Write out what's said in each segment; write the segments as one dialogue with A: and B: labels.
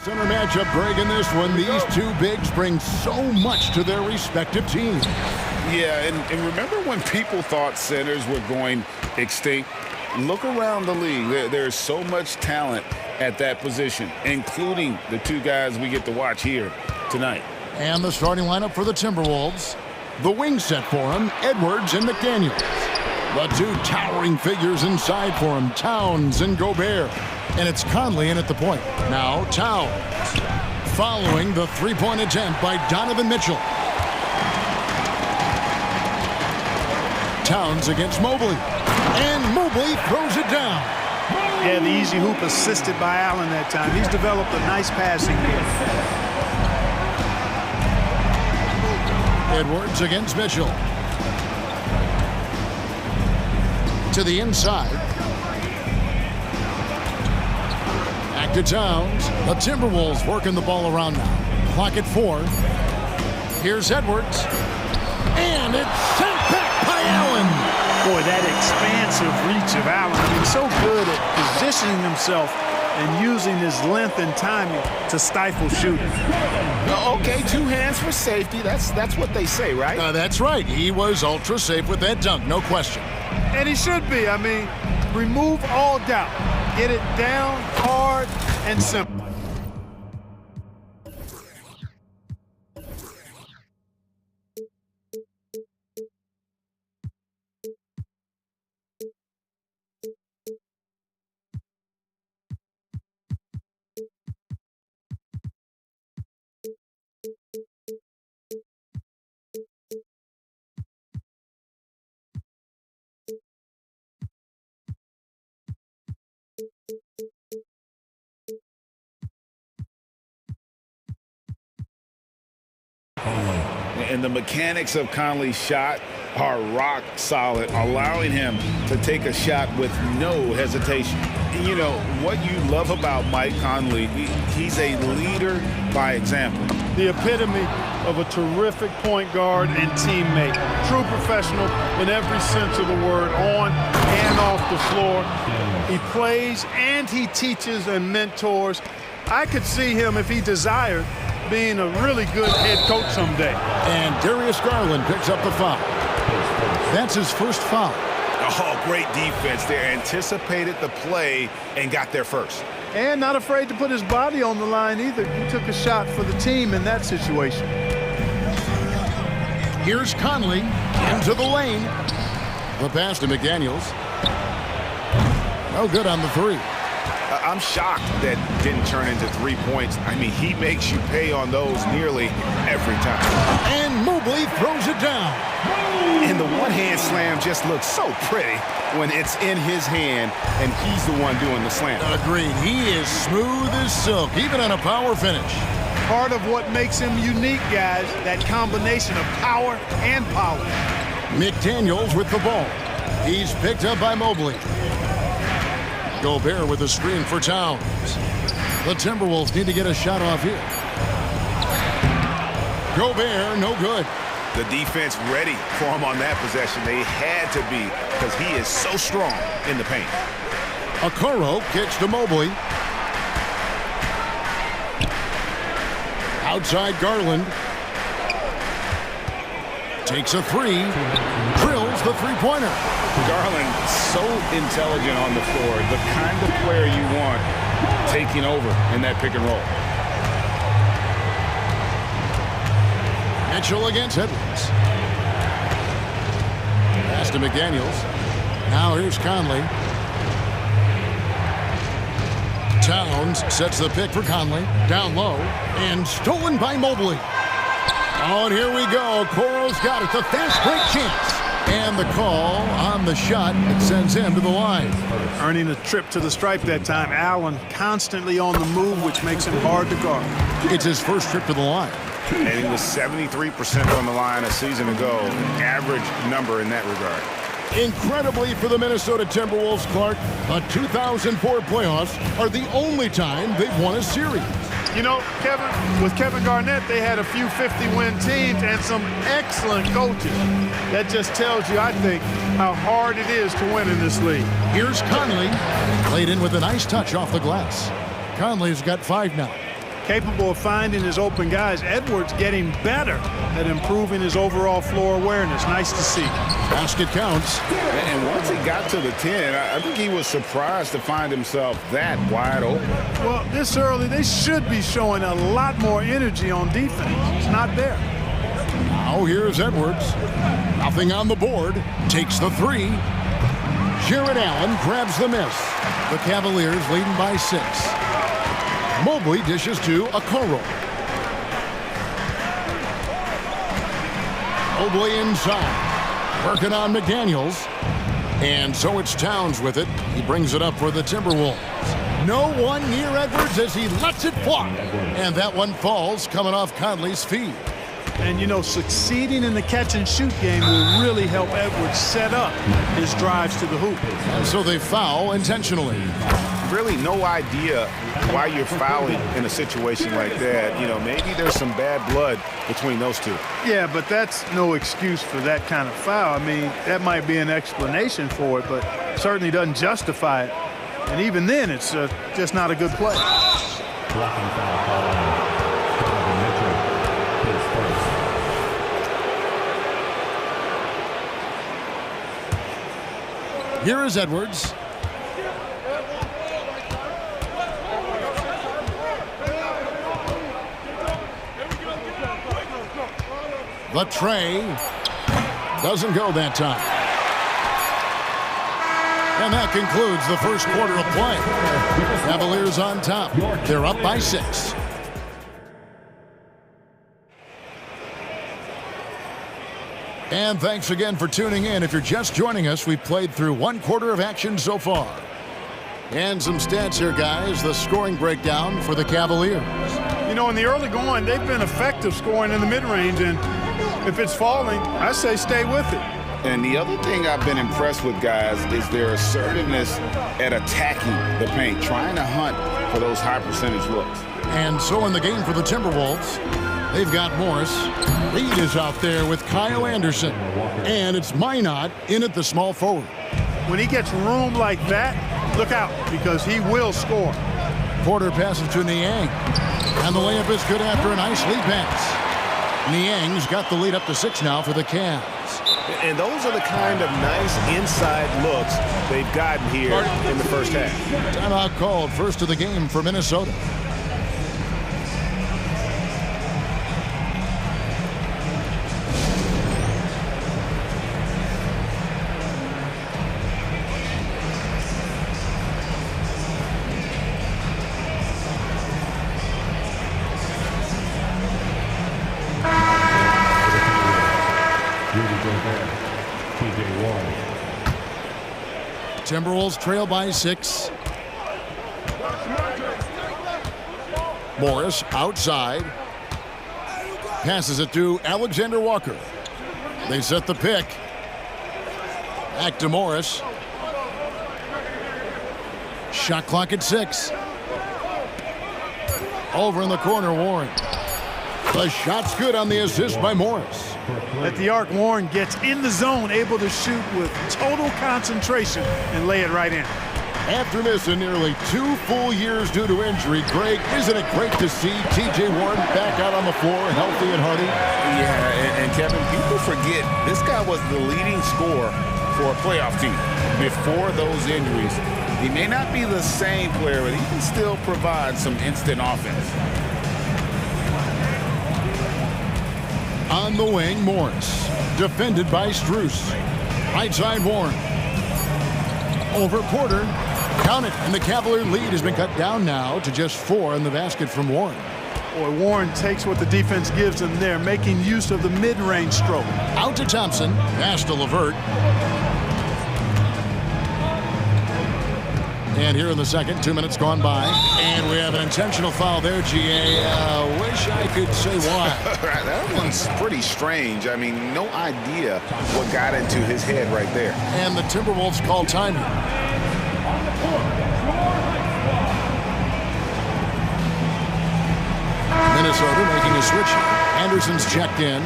A: Center matchup breaking this one. These two bigs bring so much to their respective teams.
B: Yeah, and remember when people thought centers were going extinct? Look around the league. There's so much talent at that position, including the two guys we get to watch here tonight.
A: And the starting lineup for the Timberwolves. The wing set for him, Edwards and McDaniels. The two towering figures inside for him, Towns and Gobert. And it's Conley in at the point. Now Towns. Following the three-point attempt by Donovan Mitchell. Towns against Mobley. And Mobley throws it down.
C: Yeah, the easy hoop assisted by Allen that time. He's developed a nice passing game.
A: Edwards against Mitchell. To the inside. Back to Towns. The Timberwolves working the ball around now. Clock at 4. Here's Edwards. And it's sent back by Allen.
C: Boy, that expansive reach of Allen. He's so good at positioning himself and using his length and timing to stifle shooting.
B: Okay, 2 hands for safety. That's what they say, right?
A: That's right. He was ultra safe with that dunk, no question.
C: And he should be. I mean, remove all doubt. Get it down, hard, and simple.
B: And the mechanics of Conley's shot are rock solid, allowing him to take a shot with no hesitation. And you know, what you love about Mike Conley, he's a leader by example.
C: The epitome of a terrific point guard and teammate. True professional in every sense of the word, on and off the floor. He plays and he teaches and mentors. I could see him, if he desired, being a really good head coach someday.
A: And Darius Garland picks up the foul. That's his first foul.
B: Oh, great defense there. Anticipated the play and got there first.
C: And not afraid to put his body on the line either. He took a shot for the team in that situation.
A: Here's Conley into the lane. The pass to McDaniels. No good on the three.
B: I'm shocked that didn't turn into 3 points. I mean, he makes you pay on those nearly every time.
A: And Mobley throws it down.
B: And the one-hand slam just looks so pretty when it's in his hand and he's the one doing the slam.
A: Agreed. He is smooth as silk, even on a power finish.
C: Part of what makes him unique, guys, that combination of power and polish.
A: McDaniels with the ball. He's picked up by Mobley. Gobert with a screen for Towns. The Timberwolves need to get a shot off here. Gobert, no good.
B: The defense ready for him on that possession. They had to be, because he is so strong in the paint.
A: Okoro kicks to Mobley. Outside Garland. Takes a three. Drills the three-pointer.
B: Garland, so intelligent on the floor. The kind of player you want taking over in that pick and roll.
A: Mitchell against Edwards. Pass to McDaniels. Now here's Conley. Towns sets the pick for Conley. Down low. And stolen by Mobley. Oh, and here we go. Okoro's got it. The fast break chance. And the call on the shot that sends him to the line.
C: Earning a trip to the stripe that time. Allen constantly on the move, which makes him hard to guard.
A: It's his first trip to the line.
B: And he was 73% on the line a season ago. Average number in that regard.
A: Incredibly for the Minnesota Timberwolves, Clark, the 2004 playoffs are the only time they've won a series.
C: You know, Kevin, with Kevin Garnett, they had a few 50-win teams and some excellent coaches. That just tells you, I think, how hard it is to win in this league.
A: Here's Conley, played in with a nice touch off the glass. Conley's got 5 now.
C: Capable of finding his open guys. Edwards getting better at improving his overall floor awareness. Nice to see.
A: Basket counts.
B: And once he got to the 10, I think he was surprised to find himself that wide open.
C: Well, this early, they should be showing a lot more energy on defense. It's not there.
A: Now here's Edwards. Nothing on the board. Takes the three. Jared Allen grabs the miss. The Cavaliers leading by 6. Mobley dishes to Okoro. Mobley inside. Working on McDaniels. And so it's Towns with it. He brings it up for the Timberwolves. No one near Edwards as he lets it fly. And that one falls coming off Conley's feet.
C: And, you know, succeeding in the catch-and-shoot game will really help Edwards set up his drives to the hoop.
A: And so they foul intentionally.
B: Really no idea why you're fouling in a situation like that. You know, maybe there's some bad blood between those two.
C: Yeah, but that's no excuse for that kind of foul. I mean, that might be an explanation for it, but certainly doesn't justify it. And even then, it's just not a good play.
D: Blocking foul call on Mitchell. His first.
A: Here is Edwards. The tray doesn't go that time. And that concludes the first quarter of play. Cavaliers on top. They're up by 6. And thanks again for tuning in. If you're just joining us, we've played through 1 quarter of action so far. And some stats here, guys. The scoring breakdown for the Cavaliers.
C: You know, in the early going, they've been effective scoring in the mid-range, and if it's falling, I say stay with it.
B: And the other thing I've been impressed with, guys, is their assertiveness at attacking the paint, trying to hunt for those high percentage looks.
A: And so in the game for the Timberwolves, they've got Morris. Reed is out there with Kyle Anderson. And it's Minot in at the small forward.
C: When he gets room like that, look out, because he will score.
A: Porter passes to Niang. And the layup is good after a nice lead pass. Niang's got the lead up to 6 now for the Cavs.
B: And those are the kind of nice inside looks they've gotten here in the first half.
A: Timeout called, first of the game for Minnesota. Timberwolves trail by 6. Morris outside. Passes it to Alexander Walker. They set the pick. Back to Morris. Shot clock at 6. Over in the corner, Warren. The shot's good on the assist by Morris.
C: At the arc, Warren gets in the zone, able to shoot with total concentration and lay it right in.
A: After missing nearly 2 full years due to injury, Greg, isn't it great to see T.J. Warren back out on the floor, healthy and hearty?
B: Yeah, and Kevin, people forget this guy was the leading scorer for a playoff team before those injuries. He may not be the same player, but he can still provide some instant offense.
A: On the wing, Morris. Defended by Strus. Right side, Warren. Over Porter. Count it. And the Cavalier lead has been cut down now to just 4 in the basket from Warren.
C: Boy, Warren takes what the defense gives him there, making use of the mid-range stroke.
A: Out to Thompson. Pass to LeVert. And here in the second, 2 minutes gone by. And we have an intentional foul there, G.A. Wish I could say why.
B: That one's pretty strange. I mean, no idea what got into his head right there.
A: And the Timberwolves call time here. Minnesota making a switch. Anderson's checked in.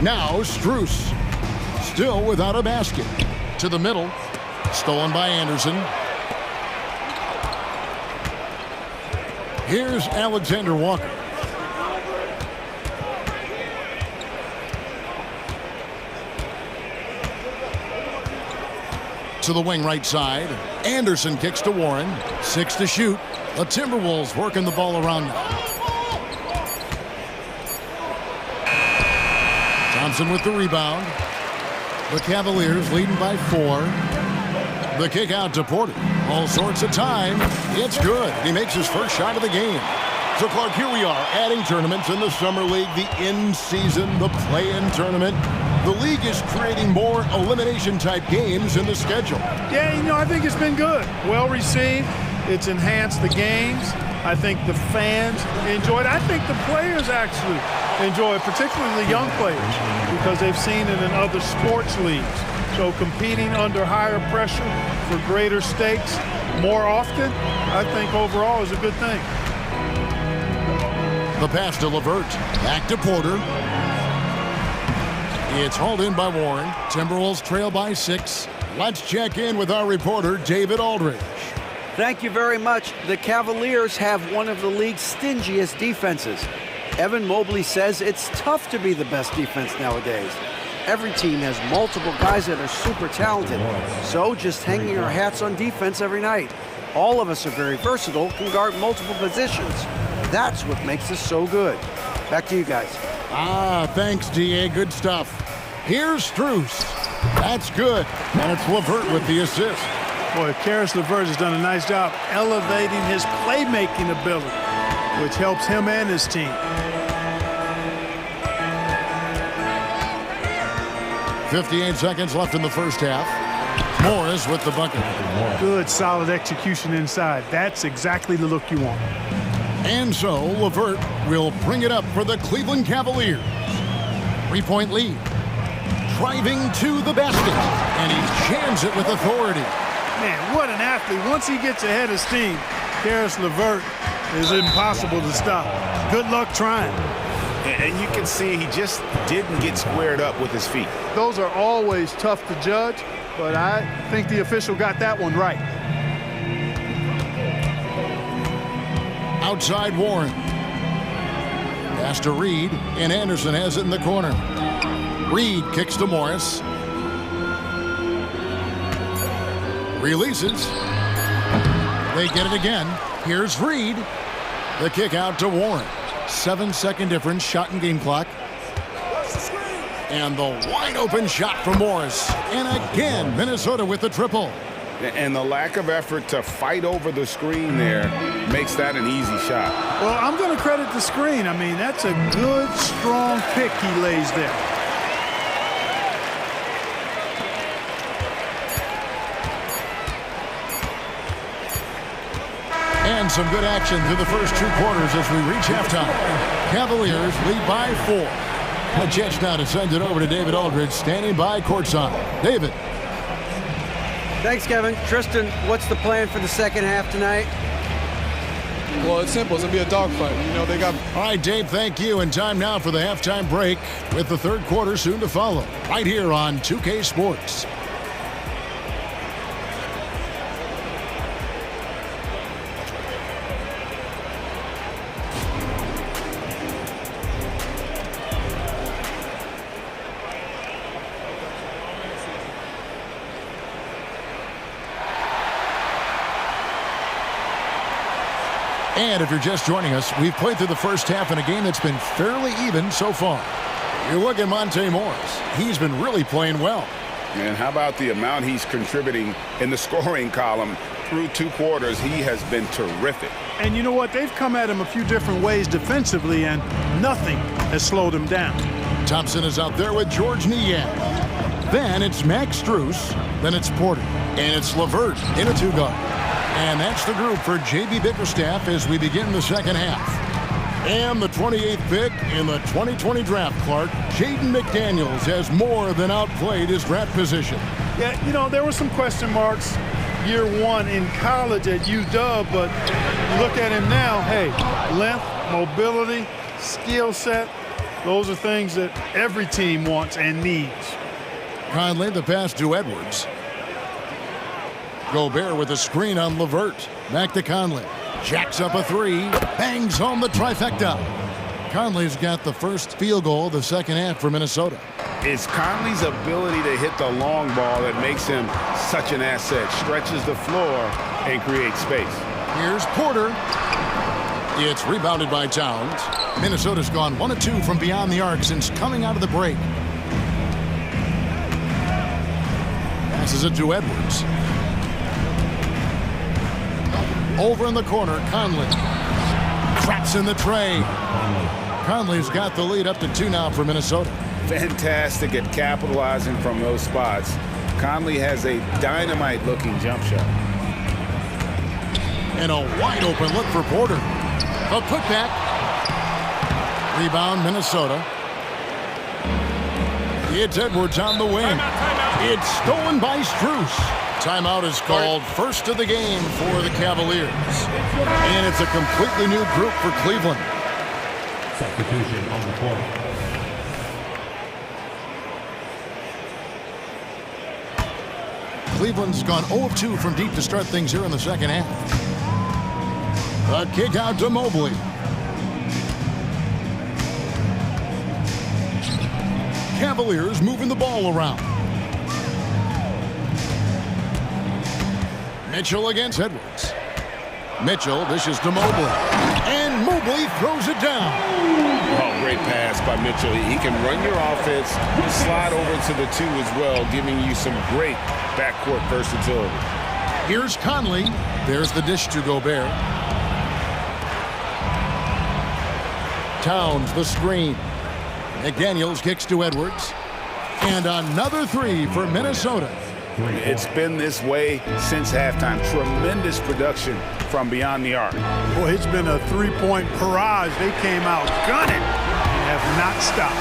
A: Now Struess. Still without a basket. To the middle. Stolen by Anderson. Here's Alexander Walker. To the wing right side. Anderson kicks to Warren. 6 to shoot. The Timberwolves working the ball around now. Thompson with the rebound. The Cavaliers leading by 4. The kick out to Porter. All sorts of time. It's good. He makes his first shot of the game. So, Clark, here we are adding tournaments in the Summer League, the in-season, the play-in tournament. The league is creating more elimination-type games in the schedule.
C: Yeah, I think it's been good. Well received. It's enhanced the games. I think the fans enjoy it. I think the players actually enjoy it, particularly the young players, because they've seen it in other sports leagues. So competing under higher pressure for greater stakes more often, I think overall is a good thing.
A: The pass to LeVert. Back to Porter. It's hauled in by Warren. Timberwolves trail by 6. Let's check in with our reporter, David Aldridge.
E: Thank you very much. The Cavaliers have one of the league's stingiest defenses. Evan Mobley says it's tough to be the best defense nowadays. Every team has multiple guys that are super talented. So just hanging our hats on defense every night. All of us are very versatile, can guard multiple positions. That's what makes us so good. Back to you guys.
A: Thanks, D.A. Good stuff. Here's Struess. That's good. And it's LeVert with the assist.
C: Boy, Karis LeVert has done a nice job elevating his playmaking ability, which helps him and his team.
A: 58 seconds left in the first half. Morris with the bucket.
C: Good, solid execution inside. That's exactly the look you want.
A: And so, LeVert will bring it up for the Cleveland Cavaliers. 3-point lead. Driving to the basket. And he jams it with authority.
C: Man, what an athlete. Once he gets ahead of steam, Karis LeVert is impossible to stop. Good luck trying.
B: And you can see he just didn't get squared up with his feet.
C: Those are always tough to judge, but I think the official got that one right.
A: Outside Warren. Pass to Reed, and Anderson has it in the corner. Reed kicks to Morris. Releases. They get it again. Here's Reed. The kick out to Warren. 7-second difference, shot and game clock. And the wide open shot from Morris. And again, Minnesota with the triple.
B: And the lack of effort to fight over the screen there makes that an easy shot.
C: Well, I'm going to credit the screen. I mean, that's a good, strong pick he lays there.
A: And some good action through the first 2 quarters as we reach halftime. Cavaliers lead by 4. A chance now to send it over to David Aldridge, standing by courtside. David.
E: Thanks, Kevin. Tristan, what's the plan for the second half tonight?
F: Well, it's simple. It's going to be a dogfight. They got...
A: All right, Dave, thank you. And time now for the halftime break with the third quarter soon to follow. Right here on 2K Sports. And if you're just joining us, we've played through the first half in a game that's been fairly even so far. You look at Monte Morris. He's been really playing well.
B: And how about the amount he's contributing in the scoring column through 2 quarters? He has been terrific.
C: And you know what? They've come at him a few different ways defensively, and nothing has slowed him down.
A: Thompson is out there with George Niang. Then it's Max Struess. Then it's Porter. And it's LeVert in a 2-guard. And that's the group for J.B. Bickerstaff as we begin the second half. And the 28th pick in the 2020 draft, Clark, Jaden McDaniels has more than outplayed his draft position.
C: Yeah, there were some question marks year 1 in college at UW, but look at him now. Hey, length, mobility, skill set. Those are things that every team wants and needs.
A: Conley, the pass to Edwards. Gobert with a screen on Levert. Back to Conley. Jacks up a three. Bangs home the trifecta. Conley's got the first field goal of the second half for Minnesota.
B: It's Conley's ability to hit the long ball that makes him such an asset. Stretches the floor and creates space.
A: Here's Porter. It's rebounded by Towns. Minnesota's gone 1 of 2 from beyond the arc since coming out of the break. Passes it to Edwards. Over in the corner, Conley. Traps in the tray. Conley's got the lead up to 2 now for Minnesota.
B: Fantastic at capitalizing from those spots. Conley has a dynamite-looking jump shot.
A: And a wide-open look for Porter. A putback. Rebound, Minnesota. It's Edwards on the wing. It's stolen by Strus. Timeout is called, first of the game for the Cavaliers. And it's a completely new group for Cleveland.
D: Substitution on the court.
A: Cleveland's gone 0 of 2 from deep to start things here in the second half. A kick out to Mobley. Cavaliers moving the ball around. Mitchell against Edwards. Mitchell dishes to Mobley. And Mobley throws it down.
B: Oh, great pass by Mitchell. He can run your offense, slide over to the 2 as well, giving you some great backcourt versatility.
A: Here's Conley. There's the dish to Gobert. Towns the screen. McDaniels kicks to Edwards. And another 3 for Minnesota.
B: It's been this way since halftime. Tremendous production from beyond the arc.
C: Boy, it's been a three-point barrage. They came out gunning and have not stopped.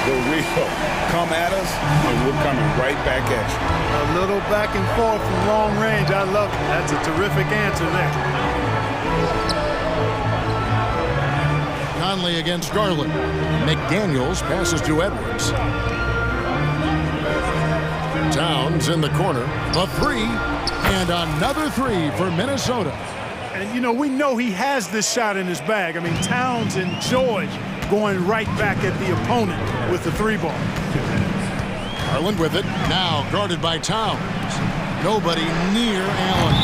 B: The real come at us, and we're coming right back at you.
C: A little back and forth from long range. I love it. That's a terrific answer there.
A: Conley against Garland. McDaniels passes to Edwards. Towns in the corner. A 3. And another 3 for Minnesota.
C: And, you know, we know he has this shot in his bag. I mean, Towns enjoys going right back at the opponent with the 3-ball.
A: Garland with it. Now guarded by Towns. Nobody near Allen.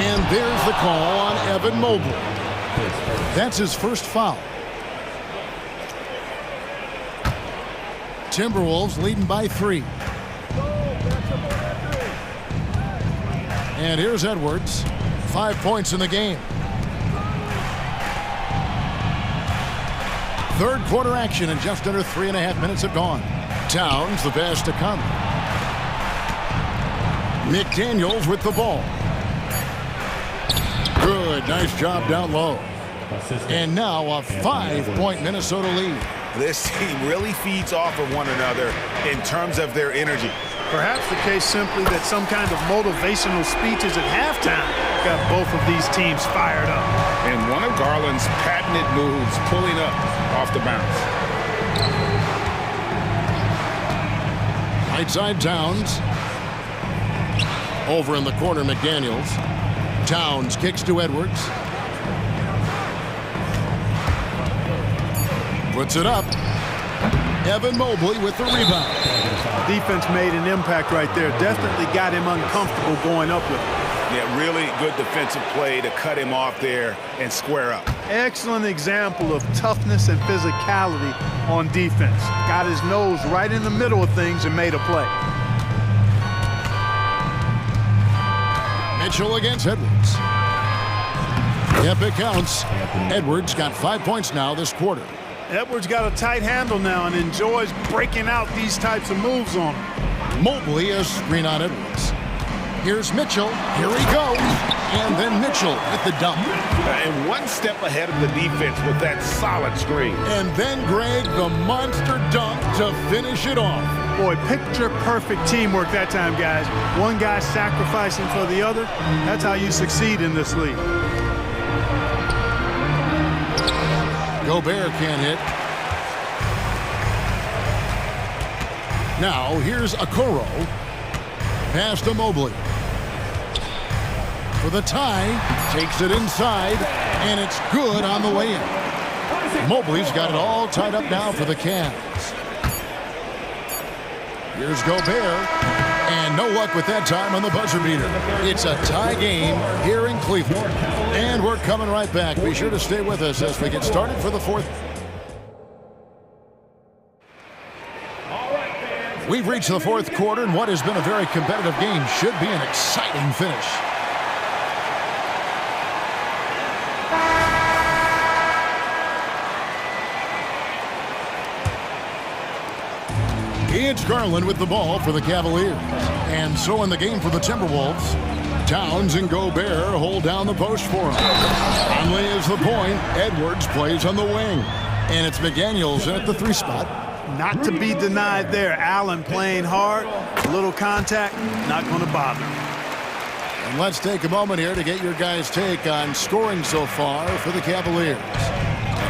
A: And there's the call on Evan Mobley. That's his first foul. Timberwolves leading by 3. And here's Edwards. 5 points in the game. Third quarter action, and just under 3.5 minutes have gone. Towns the pass to Conley. McDaniels with the ball. Good, nice job down low. And now a 5-point Minnesota lead.
B: This team really feeds off of one another in terms of their energy.
C: Perhaps the case simply that some kind of motivational speeches at halftime got both of these teams fired up.
B: And one of Garland's patented moves, pulling up off the bounce.
A: Right side Towns. Over in the corner, McDaniels. Towns kicks to Edwards. Puts it up. Evan Mobley with the rebound.
C: Defense made an impact right there. Definitely got him uncomfortable going up with it.
B: Yeah, really good defensive play to cut him off there and square up.
C: Excellent example of toughness and physicality on defense. Got his nose right in the middle of things and made a play.
A: Mitchell against Edwards. Yep, it counts. Edwards got 5 points now this quarter.
C: Edwards got a tight handle now and enjoys breaking out these types of moves on him.
A: Mobley a screen on Edwards. Here's Mitchell. Here he goes. And then Mitchell with the dunk.
B: And one step ahead of the defense with that solid screen.
A: And then Greg, the monster dunk to finish it off.
C: Boy, picture-perfect teamwork that time, guys. One guy sacrificing for the other. That's how you succeed in this league.
A: Gobert can't hit. Now, here's Okoro. Pass to Mobley. For the tie, takes it inside, and it's good on the way in. Mobley's got it all tied up now for the Cavs. Here's Gobert, and no luck with that time on the buzzer beater. It's a tie game here in Cleveland. And we're coming right back. Be sure to stay with us as we get started for the fourth. We've reached the fourth quarter, and what has been a very competitive game should be an exciting finish. It's Garland with the ball for the Cavaliers. And so in the game for the Timberwolves, Towns and Gobert hold down the post for him. Conley is the point. Edwards plays on the wing. And it's McDaniels at the 3 spot.
C: Not to be denied there. Allen playing hard. A little contact, not going to bother.
A: And let's take a moment here to get your guys' take on scoring so far for the Cavaliers.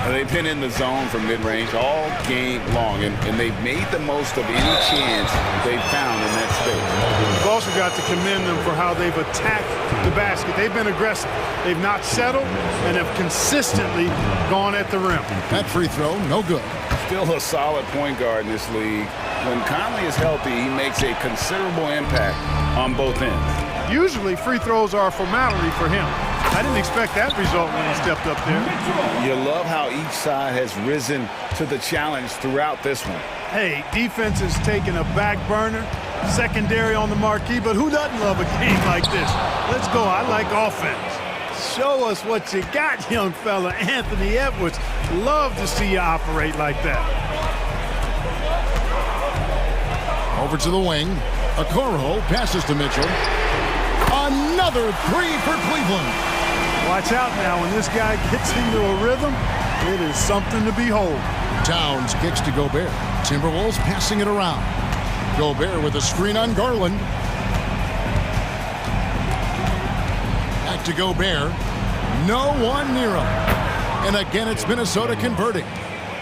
B: They've been in the zone from mid-range all game long, and they've made the most of any chance they've found in that space.
C: You've also got to commend them for how they've attacked the basket. They've been aggressive. They've not settled and have consistently gone at the rim.
A: That free throw, no good.
B: Still a solid point guard in this league. When Conley is healthy, he makes a considerable impact on both ends.
C: Usually free throws are a formality for him. I didn't expect that result when he stepped up there.
B: You love how each side has risen to the challenge throughout this one.
C: Hey, defense is taking a back burner, secondary on the marquee, but who doesn't love a game like this? Let's go. I like offense. Show us what you got, young fella. Anthony Edwards, love to see you operate like that.
A: Over to the wing. Okoro passes to Mitchell. Another three for Cleveland.
C: Watch out now. When this guy gets into a rhythm, it is something to behold.
A: Towns kicks to Gobert. Timberwolves passing it around. Gobert with a screen on Garland. Back to Gobert. No one near him. And again, it's Minnesota converting.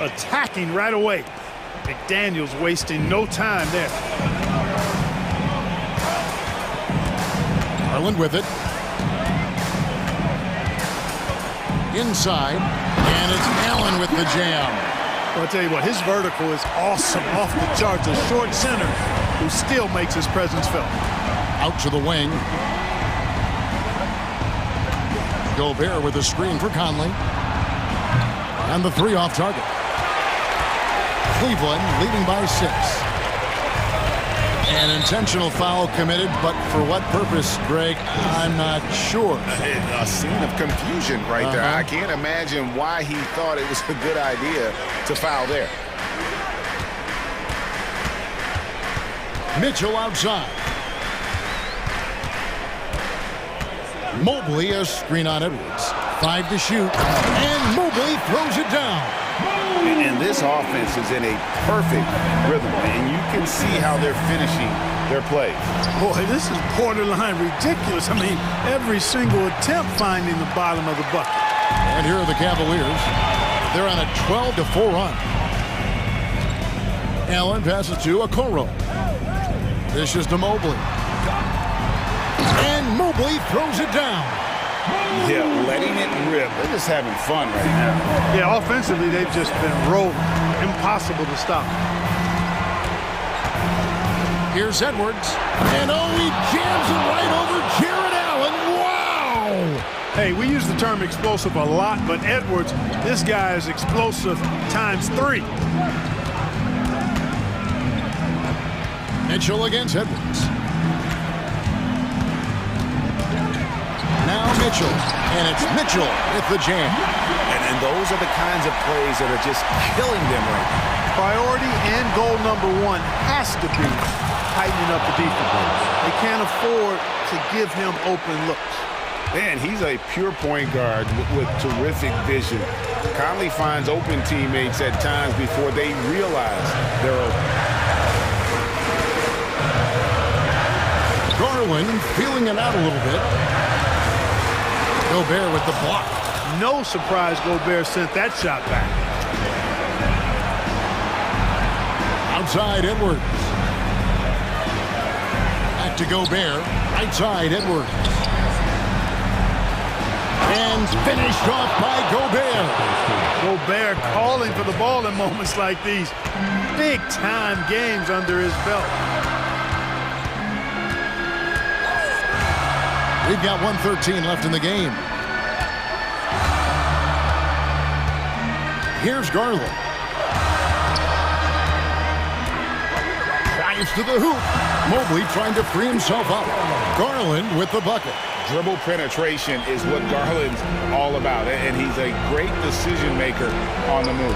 C: Attacking right away. McDaniels wasting no time there.
A: Garland with it. Inside, and it's Allen with the jam.
C: Well, I'll tell you what, his vertical is awesome, off the charts. A short center who still makes his presence felt.
A: Out to the wing. Gobert with a screen for Conley. And the 3 off target. Cleveland leading by 6. An intentional foul committed, but for what purpose, Greg, I'm not sure.
B: A scene of confusion right there. I can't imagine why he thought it was a good idea to foul there.
A: Mitchell outside. Mobley a screen on Edwards. 5 to shoot, and Mobley throws it down.
B: And this offense is in a perfect rhythm, and you can see how they're finishing their plays.
C: Boy, this is borderline ridiculous. I mean, every single attempt finding the bottom of the bucket.
A: And here are the Cavaliers. They're on a 12-4 run. Allen passes to Okoro. This is to Mobley. And Mobley throws it down.
B: Yeah, letting it rip. They're just having fun right now.
C: Yeah, offensively, they've just been rolling. Impossible to stop.
A: Here's Edwards. And oh, he jams it right over Jared Allen. Wow!
C: Hey, we use the term explosive a lot, but Edwards, this guy is explosive times 3.
A: Mitchell against Edwards. Now Mitchell, and it's Mitchell with the jam.
B: And those are the kinds of plays that are just killing them right now.
C: Priority and goal number 1 has to be tightening up the defense. They can't afford to give him open looks.
B: Man, he's a pure point guard with terrific vision. Conley finds open teammates at times before they realize they're open.
A: Garland feeling it out a little bit. Gobert with the block.
C: No surprise Gobert sent that shot back.
A: Outside Edwards. to Gobert. Right side, Edwards. And finished off by Gobert.
C: Gobert calling for the ball in moments like these. Big-time games under his belt.
A: We've got 1:13 left in the game. Here's Garland. Drives to the hoop. Mobley trying to free himself up. Garland with the bucket.
B: Dribble penetration is what Garland's all about, and he's a great decision maker on the move.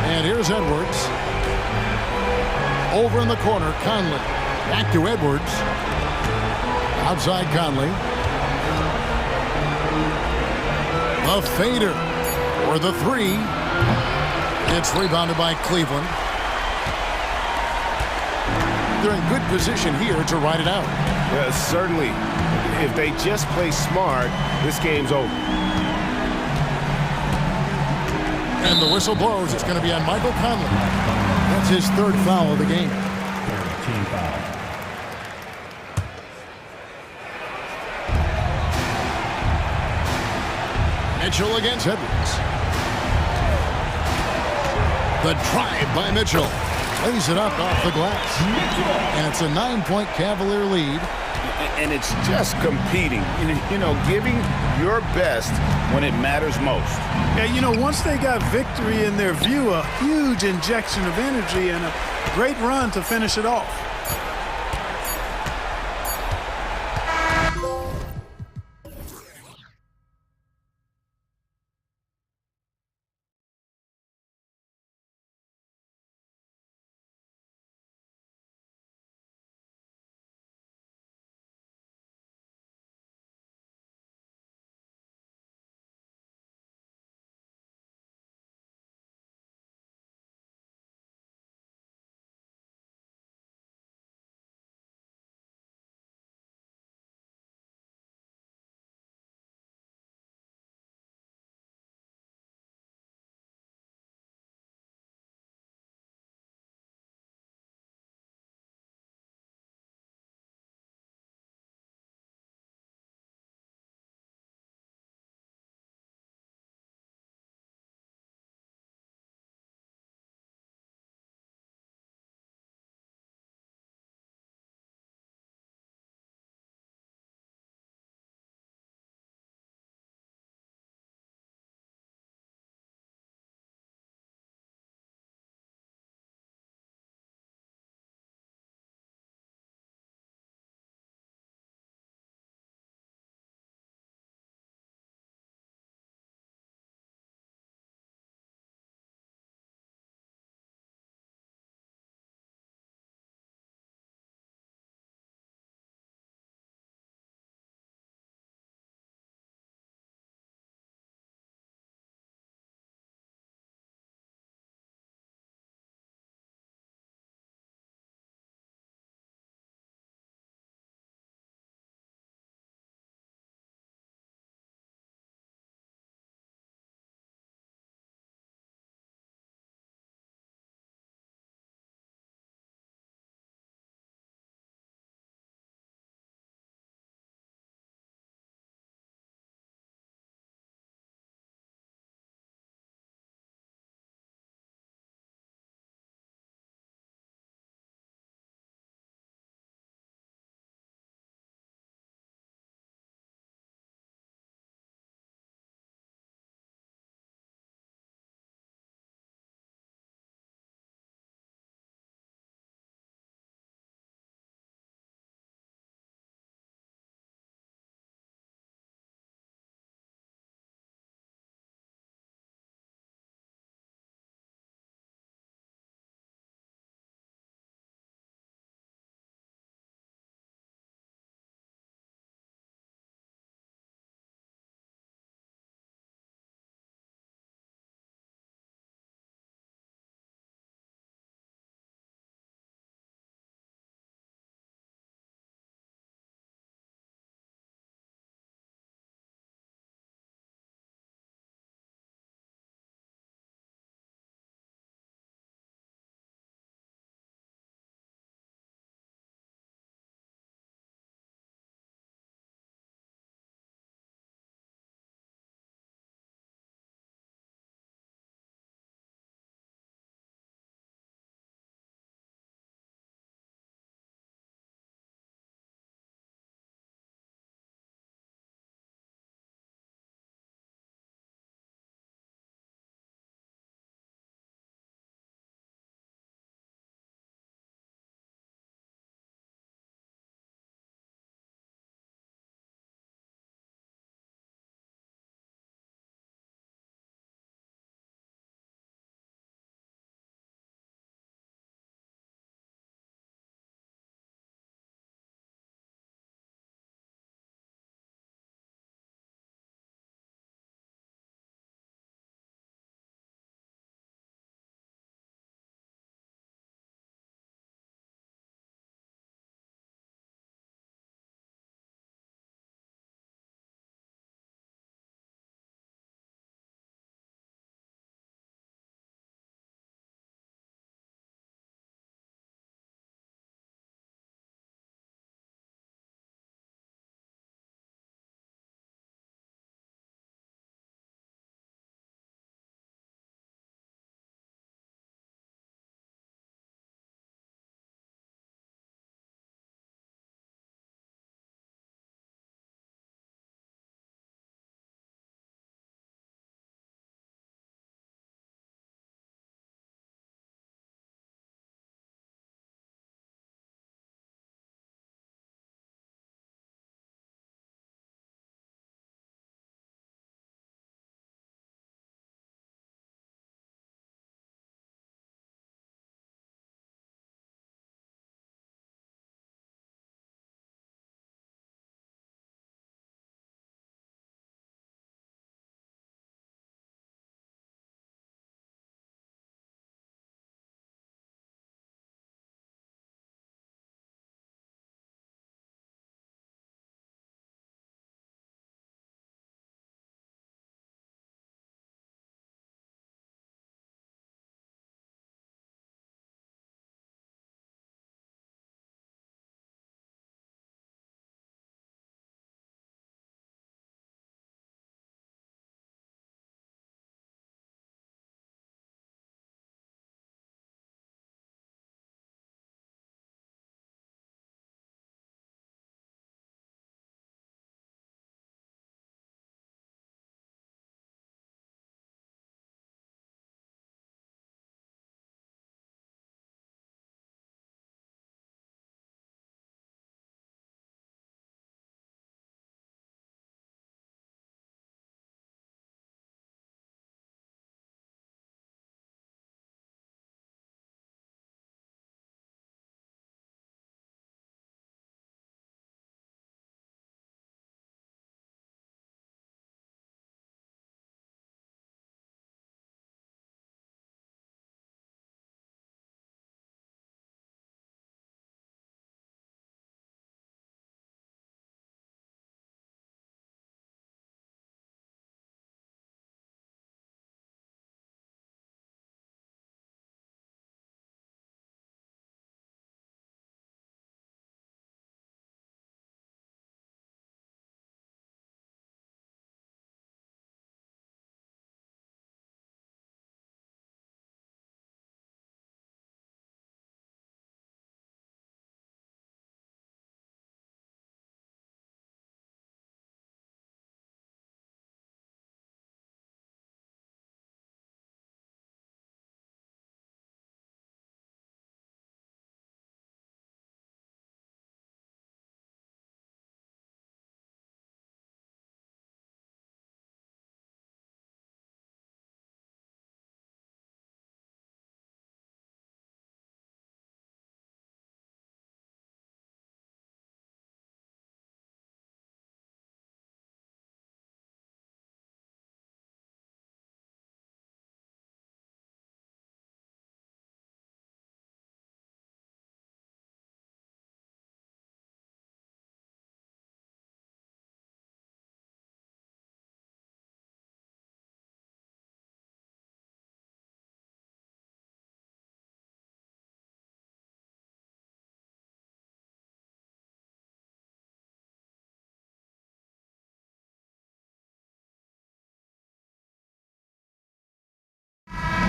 A: And here's Edwards. Over in the corner, Conley. Back to Edwards. Outside Conley. The fader for the three. It's rebounded by Cleveland. They're in good position here to ride it out.
G: Yeah, certainly. If they just play smart, this game's over.
A: And the whistle blows. It's going to be on Michael Conley. That's his third foul of the game.
D: Team foul.
A: Mitchell against Edwards. The drive by Mitchell. Lays it up off the glass. And it's a 9-point Cavalier lead.
B: And it's just competing, you know, giving your best when it matters most.
C: Yeah, you know, once they got victory in their view, a huge injection of energy and a great run to finish it off.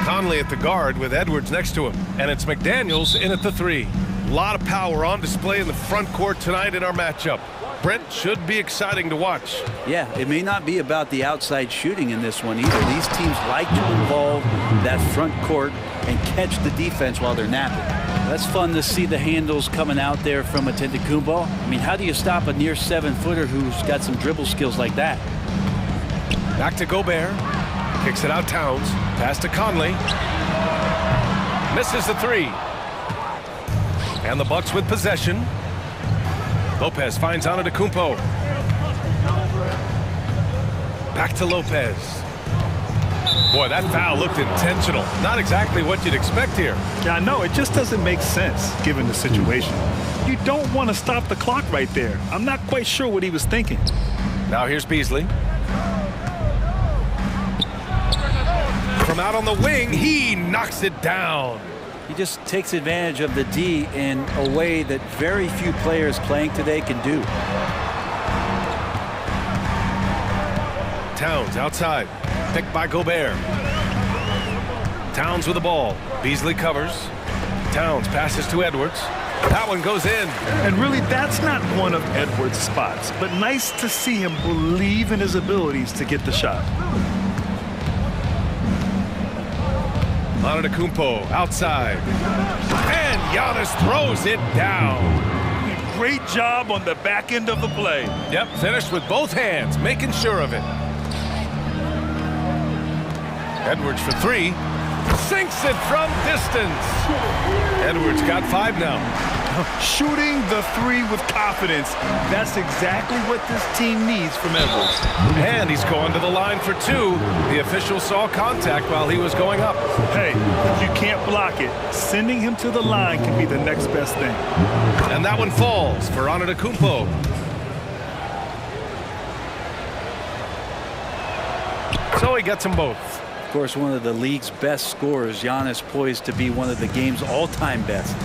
H: Conley at the guard with Edwards next to him. And it's McDaniels in at the 3. A lot of power on display in the front court tonight in our matchup. Brent, should be exciting to watch.
E: Yeah, it may not be about the outside shooting in this one either. These teams like to involve that front court and catch the defense while they're napping. That's fun to see the handles coming out there from Antetokounmpo. I mean, how do you stop a near 7-footer who's got some dribble skills like that?
H: Back to Gobert. Kicks it out Towns. Pass to Conley. Misses the 3. And the Bucks with possession. Lopez finds Antetokounmpo. Back to Lopez. Boy, that foul looked intentional. Not exactly what you'd expect here.
I: Yeah, I know. It just doesn't make sense given the situation. You don't want to stop the clock right there. I'm not quite sure what he was thinking.
H: Now here's Beasley. From out on the wing, he knocks it down.
E: He just takes advantage of the D in a way that very few players playing today can do.
H: Towns outside. Picked by Gobert. Towns with the ball. Beasley covers. Towns passes to Edwards. That one goes in.
I: And really, that's not one of Edwards' spots, but nice to see him believe in his abilities to get the shot.
H: Antetokounmpo outside. And Giannis throws it down.
I: Great job on the back end of the play.
H: Yep, finished with both hands, making sure of it. Edwards for 3. Sinks it from distance. Edwards got 5 now.
I: Shooting the 3 with confidence. That's exactly what this team needs from Edwards.
H: And he's going to the line for 2. The official saw contact while he was going up.
I: Hey, if you can't block it, sending him to the line can be the next best thing.
H: And that one falls for Antetokounmpo. So he gets them both.
E: Of course, one of the league's best scorers, Giannis, poised to be one of the game's all-time best.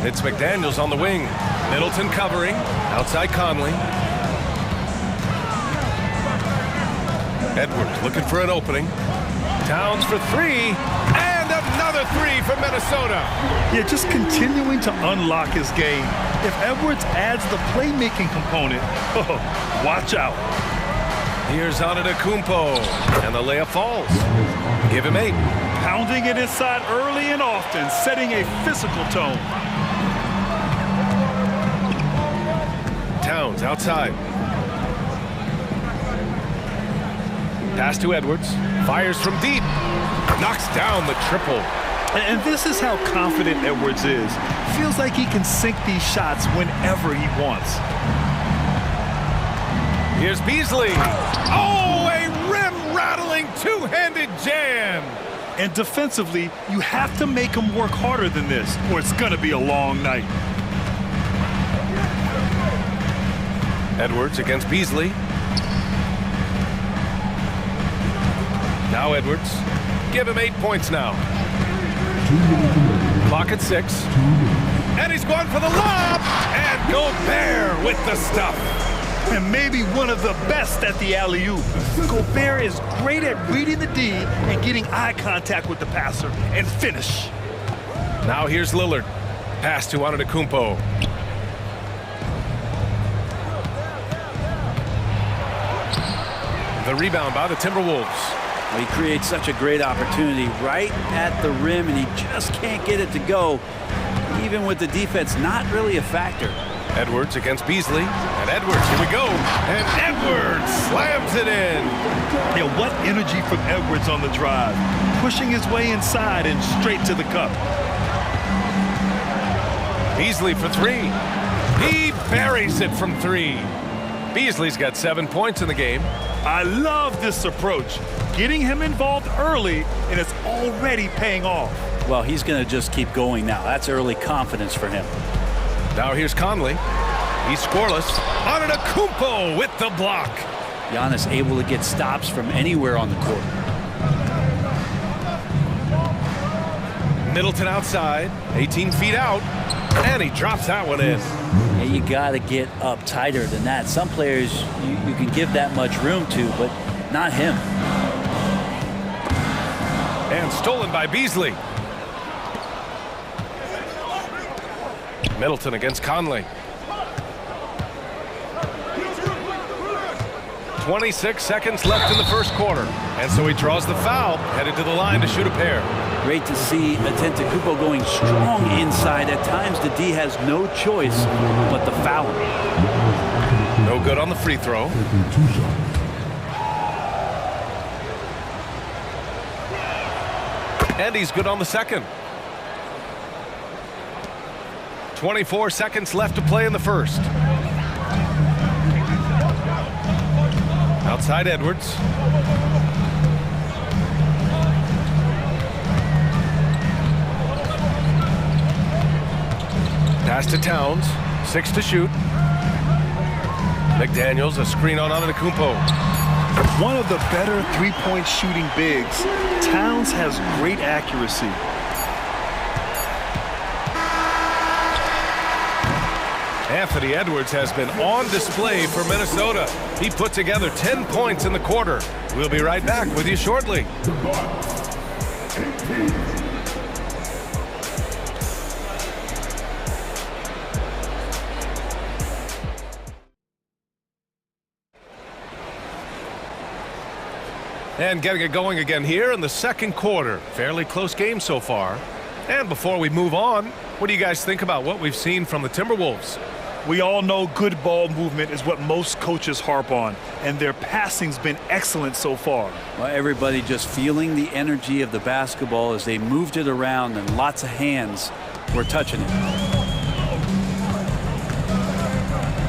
H: It's McDaniels on the wing. Middleton covering. Outside Conley. Edwards looking for an opening. Towns for 3. And another 3 for Minnesota.
I: Yeah, just continuing to unlock his game. If Edwards adds the playmaking component, oh, watch out.
H: Here's Antetokounmpo. And the layup falls. Give him 8.
I: Pounding it inside early and often, setting a physical tone.
H: Towns outside. Pass to Edwards. Fires from deep. Knocks down the triple.
I: And this is how confident Edwards is. Feels like he can sink these shots whenever he wants.
H: Here's Beasley. Oh, a rim-rattling two-handed jam.
I: And defensively, you have to make him work harder than this, or it's going to be a long night.
H: Edwards against Beasley. Now Edwards. Give him 8 points now. Clock at 6. And he's going for the lob. And Gobert with the stuff.
I: And maybe one of the best at the alley-oop. Gobert is great at reading the D and getting eye contact with the passer and finish.
H: Now here's Lillard. Pass to Antetokounmpo. The rebound by the Timberwolves.
E: He creates such a great opportunity right at the rim, and he just can't get it to go. Even with the defense not really a factor.
H: Edwards against Beasley. And Edwards, here we go. And Edwards slams it in.
I: Yeah, what energy from Edwards on the drive. Pushing his way inside and straight to the cup.
H: Beasley for 3. He buries it from 3. Beasley's got 7 points in the game.
I: I love this approach. Getting him involved early, and it's already paying off.
E: Well, he's going to just keep going now. That's early confidence for him.
H: Now here's Conley. He's scoreless. Antetokounmpo with the block.
E: Giannis able to get stops from anywhere on the court.
H: Middleton outside. 18 feet out. And he drops that one in.
E: Yeah, you got to get up tighter than that. Some players you can give that much room to, but not him.
H: And stolen by Beasley. Middleton against Conley. 26 seconds left in the first quarter. And so he draws the foul, headed to the line to shoot a pair.
J: Great to see Antetokounmpo going strong inside. At times, the D has no choice but the foul.
H: No good on the free throw. And he's good on the second. 24 seconds left to play in the first. Outside Edwards. Pass to Towns. 6 to shoot. McDaniels, a screen on Antetokounmpo.
I: One of the better three-point shooting bigs. Towns has great accuracy.
H: Anthony Edwards has been on display for Minnesota. He put together 10 points in the quarter. We'll be right back with you shortly. And getting it going again here in the second quarter. Fairly close game so far. And before we move on, what do you guys think about what we've seen from the Timberwolves?
I: We all know good ball movement is what most coaches harp on, and their passing's been excellent so far.
J: Well, everybody just feeling the energy of the basketball as they moved it around, and lots of hands were touching it.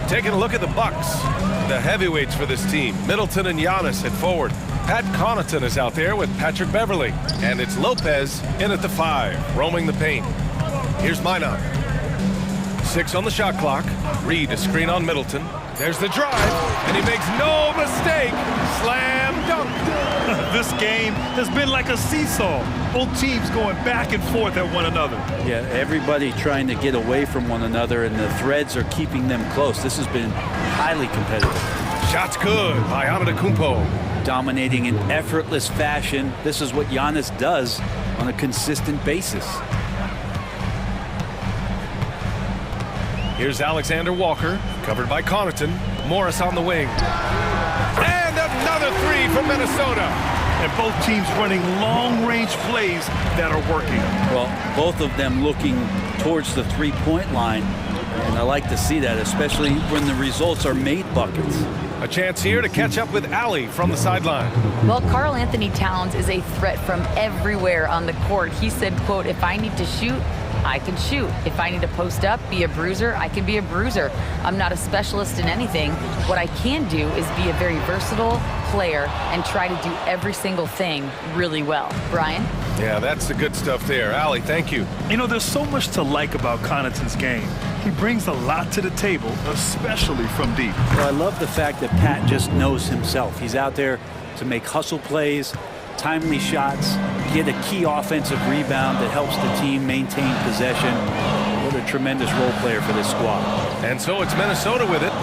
H: Taking a look at the Bucks, the heavyweights for this team. Middleton and Giannis at forward. Pat Connaughton is out there with Patrick Beverley. And it's Lopez in at the 5, roaming the paint. Here's Minot. 6 on the shot clock. Reed, a screen on Middleton. There's the drive, and he makes no mistake. Slam dunk.
I: This game has been like a seesaw. Both teams going back and forth at one another.
J: Yeah, everybody trying to get away from one another, and the threads are keeping them close. This has been highly competitive.
H: Shot's good by Antetokounmpo.
J: Dominating in effortless fashion. This is what Giannis does on a consistent basis.
H: Here's Alexander Walker, covered by Connaughton. Morris on the wing. And another 3 from Minnesota.
I: And both teams running long-range plays that are working.
J: Well, both of them looking towards the three-point line. And I like to see that, especially when the results are made buckets.
H: A chance here to catch up with Allie from the sideline.
K: Well, Karl Anthony Towns is a threat from everywhere on the court. He said, quote, if I need to shoot, I can shoot. If I need to post up, be a bruiser, I can be a bruiser. I'm not a specialist in anything. What I can do is be a very versatile player and try to do every single thing really well. Brian?
H: Yeah, that's the good stuff there. Allie, thank you.
I: You know, there's so much to like about Connaughton's game. He brings a lot to the table, especially from deep.
J: Well, I love the fact that Pat just knows himself. He's out there to make hustle plays, timely shots, get a key offensive rebound that helps the team maintain possession. What a tremendous role player for this squad.
H: And so it's Minnesota with it.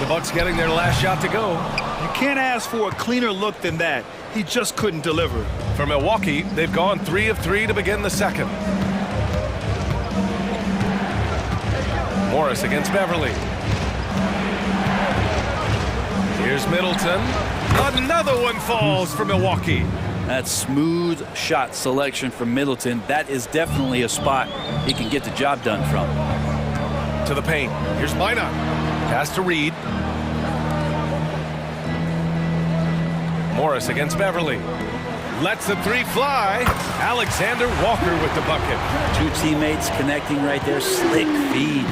H: The Bucks getting their last shot to go.
I: You can't ask for a cleaner look than that. He just couldn't deliver.
H: For Milwaukee, they've gone 3 of 3 to begin the second. Morris against Beverley. Here's Middleton. Another one falls for Milwaukee.
J: That smooth shot selection from Middleton. That is definitely a spot he can get the job done from.
H: To the paint. Here's Minot. Pass to Reed. Morris against Beverley. Lets the 3 fly. Alexander Walker with the bucket.
J: 2 teammates connecting right there. Slick feed.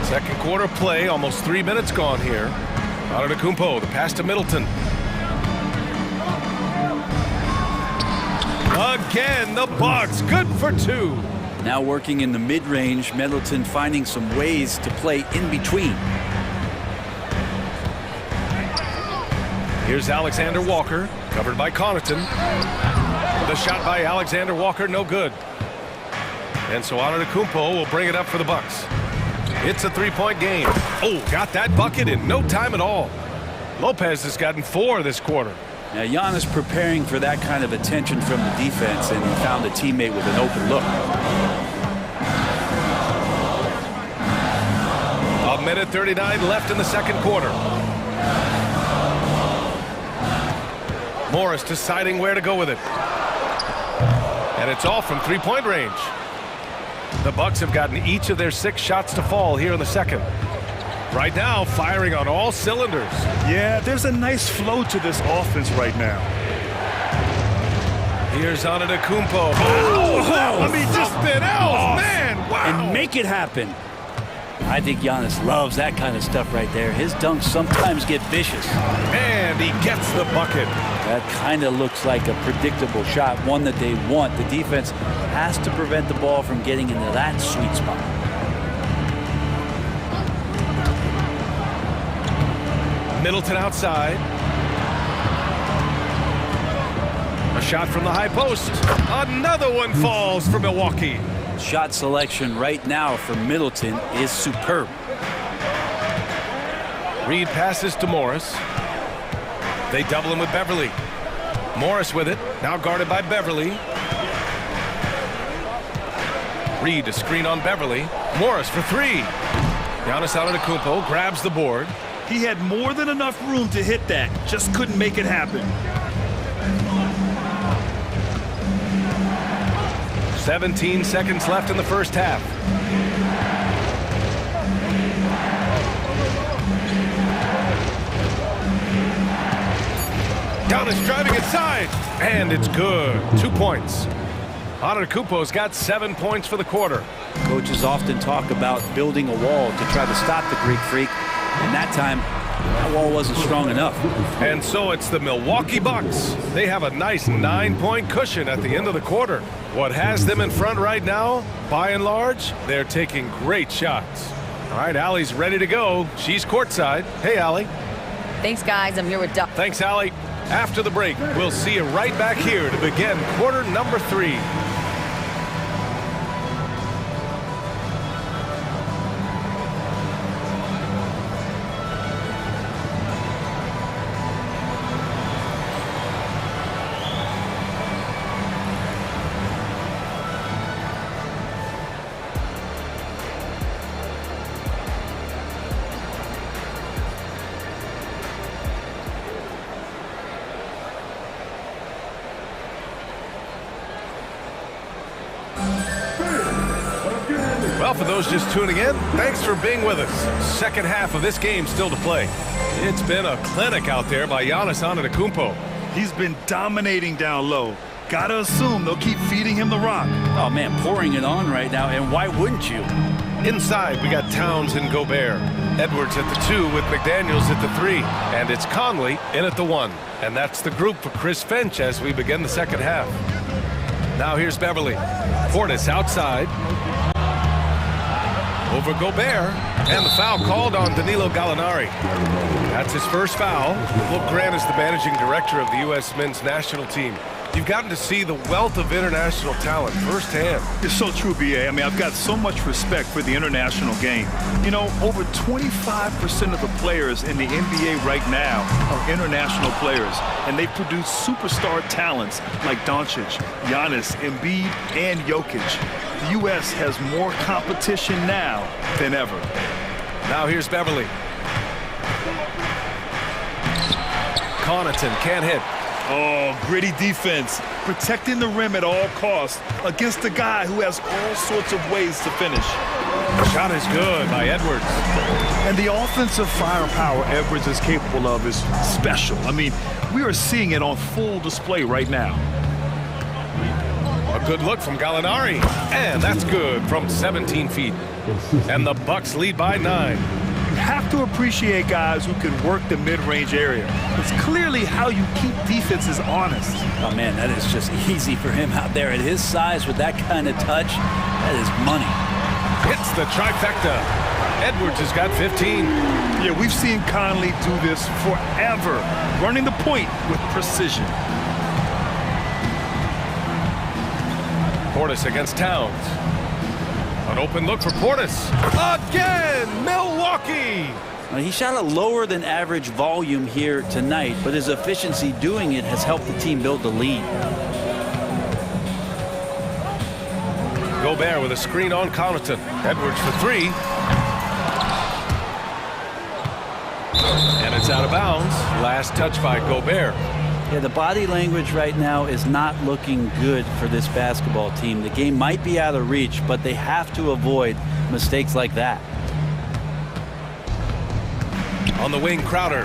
H: Second quarter play, almost 3 minutes gone here. Antetokounmpo, the pass to Middleton. Again, the Bucks, good for 2.
J: Now working in the mid-range, Middleton finding some ways to play in between.
H: Here's Alexander Walker, covered by Connaughton. The shot by Alexander Walker, no good. And so Antetokounmpo will bring it up for the Bucks. It's a 3-point game. Oh, got that bucket in no time at all. Lopez has gotten 4 this quarter.
J: Now, Giannis preparing for that kind of attention from the defense, and he found a teammate with an open look.
H: A minute 39 left in the second quarter. Morris deciding where to go with it. And it's off from three-point range. The Bucks have gotten each of their 6 shots to fall here in the second. Right now, firing on all cylinders.
I: Yeah, there's a nice flow to this offense right now.
H: Here's Antetokounmpo.
I: Oh, I mean, just
H: something else, man! Wow!
J: And make it happen. I think Giannis loves that kind of stuff right there. His dunks sometimes get vicious.
H: And he gets the bucket.
J: That kind of looks like a predictable shot, one that they want. The defense has to prevent the ball from getting into that sweet spot.
H: Middleton outside. A shot from the high post. Another one falls for Milwaukee.
J: Shot selection right now for Middleton is superb.
H: Reed passes to Morris. They double him with Beverly. Morris with it, now guarded by Beverly. Reed a screen on Beverly. Morris for 3. Giannis Antetokounmpo grabs the board.
I: He had more than enough room to hit that, just couldn't make it happen.
H: 17 seconds left in the first half. Giannis driving inside, and it's good. 2 points. Antetokounmpo's got 7 points for the quarter.
J: Coaches often talk about building a wall to try to stop the Greek Freak, and that time, that wall wasn't strong enough.
H: And so it's the Milwaukee Bucks. They have a nice 9-point cushion at the end of the quarter. What has them in front right now, by and large, they're taking great shots. All right, Allie's ready to go. She's courtside. Hey, Allie.
K: Thanks, guys. I'm here with Doc.
H: Thanks, Allie. After the break, we'll see you right back here to begin quarter number 3. Well, for those just tuning in, thanks for being with us. Second half of this game still to play. It's been a clinic out there by Giannis Antetokounmpo.
I: He's been dominating down low. Gotta assume they'll keep feeding him the rock.
J: Oh, man, pouring it on right now, and why wouldn't you?
H: Inside, we got Towns and Gobert. Edwards at the 2 with McDaniels at the 3. And it's Conley in at the 1. And that's the group for Chris Finch as we begin the second half. Now here's Beverly. Portis outside. Over Gobert, and the foul called on Danilo Gallinari. That's his first foul. Luke Grant is the managing director of the U.S. men's national team. You've gotten to see the wealth of international talent firsthand.
I: It's so true, B.A. I mean, I've got so much respect for the international game. You know, over 25% of the players in the NBA right now are international players, and they produce superstar talents like Doncic, Giannis, Embiid, and Jokic. The U.S. has more competition now than ever.
H: Now here's Beverly. Connaughton can't hit.
I: Oh, gritty defense, protecting the rim at all costs against a guy who has all sorts of ways to finish.
H: Shot is good by Edwards.
I: And the offensive firepower Edwards is capable of is special. I mean, we are seeing it on full display right now.
H: A good look from Gallinari, and that's good from 17 feet. And the Bucks lead by 9.
I: You have to appreciate guys who can work the mid-range area. It's clearly how you keep defenses honest.
J: Oh, man, that is just easy for him out there at his size with that kind of touch. That is money.
H: Hits the trifecta. Edwards has got 15.
I: Yeah, we've seen Conley do this forever, running the point with precision.
H: Portis against Towns. An open look for Portis. Again, Milwaukee.
J: He shot a lower than average volume here tonight, but his efficiency doing it has helped the team build the lead.
H: Gobert with a screen on Connaughton. Edwards for three. And it's out of bounds. Last touch by Gobert.
J: Yeah, the body language right now is not looking good for this basketball team. The game might be out of reach, but they have to avoid mistakes like that.
H: On the wing, Crowder.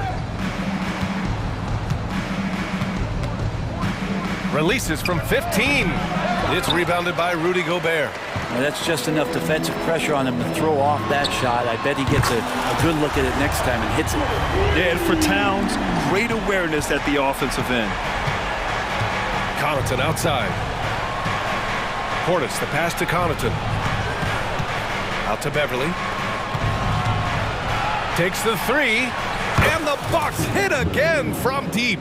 H: Releases from 15. It's rebounded by Rudy Gobert.
J: Well, that's just enough defensive pressure on him to throw off that shot. I bet he gets a good look at it next time and hits it.
I: Yeah, and for Towns, great awareness at the offensive end.
H: Connaughton outside. Portis, the pass to Connaughton. Out to Beverly. Takes the three. And the Bucks hit again from deep.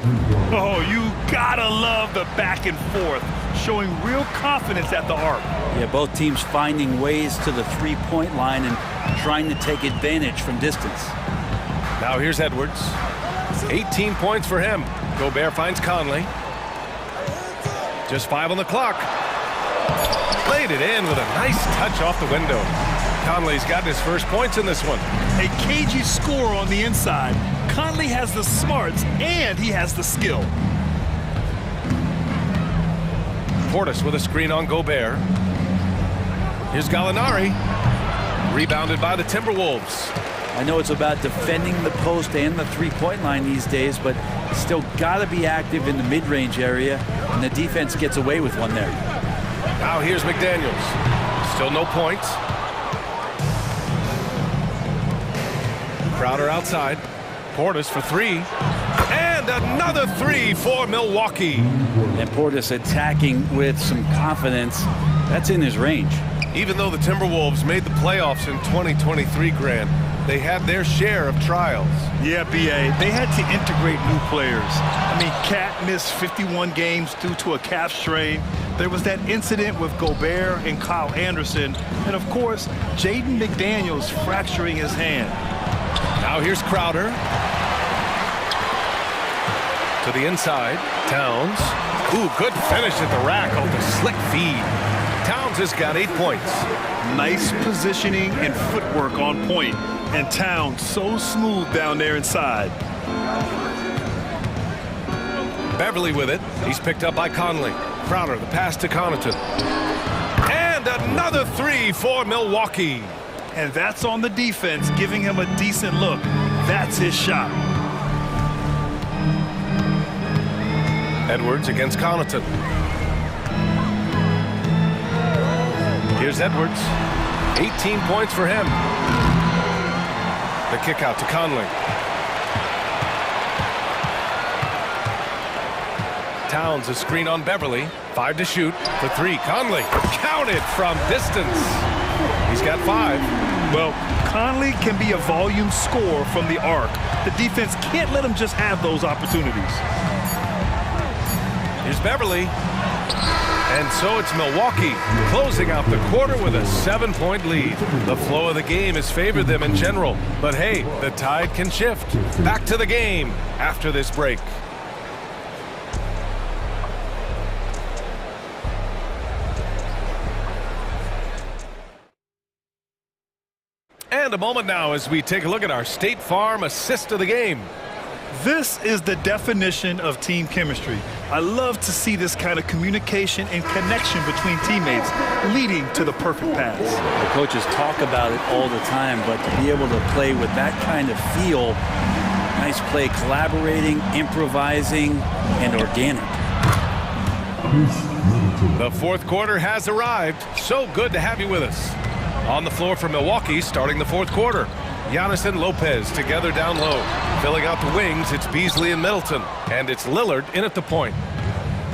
I: Oh, you gotta love the back and forth, showing real confidence at the arc.
J: Yeah, both teams finding ways to the three-point line and trying to take advantage from distance.
H: Now here's Edwards. 18 points for him. Gobert finds Conley. Just 5 on the clock. Played it in with a nice touch off the window. Conley's gotten his first points in this one.
I: A cagey score on the inside. Conley has the smarts and he has the skill.
H: Portis with a screen on Gobert. Here's Gallinari. Rebounded by the Timberwolves.
J: I know it's about defending the post and the three-point line these days, but still got to be active in the mid-range area, and the defense gets away with one there.
H: Now here's McDaniels. Still no points. Crowder outside. Portis for three. And another three for Milwaukee.
J: And Portis attacking with some confidence. That's in his range.
H: Even though the Timberwolves made the playoffs in 2023, Grant, they had their share of trials.
I: Yeah, B.A., they had to integrate new players. I mean, Cat missed 51 games due to a calf strain. There was that incident with Gobert and Kyle Anderson. And, of course, Jaden McDaniels fracturing his hand.
H: Now here's Crowder. To the inside. Towns. Ooh, good finish at the rack off the slick feed. Towns has got 8 points.
I: Nice positioning and footwork on point. And Towns so smooth down there inside.
H: Beverly with it. He's picked up by Conley. Crowder, the pass to Connaughton. And another three for Milwaukee.
I: And that's on the defense, giving him a decent look. That's his shot.
H: Edwards against Connaughton. Here's Edwards. 18 points for him. The kick out to Conley. Towns a screen on Beverly. 5 to shoot. For 3. Conley counted from distance. He's got 5.
I: Well, Conley can be a volume scorer from the arc. The defense can't let him just have those opportunities.
H: Here's Beverly. And so it's Milwaukee closing out the quarter with a 7-point lead. The flow of the game has favored them in general. But hey, the tide can shift. Back to the game after this break. And a moment now as we take a look at our State Farm assist of the game.
I: This is the definition of team chemistry. I love to see this kind of communication and connection between teammates leading to the perfect pass.
J: The coaches talk about it all the time, but to be able to play with that kind of feel, nice play, collaborating, improvising, and organic.
H: The fourth quarter has arrived. So good to have you with us. On the floor for Milwaukee, starting the fourth quarter. Giannis and Lopez together down low. Filling out the wings, it's Beasley and Middleton. And it's Lillard in at the point.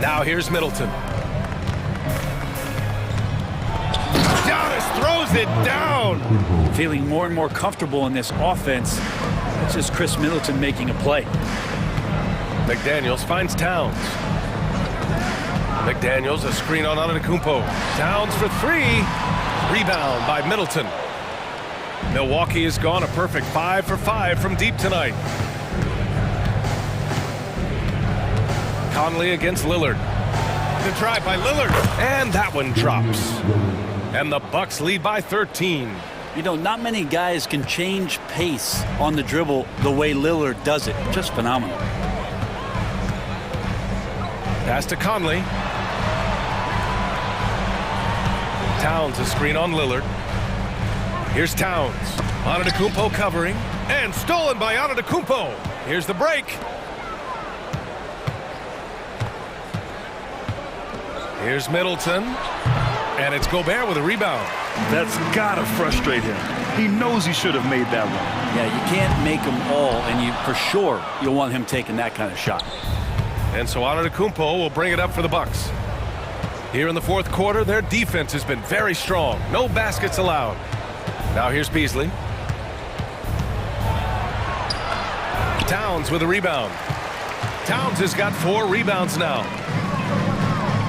H: Now here's Middleton. Giannis throws it down.
J: Feeling more and more comfortable in this offense. It's just Chris Middleton making a play.
H: McDaniels finds Towns. McDaniels a screen on Antetokounmpo. Towns for 3. Rebound by Middleton. Milwaukee has gone a perfect 5 for 5 from deep tonight. Conley against Lillard. The drive by Lillard, and that one drops. And the Bucks lead by 13.
J: You know, not many guys can change pace on the dribble the way Lillard does it. Just phenomenal.
H: Pass to Conley. Towns a screen on Lillard. Here's Towns. Antetokounmpo covering, and stolen by Antetokounmpo. Here's the break. Here's Middleton, and it's Gobert with a rebound.
I: That's gotta frustrate him. He knows he should have made that one.
J: Yeah, you can't make them all, and you for sure you'll want him taking that kind of shot.
H: And so Antetokounmpo will bring it up for the Bucks. Here in the fourth quarter, their defense has been very strong. No baskets allowed. Now here's Beasley. Towns with a rebound. Towns has got 4 rebounds now.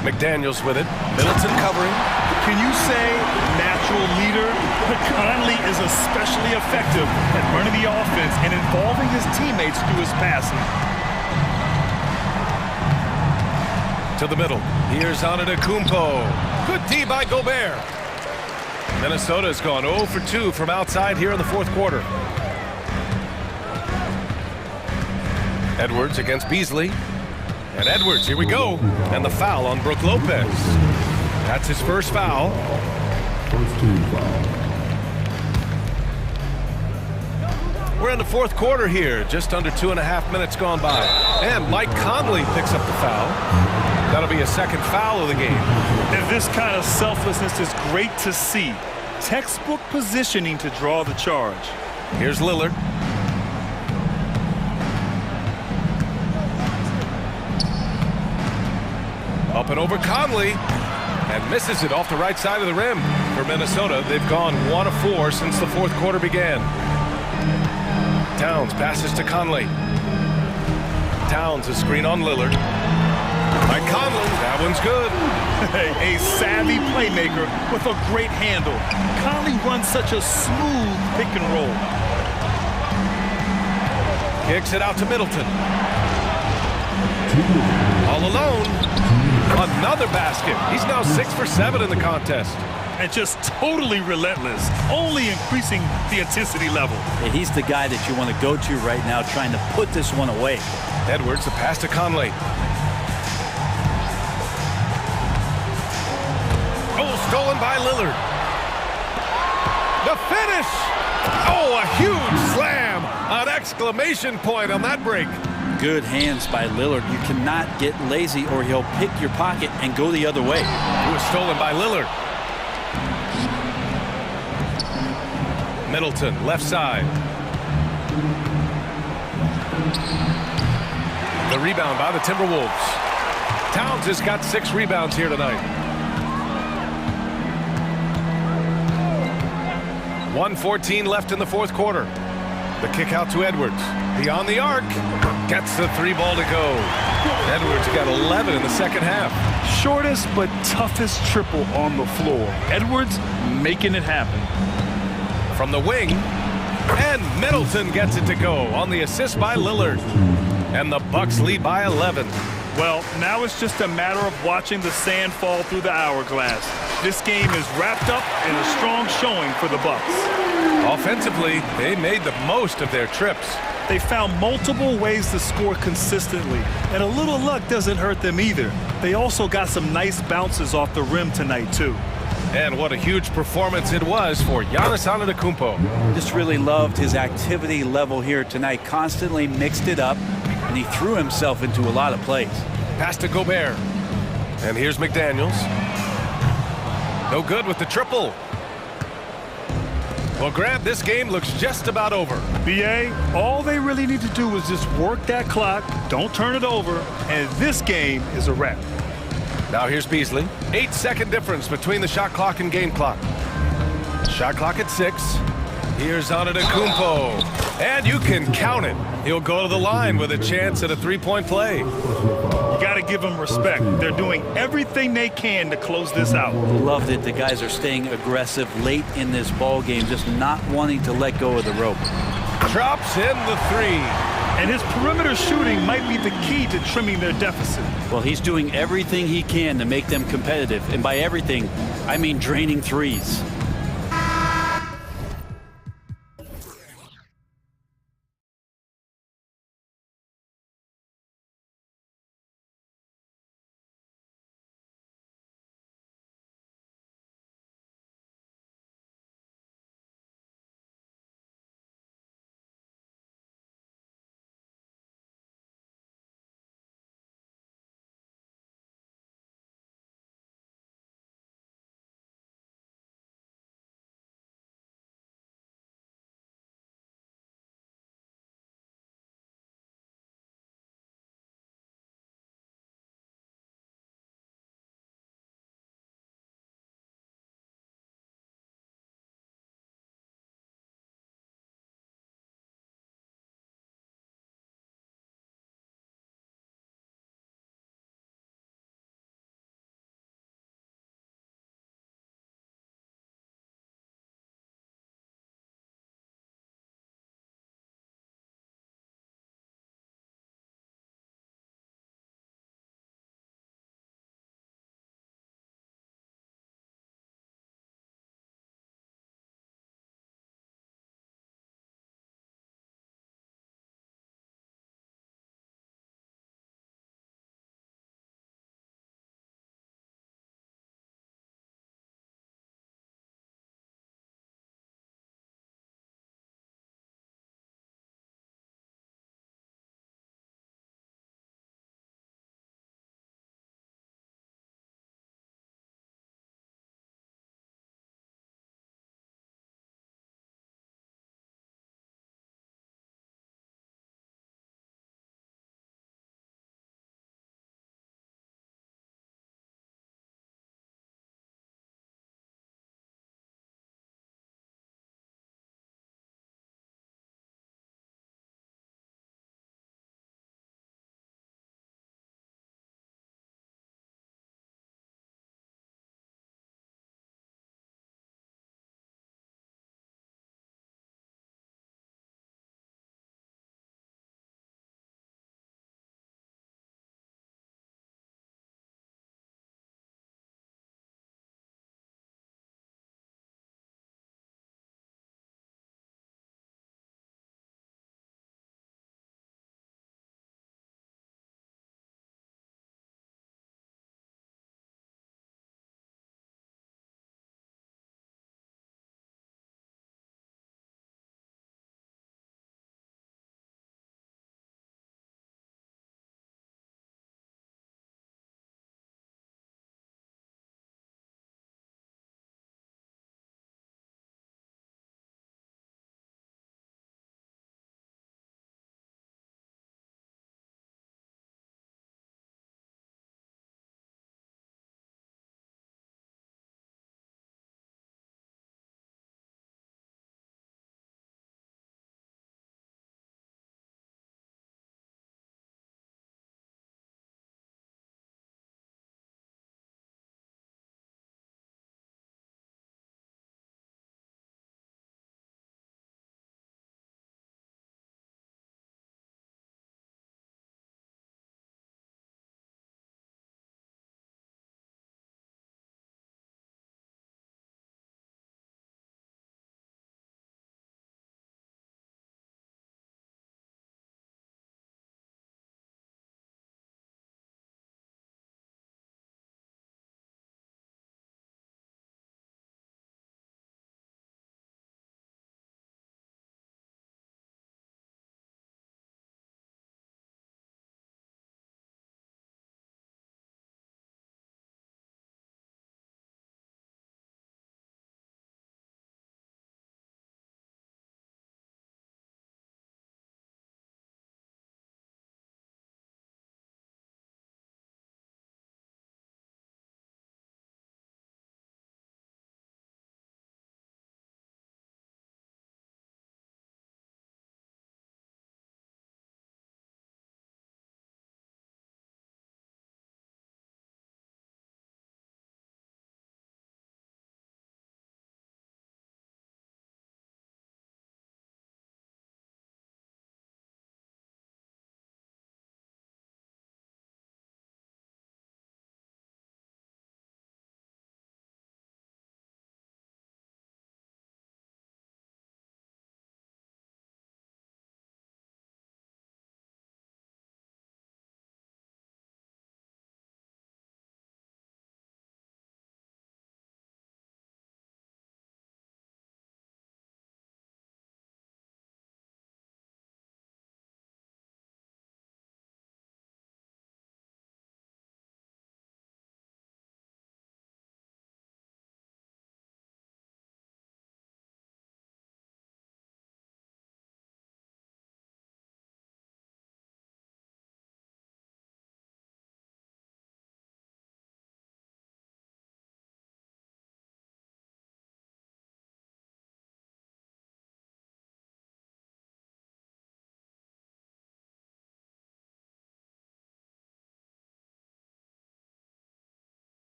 H: McDaniels with it. Middleton covering.
I: Can you say natural leader? But Conley is especially effective at running the offense and involving his teammates through his passing.
H: To the middle. Here's Antetokounmpo. Good D by Gobert. Minnesota has gone 0 for 2 from outside here in the fourth quarter. Edwards against Beasley. And Edwards, here we go. And the foul on Brook Lopez. That's his first foul.
D: First team foul.
H: We're in the fourth quarter here. Just under 2.5 minutes gone by. And Mike Conley picks up the foul. That'll be a second foul of the game.
I: And this kind of selflessness is great to see. Textbook positioning to draw the charge.
H: Here's Lillard. Up and over Conley, and misses it off the right side of the rim. For Minnesota, they've gone 1 of 4 since the fourth quarter began. Towns passes to Conley. Towns a screen on Lillard. By Conley, that one's good.
I: A savvy playmaker with a great handle. Conley runs such a smooth pick and roll.
H: Kicks it out to Middleton. All alone. Another basket. He's now 6 for 7 in the contest.
I: And just totally relentless, only increasing the intensity level.
J: Yeah, he's the guy that you want to go to right now, trying to put this one away.
H: Edwards, the pass to Conley. Oh, stolen by Lillard. The finish. Oh, a huge slam. An exclamation point on that break.
J: Good hands by Lillard. You cannot get lazy or he'll pick your pocket and go the other way.
H: It was stolen by Lillard. Middleton, left side. The rebound by the Timberwolves. Towns has got 6 rebounds here tonight. 1:14 left in the fourth quarter. The kick out to Edwards. Beyond the arc. Gets the 3 ball to go. Edwards got 11 in the second half.
I: Shortest but toughest triple on the floor. Edwards making it happen.
H: From the wing. And Middleton gets it to go on the assist by Lillard. And the Bucks lead by 11.
I: Well, now it's just a matter of watching the sand fall through the hourglass. This game is wrapped up in a strong showing for the Bucks.
H: Offensively, they made the most of their trips.
I: They found multiple ways to score consistently, and a little luck doesn't hurt them either. They also got some nice bounces off the rim tonight, too.
H: And what a huge performance it was for Giannis Antetokounmpo.
J: Just really loved his activity level here tonight. Constantly mixed it up, and he threw himself into a lot of plays.
H: Pass to Gobert. And here's McDaniels. No good with the triple. Well, Grant, this game looks just about over.
I: BA, all they really need to do is just work that clock, don't turn it over, and this game is a wrap.
H: Now here's Beasley. 8-second difference between the shot clock and game clock. Shot clock at 6. Here's Antetokounmpo. And you can count it. He'll go to the line with a chance at a 3-point play.
I: You got to give them respect. They're doing everything they can to close this out.
J: Loved it. The guys are staying aggressive late in this ball game, just not wanting to let go of the rope.
H: Drops in the three.
I: And his perimeter shooting might be the key to trimming their deficit.
J: Well, he's doing everything he can to make them competitive. And by everything, I mean draining threes.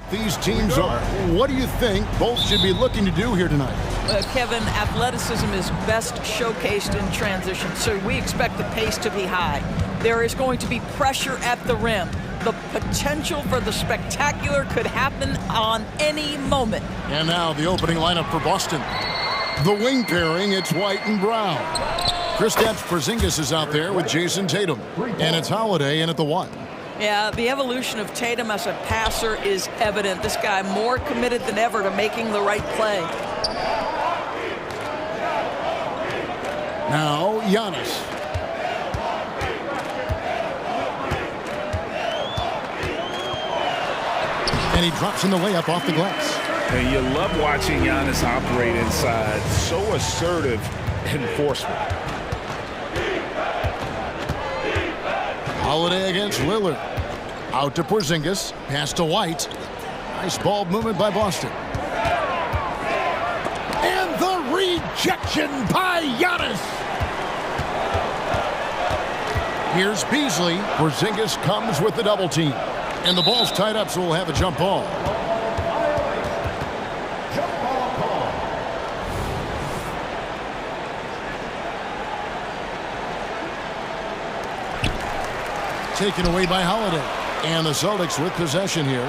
A: these teams are. What do you think both should be looking to do here tonight?
L: Kevin, athleticism is best showcased in transition, so we expect the pace to be high. There is going to be pressure at the rim. The potential for the spectacular could happen on any moment.
A: And now the opening lineup for Boston. The wing pairing, it's White and Brown. Kristaps Porzingis is out there with Jason Tatum. And it's Holiday in at the 1.
L: Yeah, the evolution of Tatum as a passer is evident. This guy more committed than ever to making the right play.
A: Now, Giannis. And he drops in the layup off the glass.
B: And you love watching Giannis operate inside. So assertive enforcement.
A: Holiday against Lillard. Out to Porzingis. Pass to White. Nice ball movement by Boston. And the rejection by Giannis. Here's Beasley. Porzingis comes with the double team. And the ball's tied up, so we'll have a jump ball. Taken away by Holiday. And the Celtics with possession here.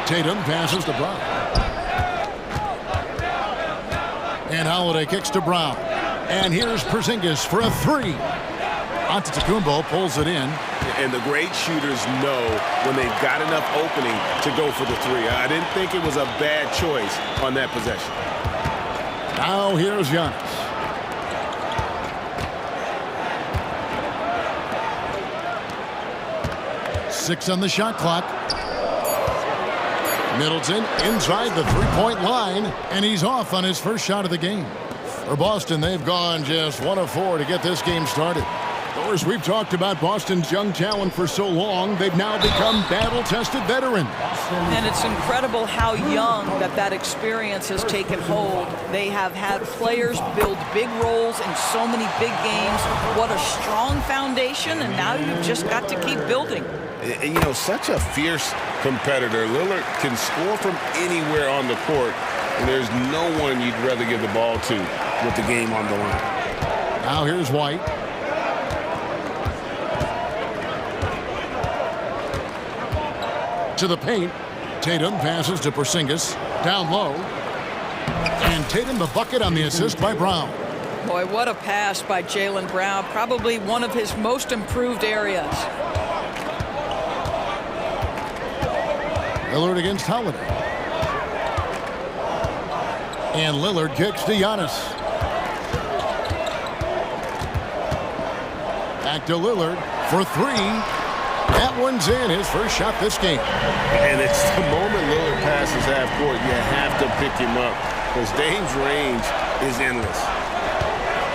A: Tatum passes to Brown. And Holiday kicks to Brown. And here's Porzingis for a 3. Antetokounmpo pulls it in.
G: And the great shooters know when they've got enough opening to go for the 3. I didn't think it was a bad choice on that possession.
A: Now here's Giannis. Six on the shot clock. Middleton inside the three-point line, and he's off on his first shot of the game. For Boston, they've gone just 1 of 4 to get this game started. Of course, we've talked about Boston's young talent for so long. They've now become battle-tested veterans.
L: And it's incredible how young that experience has taken hold. They have had players build big roles in so many big games. What a strong foundation, and now you've just got to keep building.
B: You know, such a fierce competitor. Lillard can score from anywhere on the court, and there's no one you'd rather give the ball to with the game on the line.
A: Now here's White. To the paint. Tatum passes to Porzingis. Down low. And Tatum the bucket on the assist by Brown.
L: Boy, what a pass by Jaylen Brown. Probably one of his most improved areas.
A: Lillard against Holiday. And Lillard kicks to Giannis. Back to Lillard for 3. That one's in, his first shot this game.
B: And it's the moment Lillard passes half court, you have to pick him up, because Dame's range is endless.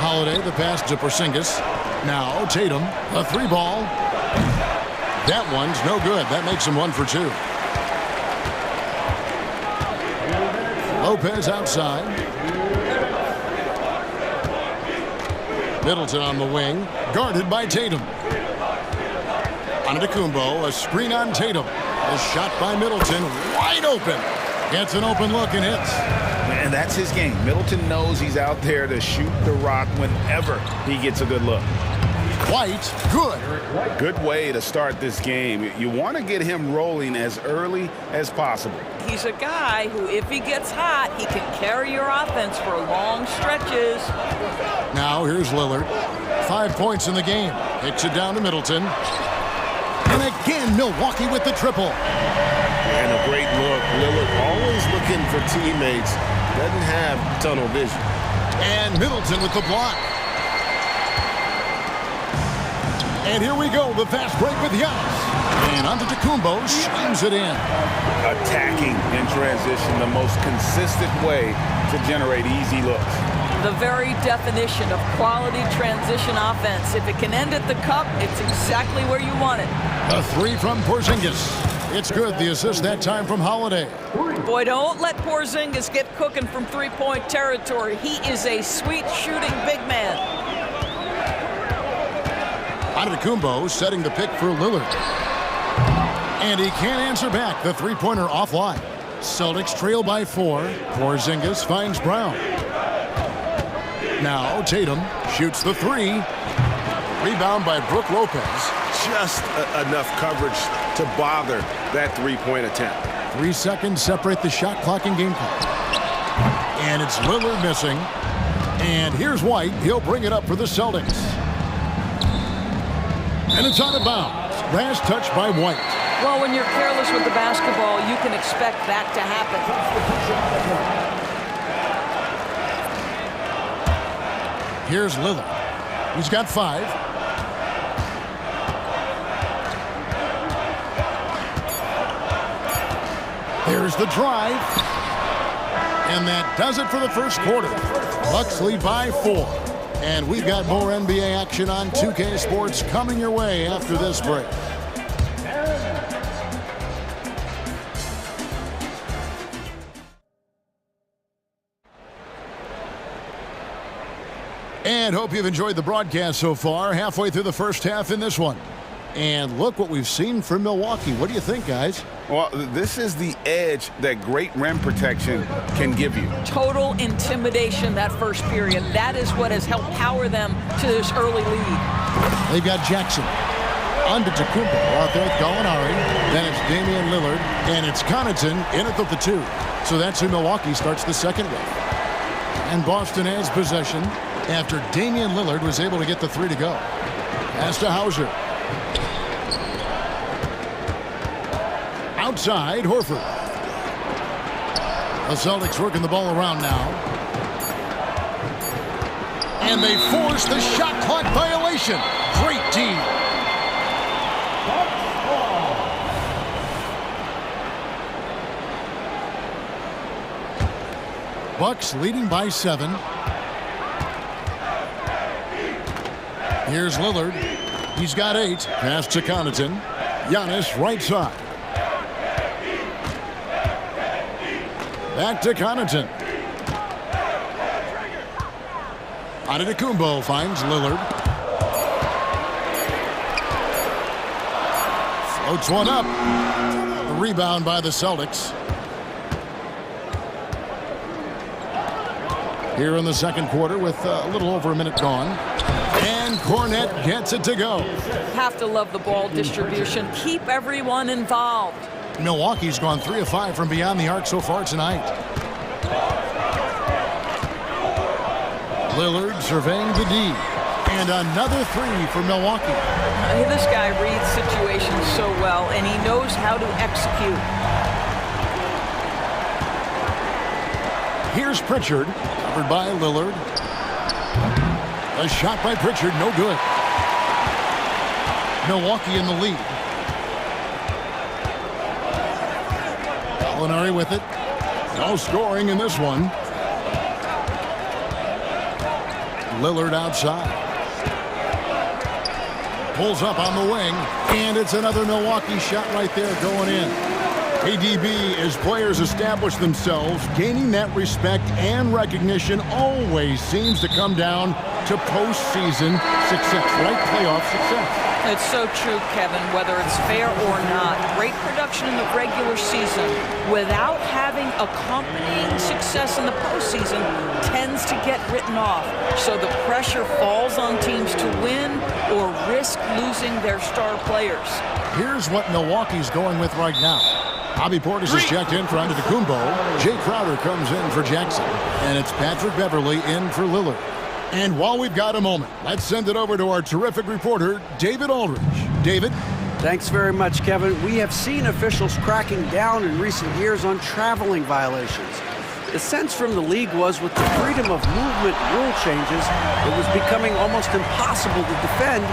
A: Holiday, the pass to Porzingis. Now Tatum, a 3-ball. That one's no good. That makes him 1 for 2. Lopez outside. Middleton on the wing, guarded by Tatum. Antetokounmpo, a screen on Tatum. A shot by Middleton, wide open. Gets an open look and hits.
B: And that's his game. Middleton knows he's out there to shoot the rock whenever he gets a good look.
A: White, good.
B: Good way to start this game. You want to get him rolling as early as possible.
L: He's a guy who, if he gets hot, he can carry your offense for long stretches.
A: Now here's Lillard. 5 points in the game. Hits it down to Middleton. And again, Milwaukee with the triple.
B: And a great look. Lillard always looking for teammates. Doesn't have tunnel vision.
A: And Middleton with the block. And here we go, the fast break with Giannis. And Antetokounmpo shines it in.
B: Attacking in transition, the most consistent way to generate easy looks.
L: The very definition of quality transition offense. If it can end at the cup, it's exactly where you want it.
A: A 3 from Porzingis. It's good, the assist that time from Holiday.
L: Boy, don't let Porzingis get cooking from three-point territory. He is a sweet shooting big man. Antetokounmpo
A: setting the pick for Lillard. And he can't answer back. The three-pointer offline. Celtics trail by 4. Porzingis finds Brown. Now Tatum shoots the 3. Rebound by Brook Lopez.
G: Just enough coverage to bother that three-point attempt.
A: 3 seconds separate the shot clock and game clock. And it's Lillard missing. And here's White. He'll bring it up for the Celtics. And it's out of bounds. Last touch by White.
L: Well, when you're careless with the basketball, you can expect that to happen.
A: Here's Lillard. He's got 5. There's the drive. And that does it for the first quarter. Bucks lead by 4. And we've got more NBA action on 2K Sports coming your way after this break. And hope you've enjoyed the broadcast so far. Halfway through the first half in this one. And look what we've seen from Milwaukee. What do you think, guys?
B: Well, this is the edge that great rim protection can give you.
L: Total intimidation that first period. That is what has helped power them to this early lead.
A: They've got Jackson. Antetokounmpo out there with Gallinari. Then it's Damian Lillard. And it's Connaughton in at the 2. So that's who Milwaukee starts the second with. And Boston has possession after Damian Lillard was able to get the 3 to go. Pass to Hauser. Outside, Horford. The Celtics working the ball around now. And they force the shot clock violation. Great team. Bucks leading by 7. Here's Lillard. He's got 8. Pass to Connaughton. Giannis right side. Back to Connaughton. Antetokounmpo finds Lillard. Floats one up. A rebound by the Celtics. Here in the second quarter with a little over a minute gone. And Cornette gets it to go.
L: Have to love the ball distribution. Keep everyone involved.
A: Milwaukee's gone 3 of 5 from beyond the arc so far tonight. Lillard surveying the D. And another 3 for Milwaukee.
L: This guy reads situations so well, and he knows how to execute.
A: Here's Pritchard, covered by Lillard. A shot by Pritchard, no good. Milwaukee in the lead. Gallinari with it. No scoring in this one. Lillard outside. Pulls up on the wing. And it's another Milwaukee shot right there going in. ADB, as players establish themselves, gaining that respect and recognition always seems to come down to postseason success, right? Playoff success.
L: It's so true, Kevin, whether it's fair or not. Great production in the regular season without having accompanying success in the postseason tends to get written off. So the pressure falls on teams to win or risk losing their star players.
A: Here's what Milwaukee's going with right now. Bobby Portis is checked in for Antetokounmpo. Jay Crowder comes in for Jackson. And it's Patrick Beverley in for Lillard. And while we've got a moment, let's send it over to our terrific reporter, David Aldridge. David?
E: Thanks very much, Kevin. We have seen officials cracking down in recent years on traveling violations. The sense from the league was with the freedom of movement rule changes, it was becoming almost impossible to defend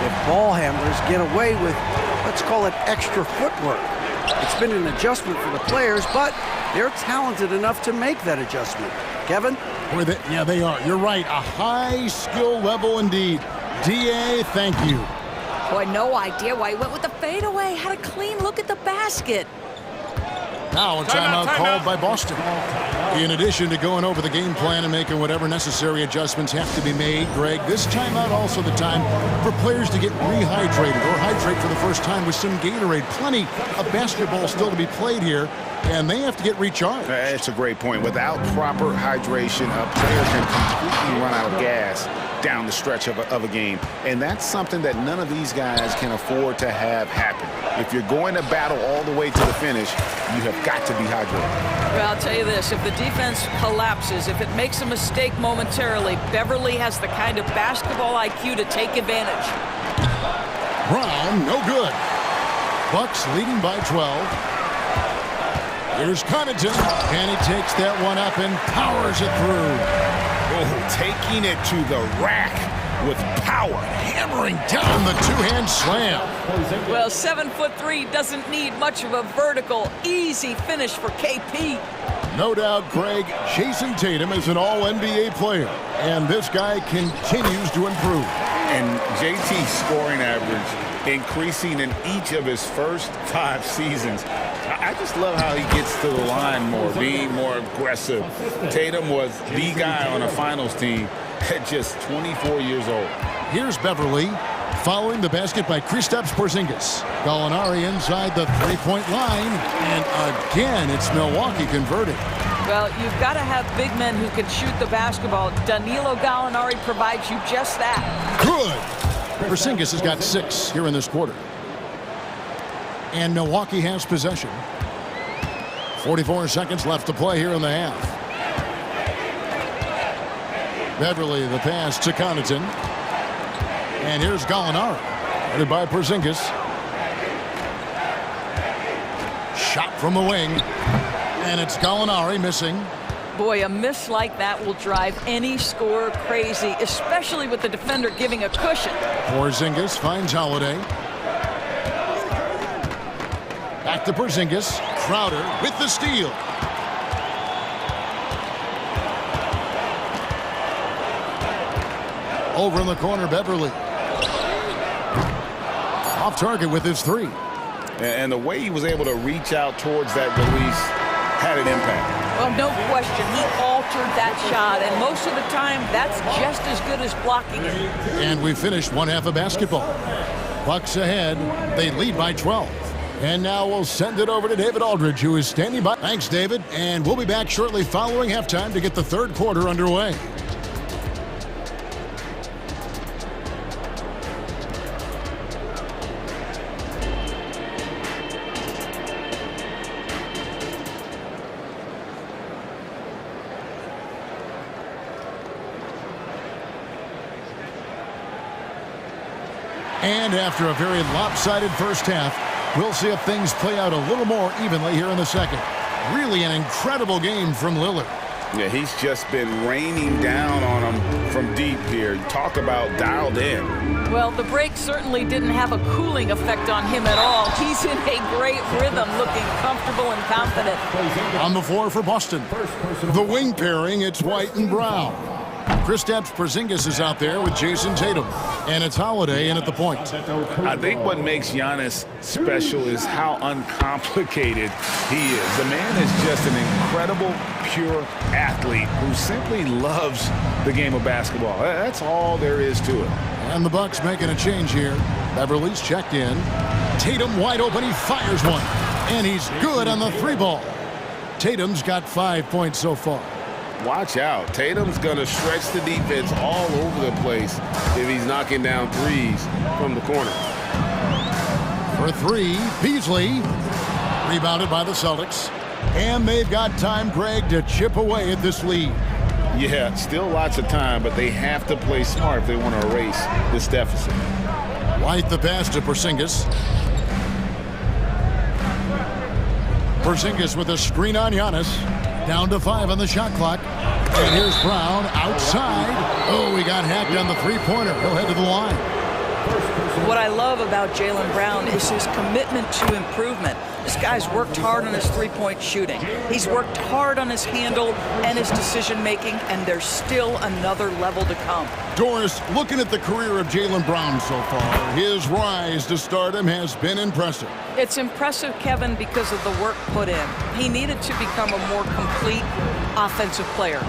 E: if ball handlers get away with, let's call it, extra footwork. It's been an adjustment for the players, but they're talented enough to make that adjustment. Kevin?
A: Yeah, they are. You're right. A high skill level indeed. DA, thank you.
K: Boy, no idea why he went with the fadeaway. Had a clean look at the basket.
A: Now a timeout called by Boston. In addition to going over the game plan and making whatever necessary adjustments have to be made, Greg, this timeout also the time for players to get rehydrated or hydrate for the first time with some Gatorade. Plenty of basketball still to be played here, and they have to get recharged.
B: That's a great point. Without proper hydration, a player can completely run out of gas down the stretch of a game. And that's something that none of these guys can afford to have happen. If you're going to battle all the way to the finish, you have got to be hydrated.
L: Well, I'll tell you this, if the defense collapses, if it makes a mistake momentarily, Beverly has the kind of basketball IQ to take advantage.
A: Brown, no good. Bucks leading by 12. Here's Connaughton, and he takes that one up and powers it through.
B: Oh, taking it to the rack with power,
A: hammering down the two-hand slam.
L: Well, 7'3" doesn't need much of a vertical, easy finish for KP.
A: No doubt, Greg, Jason Tatum is an all-NBA player, and this guy continues to improve.
B: And JT's scoring average increasing in each of his first 5 seasons. I just love how he gets to the line more, being more aggressive. Tatum was the guy on a finals team at just 24 years old.
A: Here's Beverly following the basket by Kristaps Porzingis. Gallinari inside the three-point line, and again, it's Milwaukee converting.
L: Well, you've got to have big men who can shoot the basketball. Danilo Gallinari provides you just that.
A: Good. Porzingis has got 6 here in this quarter. And Milwaukee has possession. 44 seconds left to play here in the half. Beverly, the pass to Connaughton. And here's Gallinari, headed by Porzingis. Shot from the wing. And it's Gallinari missing.
L: Boy, a miss like that will drive any scorer crazy, especially with the defender giving a cushion.
A: Porzingis finds Holiday. Back to Porzingis. Crowder with the steal. Over in the corner, Beverly. Off target with his 3.
B: And the way he was able to reach out towards that release had an impact.
L: Well, no question. He altered that shot, and most of the time, that's just as good as blocking it.
A: And we finished one half of basketball. Bucks ahead. They lead by 12. And now we'll send it over to David Aldridge, who is standing by. Thanks, David. And we'll be back shortly following halftime to get the third quarter underway. And after a very lopsided first half, we'll see if things play out a little more evenly here in the second. Really an incredible game from Lillard.
B: Yeah, he's just been raining down on him from deep here. Talk about dialed in.
L: Well, the break certainly didn't have a cooling effect on him at all. He's in a great rhythm, looking comfortable and confident.
A: On the floor for Boston, the wing pairing, it's White and Brown. Kristaps Porzingis is out there with Jason Tatum, and it's Holiday in at the point.
B: I think what makes Giannis special is how uncomplicated he is. The man is just an incredible, pure athlete who simply loves the game of basketball. That's all there is to it.
A: And the Bucks making a change here. Beverly's checked in. Tatum wide open, he fires one, and he's good on the 3 ball. Tatum's got 5 points so far.
B: Watch out. Tatum's going to stretch the defense all over the place if he's knocking down threes from the corner.
A: For 3, Beasley. Rebounded by the Celtics. And they've got time, Greg, to chip away at this lead.
B: Yeah, still lots of time, but they have to play smart if they want to erase this deficit.
A: White the pass to Porzingis. Porzingis with a screen on Giannis. Down to 5 on the shot clock. And here's Brown outside. Oh, he got hacked on the 3-pointer. He'll head to the line.
L: What I love about Jaylen Brown is his commitment to improvement. This guy's worked hard on his 3-point shooting. He's worked hard on his handle and his decision-making, and there's still another level to come.
A: Doris, looking at the career of Jaylen Brown so far, his rise to stardom has been impressive.
L: It's impressive, Kevin, because of the work put in. He needed to become a more complete, offensive player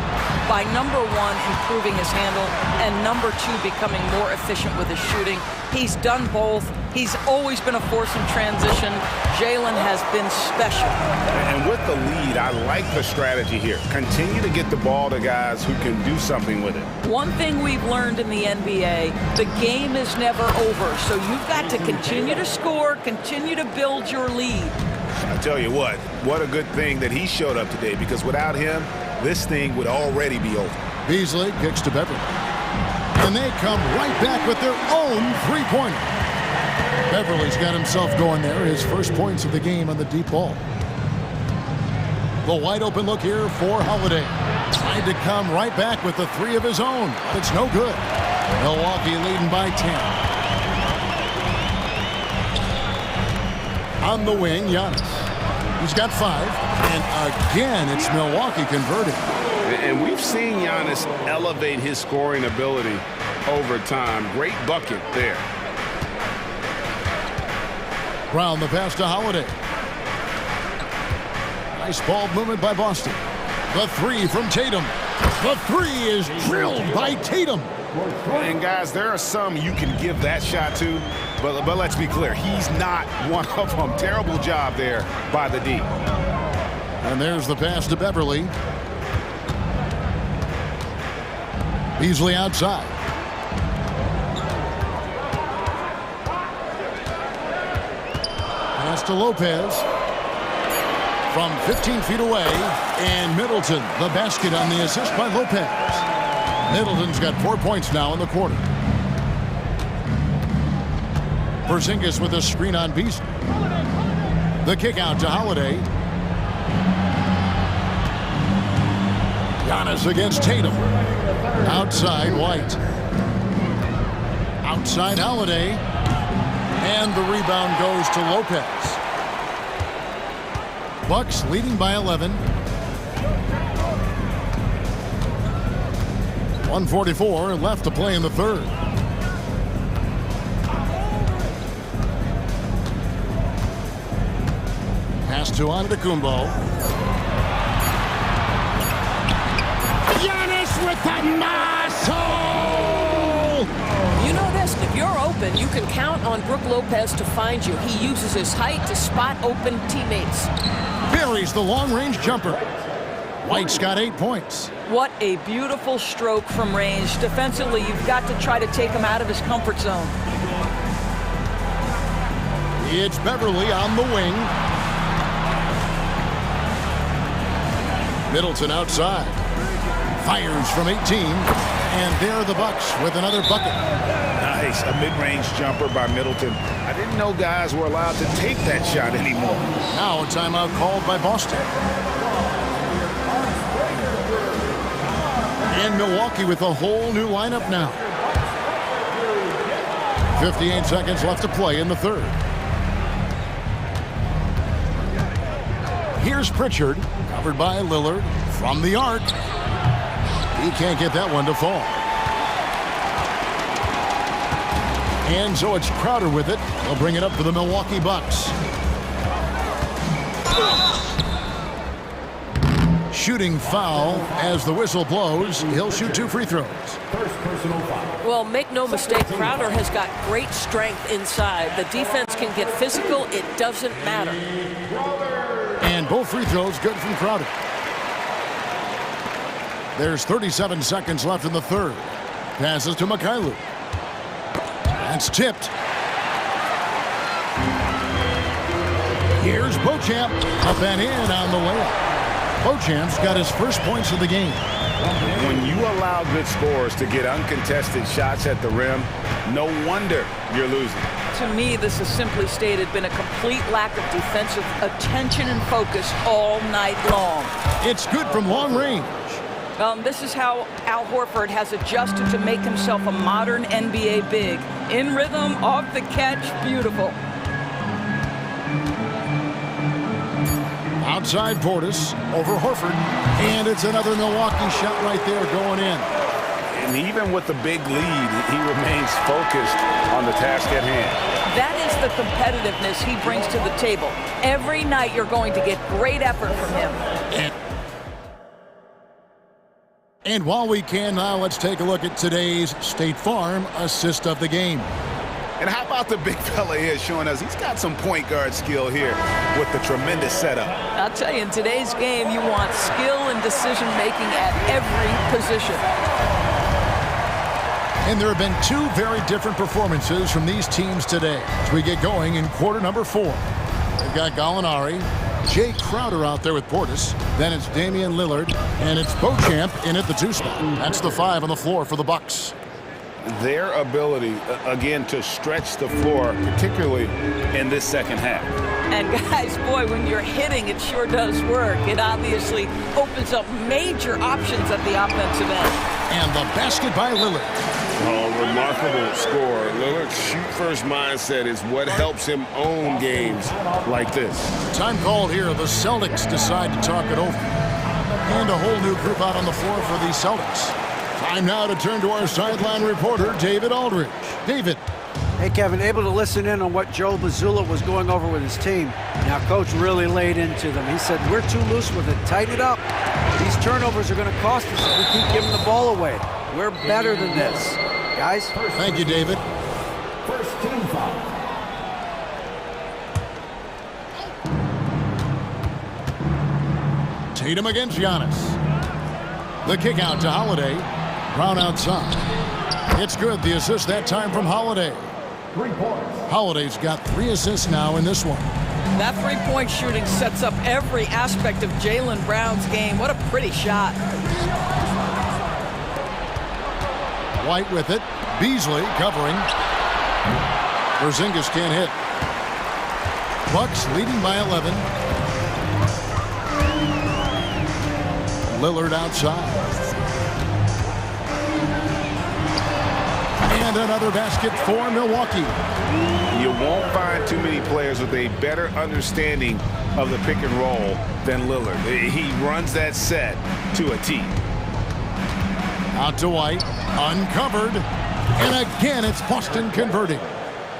L: by, number one, improving his handle, and number two, becoming more efficient with his shooting. He's done both. He's always been a force in transition. Jalen has been special.
B: And with the lead, I like the strategy here. Continue to get the ball to guys who can do something with it.
L: One thing we've learned in the NBA, the game is never over. So you've got to continue to score, continue to build your lead.
B: I tell you what a good thing that he showed up today, because without him, this thing would already be over.
A: Beasley kicks to Beverly. And they come right back with their own three-pointer. Beverly's got himself going there, his first points of the game on the deep ball. The wide open look here for Holiday. Tried to come right back with the three of his own. It's no good. Milwaukee leading by 10. On the wing, Giannis. He's got 5. And again, it's Milwaukee converting.
B: And we've seen Giannis elevate his scoring ability over time. Great bucket there.
A: Brown the pass to Holiday. Nice ball movement by Boston. The three from Tatum. The three is drilled by Tatum.
B: And guys, there are some you can give that shot to, but let's be clear, he's not one of them. Terrible job there by the D.
A: And there's the pass to Beverly. Beasley outside. Pass to Lopez. From 15 feet away, and Middleton, the basket on the assist by Lopez. Middleton's got 4 points now in the quarter. Porzingis with a screen on Beasley. The kick out to Holiday. Giannis against Tatum. Outside White. Outside Holiday. And the rebound goes to Lopez. Bucks leading by 11. 1:44 left to play in the third. Pass to Antetokounmpo. Giannis with the muscle!
M: You know this, if you're open, you can count on Brook Lopez to find you. He uses his height to spot open teammates.
A: Buries the long-range jumper. White's got 8 points.
L: What a beautiful stroke from range. Defensively, you've got to try to take him out of his comfort zone.
A: It's Beverly on the wing. Middleton outside. Fires from 18. And there are the Bucks with another bucket.
B: Nice, a mid-range jumper by Middleton. I didn't know guys were allowed to take that shot anymore.
A: Now a timeout called by Boston. And Milwaukee with a whole new lineup now. 58 seconds left to play in the third. Here's Pritchard, covered by Lillard from the arc. He can't get that one to fall. And so it's Crowder with it. They'll bring it up for the Milwaukee Bucks. Shooting foul as the whistle blows. He'll shoot 2 free throws.
D: First personal foul.
M: Well, make no mistake, Crowder has got great strength inside. The defense can get physical. It doesn't matter.
A: And both free throws good from Crowder. There's 37 seconds left in the third. Passes to Mikhailuk. That's tipped. Here's Beauchamp. Up and in on the layup. Beauchamp's got his first points of the game.
B: When you allow good scorers to get uncontested shots at the rim, no wonder you're losing.
L: To me, this has simply stated been a complete lack of defensive attention and focus all night long.
A: It's good from long range.
L: This is how Al Horford has adjusted to make himself a modern NBA big. In rhythm, off the catch, beautiful.
A: Outside Portis, over Horford, and it's another Milwaukee shot right there going in.
B: And even with the big lead, he remains focused on the task at hand.
L: That is the competitiveness he brings to the table. Every night you're going to get great effort from him.
A: And while we can now, let's take a look at today's State Farm assist of the game.
B: And how about the big fella here showing us he's got some point guard skill here with the tremendous setup.
L: I'll tell you, in today's game, you want skill and decision-making at every position.
A: And there have been two very different performances from these teams today as we get going in quarter number 4. We've got Gallinari, Jay Crowder out there with Portis. Then it's Damian Lillard, and it's Beauchamp in at the 2 spot. That's the 5 on the floor for the Bucks.
B: Their ability, again, to stretch the floor, particularly in this second half.
L: And guys, boy, when you're hitting, it sure does work. It obviously opens up major options at the offensive end.
A: And the basket by Lillard.
G: Oh, remarkable score. Lillard's shoot-first mindset is what helps him own games like this.
A: Time called here. The Celtics decide to talk it over. And a whole new group out on the floor for the Celtics. Time now to turn to our sideline reporter, David Aldridge. David.
E: Hey, Kevin, able to listen in on what Joe Mazzulla was going over with his team. Now, Coach really laid into them. He said, we're too loose with it. Tighten it up. These turnovers are going to cost us if we keep giving the ball away. We're better than this. Guys?
A: Thank you, David.
D: First team foul.
A: Tatum against Giannis. The kick out to Holiday. Brown outside. It's good. The assist that time from Holiday.
D: 3 points.
A: Holiday's got 3 assists now in this one.
L: That three-point shooting sets up every aspect of Jaylen Brown's game. What a pretty shot.
A: White with it. Beasley covering. Porzingis can't hit. Bucks leading by 11. Lillard outside. And another basket for Milwaukee.
B: You won't find too many players with a better understanding of the pick and roll than Lillard. He runs that set to a T.
A: Out to White. Uncovered. And again, it's Boston converting.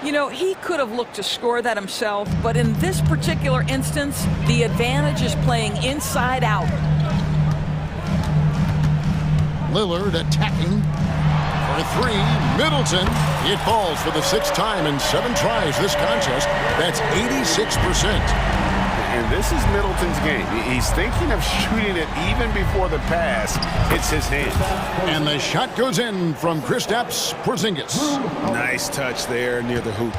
L: You know, he could have looked to score that himself, but in this particular instance, the advantage is playing inside out.
A: Lillard attacking for 3. Middleton. It falls for the 6th time in 7 tries this contest. That's 86%.
B: And this is Middleton's game. He's thinking of shooting it even before the pass hits his hand.
A: And the shot goes in from Kristaps Porzingis.
B: Nice touch there near the hoop.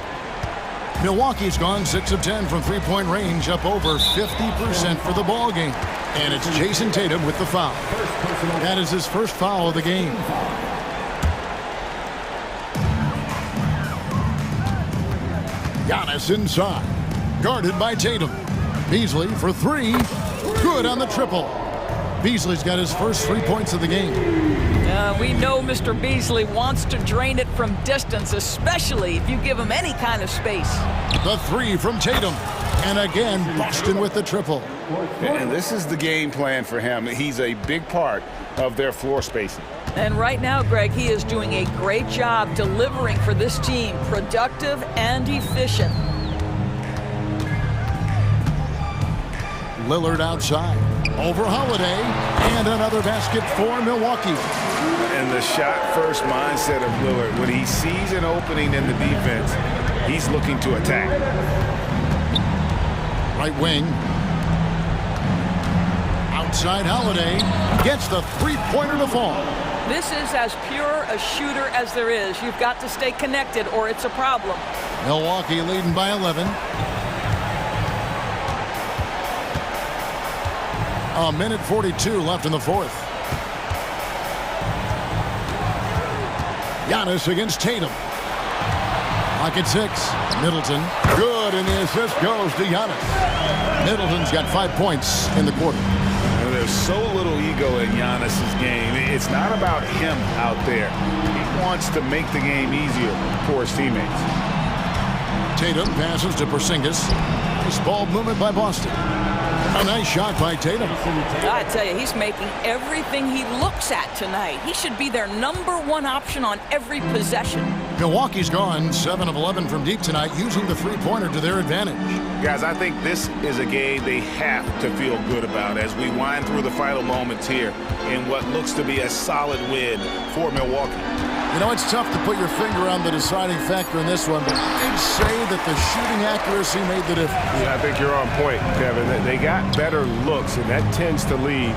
A: Milwaukee's gone 6 of 10 from three-point range, up over 50% for the ball game. And it's Jason Tatum with the foul. That is his first foul of the game. Giannis inside. Guarded by Tatum. Beasley for 3. Good on the triple. Beasley's got his first 3 points of the game.
L: We know Mr. Beasley wants to drain it from distance, especially if you give him any kind of space.
A: The 3 from Tatum. And again, Boston with the triple.
B: And this is the game plan for him. He's a big part of their floor spacing.
L: And right now, Greg, he is doing a great job delivering for this team, productive and efficient.
A: Lillard outside. Over Holiday. And another basket for Milwaukee.
B: And the shot-first mindset of Lillard. When he sees an opening in the defense, he's looking to attack.
A: Right wing. Outside Holiday. Gets the 3-pointer to fall.
L: This is as pure a shooter as there is. You've got to stay connected or it's a problem.
A: Milwaukee leading by 11. A minute 42 left in the 4th. Giannis against Tatum. Clock at 6. Middleton. Good, and the assist goes to Giannis. Middleton's got 5 points in the quarter.
B: There's so little ego in Giannis's game. It's not about him out there. He wants to make the game easier for his teammates.
A: Tatum passes to Porzingis. Nice ball movement by Boston. A nice shot by Tatum.
L: I tell you, he's making everything he looks at tonight. He should be their #1 option on every possession.
A: Milwaukee's gone 7 of 11 from deep tonight, using the three-pointer to their advantage.
B: Guys, I think this is a game they have to feel good about as we wind through the final moments here in what looks to be a solid win for Milwaukee.
A: You know, it's tough to put your finger on the deciding factor in this one, but I'd say that the shooting accuracy made the difference.
G: Yeah, I think you're on point, Kevin. They got better looks, and that tends to lead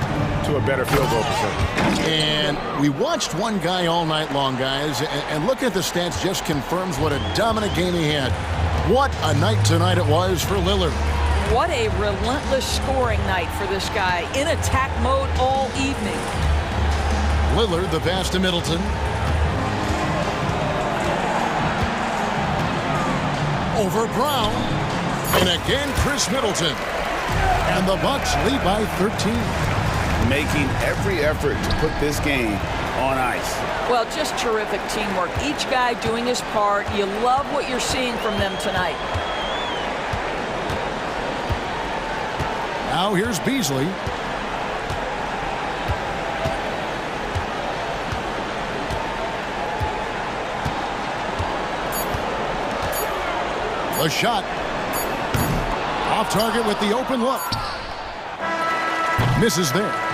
G: to a better field goal percentage.
A: And we watched one guy all night long, guys, and looking at the stats just confirms what a dominant game he had. What a night tonight it was for Lillard.
L: What a relentless scoring night for this guy, in attack mode all evening.
A: Lillard, the pass to Middleton. Over Brown, and again Chris Middleton. And the Bucks lead by 13.
B: Making every effort to put this game on ice.
L: Well, just terrific teamwork. Each guy doing his part. You love what you're seeing from them tonight.
A: Now here's Beasley. The shot. Off target with the open look. Misses there.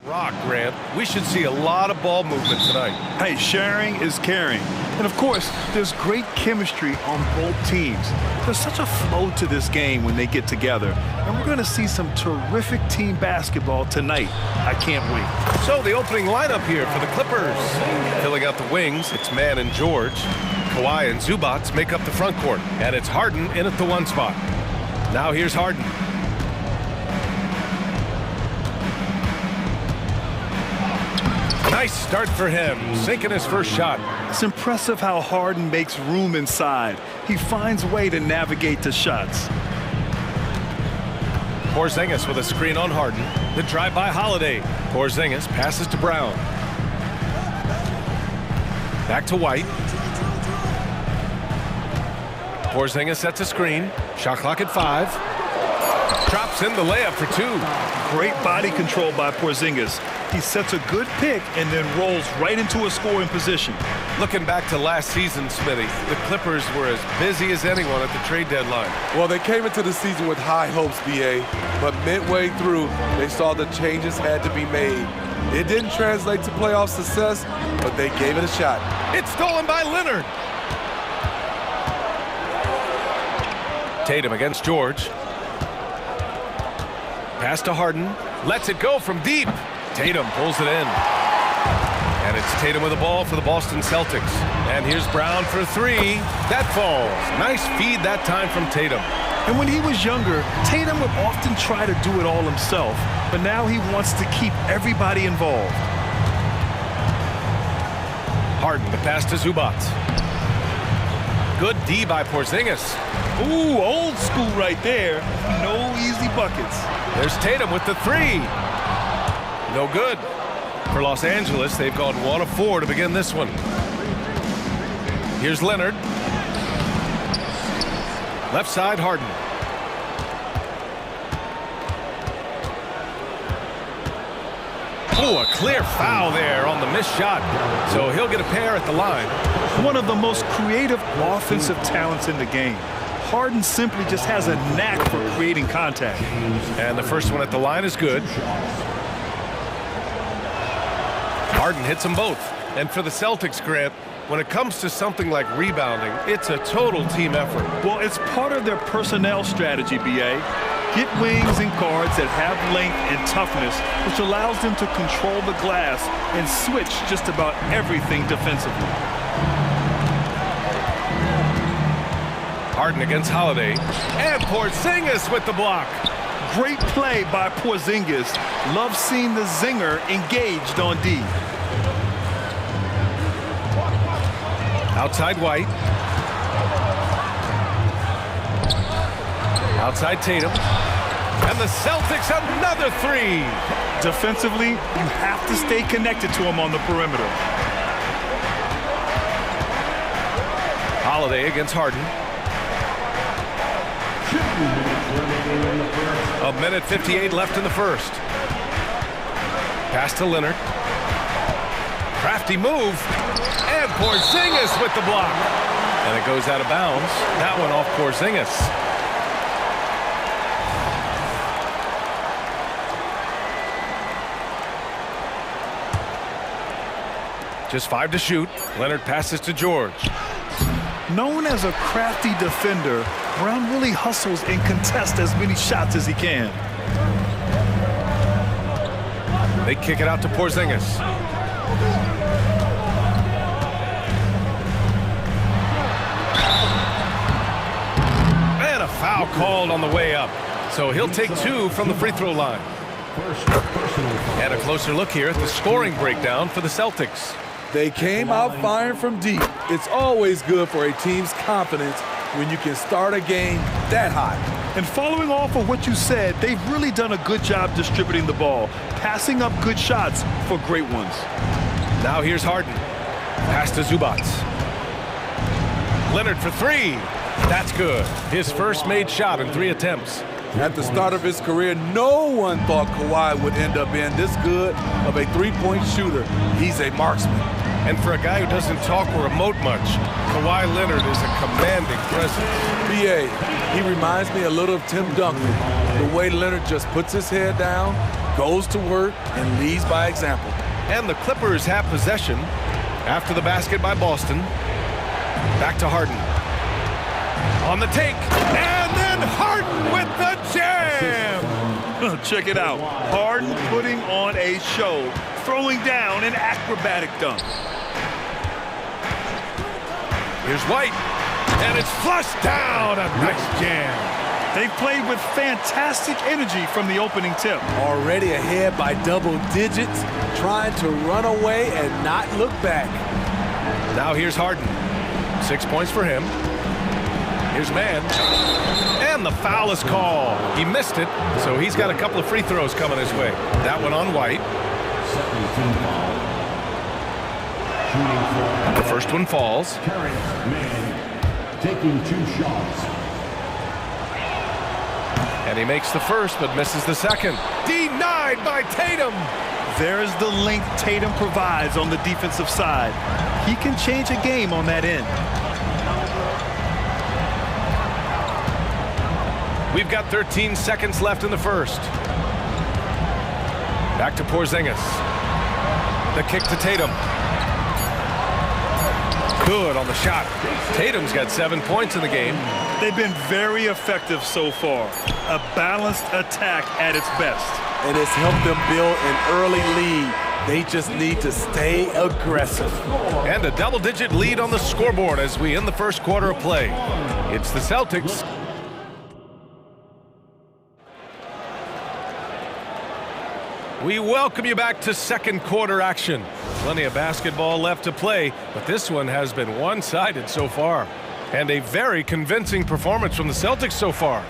H: Rock, Grant. We should see a lot of ball movement tonight.
I: Hey, sharing is caring. And of course, there's great chemistry on both teams. There's such a flow to this game when they get together. And we're going to see some terrific team basketball tonight. I can't wait.
H: So the opening lineup here for the Clippers. Filling out the wings, it's Mann and George. Kawhi and Zubats make up the front court. And it's Harden in at the 1 spot. Now here's Harden. Nice start for him, sinking his first shot.
I: It's impressive how Harden makes room inside. He finds a way to navigate the shots.
H: Porzingis with a screen on Harden. The drive by Holiday. Porzingis passes to Brown. Back to White. Porzingis sets a screen. Shot clock at 5. Drops in the layup for 2.
I: Great body control by Porzingis. He sets a good pick and then rolls right into a scoring position.
H: Looking back to last season, Smitty, the Clippers were as busy as anyone at the trade deadline.
F: Well, they came into the season with high hopes, BA, but midway through, they saw the changes had to be made. It didn't translate to playoff success, but they gave it a shot.
H: It's stolen by Leonard. Tatum against George. Pass to Harden. Lets it go from deep. Tatum pulls it in. And it's Tatum with the ball for the Boston Celtics. And here's Brown for 3. That falls. Nice feed that time from Tatum.
I: And when he was younger, Tatum would often try to do it all himself. But now he wants to keep everybody involved.
H: Harden, the pass to Zubats. Good D by Porzingis.
I: Ooh, old school right there. No easy buckets.
H: There's Tatum with the 3. No good. For Los Angeles, they've gone 1 of 4 to begin this one. Here's Leonard. Left side, Harden. Oh, a clear foul there on the missed shot. So he'll get a pair at the line.
I: One of the most creative offensive talents in the game. Harden simply just has a knack for creating contact.
H: And the first one at the line is good. Harden hits them both. And for the Celtics, Grant, when it comes to something like rebounding, it's a total team effort.
I: Well, it's part of their personnel strategy, BA. Get wings and guards that have length and toughness, which allows them to control the glass and switch just about everything defensively.
H: Harden against Holiday. And Porzingis with the block.
I: Great play by Porzingis. Love seeing the zinger engaged on D.
H: Outside White. Outside Tatum. And the Celtics another 3.
I: Defensively, you have to stay connected to him on the perimeter.
H: Holiday against Harden. A minute 58 left in the first. Pass to Leonard. Crafty move. And Porzingis with the block. And it goes out of bounds. That one off Porzingis. Just 5 to shoot. Leonard passes to George.
I: Known as a crafty defender, Brown really hustles and contests as many shots as he can.
H: They kick it out to Porzingis. And a foul called on the way up. So he'll take 2 from the free throw line. And a closer look here at the scoring breakdown for the Celtics.
F: They came out firing from deep. It's always good for a team's confidence when you can start a game that hot.
I: And following off of what you said, they've really done a good job distributing the ball, passing up good shots for great ones.
H: Now here's Harden. Pass to Zubats. Leonard for 3. That's good. His first made shot in 3 attempts.
F: At the start of his career, no one thought Kawhi would end up being this good of a three-point shooter. He's a marksman.
H: And for a guy who doesn't talk or emote much, Kawhi Leonard is a commanding presence.
F: BA, he reminds me a little of Tim Duncan. The way Leonard just puts his head down, goes to work and leads by example.
H: And the Clippers have possession after the basket by Boston. Back to Harden. On the take, and then Harden with the jam!
I: Check it out. Harden putting on a show, throwing down an acrobatic dunk.
H: Here's White, and it's flushed down. A nice jam.
I: They played with fantastic energy from the opening tip.
F: Already ahead by double digits, trying to run away and not look back.
H: Now here's Harden. 6 points for him. Here's Mann. And the foul is called. He missed it, so he's got a couple of free throws coming his way. That one on White. The first one falls.
D: Taking 2 shots.
H: And he makes the first, but misses the second. Denied by Tatum.
I: There's the length Tatum provides on the defensive side. He can change a game on that end.
H: We've got 13 seconds left in the first. Back to Porzingis. The kick to Tatum. Good on the shot. Tatum's got 7 points in the game.
I: They've been very effective so far. A balanced attack at its best.
F: And it's helped them build an early lead. They just need to stay aggressive.
H: And a double-digit lead on the scoreboard as we end the first quarter of play. It's the Celtics. We welcome you back to second quarter action. Plenty of basketball left to play, but this one has been one-sided so far. And a very convincing performance from the Celtics so far.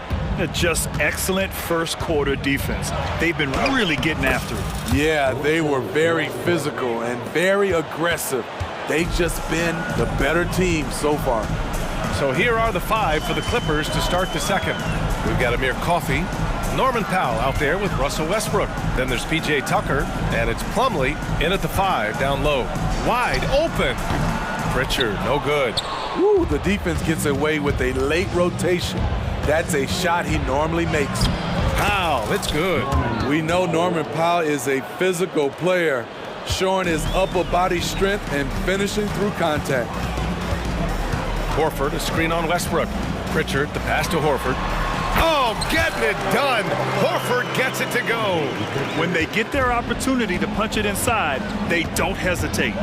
I: Just excellent first quarter defense. They've been really getting after it.
F: Yeah, they were very physical and very aggressive. They've just been the better team so far.
H: So here are the 5 for the Clippers to start the second. We've got Amir Coffey, Norman Powell out there with Russell Westbrook. Then there's P.J. Tucker, and it's Plumlee in at the 5 down low. Wide open. Pritchard, no good.
F: Woo, the defense gets away with a late rotation. That's a shot he normally makes.
H: Powell, it's good.
F: We know Norman Powell is a physical player, showing his upper body strength and finishing through contact.
H: Horford, a screen on Westbrook. Pritchard, the pass to Horford. Oh, getting it done. Horford gets it to go.
I: When they get their opportunity to punch it inside, they don't hesitate.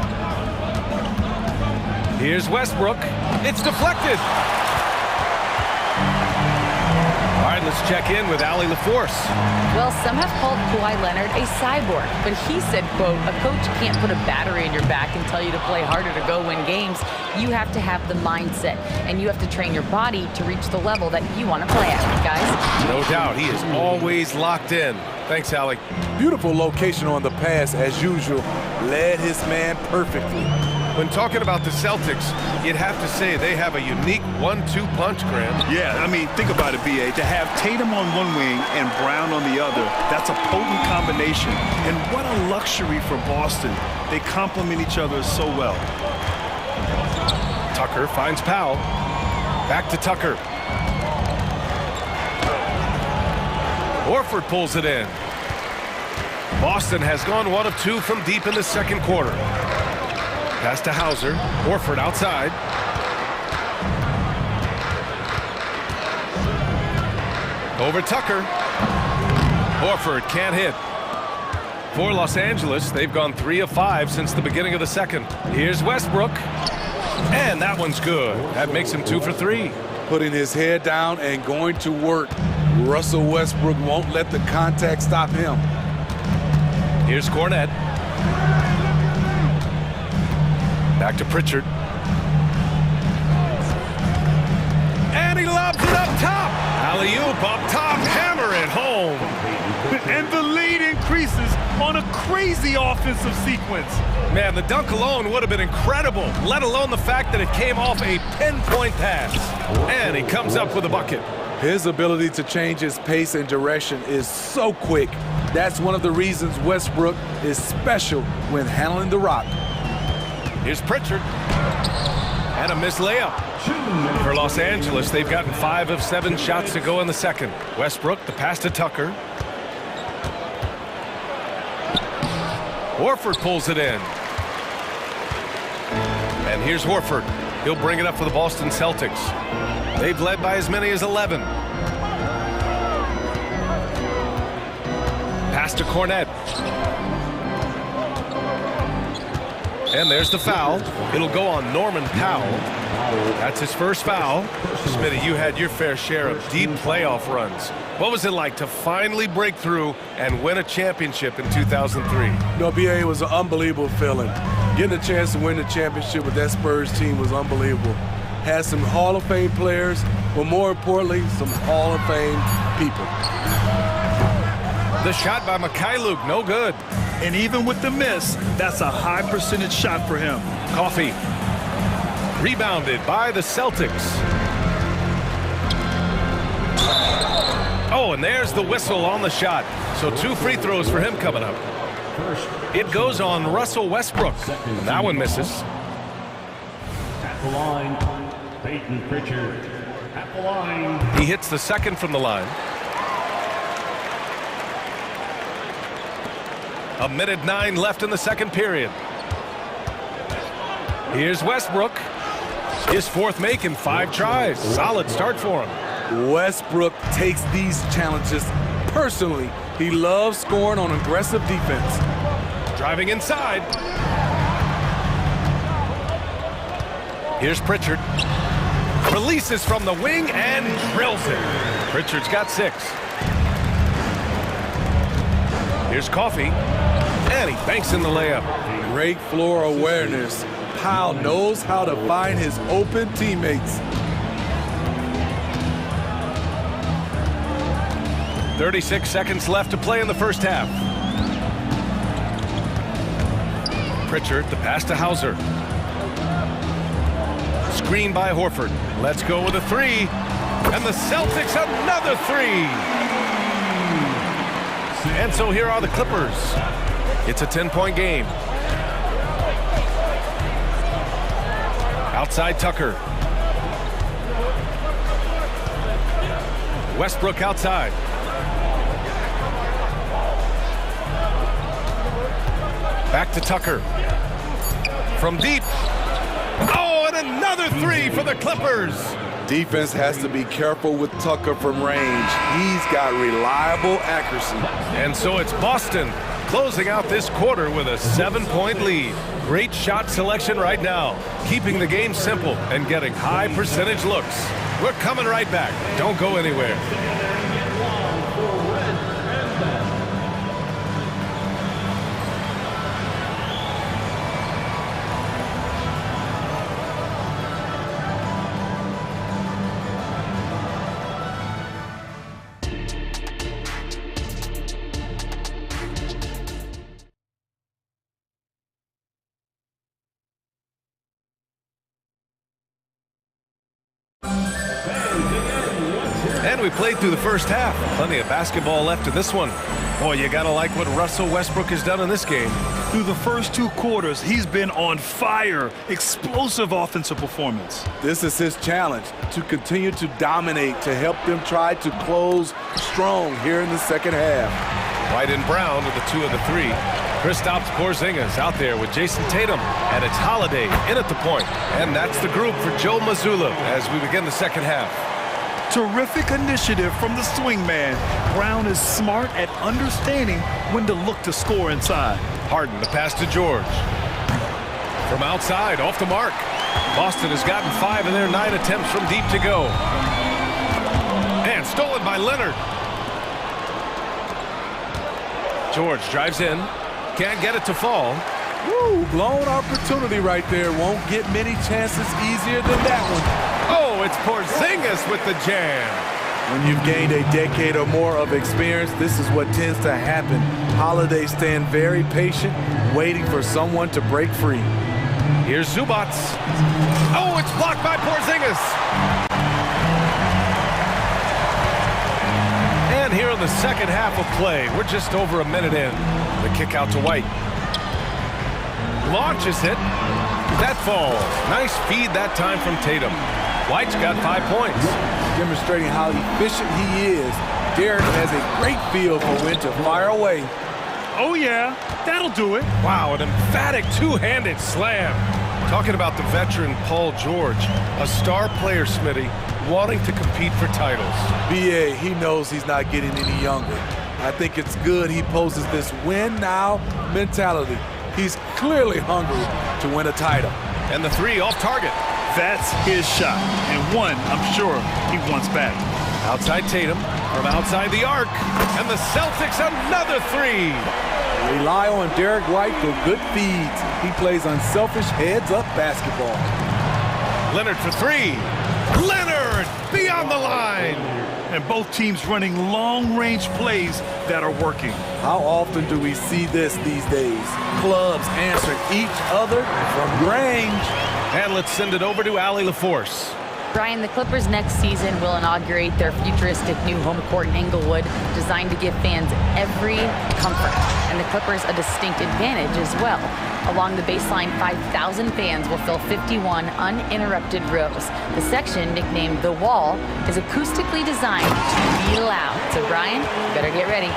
H: Here's Westbrook. It's deflected. All right, let's check in with Allie LaForce.
K: Well, some have called Kawhi Leonard a cyborg, but he said, quote, a coach can't put a battery in your back and tell you to play harder to go win games. You have to have the mindset, and you have to train your body to reach the level that you want to play at, guys.
H: No doubt, he is always locked in. Thanks, Allie.
F: Beautiful location on the pass, as usual. Led his man perfectly.
H: When talking about the Celtics, you'd have to say they have a unique 1-2 punch, Graham.
I: Yeah, I mean, think about it, B.A. To have Tatum on one wing and Brown on the other, that's a potent combination. And what a luxury for Boston. They complement each other so well.
H: Tucker finds Powell. Back to Tucker. Horford pulls it in. Boston has gone 1 of 2 from deep in the second quarter. Pass to Hauser. Horford outside. Over Tucker. Horford can't hit. For Los Angeles, they've gone 3 of 5 since the beginning of the second. Here's Westbrook. And that one's good. That makes him 2 for 3.
F: Putting his head down and going to work. Russell Westbrook won't let the contact stop him.
H: Here's Cornette. Back to Pritchard. And he lobs it up top. Alley-oop up top. Hammer it home.
I: And the lead increases on a crazy offensive sequence.
H: Man, the dunk alone would have been incredible, let alone the fact that it came off a pinpoint pass. And he comes up with a bucket.
F: His ability to change his pace and direction is so quick. That's one of the reasons Westbrook is special when handling the rock.
H: Here's Pritchard. And a missed layup. For Los Angeles, they've gotten 5 of 7 shots to go in the second. Westbrook, the pass to Tucker. Horford pulls it in. And here's Horford. He'll bring it up for the Boston Celtics. They've led by as many as 11. Pass to Cornette. And there's the foul. It'll go on Norman Powell. That's his first foul. Smitty, you had your fair share of deep playoff runs. What was it like to finally break through and win a championship in 2003?
F: No, BA, it was an unbelievable feeling. Getting a chance to win the championship with that Spurs team was unbelievable. Had some Hall of Fame players, but more importantly, some Hall of Fame people.
H: The shot by Mikhailuk, no good.
I: And even with the miss, that's a high percentage shot for him.
H: Coffee. Rebounded by the Celtics. Oh, and there's the whistle on the shot. So 2 free throws for him coming up. It goes on Russell Westbrook. That one misses.
N: At the line, Peyton Pritchard. At the line.
H: He hits the second from the line. A minute 9 left in the second period. Here's Westbrook. His 4th make in 5 tries. Solid start for him.
F: Westbrook takes these challenges personally. He loves scoring on aggressive defense.
H: Driving inside. Here's Pritchard. Releases from the wing and drills it. Pritchard's got 6. Here's Coffee. And he banks in the layup.
F: Great floor awareness. Powell knows how to find his open teammates.
H: 36 seconds left to play in the first half. Pritchard, the pass to Hauser. Screen by Horford. Let's go with a 3. And the Celtics another 3. And so here are the Clippers. It's a 10-point game. Outside Tucker. Westbrook outside. Back to Tucker. From deep. Oh, and another 3 for the Clippers.
F: Defense has to be careful with Tucker from range. He's got reliable accuracy.
H: And so it's Boston closing out this quarter with a 7-point lead. Great shot selection right now, keeping the game simple and getting high percentage looks. We're coming right back. Don't go anywhere. And we played through the first half. Plenty of basketball left in this one. Boy, you gotta like what Russell Westbrook has done in this game.
I: Through the first 2 quarters, he's been on fire. Explosive offensive performance.
F: This is his challenge, to continue to dominate, to help them try to close strong here in the second half.
H: White and Brown with the 2 of the 3. Kristaps Porzingis out there with Jason Tatum. And it's Holiday in at the point. And that's the group for Joe Mazzulla as we begin the second half.
I: Terrific initiative from the swingman. Brown is smart at understanding when to look to score inside.
H: Harden, the pass to George. From outside, off the mark. Boston has gotten 5 of their 9 attempts from deep to go. And stolen by Leonard. George drives in. Can't get it to fall.
F: Woo, blown opportunity right there. Won't get many chances easier than that one.
H: Oh, it's Porzingis with the jam.
F: When you've gained a decade or more of experience, this is what tends to happen. Holiday stand very patient, waiting for someone to break free.
H: Here's Zubac. Oh, it's blocked by Porzingis. And here in the second half of play, we're just over a minute in. The kick out to White. Launches it. That falls. Nice feed that time from Tatum. White's got 5 points.
F: Demonstrating how efficient he is. Derek has a great feel for when to fire away.
I: Oh, yeah, that'll do it.
H: Wow, an emphatic two-handed slam. Talking about the veteran Paul George, a star player, Smitty, wanting to compete for titles.
F: BA, he knows he's not getting any younger. I think it's good he poses this win-now mentality. He's clearly hungry to win a title.
H: And the three off target.
I: That's his shot, and one I'm sure he wants back.
H: Outside Tatum, from outside the arc, and the Celtics another three.
F: Rely on Derek White for good feeds. He plays unselfish heads-up basketball.
H: Leonard for three. Leonard beyond the line.
I: And both teams running long-range plays that are working.
F: How often do we see this these days? Clubs answering each other from range.
H: And let's send it over to Allie LaForce.
K: Brian, the Clippers next season will inaugurate their futuristic new home court in Inglewood, designed to give fans every comfort, and the Clippers a distinct advantage as well. Along the baseline, 5,000 fans will fill 51 uninterrupted rows. The section, nicknamed The Wall, is acoustically designed to be loud. So Brian, you better get ready.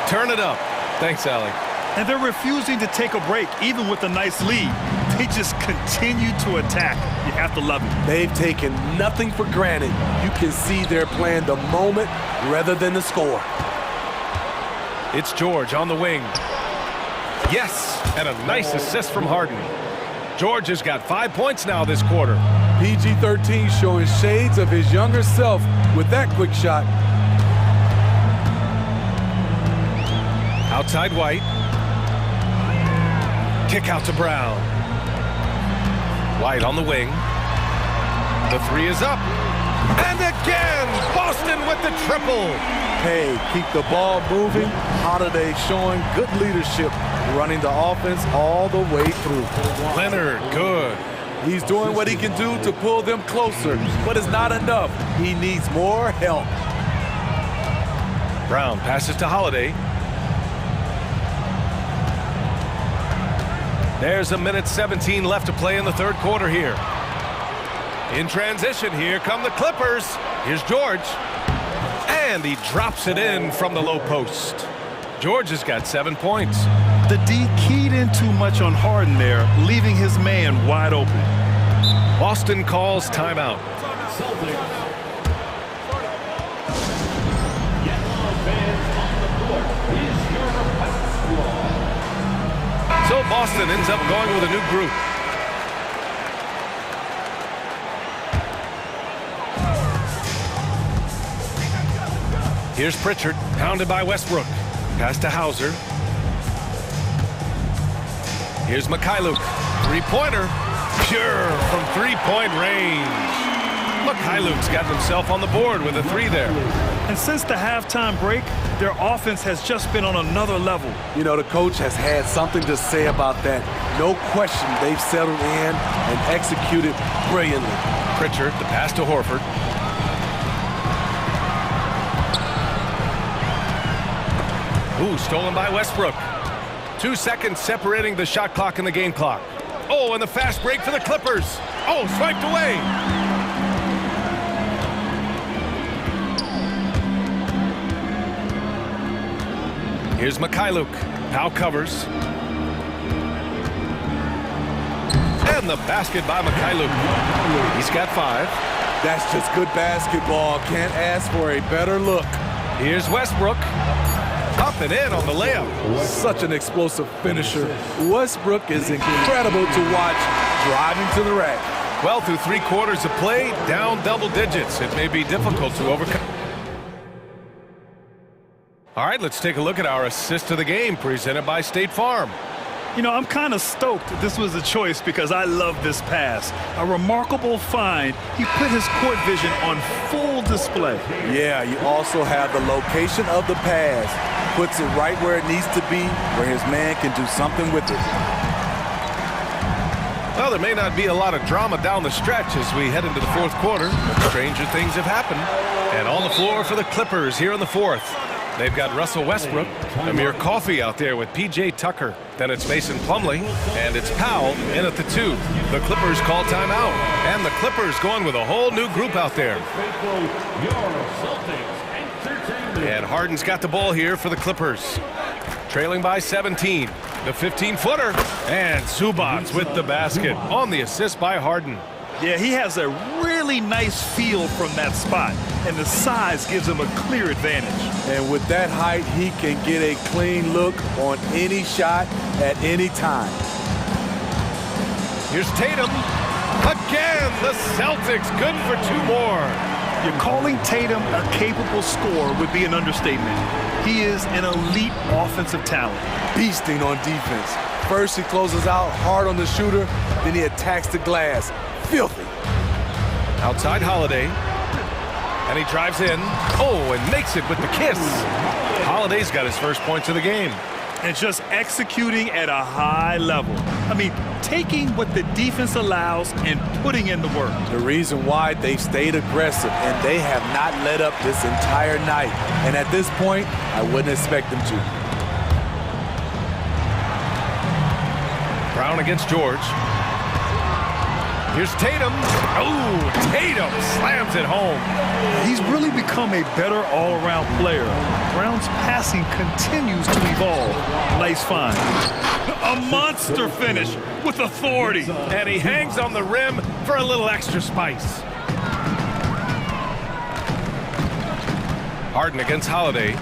H: Turn it up. Thanks, Allie.
I: And they're refusing to take a break, even with a nice lead. They just continue to attack. You have to love it.
F: They've taken nothing for granted. You can see they're playing the moment rather than the score.
H: It's George on the wing. Yes, and a nice assist from Harden. George has got 5 points now this quarter.
F: PG-13 showing shades of his younger self with that quick shot.
H: Outside White. Kick out to Brown. White on the wing. The three is up. And again, Boston with the triple.
F: Hey, keep the ball moving. Holiday showing good leadership, running the offense all the way through.
H: Leonard, good.
F: He's doing what he can do to pull them closer, but it's not enough. He needs more help.
H: Brown passes to Holiday. There's a minute 17 left to play in the third quarter here. In transition, here come the Clippers. Here's George. And he drops it in from the low post. George has got 7 points.
I: The D keyed in too much on Harden there, leaving his man wide open.
H: Boston calls timeout. So Boston ends up going with a new group. Here's Pritchard, pounded by Westbrook. Pass to Hauser. Here's Mikhailuk. Three-pointer. Pure from three-point range. Mikhailuk's got himself on the board with a three there.
I: And since the halftime break, their offense has just been on another level.
F: You know, the coach has had something to say about that. No question they've settled in and executed brilliantly.
H: Pritchard, the pass to Horford. Ooh, stolen by Westbrook. 2 seconds separating the shot clock and the game clock. Oh, and the fast break for the Clippers. Oh, swiped away. Here's Mikhailuk. Powell covers. And the basket by Mikhailuk. He's got 5.
F: That's just good basketball. Can't ask for a better look.
H: Here's Westbrook. Up and in on the layup.
F: Such an explosive finisher. Westbrook is incredible to watch driving to the rack.
H: Well, through 3 quarters of play, down double digits. It may be difficult to overcome. All right, let's take a look at our assist of the game presented by State Farm.
I: You know, I'm kind of stoked this was a choice because I love this pass. A remarkable find. He put his court vision on full display.
F: Yeah, you also have the location of the pass. Puts it right where it needs to be, where his man can do something with it.
H: Well, there may not be a lot of drama down the stretch as we head into the fourth quarter, but stranger things have happened. And on the floor for the Clippers here in the fourth. They've got Russell Westbrook, Amir Coffey out there with P.J. Tucker. Then it's Mason Plumlee, and it's Powell in at the 2. The Clippers call timeout, and the Clippers going with a whole new group out there. And Harden's got the ball here for the Clippers. trailing by 17. The 15-footer, and Subats with the basket on the assist by Harden.
I: Yeah, he has a really nice feel from that spot, and the size gives him a clear advantage.
F: And with that height, he can get a clean look on any shot at any time.
H: Here's Tatum. Again, the Celtics good for 2 more.
I: You're calling Tatum a capable scorer would be an understatement. He is an elite offensive talent.
F: Beasting on defense. First, he closes out hard on the shooter, then he attacks the glass. Filthy.
H: Outside Holiday. And he drives in. Oh, and makes it with the kiss. Holiday's got his first points of the game.
I: And just executing at a high level. I mean, taking what the defense allows and putting in the work.
F: The reason why they've stayed aggressive and they have not let up this entire night. And at this point, I wouldn't expect them to.
H: Brown against George. Here's Tatum. Oh, Tatum slams it home.
I: He's really become a better all-around player. Brown's passing continues to evolve. Nice find. A monster finish with authority.
H: And he hangs on the rim for a little extra spice. Harden against Holiday.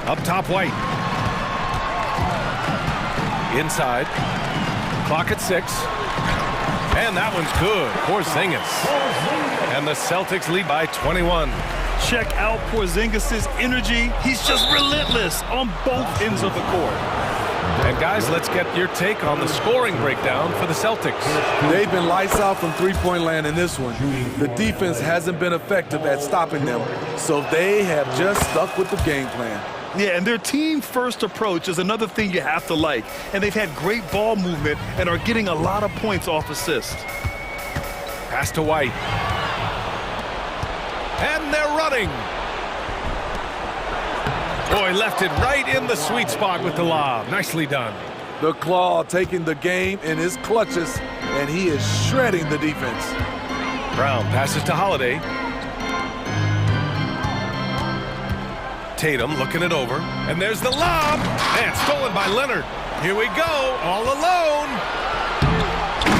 H: Up top, White. Inside. Clock at 6. And that one's good. Porzingis. And the Celtics lead by 21.
I: Check out Porzingis' energy. He's just relentless on both ends of the court.
H: And guys, let's get your take on the scoring breakdown for the Celtics.
F: They've been lights out from three-point land in this one. The defense hasn't been effective at stopping them, so they have just stuck with the game plan.
I: Yeah, and their team-first approach is another thing you have to like. And they've had great ball movement and are getting a lot of points off assists.
H: Pass to White. And they're running. Boy, left it right in the sweet spot with the lob. Nicely done.
F: The Claw taking the game in his clutches, and he is shredding the defense.
H: Brown passes to Holiday. Tatum looking it over. And there's the lob. And stolen by Leonard. Here we go, all alone.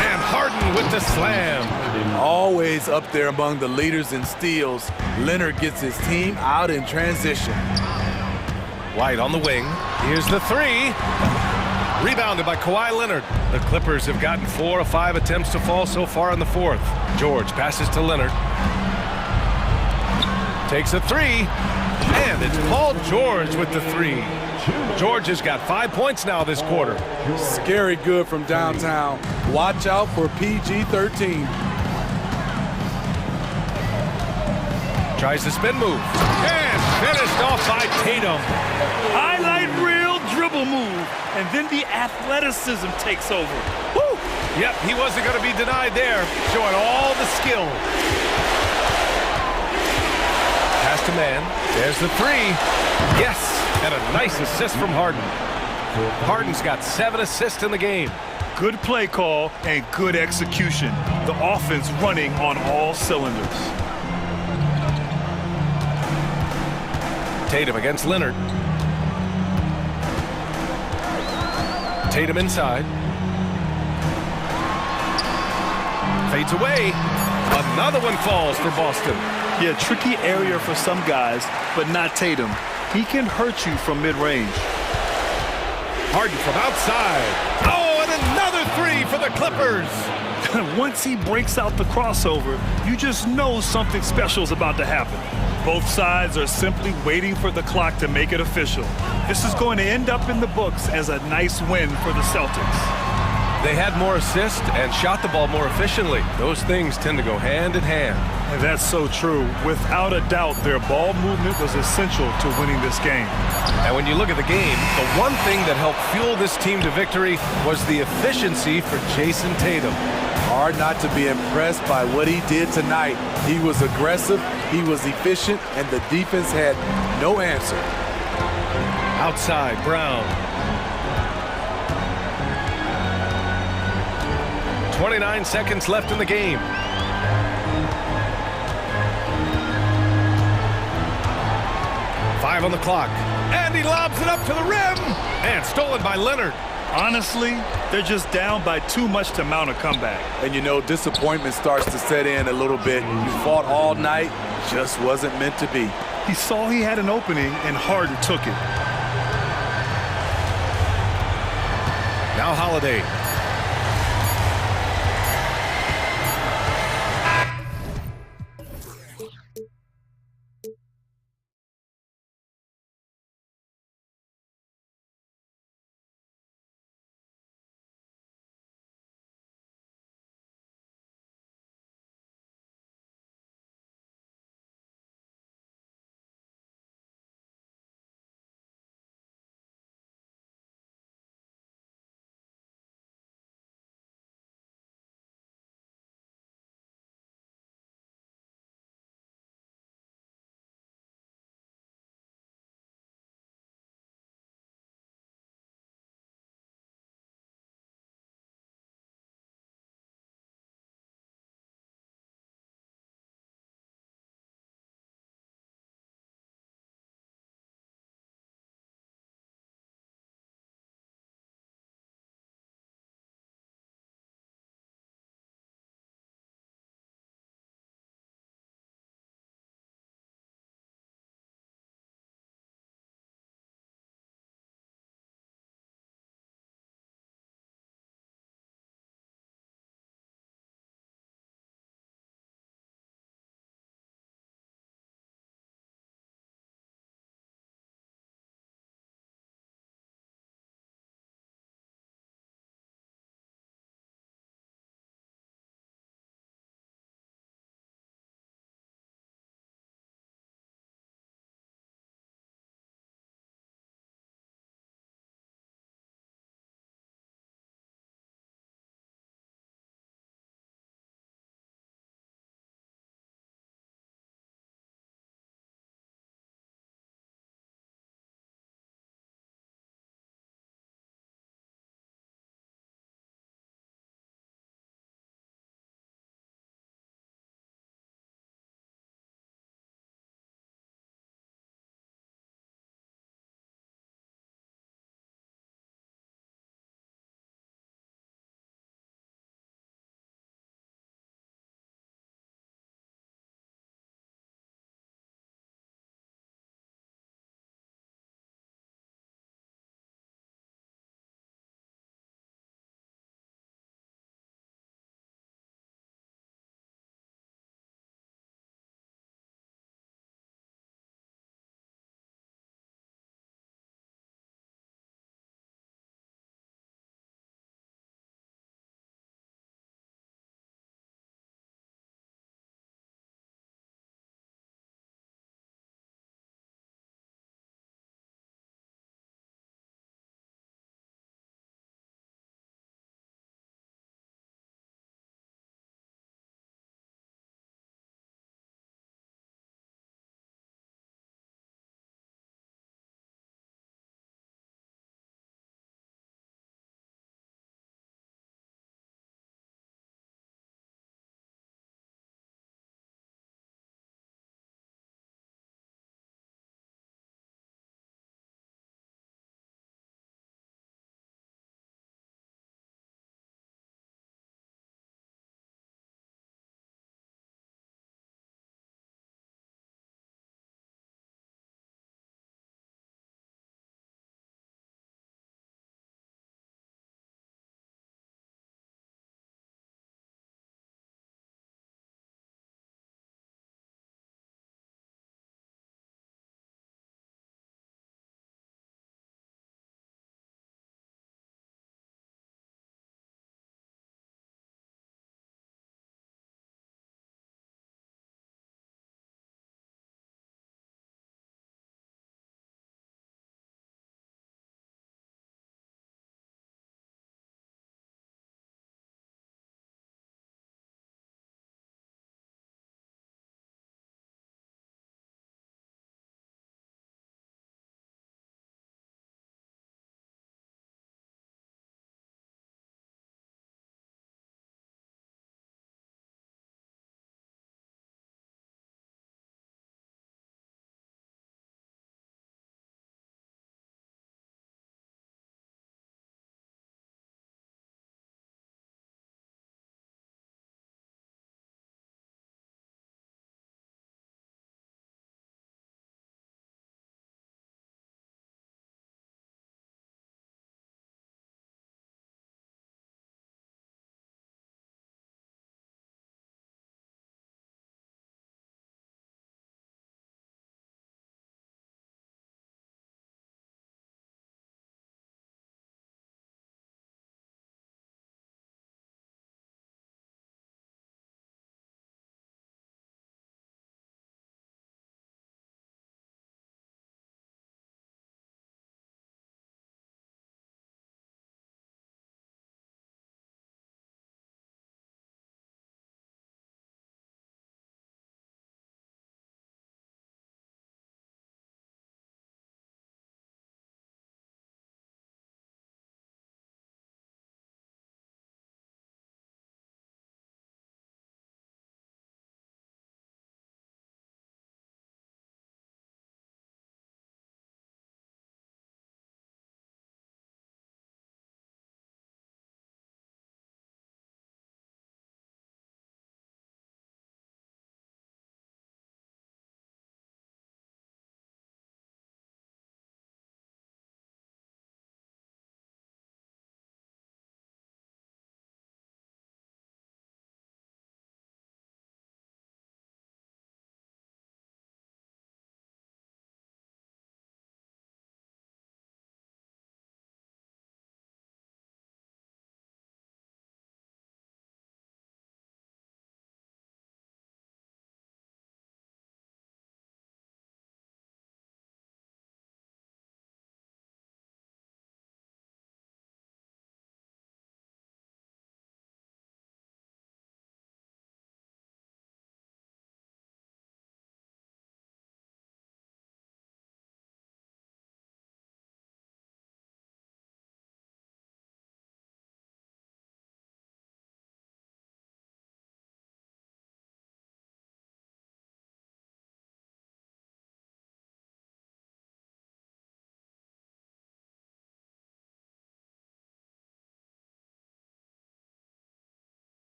H: And Harden with the slam.
F: Always up there among the leaders in steals. Leonard gets his team out in transition.
H: White on the wing. Here's the 3. Rebounded by Kawhi Leonard. The Clippers have gotten 4 of 5 attempts to fall so far in the 4th. George passes to Leonard. Takes a 3. And it's Paul George with the 3. George has got 5 points now this quarter.
F: Scary good from downtown. Watch out for PG-13.
H: Tries the spin move. And finished off by Tatum.
I: Highlight reel dribble move. And then the athleticism takes over.
H: Woo! Yep, he wasn't going to be denied there. Showing all the skill. Pass to man. There's the 3. Yes! And a nice assist from Harden. Harden's got 7 assists in the game.
I: Good play call and good execution. The offense running on all cylinders.
H: Tatum against Leonard. Tatum inside. Fades away. Another one falls for Boston.
I: Yeah, tricky area for some guys, but not Tatum. He can hurt you from mid-range.
H: Harden from outside. Oh, and another 3 for the Clippers.
I: Once he breaks out the crossover, you just know something special is about to happen. Both sides are simply waiting for the clock to make it official. This is going to end up in the books as a nice win for the Celtics.
H: They had more assists and shot the ball more efficiently. Those things tend to go hand in hand.
I: And that's so true. Without a doubt, their ball movement was essential to winning this game.
H: And when you look at the game, the one thing that helped fuel this team to victory was the efficiency for Jason Tatum.
F: Hard not to be impressed by what he did tonight. He was aggressive, he was efficient, and the defense had no answer.
H: Outside, Brown. 29 seconds left in the game. 5 on the clock. And he lobs it up to the rim. And stolen by Leonard.
I: Honestly, they're just down by too much to mount a comeback.
F: And, you know, disappointment starts to set in a little bit. You fought all night, just wasn't meant to be.
I: He saw he had an opening, and Harden took it.
H: Now Holiday.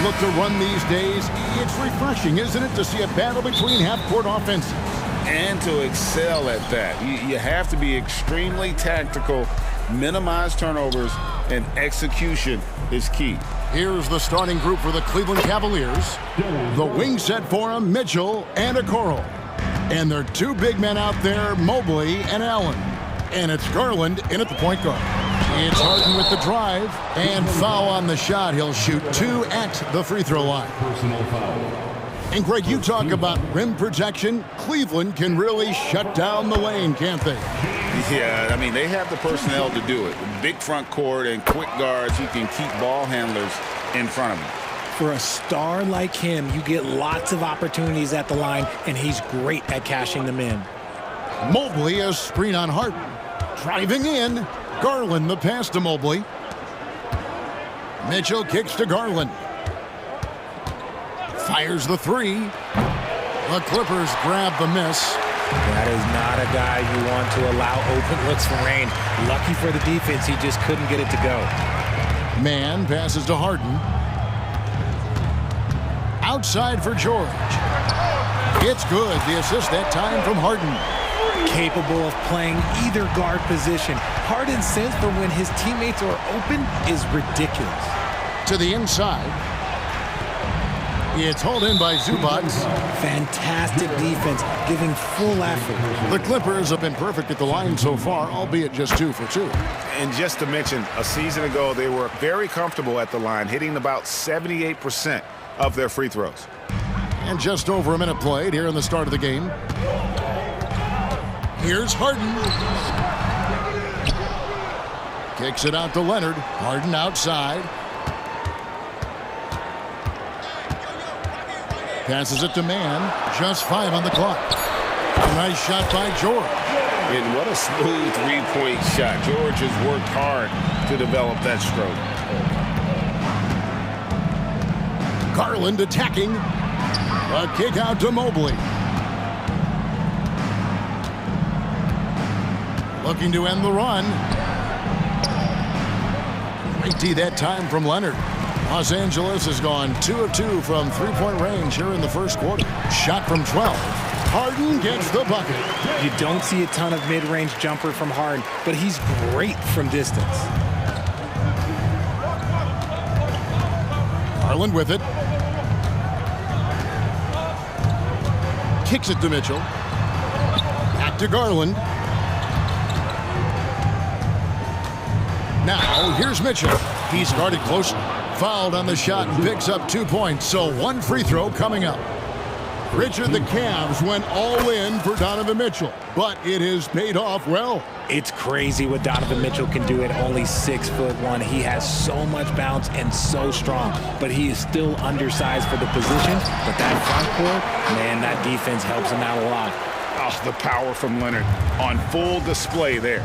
A: look to run these days, it's refreshing, isn't it, to see a battle between half-court offenses?
B: And to excel at that. You have to be extremely tactical, minimize turnovers, and execution is key.
A: Here's the starting group for the Cleveland Cavaliers. The wing set for them, Mitchell and Okoro. And their two big men out there, Mobley and Allen. And it's Garland in at the point guard. It's Harden with the drive, and foul on the shot. He'll shoot 2 at the free throw line.
N: Personal foul.
A: And Greg, you talk about rim protection. Cleveland can really shut down the lane, can't they?
B: Yeah, I mean, they have the personnel to do it. Big front court and quick guards who can keep ball handlers in front of them.
O: For a star like him, you get lots of opportunities at the line, and he's great at cashing them in.
A: Mobley, a screen on Harden. Driving in. Garland, the pass to Mobley. Mitchell kicks to Garland. Fires the three. The Clippers grab the miss.
O: That is not a guy you want to allow open looks for rain. Lucky for the defense, he just couldn't get it to go.
A: Man passes to Harden. Outside for George. It's good. The assist that time from Harden.
O: Capable of playing either guard position. Harden's sense for when his teammates are open is ridiculous.
A: To the inside. It's hauled in by Zubac.
O: Fantastic defense, giving full effort.
A: The Clippers have been perfect at the line so far, albeit just 2 for 2.
B: And just to mention, a season ago, they were very comfortable at the line, hitting about 78% of their free throws.
A: And just over a minute played here in the start of the game. Here's Harden. Kicks it out to Leonard. Harden outside. Passes it to Man. Just 5 on the clock. A nice shot by George.
B: And what a smooth three-point shot. George has worked hard to develop that stroke.
A: Garland attacking. A kick out to Mobley. Looking to end the run. Great D that time from Leonard. Los Angeles has gone 2 of 2 from three-point range here in the first quarter. Shot from 12. Harden gets the bucket.
O: You don't see a ton of mid-range jumper from Harden, but he's great from distance.
A: Garland with it. Kicks it to Mitchell. Back to Garland. Now, here's Mitchell. He's guarded closely. Fouled on the shot and picks up 2 points, so 1 free throw coming up. Richard, the Cavs went all in for Donovan Mitchell, but it has paid off well.
O: It's crazy what Donovan Mitchell can do at only 6'1". He has so much bounce and so strong, but he is still undersized for the position. But that front court, man, that defense helps him out a lot.
B: Oh, the power from Leonard on full display there.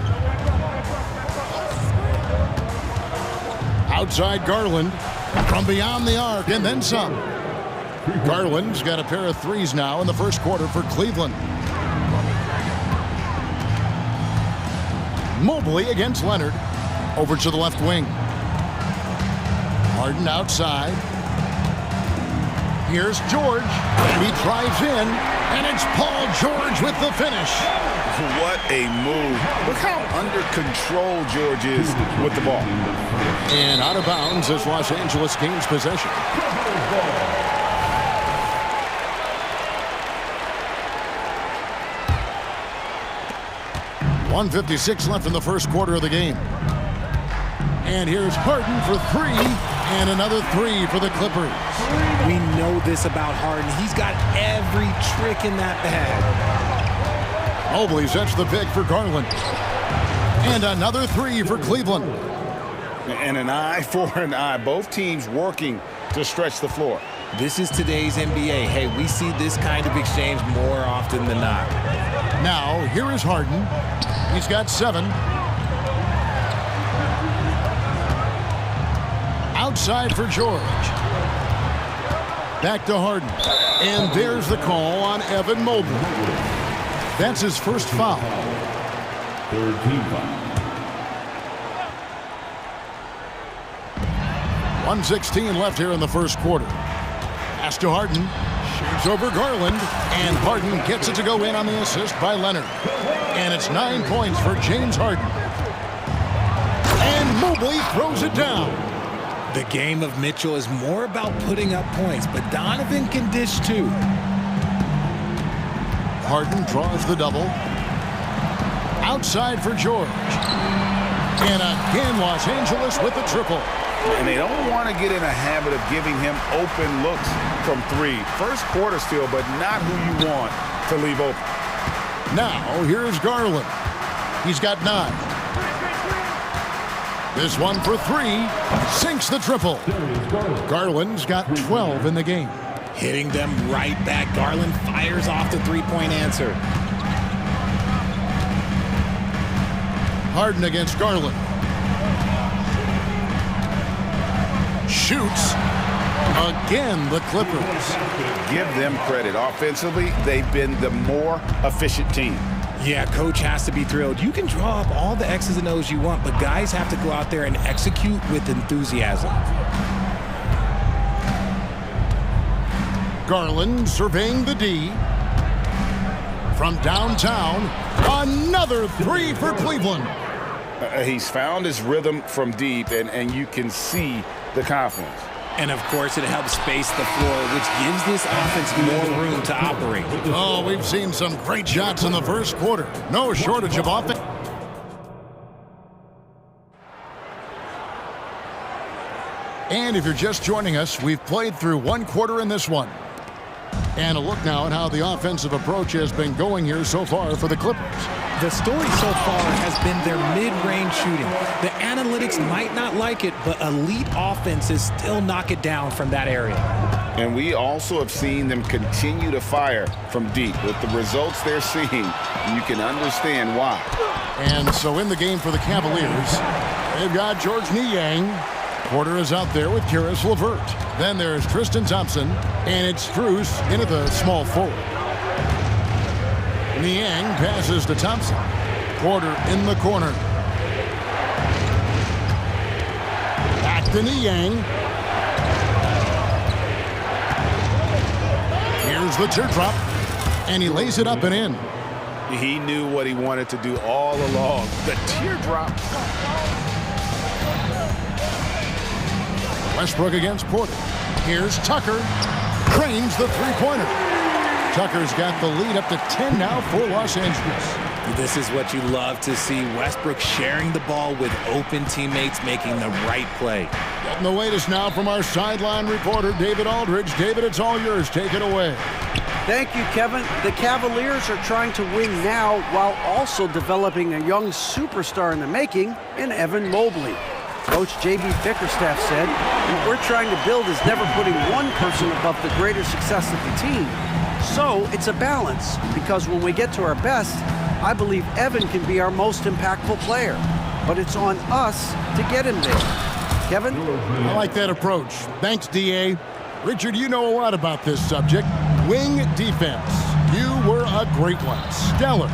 A: Outside Garland from beyond the arc and then some. Garland's got a pair of threes now in the first quarter for Cleveland. Mobley against Leonard. Over to the left wing. Harden outside. Here's George. And he drives in. And it's Paul George with the finish.
B: What a move. Look how under control George is with the ball.
A: And out of bounds as Los Angeles gains possession. .156 left in the first quarter of the game. And here's Harden for 3, and another 3 for the Clippers.
O: We know this about Harden. He's got every trick in that bag.
A: Mobley sets the pick for Garland. And another 3 for Cleveland.
B: And an eye for an eye. Both teams working to stretch the floor.
O: This is today's NBA. Hey, we see this kind of exchange more often than not.
A: Now, here is Harden. He's got 7. Outside for George. Back to Harden. And there's the call on Evan Mobley. That's his first foul.
N: Third team foul.
A: 1:16 left here in the first quarter. Pass to Harden. Shoots over Garland. And Harden gets it to go in on the assist by Leonard. And it's 9 points for James Harden. And Mobley throws it down.
O: The game of Mitchell is more about putting up points, but Donovan can dish too.
A: Harden draws the double. Outside for George. And again, Los Angeles with the triple.
B: And they don't want to get in a habit of giving him open looks from three. First quarter still, but not who you want to leave open.
A: Now, here's Garland. He's got 9. This one for 3. Sinks the triple. Garland's got 12 in the game.
O: Hitting them right back. Garland fires off the three-point answer.
A: Harden against Garland. Shoots. Again, the Clippers.
B: Give them credit. Offensively, they've been the more efficient team.
O: Yeah, coach has to be thrilled. You can draw up all the X's and O's you want, but guys have to go out there and execute with enthusiasm.
A: Garland surveying the D. From downtown, another 3 for Cleveland.
B: He's found his rhythm from deep, and you can see the confidence.
O: And, of course, it helps space the floor, which gives this offense more room to operate.
A: Oh, we've seen some great shots in the first quarter. No shortage of offense. And if you're just joining us, we've played through 1 quarter in this one. And a look now at how the offensive approach has been going here so far for the Clippers.
O: The story so far has been their mid-range shooting. The analytics might not like it, but elite offenses still knock it down from that area.
B: And we also have seen them continue to fire from deep. With the results they're seeing, you can understand why.
A: And so in the game for the Cavaliers, they've got George Niang. Porter is out there with Karis LeVert. Then there's Tristan Thompson, and it's Strus in at the small forward. Niang passes to Thompson. Porter in the corner. Back to Niang. Here's the teardrop, and he lays it up and in.
B: He knew what he wanted to do all along. The teardrop.
A: Westbrook against Porter. Here's Tucker. Cranes the three-pointer. Tucker's got the lead up to 10 now for Los Angeles.
O: This is what you love to see. Westbrook sharing the ball with open teammates, making the right play.
A: Getting the latest now from our sideline reporter, David Aldridge. David, it's all yours. Take it away.
E: Thank you, Kevin. The Cavaliers are trying to win now while also developing a young superstar in the making in Evan Mobley. Coach J.B. Bickerstaff said, what we're trying to build is never putting one person above the greater success of the team. So it's a balance, because when we get to our best, I believe Evan can be our most impactful player. But it's on us to get him there. Kevin?
A: I like that approach. Thanks, D.A. Richard, you know a lot about this subject. Wing defense. You were a great one. Stellar.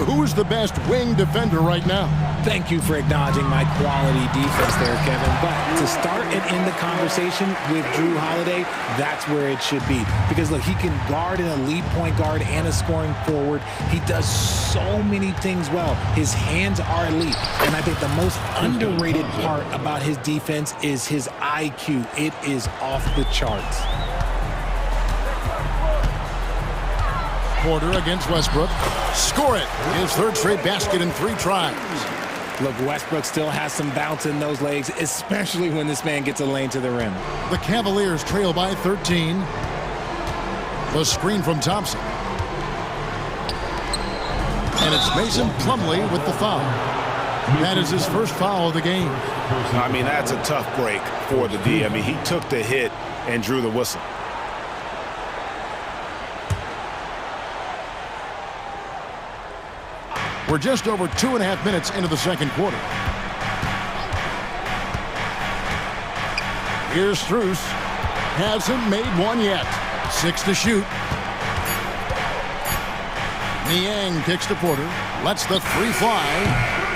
A: Who's the best wing defender right now?
O: Thank you for acknowledging my quality defense there, Kevin. But to start and end the conversation with Drew Holiday, that's where it should be. Because, look, he can guard an elite point guard and a scoring forward. He does so many things well. His hands are elite. And I think the most underrated part about his defense is his IQ. It is off the charts.
A: Porter against Westbrook. Score it. His third straight basket in 3 tries.
O: Look, Westbrook still has some bounce in those legs, especially when this man gets a lane to the rim.
A: The Cavaliers trail by 13. The screen from Thompson. And it's Mason Plumlee with the foul. That is his first foul of the game.
B: I mean, that's a tough break for the D. I mean, he took the hit and drew the whistle.
A: We're just over 2.5 minutes into the second quarter. Here's Strus. Hasn't made one yet. 6 to shoot. Niang kicks to Porter. Lets the 3 fly.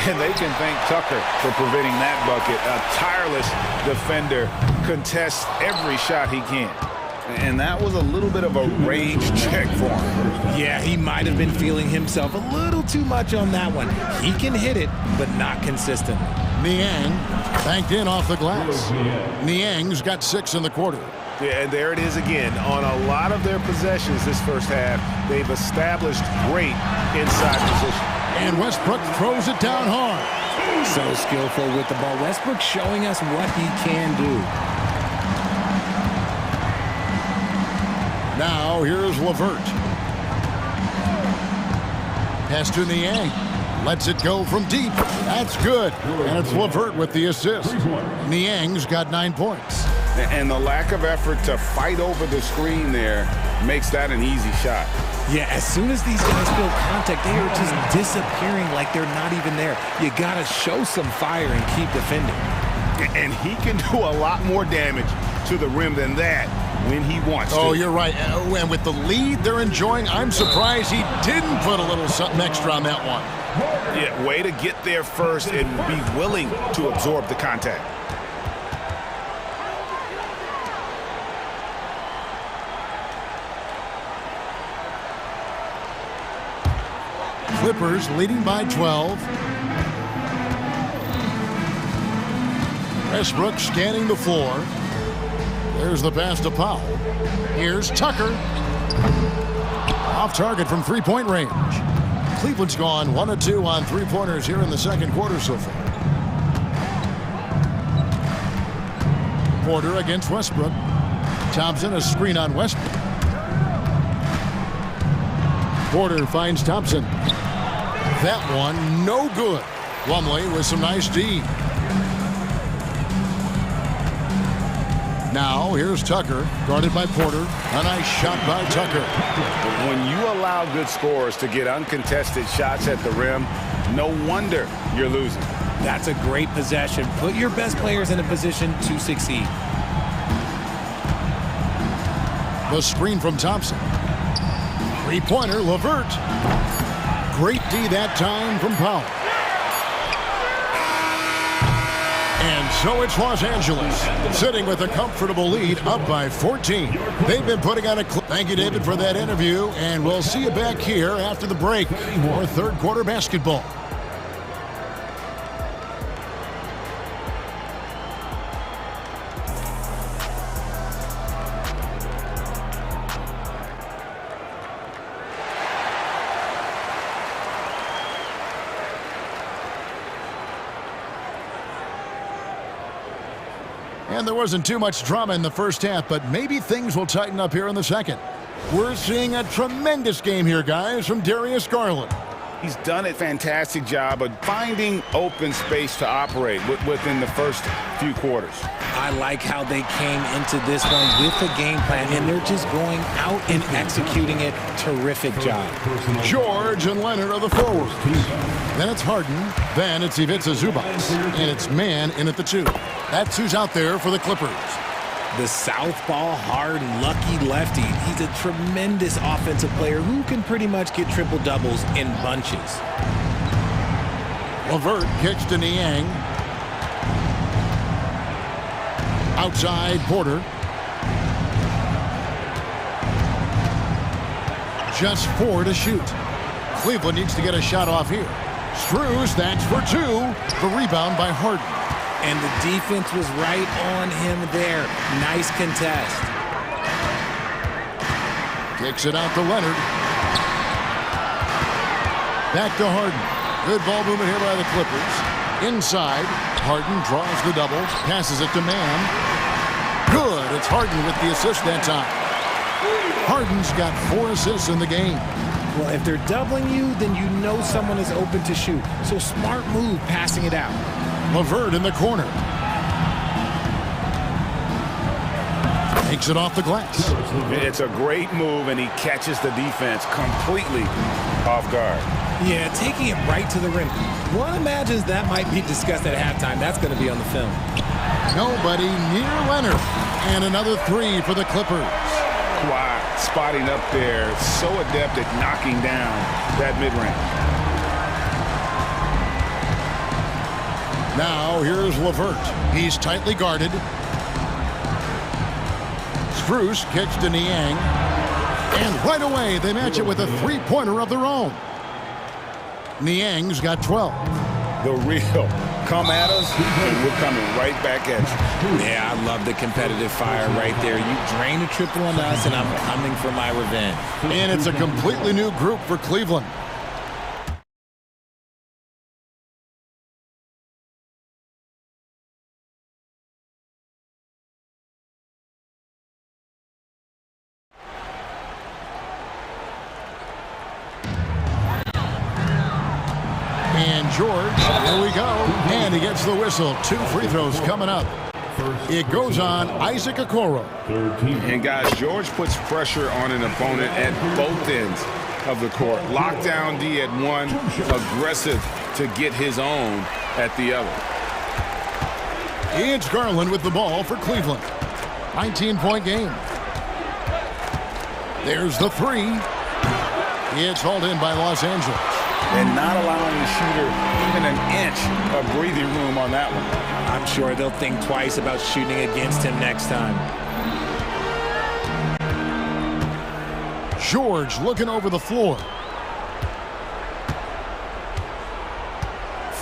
B: And they can thank Tucker for preventing that bucket. A tireless defender contests every shot he can. And that was a little bit of a rage check for him.
O: Yeah, he might have been feeling himself a little too much on that one. He can hit it, but not consistently.
A: Niang banked in off the glass. Niang's got 6 in the quarter.
G: Yeah, and there it is again. On a lot of their possessions this first half, they've established great inside position.
A: And Westbrook throws it down hard.
O: So skillful with the ball. Westbrook showing us what he can do.
A: Now here's LeVert. Pass to Niang. Lets it go from deep. That's good. And it's LeVert with the assist. Niang's got 9 points.
B: And the lack of effort to fight over the screen there makes that an easy shot.
O: Yeah, as soon as these guys feel contact, they are just disappearing like they're not even there. You got to show some fire and keep defending.
B: And he can do a lot more damage to the rim than that when he wants to.
A: Oh, you're right. And with the lead they're enjoying, I'm surprised he didn't put a little something extra on that one.
B: Yeah, way to get there first and be willing to absorb the contact.
A: Clippers leading by 12. Westbrook scanning the floor. There's the pass to Powell. Here's Tucker. Off target from three-point range. Cleveland's gone 1 of 2 on three-pointers here in the second quarter so far. Porter against Westbrook. Thompson a screen on Westbrook. Porter finds Thompson. That one no good. Plumlee with some nice D. Now here's Tucker, guarded by Porter. A nice shot by Tucker.
B: When you allow good scorers to get uncontested shots at the rim, no wonder you're losing.
O: That's a great possession. Put your best players in a position to succeed.
A: The screen from Thompson. Three-pointer, LeVert. Great D that time from Powell. And so it's Los Angeles, sitting with a comfortable lead, up by 14. They've been putting on a clip. Thank you, David, for that interview, and we'll see you back here after the break for third quarter basketball. And there wasn't too much drama in the first half, but maybe things will tighten up here in the second. We're seeing a tremendous game here, guys, from Darius Garland.
B: He's done a fantastic job of finding open space to operate within the first few quarters.
O: I like how they came into this one with a game plan, and they're just going out and executing it. Terrific job.
A: George and Leonard are the forwards. Then it's Harden. Then it's Ivica Zubac. And it's Mann in at the 2. That's who's out there for the Clippers.
O: The southpaw, hard, lucky lefty. He's a tremendous offensive player who can pretty much get triple-doubles in bunches.
A: LeVert kicks to Niang. Outside Porter. Just 4 to shoot. Cleveland needs to get a shot off here. Strus, that's for 2. The rebound by Harden.
O: And the defense was right on him there. Nice contest.
A: Kicks it out to Leonard. Back to Harden. Good ball movement here by the Clippers. Inside, Harden draws the double, passes it to Mann. Good, it's Harden with the assist that time. Harden's got 4 assists in the game.
O: Well, if they're doubling you, then you know someone is open to shoot. So smart move passing it out.
A: LeVert in the corner. Takes it off the glass.
B: It's a great move, and he catches the defense completely off guard.
O: Yeah, taking it right to the rim. One imagines that might be discussed at halftime. That's going to be on the film.
A: Nobody near Leonard. And another 3 for the Clippers.
B: Kawhi spotting up there, so adept at knocking down that mid-range.
A: Now here's LeVert. He's tightly guarded. Strus kicks to Niang. And right away, they match it with a three-pointer of their own. Niang's got 12.
B: The real come at us, and we're coming right back at you.
O: Yeah, I love the competitive fire right there. You drain a triple on us, and I'm coming for my revenge.
A: And it's a completely new group for Cleveland. And George, here we go. And he gets the whistle. 2 free throws coming up. It goes on Isaac Okoro.
B: And guys, George puts pressure on an opponent at both ends of the court. Lockdown D at one, aggressive to get his own at the other.
A: It's Garland with the ball for Cleveland. 19-point game. There's the three. It's hauled in by Los Angeles.
B: And not allowing the shooter even an inch of breathing room on that one.
O: I'm sure they'll think twice about shooting against him next time.
A: George looking over the floor.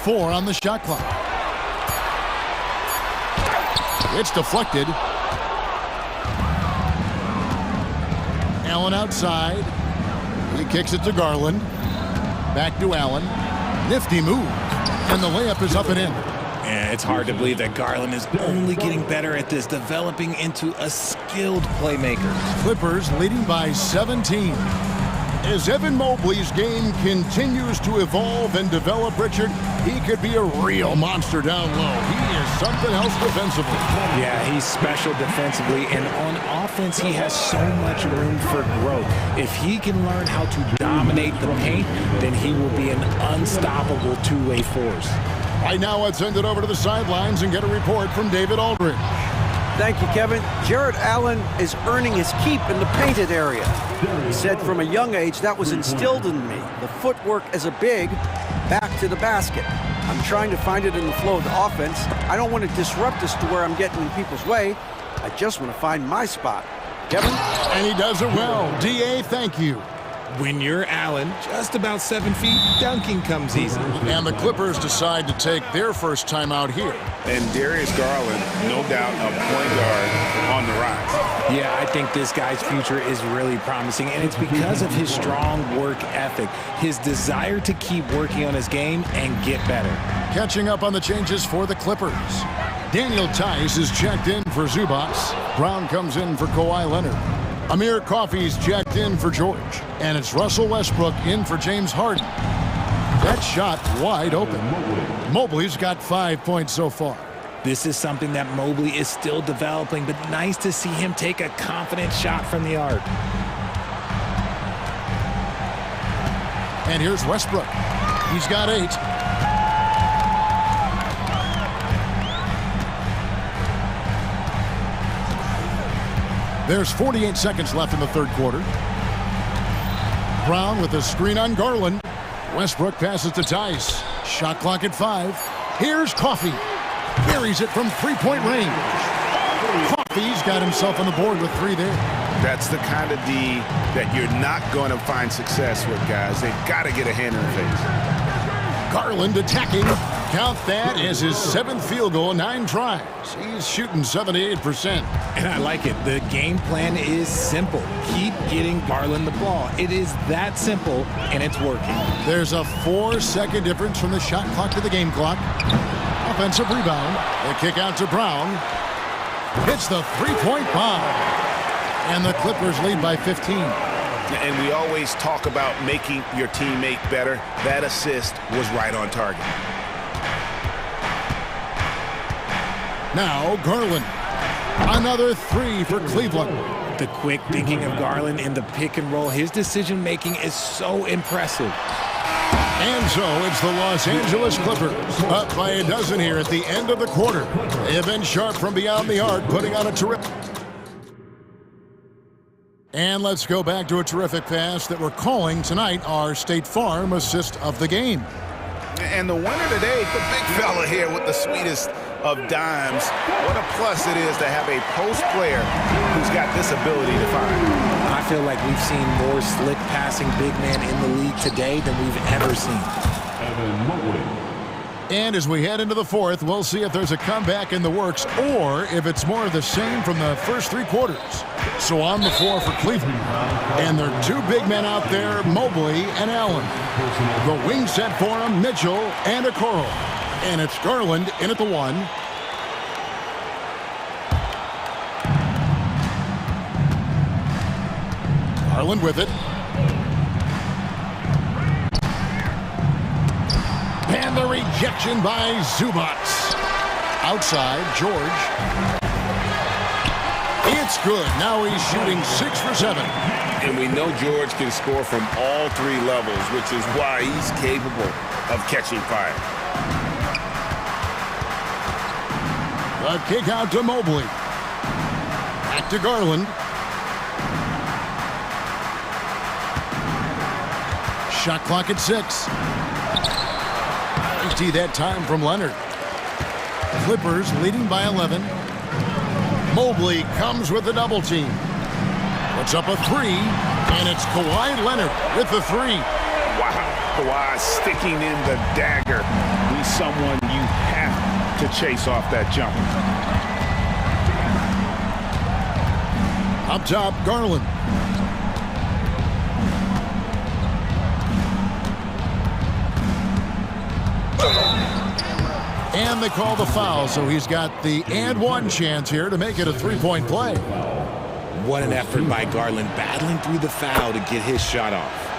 A: 4 on the shot clock. It's deflected. Allen outside. He kicks it to Garland. Back to Allen. Nifty move. And the layup is up and in.
O: And it's hard to believe that Garland is only getting better at this, developing into a skilled playmaker.
A: Clippers leading by 17. As Evan Mobley's game continues to evolve and develop, Richard, he could be a real monster down low. He is something else defensively.
O: Yeah, he's special defensively, and on offense, he has so much room for growth. If he can learn how to dominate the paint, then he will be an unstoppable two-way force.
A: Right now, let's send it over to the sidelines and get a report from David Aldridge.
E: Thank you, Kevin. Jared Allen is earning his keep in the painted area. He said from a young age that was instilled in me. The footwork as a big, back to the basket. I'm trying to find it in the flow of the offense. I don't want to disrupt this to where I'm getting in people's way. I just want to find my spot. Kevin?
A: And he does it well. D.A., thank you.
O: When you're Allen, just about 7 feet, dunking comes easy.
A: And the Clippers decide to take their first time out here.
B: And Darius Garland, no doubt, a point guard on the rise.
O: Yeah, I think this guy's future is really promising, and it's because of his strong work ethic, his desire to keep working on his game and get better.
A: Catching up on the changes for the Clippers. Daniel Tice is checked in for Zubac. Brown comes in for Kawhi Leonard. Amir Coffey's checked in for George. And it's Russell Westbrook in for James Harden. That shot wide open. Mobley's got 5 points so far.
O: This is something that Mobley is still developing, but nice to see him take a confident shot from the arc.
A: And here's Westbrook. He's got 8. There's 48 seconds left in the third quarter. Brown with a screen on Garland. Westbrook passes to Tice. Shot clock at 5. Here's Coffey. Buries it from three-point range. Coffey's got himself on the board with 3 there.
B: That's the kind of D that you're not going to find success with, guys. They've got to get a hand in the face.
A: Garland attacking. Count that as his 7th field goal, 9 tries. He's shooting 78%.
O: And I like it. The game plan is simple. Keep getting Garland the ball. It is that simple, and it's working.
A: There's a 4-second difference from the shot clock to the game clock. Offensive rebound. The kick out to Brown. Hits the three-point bomb. And the Clippers lead by 15.
B: And we always talk about making your teammate better. That assist was right on target.
A: Now Garland. Another 3 for Cleveland.
O: The quick thinking of Garland in the pick and roll. His decision making is so impressive.
A: And so it's the Los Angeles Clippers up by a dozen here at the end of the quarter. They have been sharp from beyond the arc, putting on a terrific. And let's go back to a terrific pass that we're calling tonight our State Farm assist of the game.
B: And the winner today, the big fella here with the sweetest of dimes. What a plus it is to have a post player who's
G: got this ability to find.
O: I feel like we've seen more slick passing big man in the league today than we've ever seen.
A: And as we head into the fourth, we'll see if there's a comeback in the works or if it's more of the same from the first three quarters. So on the floor for Cleveland. And there are two big men out there, Mobley and Allen. The wing set for him, Mitchell and Okoro. And it's Garland in at the one. Garland with it. And the rejection by Zubac. Outside, George. It's good. Now he's shooting 6 for 7.
G: And we know George can score from all three levels, which is why he's capable of catching fire.
A: The kick out to Mobley. Back to Garland. Shot clock at 6. That time from Leonard. Clippers leading by 11. Mobley comes with the double team. Puts up a 3, and it's Kawhi Leonard with the 3.
B: Wow, Kawhi sticking in the dagger. He's someone you have to chase off that jumper.
A: Up top, Garland. And they call the foul, so he's got the and one chance here to make it a three-point play.
O: What an effort by Garland, battling through the foul to get his shot off.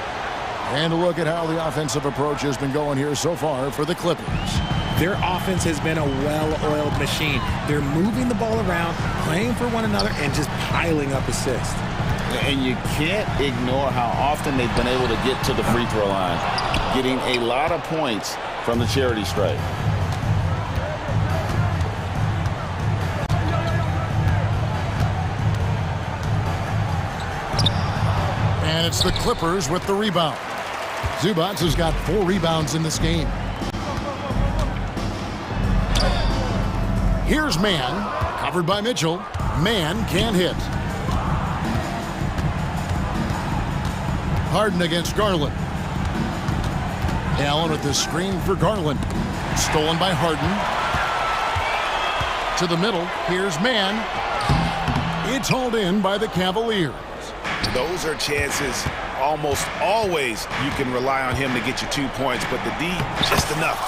A: And a look at how the offensive approach has been going here so far for the Clippers.
O: Their offense has been a well-oiled machine. They're moving the ball around, playing for one another, and just piling up assists.
B: And you can't ignore how often they've been able to get to the free throw line, getting a lot of points from the charity stripe.
A: And it's the Clippers with the rebound. Zubac has got 4 rebounds in this game. Here's Mann, covered by Mitchell. Mann can't hit. Harden against Garland. Allen with the screen for Garland. Stolen by Harden. To the middle, here's Mann. It's hauled in by the Cavaliers.
B: Those are chances almost always you can rely on him to get you 2 points, but the D, just enough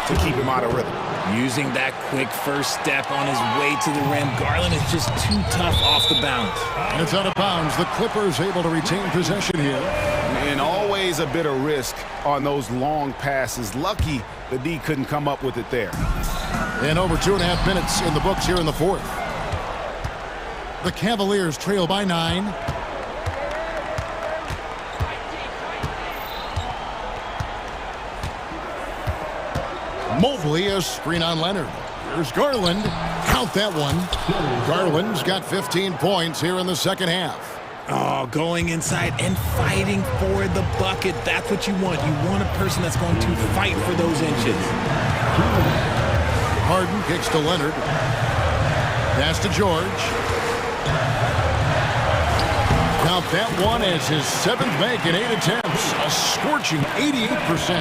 B: to keep him out of rhythm.
O: Using that quick first step on his way to the rim, Garland is just too tough off the bounce.
A: And it's out of bounds. The Clippers able to retain possession here.
B: And always a bit of risk on those long passes. Lucky the D couldn't come up with it there.
A: And over 2.5 minutes in the books here in the fourth. The Cavaliers trail by 9. Mobley, a screen on Leonard. Here's Garland. Count that one. Garland's got 15 points here in the second half.
O: Oh, going inside and fighting for the bucket. That's what you want. You want a person that's going to fight for those inches.
A: Harden kicks to Leonard. Pass to George. Count that one as his 7th make in 8 attempts. A scorching 88%.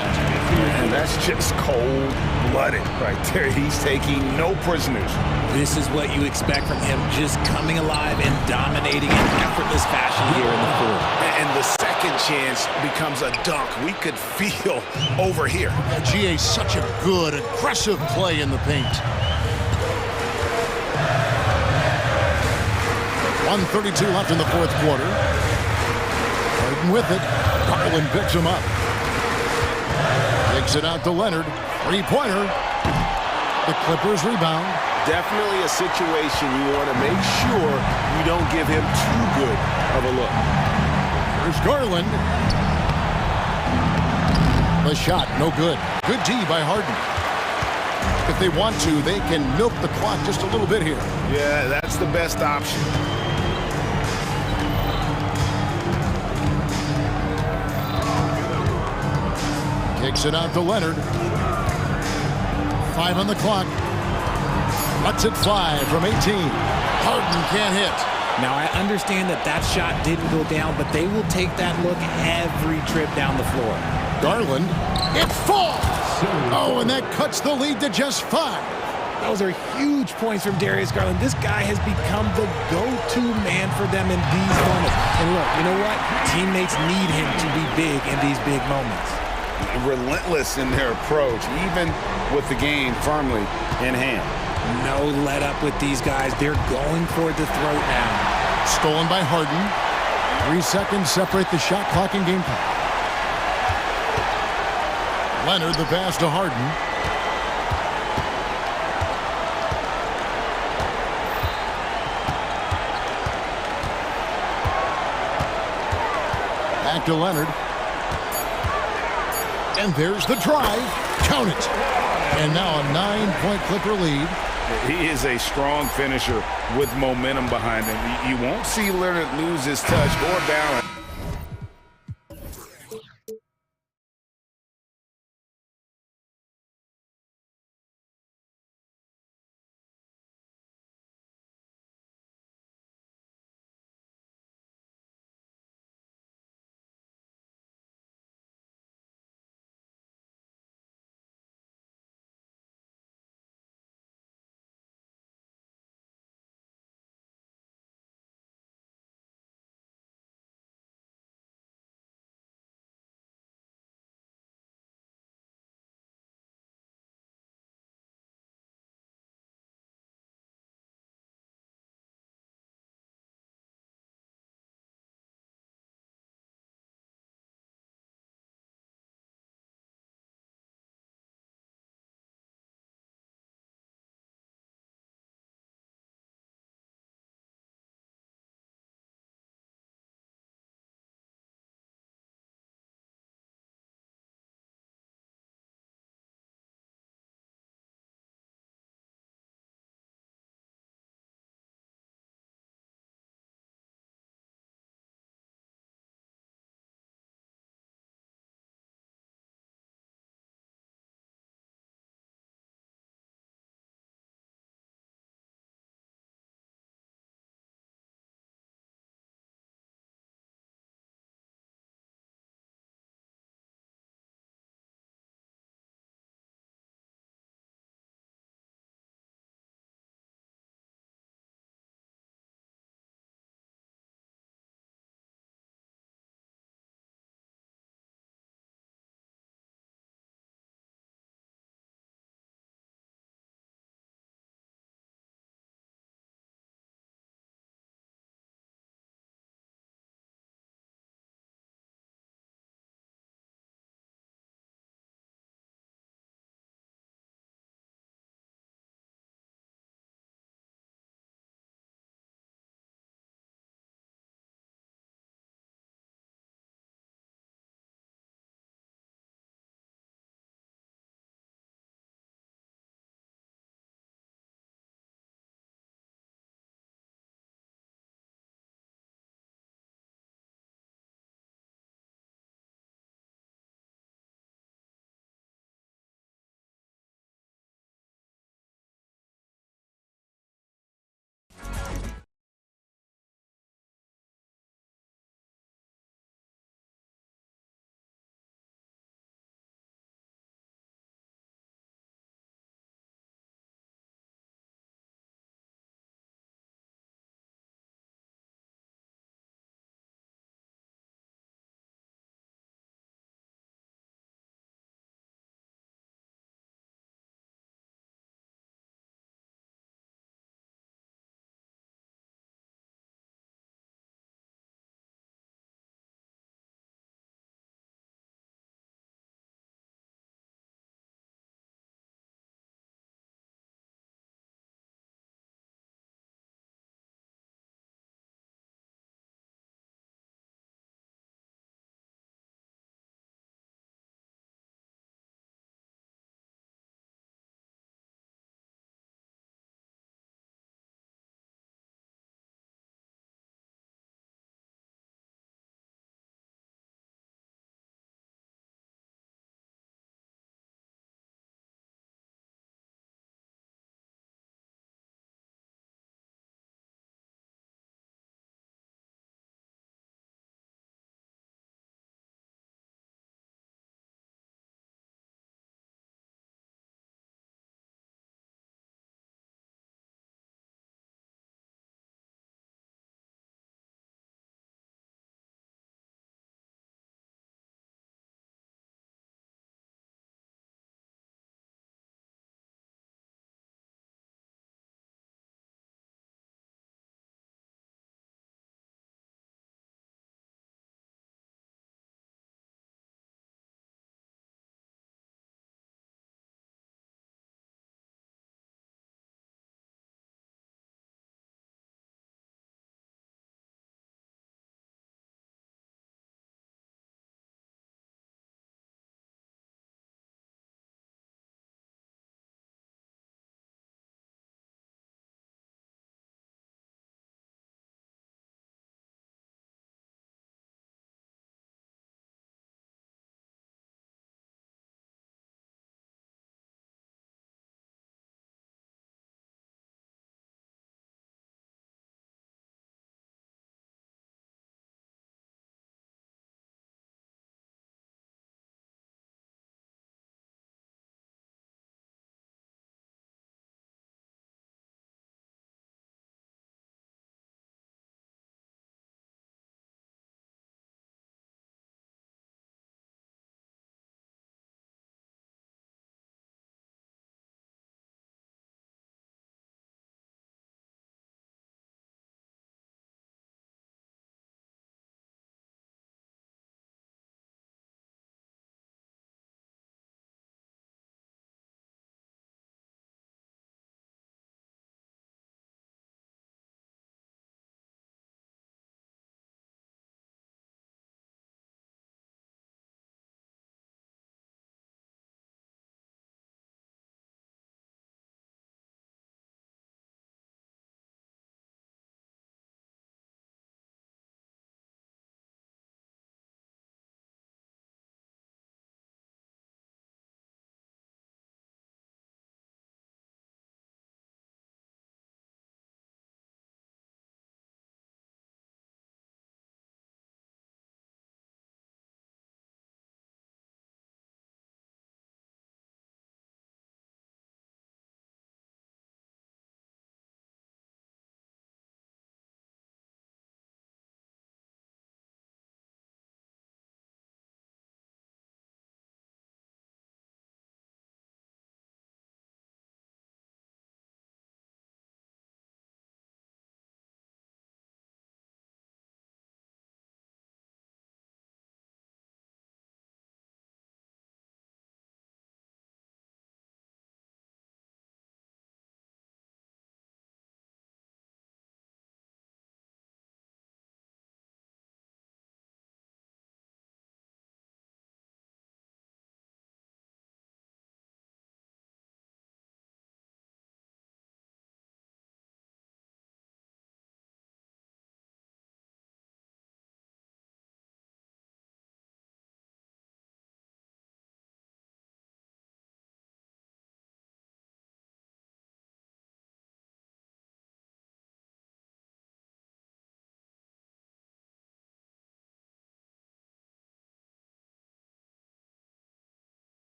B: And that's just cold-blooded right there. He's taking no prisoners.
O: This is what you expect from him, just coming alive and dominating in effortless fashion here in the fourth.
B: And the second chance becomes a dunk. We could feel over here.
A: GA, such a good, aggressive play in the paint. 1:32 left in the fourth quarter. Harden with it. Garland picks him up. Takes it out to Leonard. Three-pointer. The Clippers rebound.
G: Definitely a situation you want to make sure you don't give him too good of a look.
A: Here's Garland. The shot, no good. Good D by Harden. If they want to, they can milk the clock just a little bit here.
B: Yeah, that's the best option.
A: Kicks it out to Leonard. 5 on the clock. Cuts it 5 from 18. Harden can't hit.
O: Now, I understand that that shot didn't go down, but they will take that look every trip down the floor.
A: Garland, it falls! Oh, and that cuts the lead to just 5.
O: Those are huge points from Darius Garland. This guy has become the go-to man for them in these moments. And look, you know what? Teammates need him to be big in these big moments.
B: Relentless in their approach, even with the game firmly in hand.
O: No let up with these guys. They're going for the throat now.
A: Stolen by Harden. 3 seconds separate the shot clock and game time. Leonard, the pass to Harden. Back to Leonard. And there's the drive. Count it. And now a 9-point Clipper lead.
B: He is a strong finisher with momentum behind him. You won't see Leonard lose his touch or balance.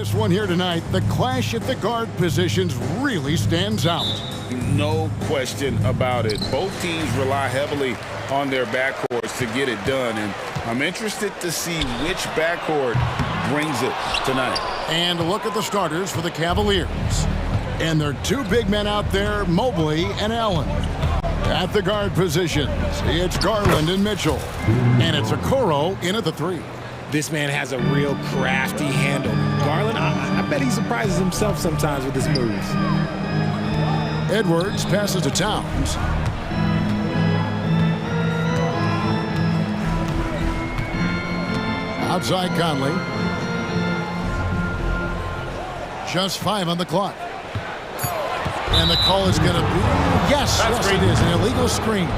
A: This one here tonight, the clash at the guard positions really stands out.
B: No question about it. Both teams rely heavily on their backcourts to get it done, and I'm interested to see which backcourt brings it tonight.
A: And look at the starters for the Cavaliers. And their two big men out there, Mobley and Allen. At the guard positions, it's Garland and Mitchell. And it's Okoro in at the 3.
O: This man has a real crafty handle. Garland, I bet he surprises himself sometimes with his moves.
A: Edwards passes to Towns. Outside Conley. Just 5 on the clock. And the call is going to be, yes, it is, an illegal screen.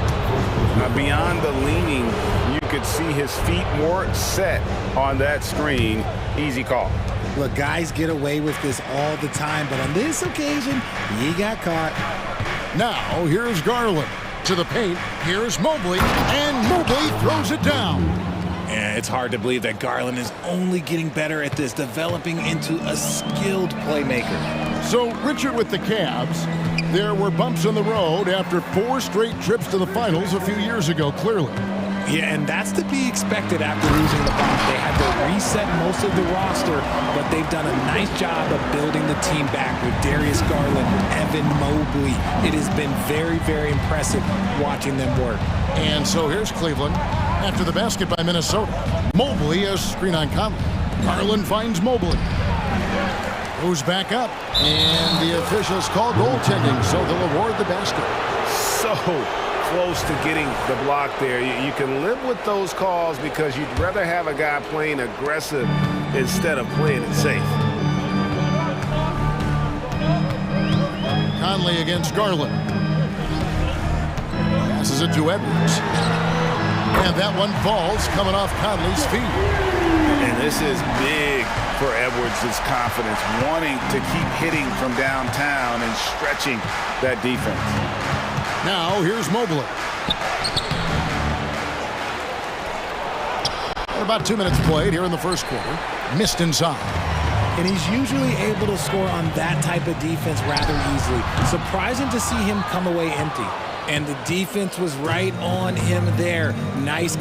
B: Beyond the leaning, you could see his feet more set on that screen. Easy call.
O: Look, guys get away with this all the time, but on this occasion, he got caught.
A: Now, here's Garland to the paint. Here's Mobley, and Mobley throws it down.
O: Yeah, it's hard to believe that Garland is only getting better at this, developing into a skilled playmaker.
A: So, Richard with the Cavs, there were bumps on the road after 4 straight trips to the finals a few years ago, clearly.
O: Yeah, and that's to be expected after losing the bump. They had to reset most of the roster, but they've done a nice job of building the team back with Darius Garland, Evan Mobley. It has been very, very impressive watching them work.
A: And so here's Cleveland. After the basket by Minnesota, Mobley a screen on Conley. Garland finds Mobley. Goes back up, and the officials call goaltending, so they'll award the basket.
B: So close to getting the block there. You can live with those calls because you'd rather have a guy playing aggressive instead of playing it safe.
A: Conley against Garland. Passes it to Edwards. And that one falls coming off Conley's feet.
B: And this is big for Edwards' confidence, wanting to keep hitting from downtown and stretching that defense.
A: Now, here's Mobley. About 2 minutes played here in the first quarter. Missed inside.
O: And he's usually able to score on that type of defense rather easily. Surprising to see him come away empty. And the defense was right on him there. Nice.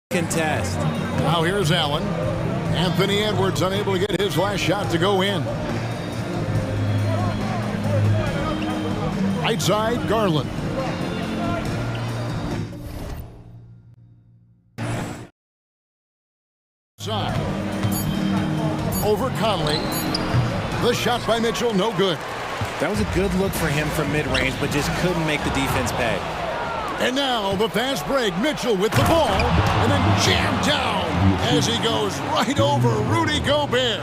O: Contest.
A: Now here's Allen. Anthony Edwards unable to get his last shot to go in. Right side, Garland. Side. Over Conley. The shot by Mitchell, no good.
O: That was a good look for him from mid-range, but just couldn't make the defense pay.
A: And now the fast break. Mitchell with the ball and then jammed down as he goes right over Rudy Gobert.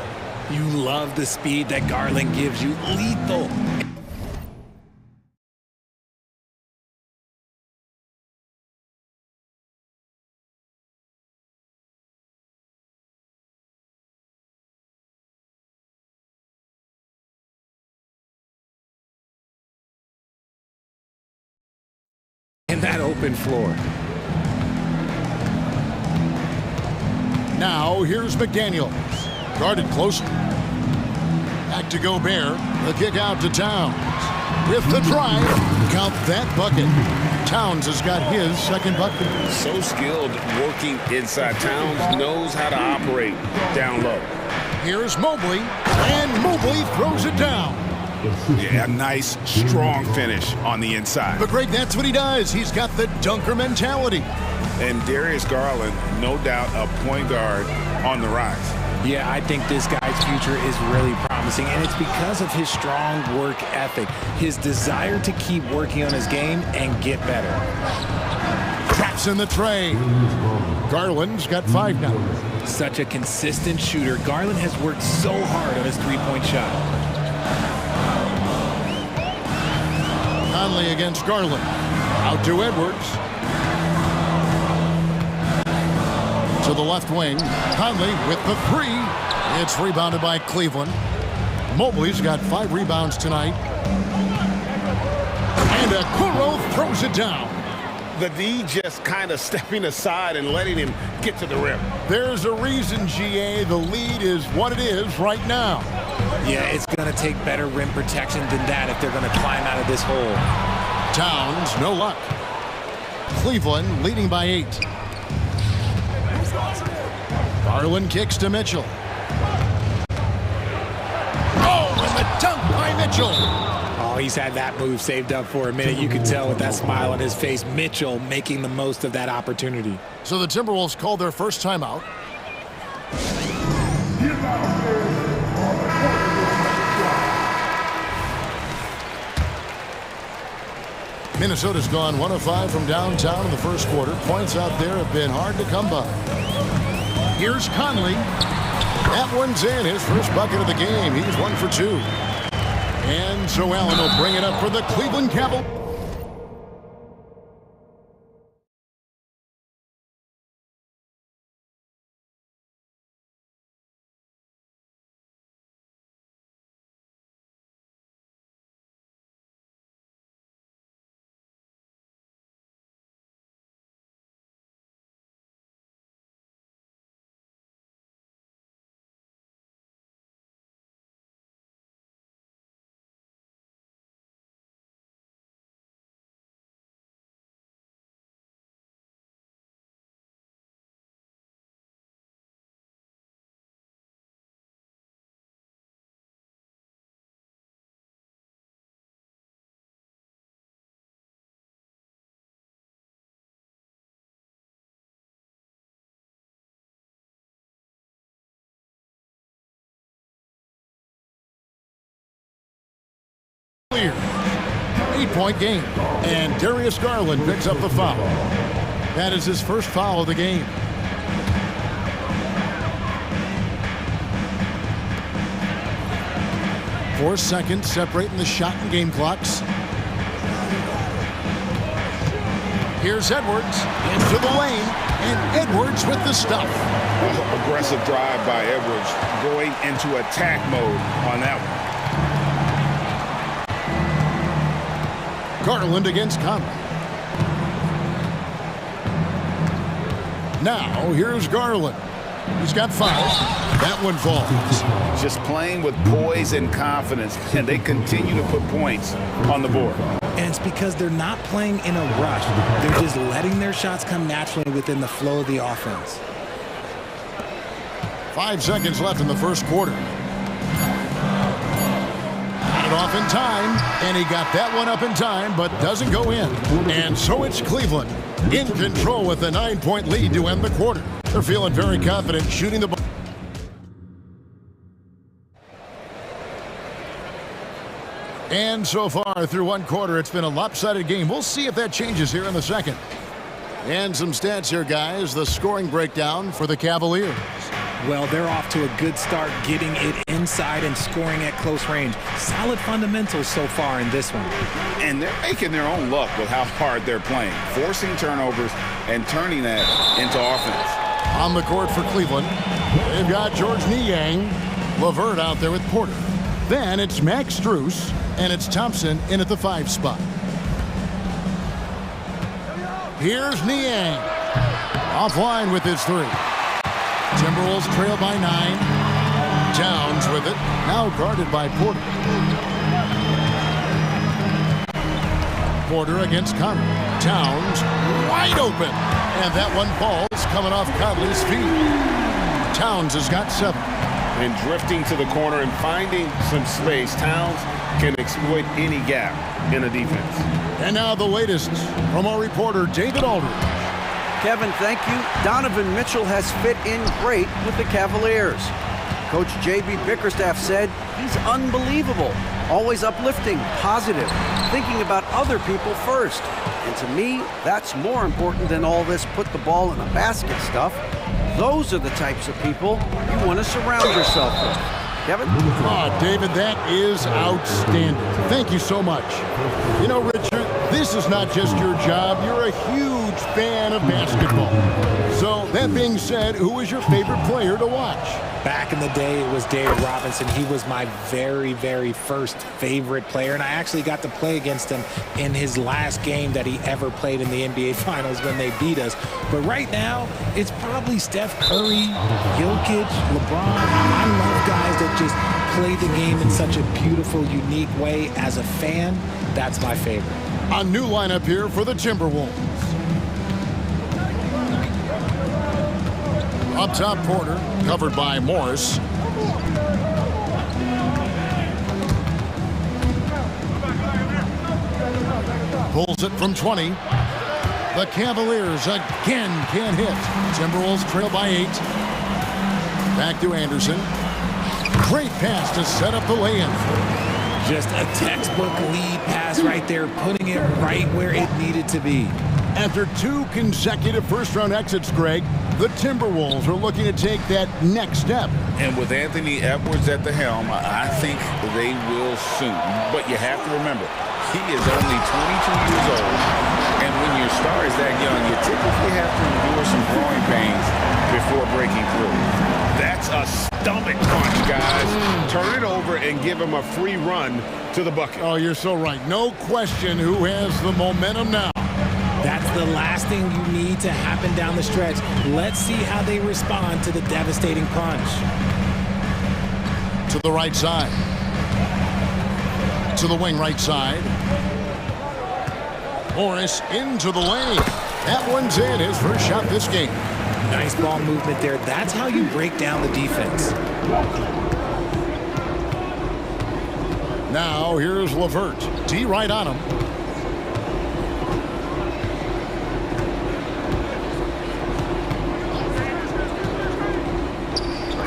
O: You love the speed that Garland gives you. Lethal. In that open floor.
A: Now here's McDaniels. Guarded closely. Back to Gobert. The kick out to Towns. With the drive. Count that bucket. Towns has got his second bucket.
B: So skilled working inside. Towns knows how to operate down low.
A: Here's Mobley. And Mobley throws it down.
B: Yeah, a nice, strong finish on the inside.
A: But Greg, that's what he does. He's got the dunker mentality.
B: And Darius Garland, no doubt a point guard on the rise.
O: Yeah, I think this guy's future is really promising, and it's because of his strong work ethic, his desire to keep working on his game and get better.
A: Traps in the tray. Garland's got 5 now.
O: Such a consistent shooter. Garland has worked so hard on his three-point shot.
A: Conley against Garland. Out to Edwards. To the left wing. Conley with the three. It's rebounded by Cleveland. Mobley's got 5 rebounds tonight. And Okoro throws it down.
G: The D just kind of stepping aside and letting him get to the rim.
A: There's a reason, GA. The lead is what it is right now.
O: Yeah, it's going to take better rim protection than that if they're going to climb out of this hole.
A: Towns, no luck. Cleveland leading by 8. Garland kicks to Mitchell. Oh, and the dunk by Mitchell.
O: Oh, he's had that move saved up for a minute. You can tell with that smile on his face, Mitchell making the most of that opportunity.
A: So the Timberwolves called their first timeout. Minnesota's gone 1 of 5 from downtown in the first quarter. Points out there have been hard to come by. Here's Conley. That one's in. His first bucket of the game. He's 1 for 2. And so Allen will bring it up for the Cleveland Cavaliers. Clear. 8-point game. And Darius Garland picks up the foul. That is his first foul of the game. Four seconds separating the shot and game clocks. Here's Edwards into the lane, and Edwards with the stuff.
B: Aggressive drive by Edwards, going into attack mode on that one.
A: Garland against Conley. Now, here's Garland. He's got 5. That one falls.
B: Just playing with poise and confidence, and they continue to put points on the board.
O: And it's because they're not playing in a rush. They're just letting their shots come naturally within the flow of the offense.
A: 5 seconds left in the first quarter. Off in time, and he got that one up in time, but doesn't go in. And so it's Cleveland in control with a 9-point lead to end the quarter. They're feeling very confident shooting the ball. And so far through one quarter, it's been a lopsided game. We'll see if that changes here in the second. And some stats here, guys. The scoring breakdown for the Cavaliers.
O: Well, they're off to a good start getting it inside and scoring at close range. Solid fundamentals so far in this one.
B: And they're making their own luck with how hard they're playing, forcing turnovers and turning that into offense.
A: On the court for Cleveland, they've got George Niang, LeVert out there with Porter. Then it's Max Strus, and it's Thompson in at the 5 spot. Here's Niang. Offline with his 3. Timberwolves trail by 9. Towns with it. Now guarded by Porter. Porter against Conley. Towns wide open. And that one falls coming off Conley's feet. Towns has got 7.
B: And drifting to the corner and finding some space, Towns can exploit any gap in a defense.
A: And now the latest from our reporter, David Aldridge.
E: Kevin, thank you. Donovan Mitchell has fit in great with the Cavaliers. Coach J.B. Bickerstaff said he's unbelievable, always uplifting, positive, thinking about other people first. And to me, that's more important than all this put the ball in a basket stuff. Those are the types of people you want to surround yourself with. Kevin?
A: Oh, David, that is outstanding. Thank you so much. You know, Richard, this is not just your job. You're a huge fan of basketball. So, that being said, who is your favorite player to watch?
O: Back in the day, it was David Robinson. He was my very, very first favorite player, and I actually got to play against him in his last game that he ever played in the NBA Finals when they beat us. But right now, it's probably Steph Curry, Jokic, LeBron. I love guys that just play the game in such a beautiful, unique way. As a fan, that's my favorite.
A: A new lineup here for the Timberwolves. Up top, Porter, covered by Morris. Pulls it from 20. The Cavaliers again can't hit. Timberwolves trail by 8. Back to Anderson. Great pass to set up the lay-in.
O: Just a textbook lead pass right there, putting it right where it needed to be.
A: After 2 consecutive first-round exits, Greg, the Timberwolves are looking to take that next step.
B: And with Anthony Edwards at the helm, I think they will soon. But you have to remember, he is only 22 years old. And when your star is that young, you typically have to endure some growing pains before breaking through. That's a stomach punch, guys. Turn it over and give him a free run to the bucket.
A: Oh, you're so right. No question who has the momentum now.
O: That's the last thing you need to happen down the stretch. Let's see how they respond to the devastating punch.
A: To the right side. To the wing right side. Morris into the lane. That one's in, his first shot this game.
O: Nice ball movement there. That's how you break down the defense.
A: Now here's LeVert. T right on him.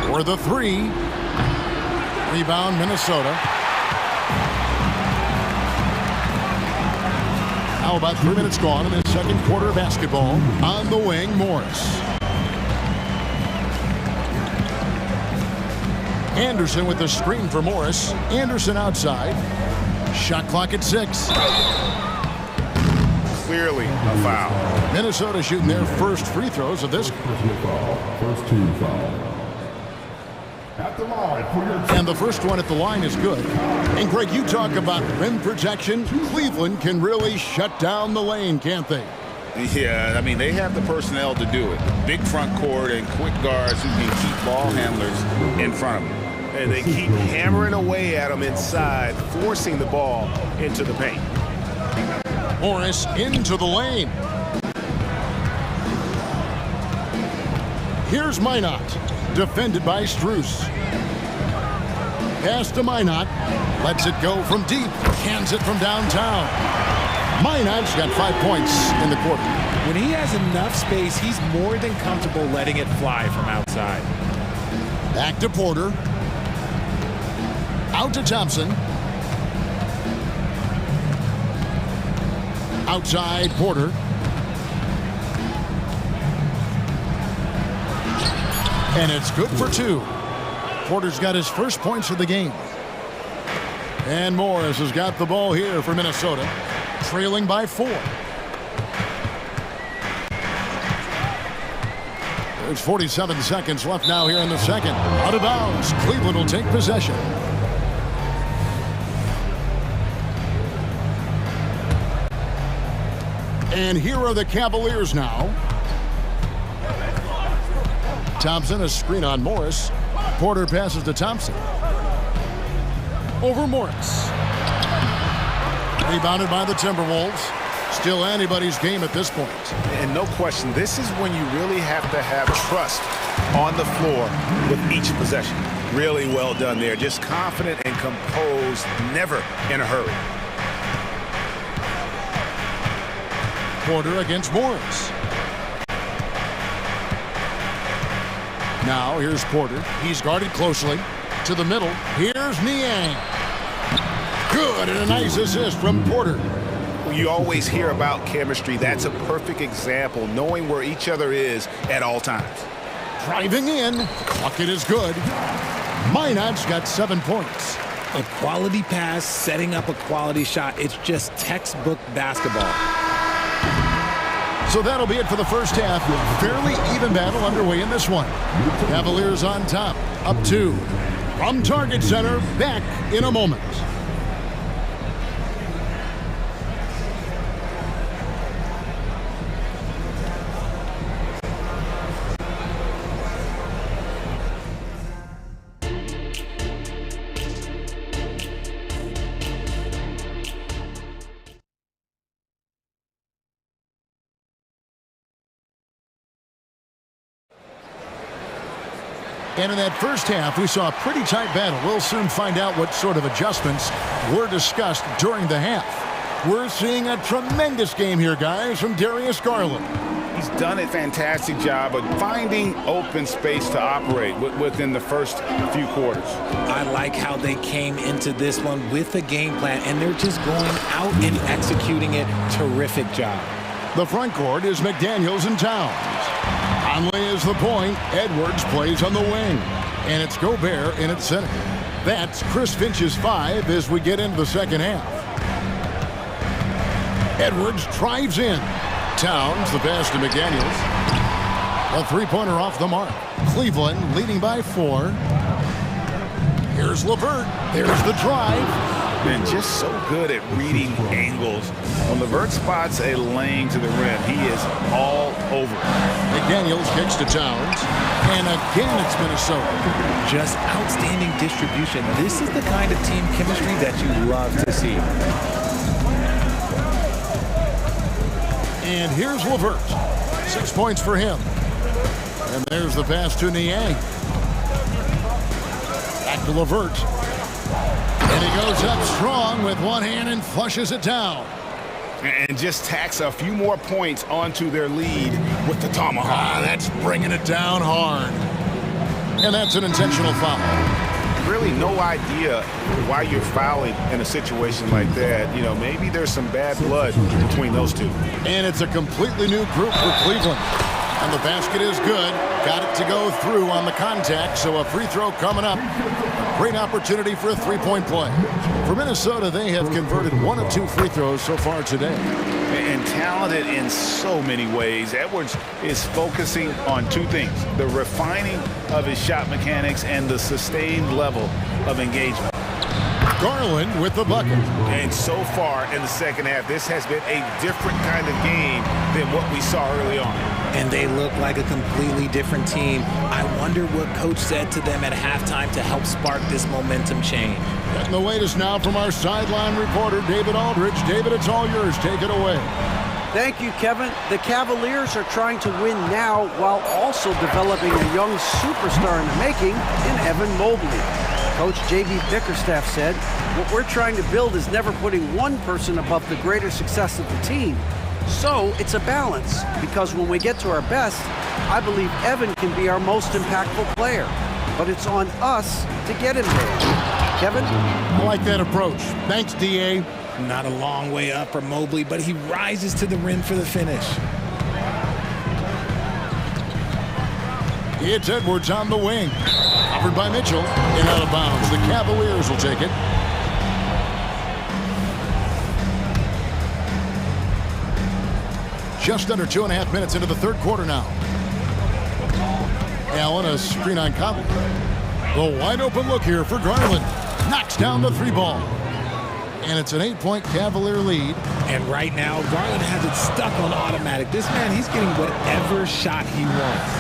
A: For the 3. Rebound, Minnesota. How about 3 minutes gone in the second quarter of basketball? On the wing, Morris. Anderson with the screen for Morris. Anderson outside. Shot clock at 6.
G: Clearly a foul.
A: Minnesota shooting their first free throws of this.
D: First team foul. At the line for your...
A: And the first one at the line is good. And Greg, you talk about rim protection. Cleveland can really shut down the lane, can't they?
B: Yeah, I mean, they have the personnel to do it. Big front court and quick guards who can keep ball handlers in front of them.
G: And they keep hammering away at them inside, forcing the ball into the paint.
A: Morris into the lane. Here's Minot, defended by Strus. Pass to Minot, lets it go from deep, cans it from downtown. Minot's got 5 points in the quarter.
O: When he has enough space, he's more than comfortable letting it fly from outside.
A: Back to Porter. Out to Thompson. Outside Porter. And it's good for 2. Porter's got his first points of the game. And Morris has got the ball here for Minnesota, trailing by 4. There's 47 seconds left now here in the second. Out of bounds. Cleveland will take possession. And here are the Cavaliers now. Thompson, a screen on Morris. Porter passes to Thompson. Over Morris. Rebounded by the Timberwolves. Still anybody's game at this point.
G: And no question, this is when you really have to have trust on the floor with each possession. Really well done there. Just confident and composed, never in a hurry.
A: Porter against Morris. Now here's Porter. He's guarded closely. To the middle. Here's Niang. Good, and a nice assist from Porter.
G: You always hear about chemistry. That's a perfect example, knowing where each other is at all times.
A: Driving in. Bucket is good. Minot's got 7 points.
O: A quality pass, setting up a quality shot. It's just textbook basketball.
A: So that'll be it for the first half. Fairly even battle underway in this one. Cavaliers on top, up 2. From Target Center, back in a moment. And in that first half, we saw a pretty tight battle. We'll soon find out what sort of adjustments were discussed during the half. We're seeing a tremendous game here, guys, from Darius Garland.
B: He's done a fantastic job of finding open space to operate within the first few quarters.
O: I like how they came into this one with a game plan, and they're just going out and executing it. Terrific job.
A: The front court is McDaniels and Towns. Conley is the point. Edwards plays on the wing. And it's Gobert in at center. That's Chris Finch's 5 as we get into the second half. Edwards drives in. Towns, the pass to McDaniels. A three-pointer off the mark. Cleveland leading by 4. Here's LeVert. There's the drive.
B: And just so good at reading angles. When LeVert spots a lane to the rim, he is all over.
A: McDaniels kicks to Towns. And again, it's Minnesota.
O: Just outstanding distribution. This is the kind of team chemistry that you love to see.
A: And here's LeVert. 6 points for him. And there's the pass to Niang. Back to LeVert. And he goes up strong with one hand and flushes it down.
B: And just tacks a few more points onto their lead with the tomahawk.
A: That's bringing it down hard. And that's an intentional foul.
B: Really no idea why you're fouling in a situation like that. You know, maybe there's some bad blood between those two.
A: And it's a completely new group for Cleveland. And the basket is good. Got it to go through on the contact, so a free throw coming up. A great opportunity for a three-point play. For Minnesota, they have converted 1 of 2 free throws so far today.
B: And talented in so many ways. Edwards is focusing on 2 things: the refining of his shot mechanics and the sustained level of engagement.
A: Garland with the bucket.
B: And so far in the second half, this has been a different kind of game than what we saw early on.
O: And they look like a completely different team. I wonder what coach said to them at halftime to help spark this momentum change.
A: Getting the latest now from our sideline reporter, David Aldridge. David, it's all yours. Take it away.
E: Thank you, Kevin. The Cavaliers are trying to win now while also developing a young superstar in the making in Evan Mobley. Coach J.B. Bickerstaff said, "What we're trying to build is never putting one person above the greater success of the team. So it's a balance, because when we get to our best, I believe Evan can be our most impactful player. But it's on us to get him there." Kevin?
A: I like that approach. Thanks, D.A.
O: Not a long way up for Mobley, but he rises to the rim for the finish.
A: It's Edwards on the wing. Covered by Mitchell. And out of bounds. The Cavaliers will take it. Just under 2.5 minutes into the third quarter now. Allen, a screen on Conley. The wide open look here for Garland. Knocks down the 3 ball. And it's an 8-point Cavalier lead.
O: And right now, Garland has it stuck on automatic. This man, he's getting whatever shot he wants.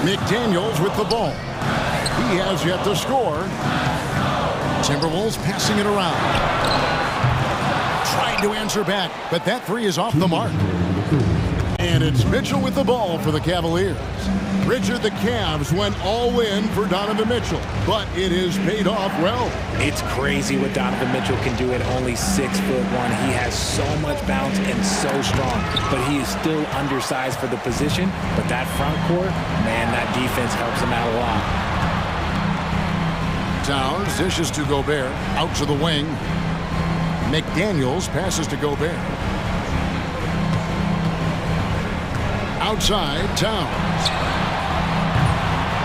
A: McDaniels with the ball. He has yet to score. Timberwolves passing it around. Trying to answer back, but that 3 is off the mark. And it's Mitchell with the ball for the Cavaliers. Richard, the Cavs went all in for Donovan Mitchell, but it has paid off well.
O: It's crazy what Donovan Mitchell can do at only 6'1". He has so much bounce and so strong, but he is still undersized for the position. But that front court, man, that defense helps him out a lot.
A: Towns dishes to Gobert, out to the wing. McDaniels passes to Gobert. Outside, Towns.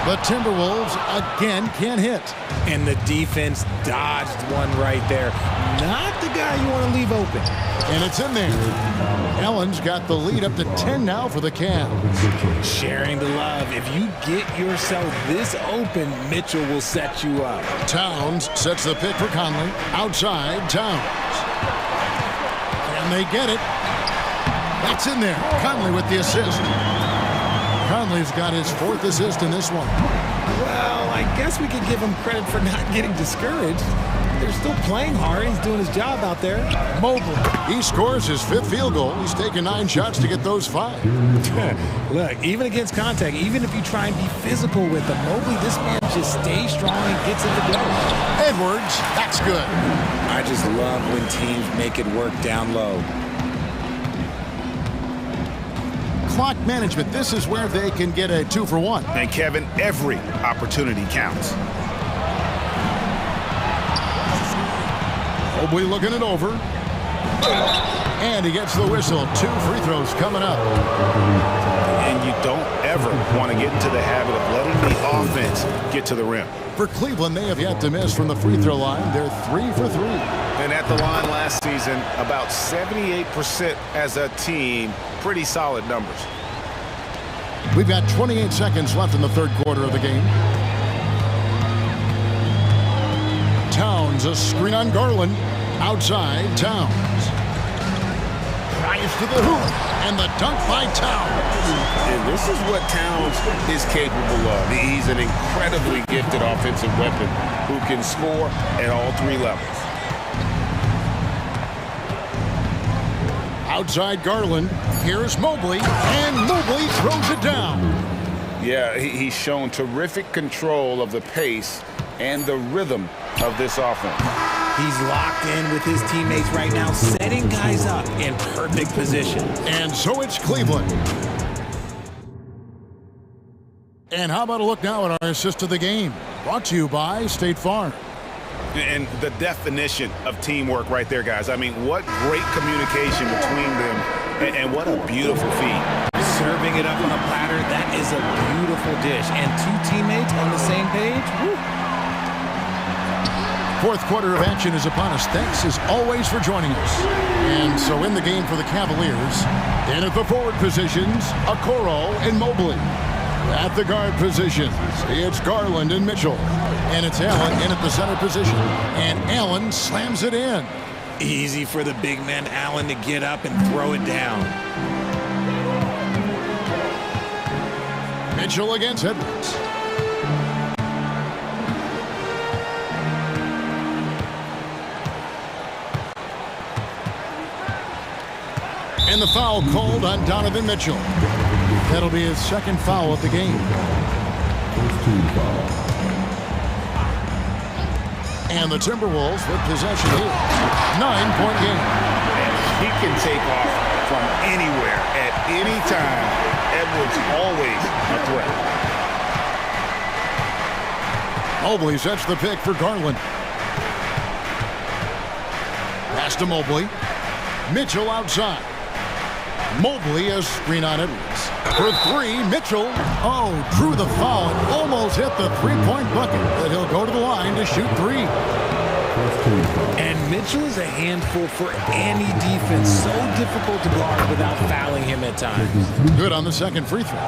A: The Timberwolves again can't hit.
O: And the defense dodged one right there. Not the guy you want to leave open.
A: And it's in there. Allen's got the lead up to 10 now for the Cavs.
O: Sharing the love. If you get yourself this open, Mitchell will set you up.
A: Towns sets the pick for Conley. Outside, Towns. And they get it. That's in there. Conley with the assist. Conley's got his 4th assist in this one.
O: Well, I guess we could give him credit for not getting discouraged. They're still playing hard. He's doing his job out there.
A: Mobley. He scores his 5th field goal. He's taken 9 shots to get those 5.
O: Look, even against contact, even if you try and be physical with him, Mobley, this man just stays strong and gets it to go.
A: Edwards, that's good.
O: I just love when teams make it work down low.
A: Clock management, this is where they can get a 2-for-1.
G: And Kevin, every opportunity counts.
A: Mobley looking it over. And he gets the whistle. 2 free throws coming up.
G: And you don't ever want to get into the habit of letting the offense get to the rim.
A: For Cleveland, they have yet to miss from the free throw line. They're 3 for 3.
G: And at the line last season, about 78% as a team. Pretty solid numbers.
A: We've got 28 seconds left in the 3rd quarter of the game. Towns, a screen on Garland. Outside, Towns. Drives to the hoop. And the dunk by Towns.
B: And this is what Towns is capable of. He's an incredibly gifted offensive weapon who can score at all 3 levels.
A: Outside Garland. Here's Mobley. And Mobley throws it down.
B: Yeah, he's shown terrific control of the pace and the rhythm of this offense.
O: He's locked in with his teammates right now, setting guys up in perfect position.
A: And so it's Cleveland. And how about a look now at our assist of the game? Brought to you by State Farm.
G: And the definition of teamwork right there, guys. I mean, what great communication between them, and what a beautiful feed.
O: Serving it up on a platter, that is a beautiful dish. And 2 teammates on the same page, woo.
A: 4th quarter of action is upon us. Thanks as always for joining us. And so in the game for the Cavaliers, in at the forward positions, Okoro and Mobley. At the guard positions, it's Garland and Mitchell. And it's Allen in at the center position. And Allen slams it in.
O: Easy for the big man Allen to get up and throw it down.
A: Mitchell against Edwards. And the foul called on Donovan Mitchell. That'll be his 2nd foul of the game.
D: First team foul.
A: And the Timberwolves with possession here. 9-point game.
B: And he can take off from anywhere at any time. Edwards always a threat.
A: Mobley sets the pick for Garland. Pass to Mobley. Mitchell outside. Mobley a screen on Edwards. For 3, Mitchell, drew the foul and almost hit the 3-point bucket. But he'll go to the line to shoot 3.
O: And Mitchell is a handful for any defense. So difficult to guard without fouling him at times.
A: Good on the 2nd free throw.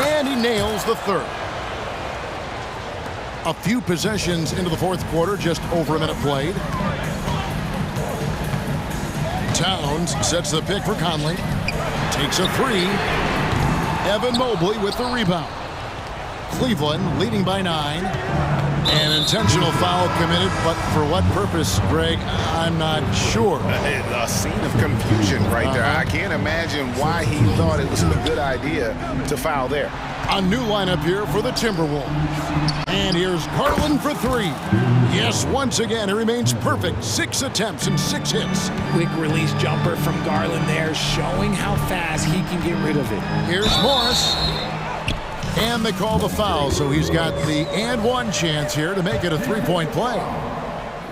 A: And he nails the 3rd. A few possessions into the 4th quarter, just over a minute played. Towns sets the pick for Conley. Takes a 3. Evan Mobley with the rebound. Cleveland leading by 9. An intentional foul committed, but for what purpose, Greg? I'm not sure.
G: A scene of confusion right there. I can't imagine why he thought it was a good idea to foul there.
A: A new lineup here for the Timberwolves. And here's Garland for 3. Yes, once again, he remains perfect. 6 attempts and 6 hits.
O: Quick release jumper from Garland there, showing how fast he can get rid of it.
A: Here's Morris. And they call the foul, so he's got the and 1 chance here to make it a 3-point play.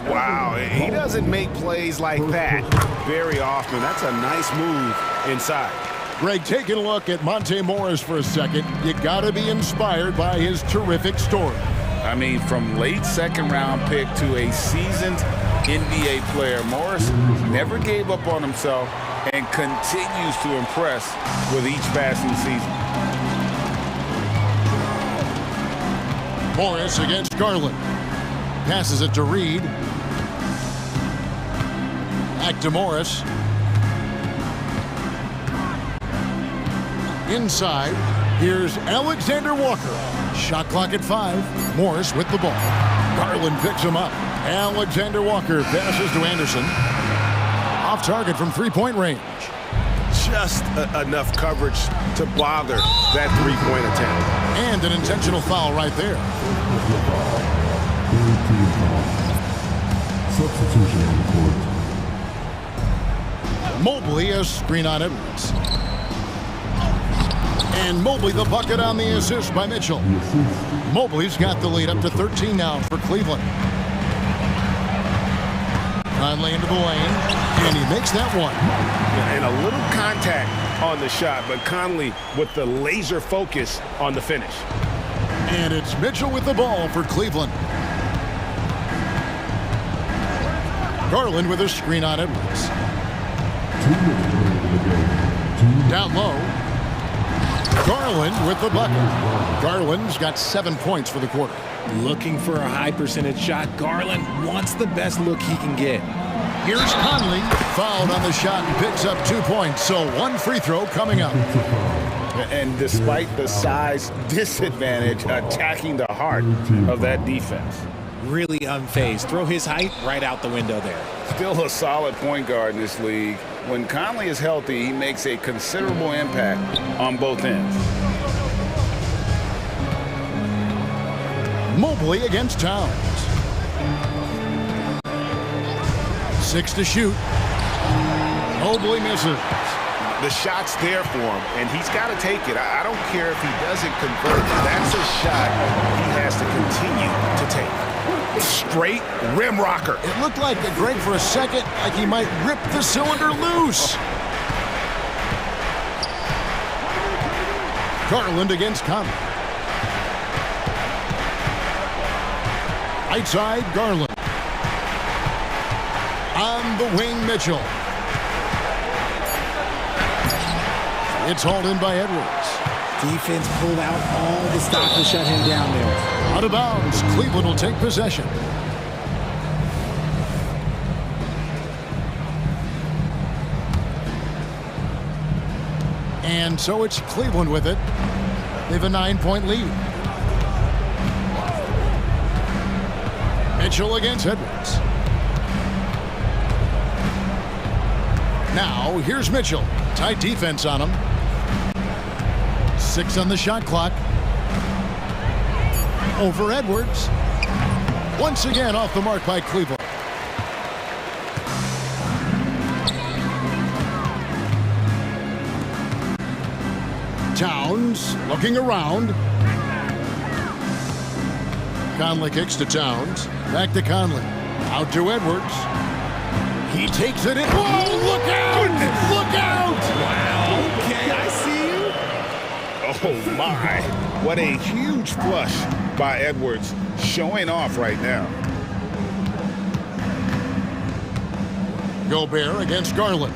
G: Wow, he doesn't make plays like that very often. That's a nice move inside.
A: Greg, taking a look at Monte Morris for a second, you got to be inspired by his terrific story.
B: I mean, from late second-round pick to a seasoned NBA player, Morris never gave up on himself and continues to impress with each passing season.
A: Morris against Garland. Passes it to Reed. Back to Morris. Inside, here's Alexander Walker. Shot clock at 5. Morris with the ball. Garland picks him up. Alexander Walker passes to Anderson. Off target from three-point range.
G: Just enough coverage to bother that three-point attempt.
A: And an intentional foul right there.
D: Substitution on the court.
A: Mobley a screen on Edwards. And Mobley the bucket on the assist by Mitchell. Mobley's got the lead up to 13 now for Cleveland. Conley into the lane, and he makes that one.
G: And a little contact on the shot, but Conley with the laser focus on the finish.
A: And it's Mitchell with the ball for Cleveland. Garland with a screen on Edwards. Down low. Garland with the bucket. Garland's got 7 points for the quarter.
O: Looking for a high percentage shot. Garland wants the best look he can get.
A: Here's Conley, fouled on the shot and picks up 2 points, so one free throw coming up.
B: And despite the size disadvantage, attacking the heart of that defense.
O: Really unfazed. Throw his height right out the window there.
B: Still a solid point guard in this league. When Conley is healthy, he makes a considerable impact on both ends.
A: Mobley against Towns. 6 to shoot. Mobley misses.
G: The shot's there for him, and he's got to take it. I don't care if he doesn't convert. That's a shot he has to continue to take. Straight rim rocker.
A: It looked like, Greg, for a second, like he might rip the cylinder loose. Garland against Conley. Right side, Garland. On the wing, Mitchell. It's hauled in by Edwards.
O: Defense pulled out all the stops to shut him down there.
A: Out of bounds. Cleveland will take possession. And so it's Cleveland with it. They have a 9-point lead. Mitchell against Edwards. Now, here's Mitchell. Tight defense on him. 6 on the shot clock. Over Edwards. Once again off the mark by Cleveland. Towns looking around. Conley kicks to Towns. Back to Conley. Out to Edwards. He takes it in. Whoa, look out! Goodness. Look out!
G: Wow. Okay, I see you. Oh, my. What a huge flush by Edwards, showing off right now.
A: Gobert against Garland.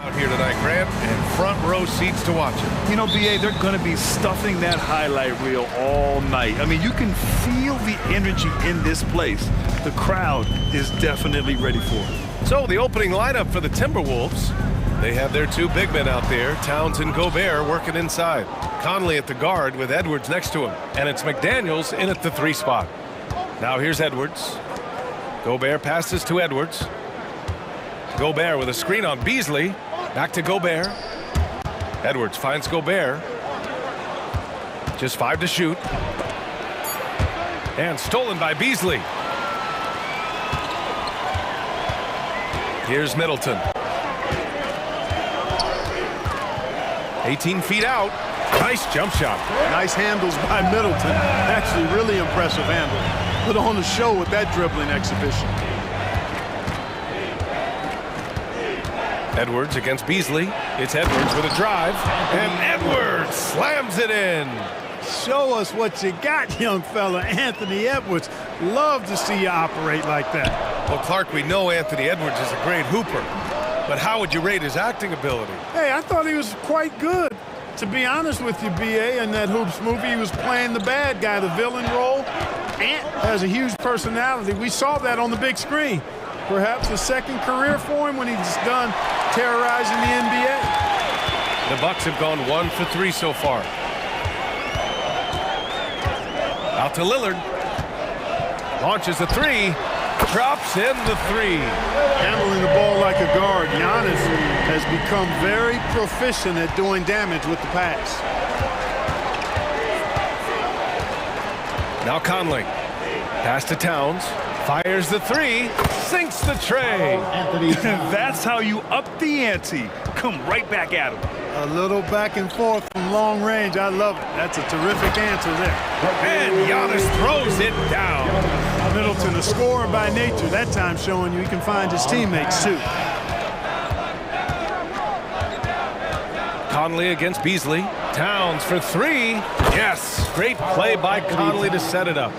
H: Out here tonight, Grant, and front row seats to watch it.
I: You know, BA, they're going to be stuffing that highlight reel all night. I mean, you can feel the energy in this place. The crowd is definitely ready for it.
H: So the opening lineup for the Timberwolves. They have their two big men out there, Towns and Gobert, working inside. Conley at the guard with Edwards next to him. And it's McDaniels in at the 3 spot. Now here's Edwards. Gobert passes to Edwards. Gobert with a screen on Beasley. Back to Gobert. Edwards finds Gobert. Just 5 to shoot. And stolen by Beasley. Here's Middleton. 18 feet out. Nice jump shot.
C: Nice handles by Middleton. Actually, really impressive handle. Put on the show with that dribbling exhibition.
H: Edwards against Beasley. It's Edwards with a drive. And Edwards slams it in.
C: Show us what you got, young fella. Anthony Edwards. Love to see you operate like that.
H: Well, Clark, we know Anthony Edwards is a great hooper. But how would you rate his acting ability?
C: Hey, I thought he was quite good. To be honest with you, BA, in that Hoops movie, he was playing the bad guy, the villain role. Ant has a huge personality. We saw that on the big screen. Perhaps a second career for him when he's done terrorizing the NBA.
H: The Bucks have gone 1 for 3 so far. Out to Lillard. Launches a 3. Drops in the 3.
C: Handling the ball like a guard. Giannis has become very proficient at doing damage with the pass.
H: Now Conley. Pass to Towns. Fires the 3. Sinks the tray.
I: That's how you up the ante. Come right back at him.
C: A little back and forth from long range. I love it. That's a terrific answer there.
H: And Giannis throws it down.
C: Middleton, a scorer by nature, that time showing you he can find his teammates too.
H: Conley against Beasley. Towns for 3. Yes, great play by Conley to set it up.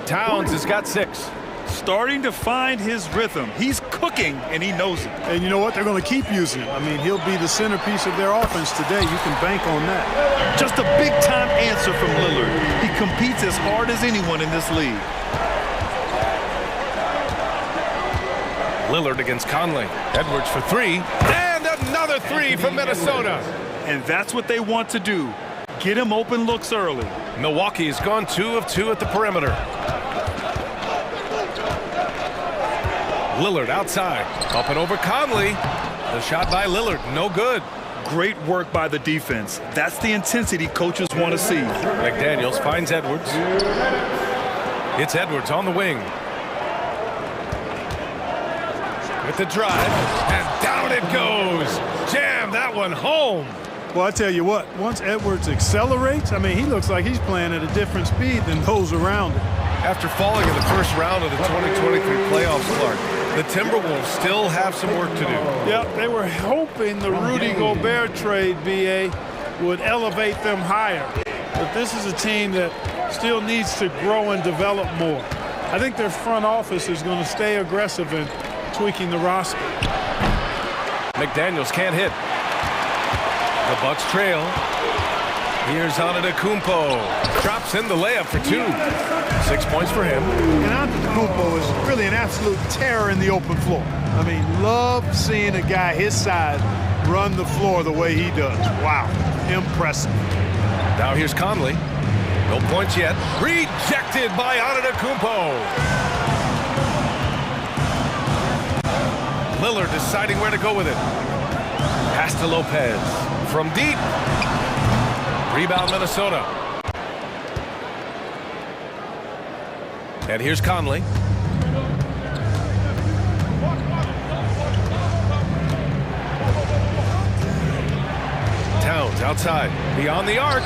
H: Towns has got 6.
I: Starting to find his rhythm. He's cooking, and he knows it.
C: And you know what? They're going to keep using him. I mean, he'll be the centerpiece of their offense today. You can bank on that.
I: Just a big-time answer from Lillard. He competes as hard as anyone in this league.
H: Lillard against Conley. Edwards for 3. And another 3 from Minnesota.
I: And that's what they want to do. Get him open looks early.
H: Milwaukee has gone 2 of 2 at the perimeter. Lillard outside. Up and over Conley. The shot by Lillard. No good.
I: Great work by the defense. That's the intensity coaches want to see.
H: McDaniels finds Edwards. It's Edwards on the wing. With the drive. And down it goes. Jam that one home.
C: Well, I tell you what, once Edwards accelerates, I mean, he looks like he's playing at a different speed than those around him.
H: After falling in the first round of the 2023 playoffs, Clark, the Timberwolves still have some work to do.
C: Yep, they were hoping the Rudy Gobert trade, BA, would elevate them higher. But this is a team that still needs to grow and develop more. I think their front office is going to stay aggressive in tweaking the roster.
H: McDaniels can't hit. The Bucks trail. Here's Antetokounmpo. Drops in the layup for 2. 6 points for him.
C: And Antetokounmpo is really an absolute terror in the open floor. I mean, love seeing a guy his size run the floor the way he does. Wow, impressive.
H: Now here's Conley. No points yet. Rejected by Antetokounmpo. Lillard deciding where to go with it. Pass to Lopez. From deep. Rebound Minnesota. And here's Conley. Towns outside. Beyond the arc.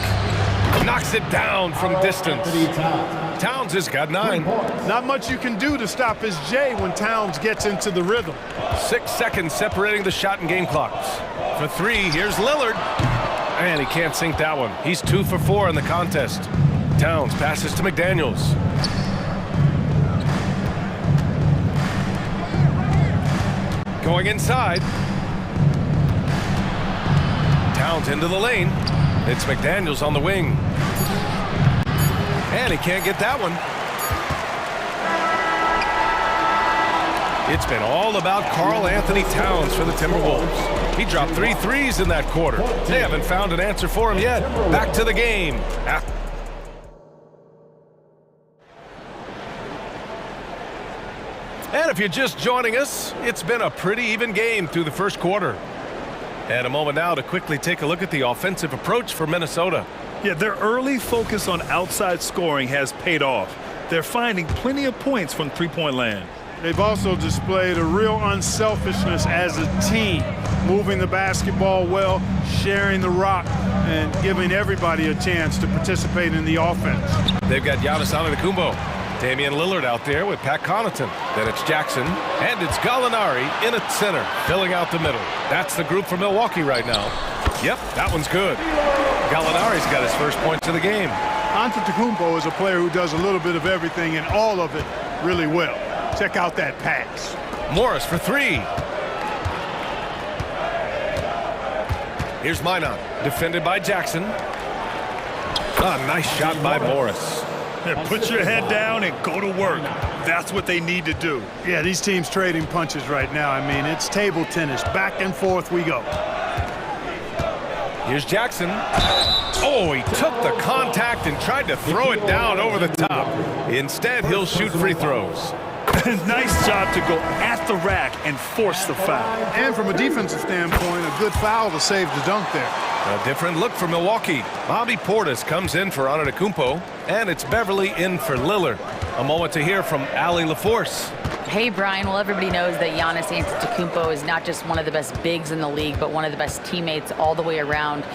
H: Knocks it down from distance. Towns has got 9.
C: Not much you can do to stop his J when Towns gets into the rhythm.
H: 6 seconds separating the shot and game clocks. For 3, here's Lillard. And he can't sink that one. He's 2 for 4 in the contest. Towns passes to McDaniels. Going inside. Towns into the lane. It's McDaniels on the wing. And he can't get that one. It's been all about Karl Anthony Towns for the Timberwolves. He dropped 3 threes in that quarter. They haven't found an answer for him yet. Back to the game. And if you're just joining us, it's been a pretty even game through the first quarter. And a moment now to quickly take a look at the offensive approach for Minnesota.
I: Yeah, their early focus on outside scoring has paid off. They're finding plenty of points from three-point land.
C: They've also displayed a real unselfishness as a team, moving the basketball well, sharing the rock, and giving everybody a chance to participate in the offense.
H: They've got Giannis Antetokounmpo, Damian Lillard out there with Pat Connaughton. Then it's Jackson, and it's Gallinari in at center, filling out the middle. That's the group for Milwaukee right now. Yep, that one's good. Gallinari's got his first points of the game.
C: Antetokounmpo is a player who does a little bit of everything and all of it really well. Check out that pass.
H: Morris for 3. Here's Minot, defended by Jackson. Nice shot by Morris.
I: Yeah, put your head down and go to work. That's what they need to do.
C: Yeah, these teams trading punches right now. I mean, it's table tennis. Back and forth we go.
H: Here's Jackson. Oh, he took the contact and tried to throw it down over the top. Instead, he'll shoot free throws.
I: Nice job to go at the rack and force the foul.
C: And from a defensive standpoint, a good foul to save the dunk there.
H: A different look for Milwaukee. Bobby Portis comes in for Antetokounmpo, and it's Beverly in for Lillard. A moment to hear from Allie LaForce.
K: Hey, Brian. Well, everybody knows that Giannis Antetokounmpo is not just one of the best bigs in the league, but one of the best teammates all the way around.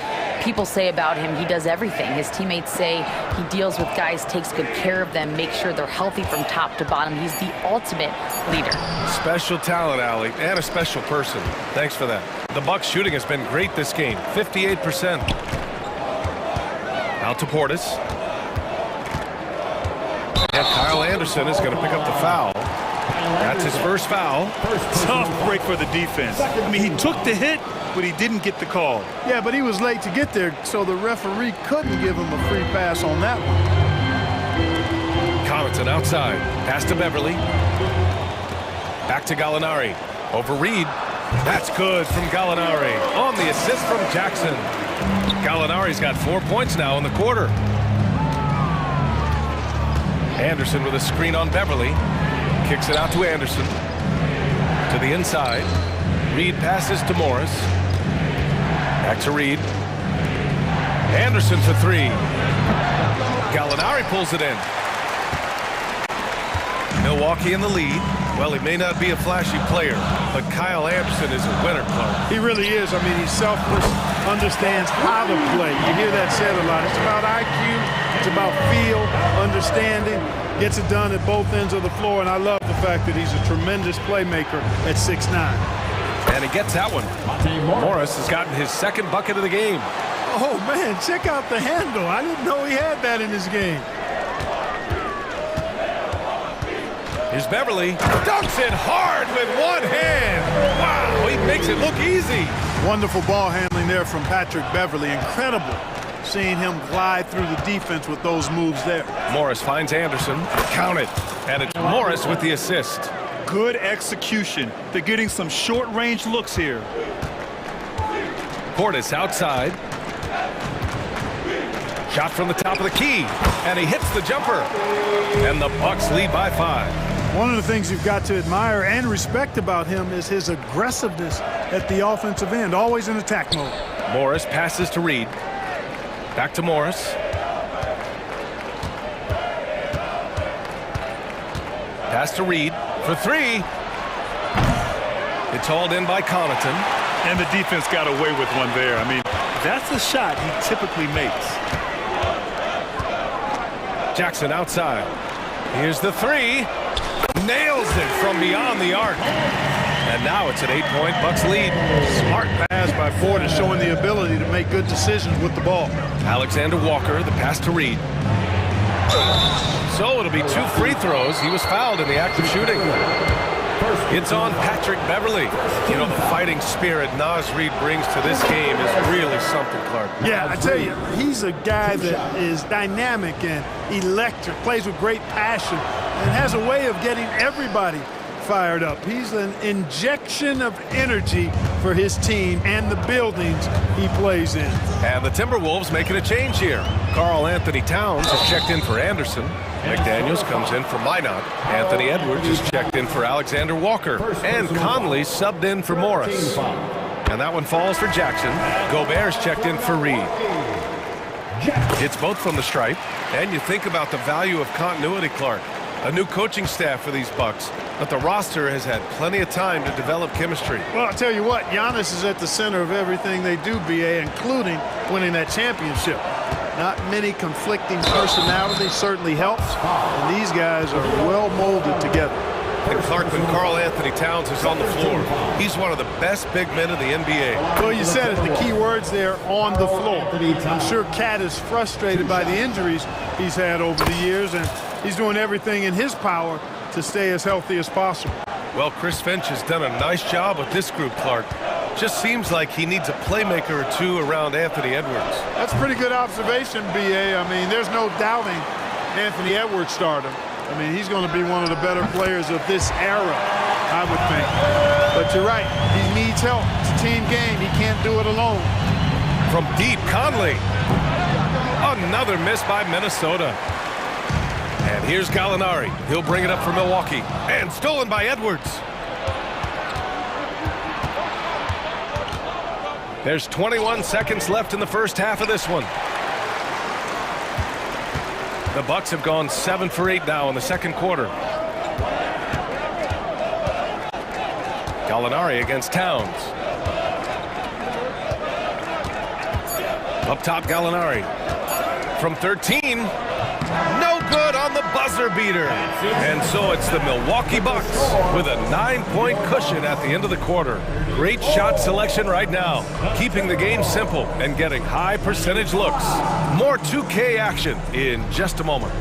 K: People say about him, he does everything. His teammates say he deals with guys, takes good care of them, makes sure they're healthy from top to bottom. He's the ultimate leader.
H: Special talent, Allie, and a special person. Thanks for that. The Bucks shooting has been great this game, 58%. Out to Portis. And Kyle Anderson is going to pick up the foul. That's his first foul.
I: Tough break for the defense. I mean, he took the hit, but he didn't get the call.
C: Yeah, but he was late to get there, so the referee couldn't give him a free pass on that one.
H: Connaughton outside. Pass to Beverly. Back to Gallinari. Over Reed. That's good from Gallinari. On the assist from Jackson. Gallinari's got 4 points now in the quarter. Anderson with a screen on Beverly. Kicks it out to Anderson. To the inside. Reed passes to Morris. Back to Reed. Anderson for 3. Gallinari pulls it in. Milwaukee in the lead. Well, he may not be a flashy player, but Kyle Anderson is a winner player.
C: He really is. I mean, he's selfless, understands how to play. You hear that said a lot. It's about IQ. It's about feel, understanding. Gets it done at both ends of the floor, and I love the fact that he's a tremendous playmaker at 6'9".
H: And he gets that one. Morris has gotten his second bucket of the game.
C: Oh, man, check out the handle. I didn't know he had that in his game.
H: Here's Beverly. Dunks it hard with one hand. Wow, he makes it look easy.
C: Wonderful ball handling there from Patrick Beverly. Incredible seeing him glide through the defense with those moves there.
H: Morris finds Anderson. Count it. And it's Morris with the assist.
I: Good execution. They're getting some short-range looks here.
H: Portis outside. Shot from the top of the key. And he hits the jumper. And the Bucks lead by 5.
C: One of the things you've got to admire and respect about him is his aggressiveness at the offensive end, always in attack mode.
H: Morris passes to Reed. Back to Morris. Pass to Reed for 3. It's hauled in by Connaughton.
I: And the defense got away with one there. I mean, that's a shot he typically makes.
H: Jackson outside. Here's the 3. Nails it from beyond the arc. And now it's an 8-point Bucks lead.
C: Smart pass by Portis, showing the ability to make good decisions with the ball.
H: Alexander Walker, the pass to Reed. So it'll be 2 free throws. He was fouled in the act of shooting. It's on Patrick Beverly. You know, the fighting spirit Naz Reid brings to this game is really something, Clark.
C: Yeah, I tell you, he's a guy that is dynamic and electric, plays with great passion, and has a way of getting everybody fired up. He's an injection of energy for his team and the buildings he plays in.
H: And the Timberwolves making a change here. Karl Anthony Towns has checked in for Anderson. McDaniels comes in for Minot. Anthony Edwards is checked in for Alexander Walker. And Conley subbed in for Morris. And that one falls for Jackson. Gobert's checked in for Reed. It's both from the stripe. And you think about the value of continuity, Clark. A new coaching staff for these Bucks, but the roster has had plenty of time to develop chemistry.
C: Well, I'll tell you what, Giannis is at the center of everything they do, BA, including winning that championship. Not many conflicting personalities certainly helps, and these guys are well molded together.
H: And Clark, when Karl Anthony Towns is on the floor, he's one of the best big men in the NBA.
C: Well, you said it, the key words there, on the floor. I'm sure Cat is frustrated by the injuries he's had over the years, and he's doing everything in his power to stay as healthy as possible.
H: Well, Chris Finch has done a nice job with this group, Clark. Just seems like he needs a playmaker or two around Anthony Edwards.
C: That's a pretty good observation, B.A. I mean, there's no doubting Anthony Edwards stardom. I mean, he's going to be one of the better players of this era, I would think. But you're right, he needs help. It's a team game. He can't do it alone.
H: From deep, Conley. Another miss by Minnesota. And here's Gallinari. He'll bring it up for Milwaukee. And stolen by Edwards. There's 21 seconds left in the first half of this one. The Bucks have gone 7 for 8 now in the second quarter. Gallinari against Towns. Up top, Gallinari. From 13. No good on the buzzer beater. And so it's the Milwaukee Bucks with a 9-point cushion at the end of the quarter. Great shot selection right now, keeping the game simple and getting high percentage looks. More 2K action in just a moment.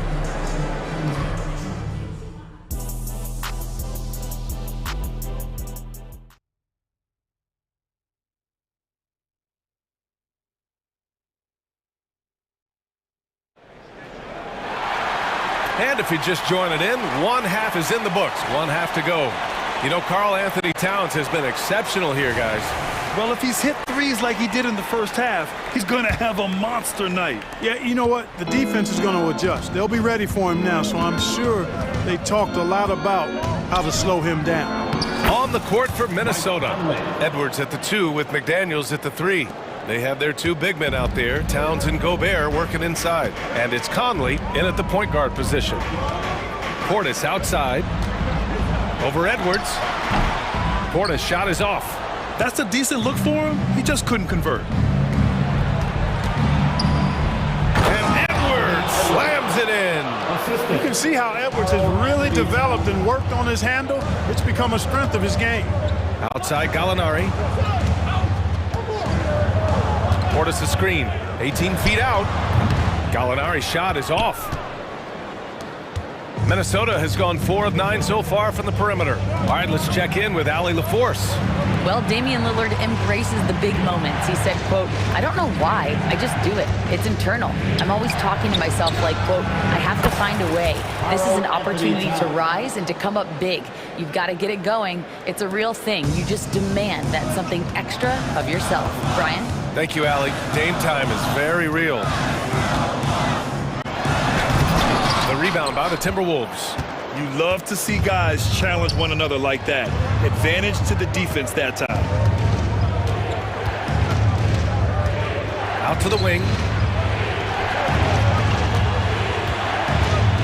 H: And if you just join it in, one half is in the books, one half to go. You know, Karl Anthony Towns has been exceptional here, guys.
I: Well, if he's hit threes like he did in the first half, he's going to have a monster night.
C: Yeah, you know what? The defense is going to adjust. They'll be ready for him now, so I'm sure they talked a lot about how to slow him down.
H: On the court for Minnesota. Edwards at the 2 with McDaniels at the 3. They have their 2 big men out there, Towns and Gobert, working inside. And it's Conley in at the point guard position. Portis outside. Over Edwards. Portis' shot is off.
I: That's a decent look for him. He just couldn't convert.
H: And Edwards slams it in.
C: You can see how Edwards has really developed and worked on his handle. It's become a strength of his game.
H: Outside Gallinari. Portis a screen. 18 feet out. Gallinari's shot is off. Minnesota has gone 4 of 9 so far from the perimeter. All right, let's check in with Allie LaForce.
K: Well, Damian Lillard embraces the big moments. He said, quote, "I don't know why, I just do it. It's internal. I'm always talking to myself like, quote, I have to find a way. This is an opportunity to rise and to come up big. You've got to get it going. It's a real thing. You just demand that something extra of yourself." Brian?
H: Thank you, Allie. Dame time is very real. The rebound by the Timberwolves.
I: You love to see guys challenge one another like that. Advantage to the defense that time.
H: Out to the wing.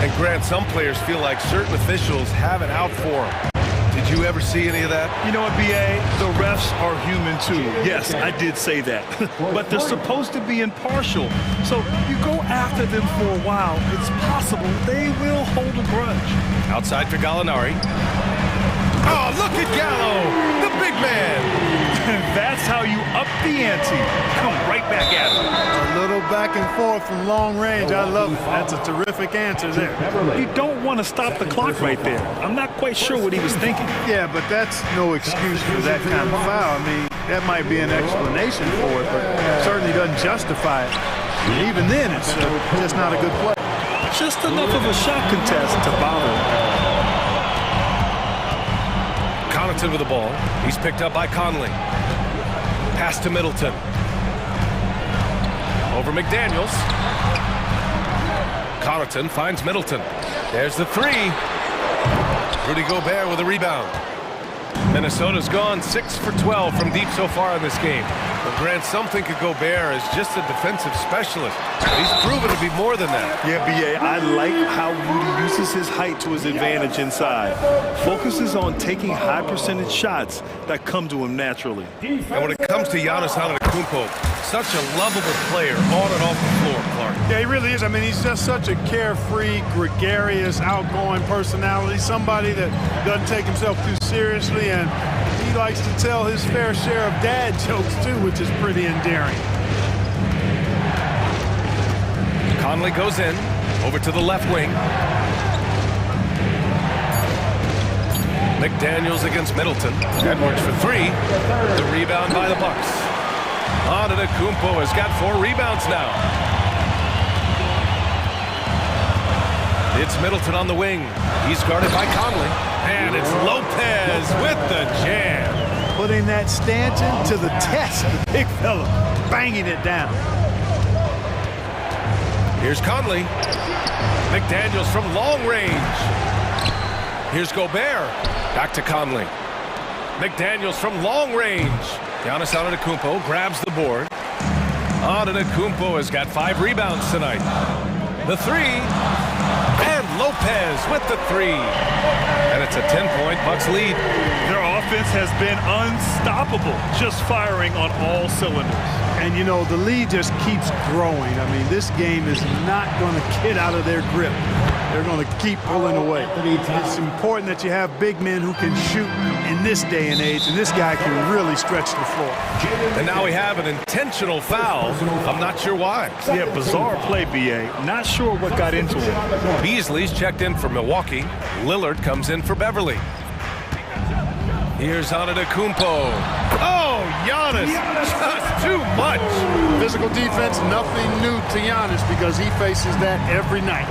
H: And Grant, some players feel like certain officials have it out for them. Did you ever see any of that?
I: You know what, B.A.? The refs are human too. Yes, I did say that. But they're supposed to be impartial. So you go after them for a while, it's possible they will hold a grudge.
H: Outside for Gallinari. Oh, look at Gallo, the big man.
I: That's how you up the ante. Come right back at him.
C: A little back back and forth from long range. I love it. That's a terrific answer there.
I: You don't want to stop the clock right there. I'm not quite sure what he was thinking.
C: Yeah, but that's no excuse for that kind of foul. I mean, that might be an explanation for it, but certainly doesn't justify it. And even then, it's just not a good play.
I: Just enough of a shot contest to bother him.
H: Connaughton with the ball. He's picked up by Conley. Pass to Middleton. Over McDaniels. Connaughton finds Middleton. There's the three. Rudy Gobert with a rebound. Minnesota's gone 6 for 12 from deep so far in this game. But Grant, some think of Gobert as just a defensive specialist. But he's proven to be more than that.
I: Yeah, B.A., I like how Rudy uses his height to his advantage inside. Focuses on taking high percentage shots that come to him naturally.
H: And when it comes to Giannis Antetokounmpo, such a lovable player on and off the floor, Clark.
C: Yeah, he really is. I mean, he's just such a carefree, gregarious, outgoing personality. Somebody that doesn't take himself too seriously, and he likes to tell his fair share of dad jokes too, which is pretty endearing.
H: Conley goes in, over to the left wing. McDaniels against Middleton. Edwards for three. The rebound by the Bucks. Antetokounmpo has got 4 rebounds now. It's Middleton on the wing. He's guarded by Conley. And it's Lopez with the jam.
C: Putting that stanchion to the test, the big fella, banging it down.
H: Here's Conley. McDaniels from long range. Here's Gobert. Back to Conley. McDaniels from long range. Giannis Antetokounmpo grabs the board. Antetokounmpo has got 5 rebounds tonight. The three. And Lopez with the three. And it's a 10-point Bucks lead.
I: Their offense has been unstoppable, just firing on all cylinders.
C: And, you know, the lead just keeps growing. I mean, this game is not going to get out of their grip. They're going to keep pulling away. It's important that you have big men who can shoot in this day and age, and this guy can really stretch the floor.
H: And now we have an intentional foul. I'm not sure why.
I: Yeah, bizarre play, B.A. Not sure what got into him.
H: Beasley's checked in for Milwaukee. Lillard comes in for Beverly. Here's Antetokounmpo. Oh, Giannis, just too much.
C: Physical defense, nothing new to Giannis because he faces that every night.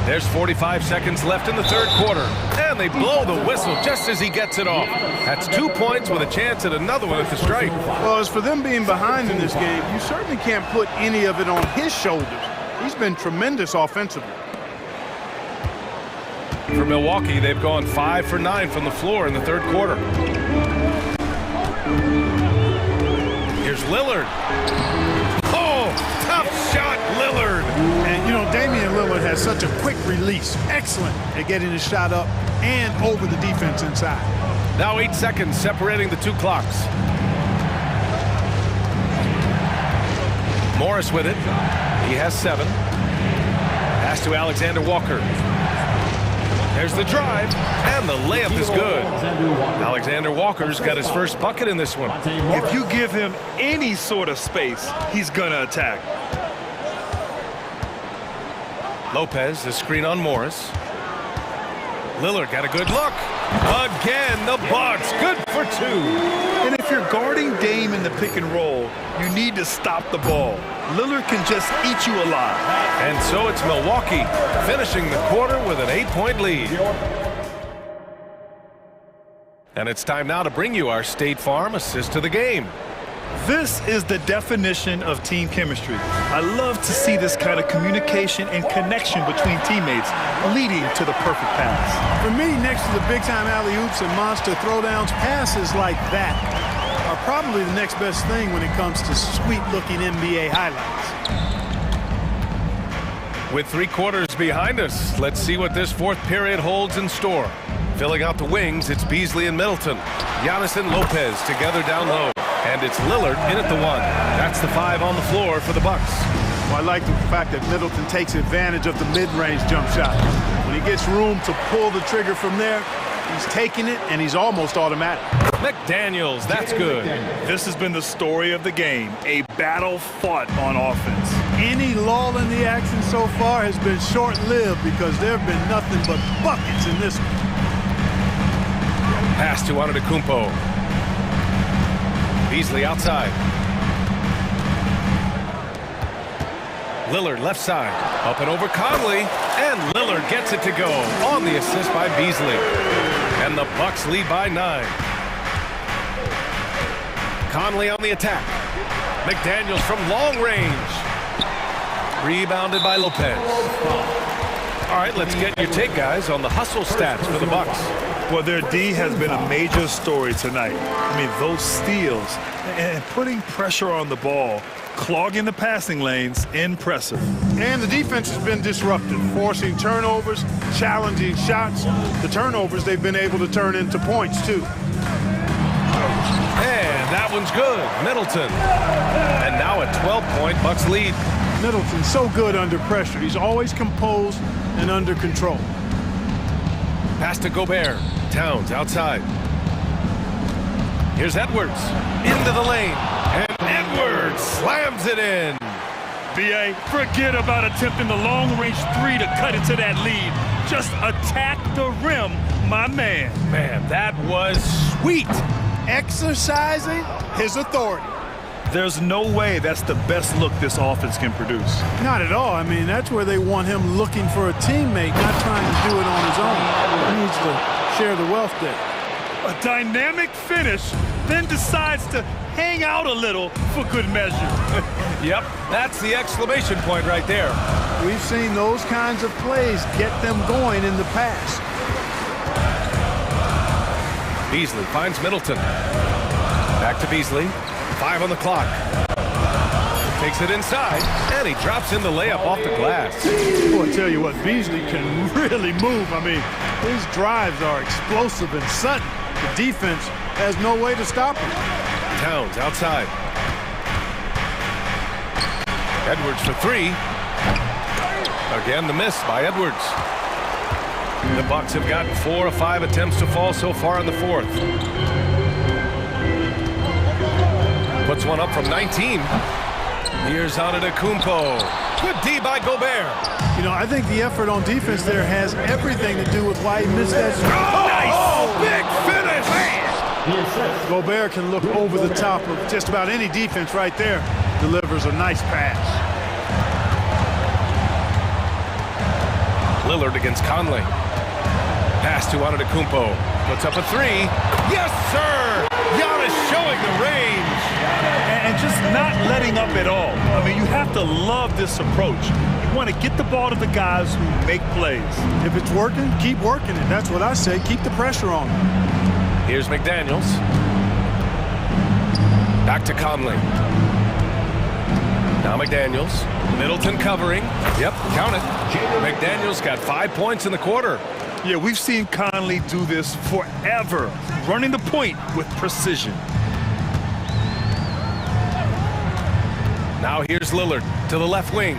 H: There's 45 seconds left in the third quarter. And they blow the whistle just as he gets it off. That's 2 points with a chance at another one at the stripe.
C: Well, as for them being behind in this game, you certainly can't put any of it on his shoulders. He's been tremendous offensively.
H: For Milwaukee, they've gone 5 for 9 from the floor in the third quarter. Here's Lillard. Oh, tough shot, Lillard.
C: And, you know, Damian Lillard has such a quick release. Excellent at getting his shot up and over the defense inside.
H: Now 8 seconds separating the 2 clocks. Morris with it. He has 7. Pass to Alexander Walker. There's the drive, and the layup is good. Alexander Walker's got his first bucket in this one.
I: If you give him any sort of space, he's gonna attack.
H: Lopez, the screen on Morris. Lillard got a good look. Again, the Bucks, good for 2.
I: And if you're guarding Dame in the pick and roll, you need to stop the ball. Lillard can just eat you alive.
H: And so it's Milwaukee finishing the quarter with an 8-point lead. And it's time now to bring you our State Farm assist to the game.
I: This is the definition of team chemistry. I love to see this kind of communication and connection between teammates leading to the perfect pass.
C: For me, next to the big-time alley-oops and monster throwdowns, passes like that are probably the next best thing when it comes to sweet-looking NBA highlights.
H: With 3 quarters behind us, let's see what this fourth period holds in store. Filling out the wings, it's Beasley and Middleton. Giannis and Lopez together down low. And it's Lillard in at the 1. That's the 5 on the floor for the Bucks.
C: Well, I like the fact that Middleton takes advantage of the mid-range jump shot. When he gets room to pull the trigger from there, He's taking it, and he's almost automatic.
H: McDaniels, that's good.
I: This has been the story of the game, a battle fought on offense.
C: Any lull in the action so far has been short-lived because there have been nothing but buckets in this one.
H: Pass to Antetokounmpo. Beasley outside. Lillard left side. Up and over Conley. And Lillard gets it to go on the assist by Beasley. And the Bucks lead by 9. Conley on the attack. McDaniels from long range. Rebounded by Lopez. All right, let's get your take, guys, on the hustle stats for the Bucks.
I: Well, their D has been a major story tonight. I mean, those steals and putting pressure on the ball, clogging the passing lanes, impressive.
C: And the defense has been disruptive, forcing turnovers, challenging shots. The turnovers they've been able to turn into points, too.
H: And that one's good. Middleton. And now a 12-point Bucks lead.
C: Middleton's so good under pressure. He's always composed and under control.
H: Pass to Gobert. Towns outside. Here's Edwards. Into the lane. And Edwards slams it in.
I: B.A., forget about attempting the long-range three to cut into that lead. Just attack the rim, my man.
H: Man, that was sweet.
C: Exercising his authority.
I: There's no way that's the best look this offense can produce.
C: Not at all. I mean, that's where they want him looking for a teammate, not trying to do it on his own. He needs to share the wealth there.
I: A dynamic finish, then decides to hang out a little for good measure.
H: Yep, that's the exclamation point right there.
C: We've seen those kinds of plays get them going in the past.
H: Beasley finds Middleton. Back to Beasley. 5 on the clock. Takes it inside, and he drops in the layup off the glass.
C: Boy, I tell you what, Beasley can really move. I mean, his drives are explosive and sudden. The defense has no way to stop him.
H: Towns outside. Edwards for 3. Again, the miss by Edwards. The Bucks have gotten 4 of 5 attempts to fall so far in the 4th. Puts one up from 19. Here's Antetokounmpo. Good D by Gobert.
C: You know, I think the effort on defense there has everything to do with why he missed that.
H: Oh, big finish!
C: Gobert can look over the top of just about any defense right there. Delivers a nice pass.
H: Lillard against Conley. Pass to Antetokounmpo. Puts up a 3. Yes, sir! Giannis showing the range.
I: And just not letting up at all. I mean, you have to love this approach. You want to get the ball to the guys who make plays.
C: If it's working, keep working it. That's what I say. Keep the pressure on them.
H: Here's McDaniels. Back to Conley. Now McDaniels. Middleton covering. Yep, count it. McDaniels got 5 points in the quarter.
I: Yeah, we've seen Conley do this forever, running the point with precision.
H: Now here's Lillard to the left wing.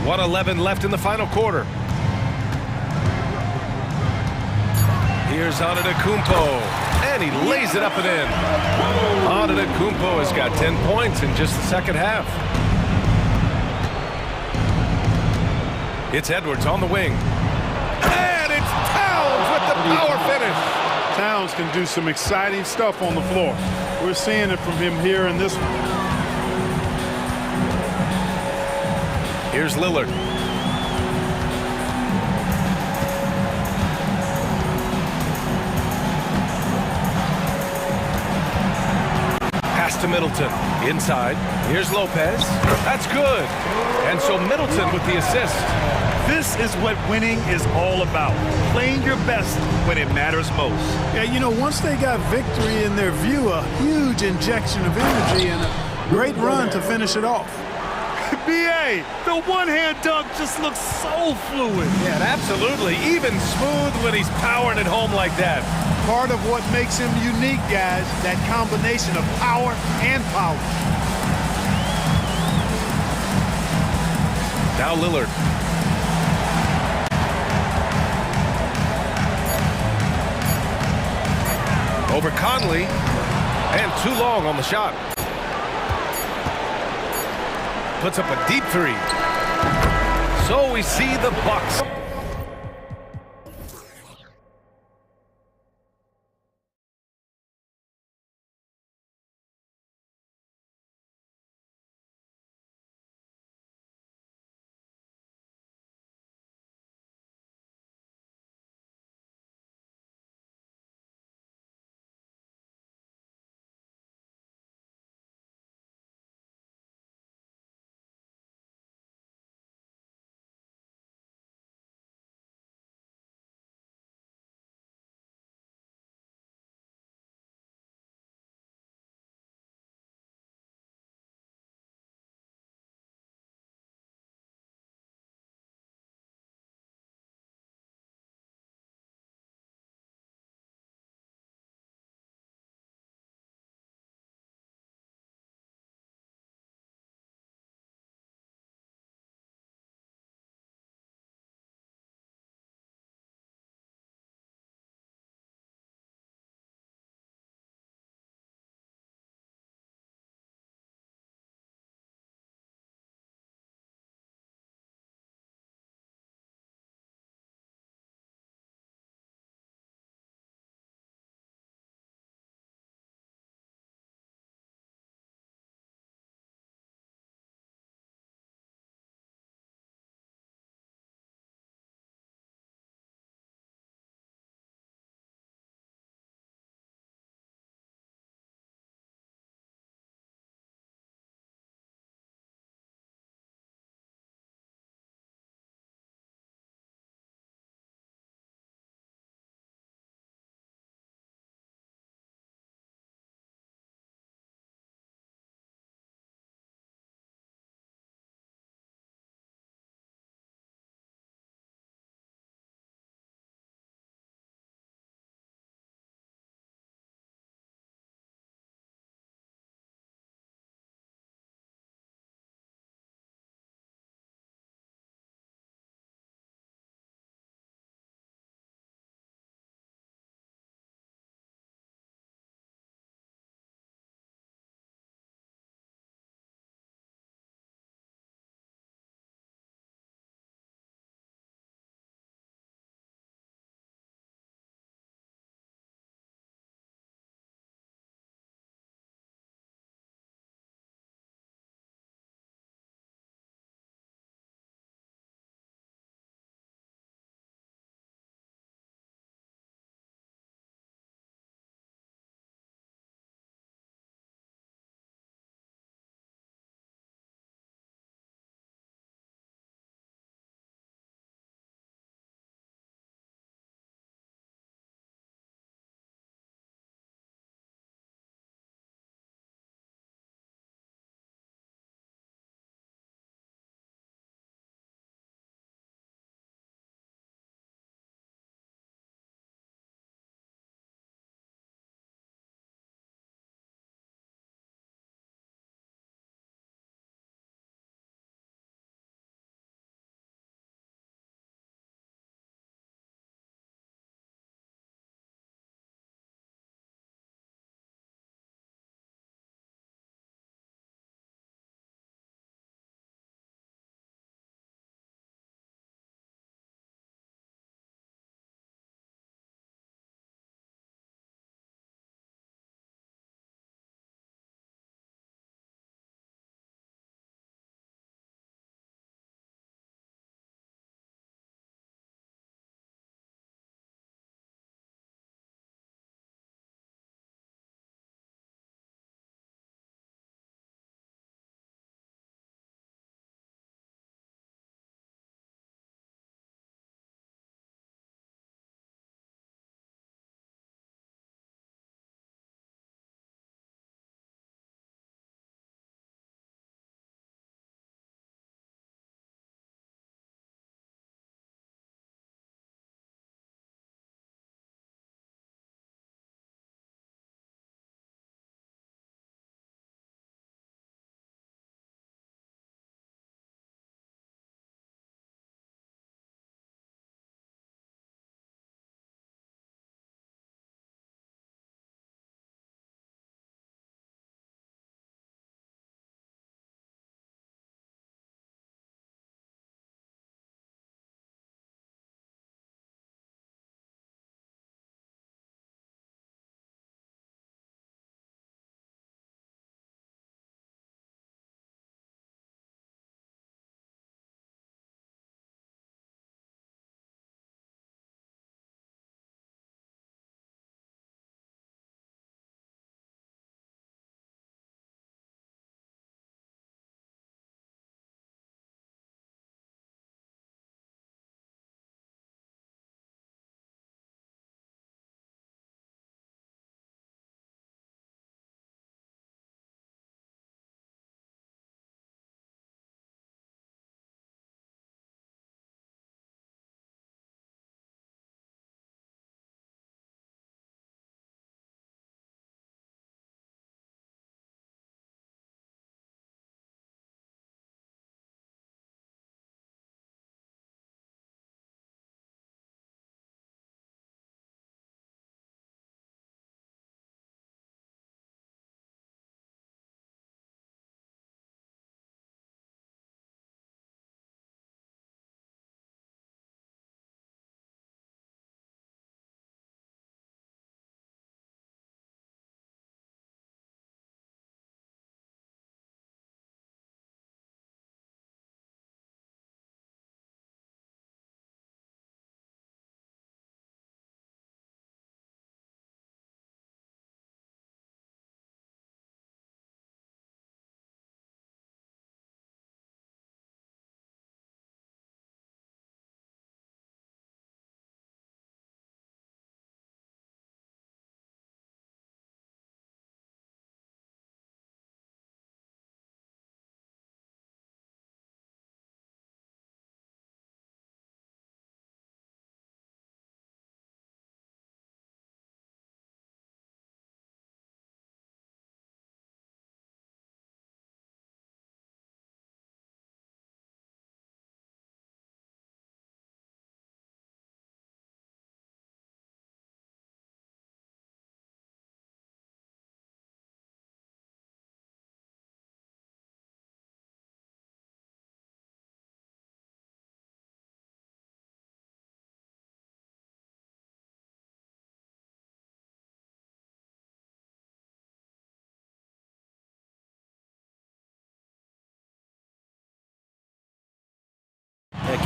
H: 1:11 left in the final quarter. Here's Antetokounmpo, and he lays it up and in. Antetokounmpo has got 10 points in just the second half. It's Edwards on the wing. And it's Towns with the power finish.
C: Towns can do some exciting stuff on the floor. We're seeing it from him here in this one.
H: Here's Lillard. Pass to Middleton. Inside. Here's Lopez. That's good. And so Middleton with the assist.
I: This is what winning is all about. Playing your best when it matters most.
C: Yeah, you know, once they got victory in their view, a huge injection of energy and a great run to finish it off.
I: B.A., the one-hand dunk just looks so fluid.
H: Yeah, absolutely. Even smooth when he's powering it home like that.
C: Part of what makes him unique, guys, that combination of power and power.
H: Now Lillard. Over Conley. And too long on the shot. Puts up a deep three. So we see the Bucks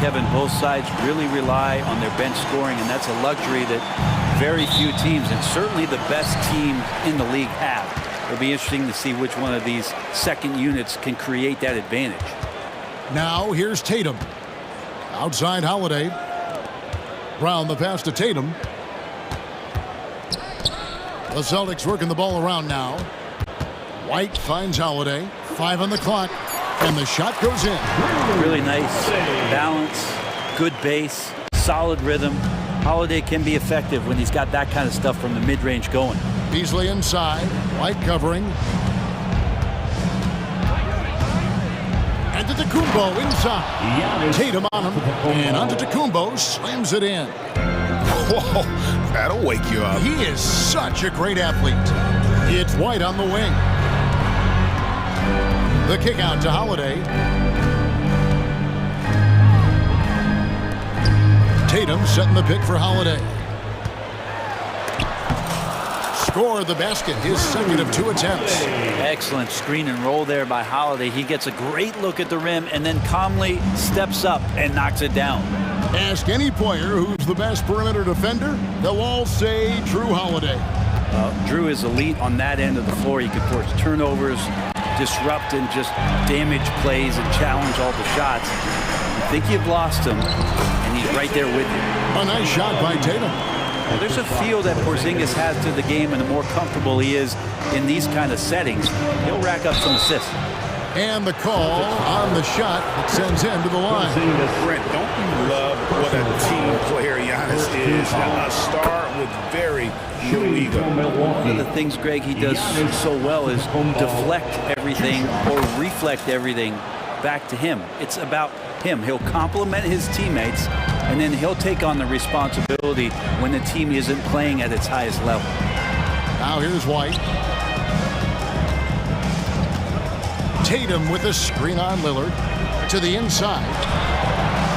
J: Kevin, both sides really rely on their bench scoring, and that's a luxury that very few teams, and certainly the best teams in the league, have. It'll be interesting to see which one of these second units can create that advantage.
A: Now here's Tatum. Outside Holiday. Brown the pass to Tatum. The Celtics working the ball around now. White finds Holiday. 5 on the clock. And the shot goes in.
J: Really nice balance, good base, solid rhythm. Holiday can be effective when he's got that kind of stuff from the mid-range going.
A: Beasley inside. White covering. Antetokounmpo inside. Tatum on him. And Antetokounmpo slams it in.
G: Whoa, that'll wake you up.
A: He is such a great athlete. It's White on the wing. The kick out to Holiday. Tatum setting the pick for Holiday. Score the basket, his second of 2 attempts.
J: Excellent screen and roll there by Holiday. He gets a great look at the rim and then calmly steps up and knocks it down.
A: Ask any player who's the best perimeter defender, they'll all say Drew Holiday.
J: Drew is elite on that end of the floor. He can force turnovers, disrupt and just damage plays and challenge all the shots. You think you've lost him, and he's right there with you.
A: A nice shot by Tatum.
J: Well, there's a feel that Porzingis has to the game, and the more comfortable he is in these kind of settings, he'll rack up some assists.
A: And the call on the shot that sends him to the line.
B: Brent, don't you love what a team player Giannis is? A star with very little ego.
J: One of the things, Greg, he does so well is deflect everything or reflect everything back to him. It's about him. He'll compliment his teammates, and then he'll take on the responsibility when the team isn't playing at its highest level.
A: Now here's White. Tatum with a screen on Lillard to the inside.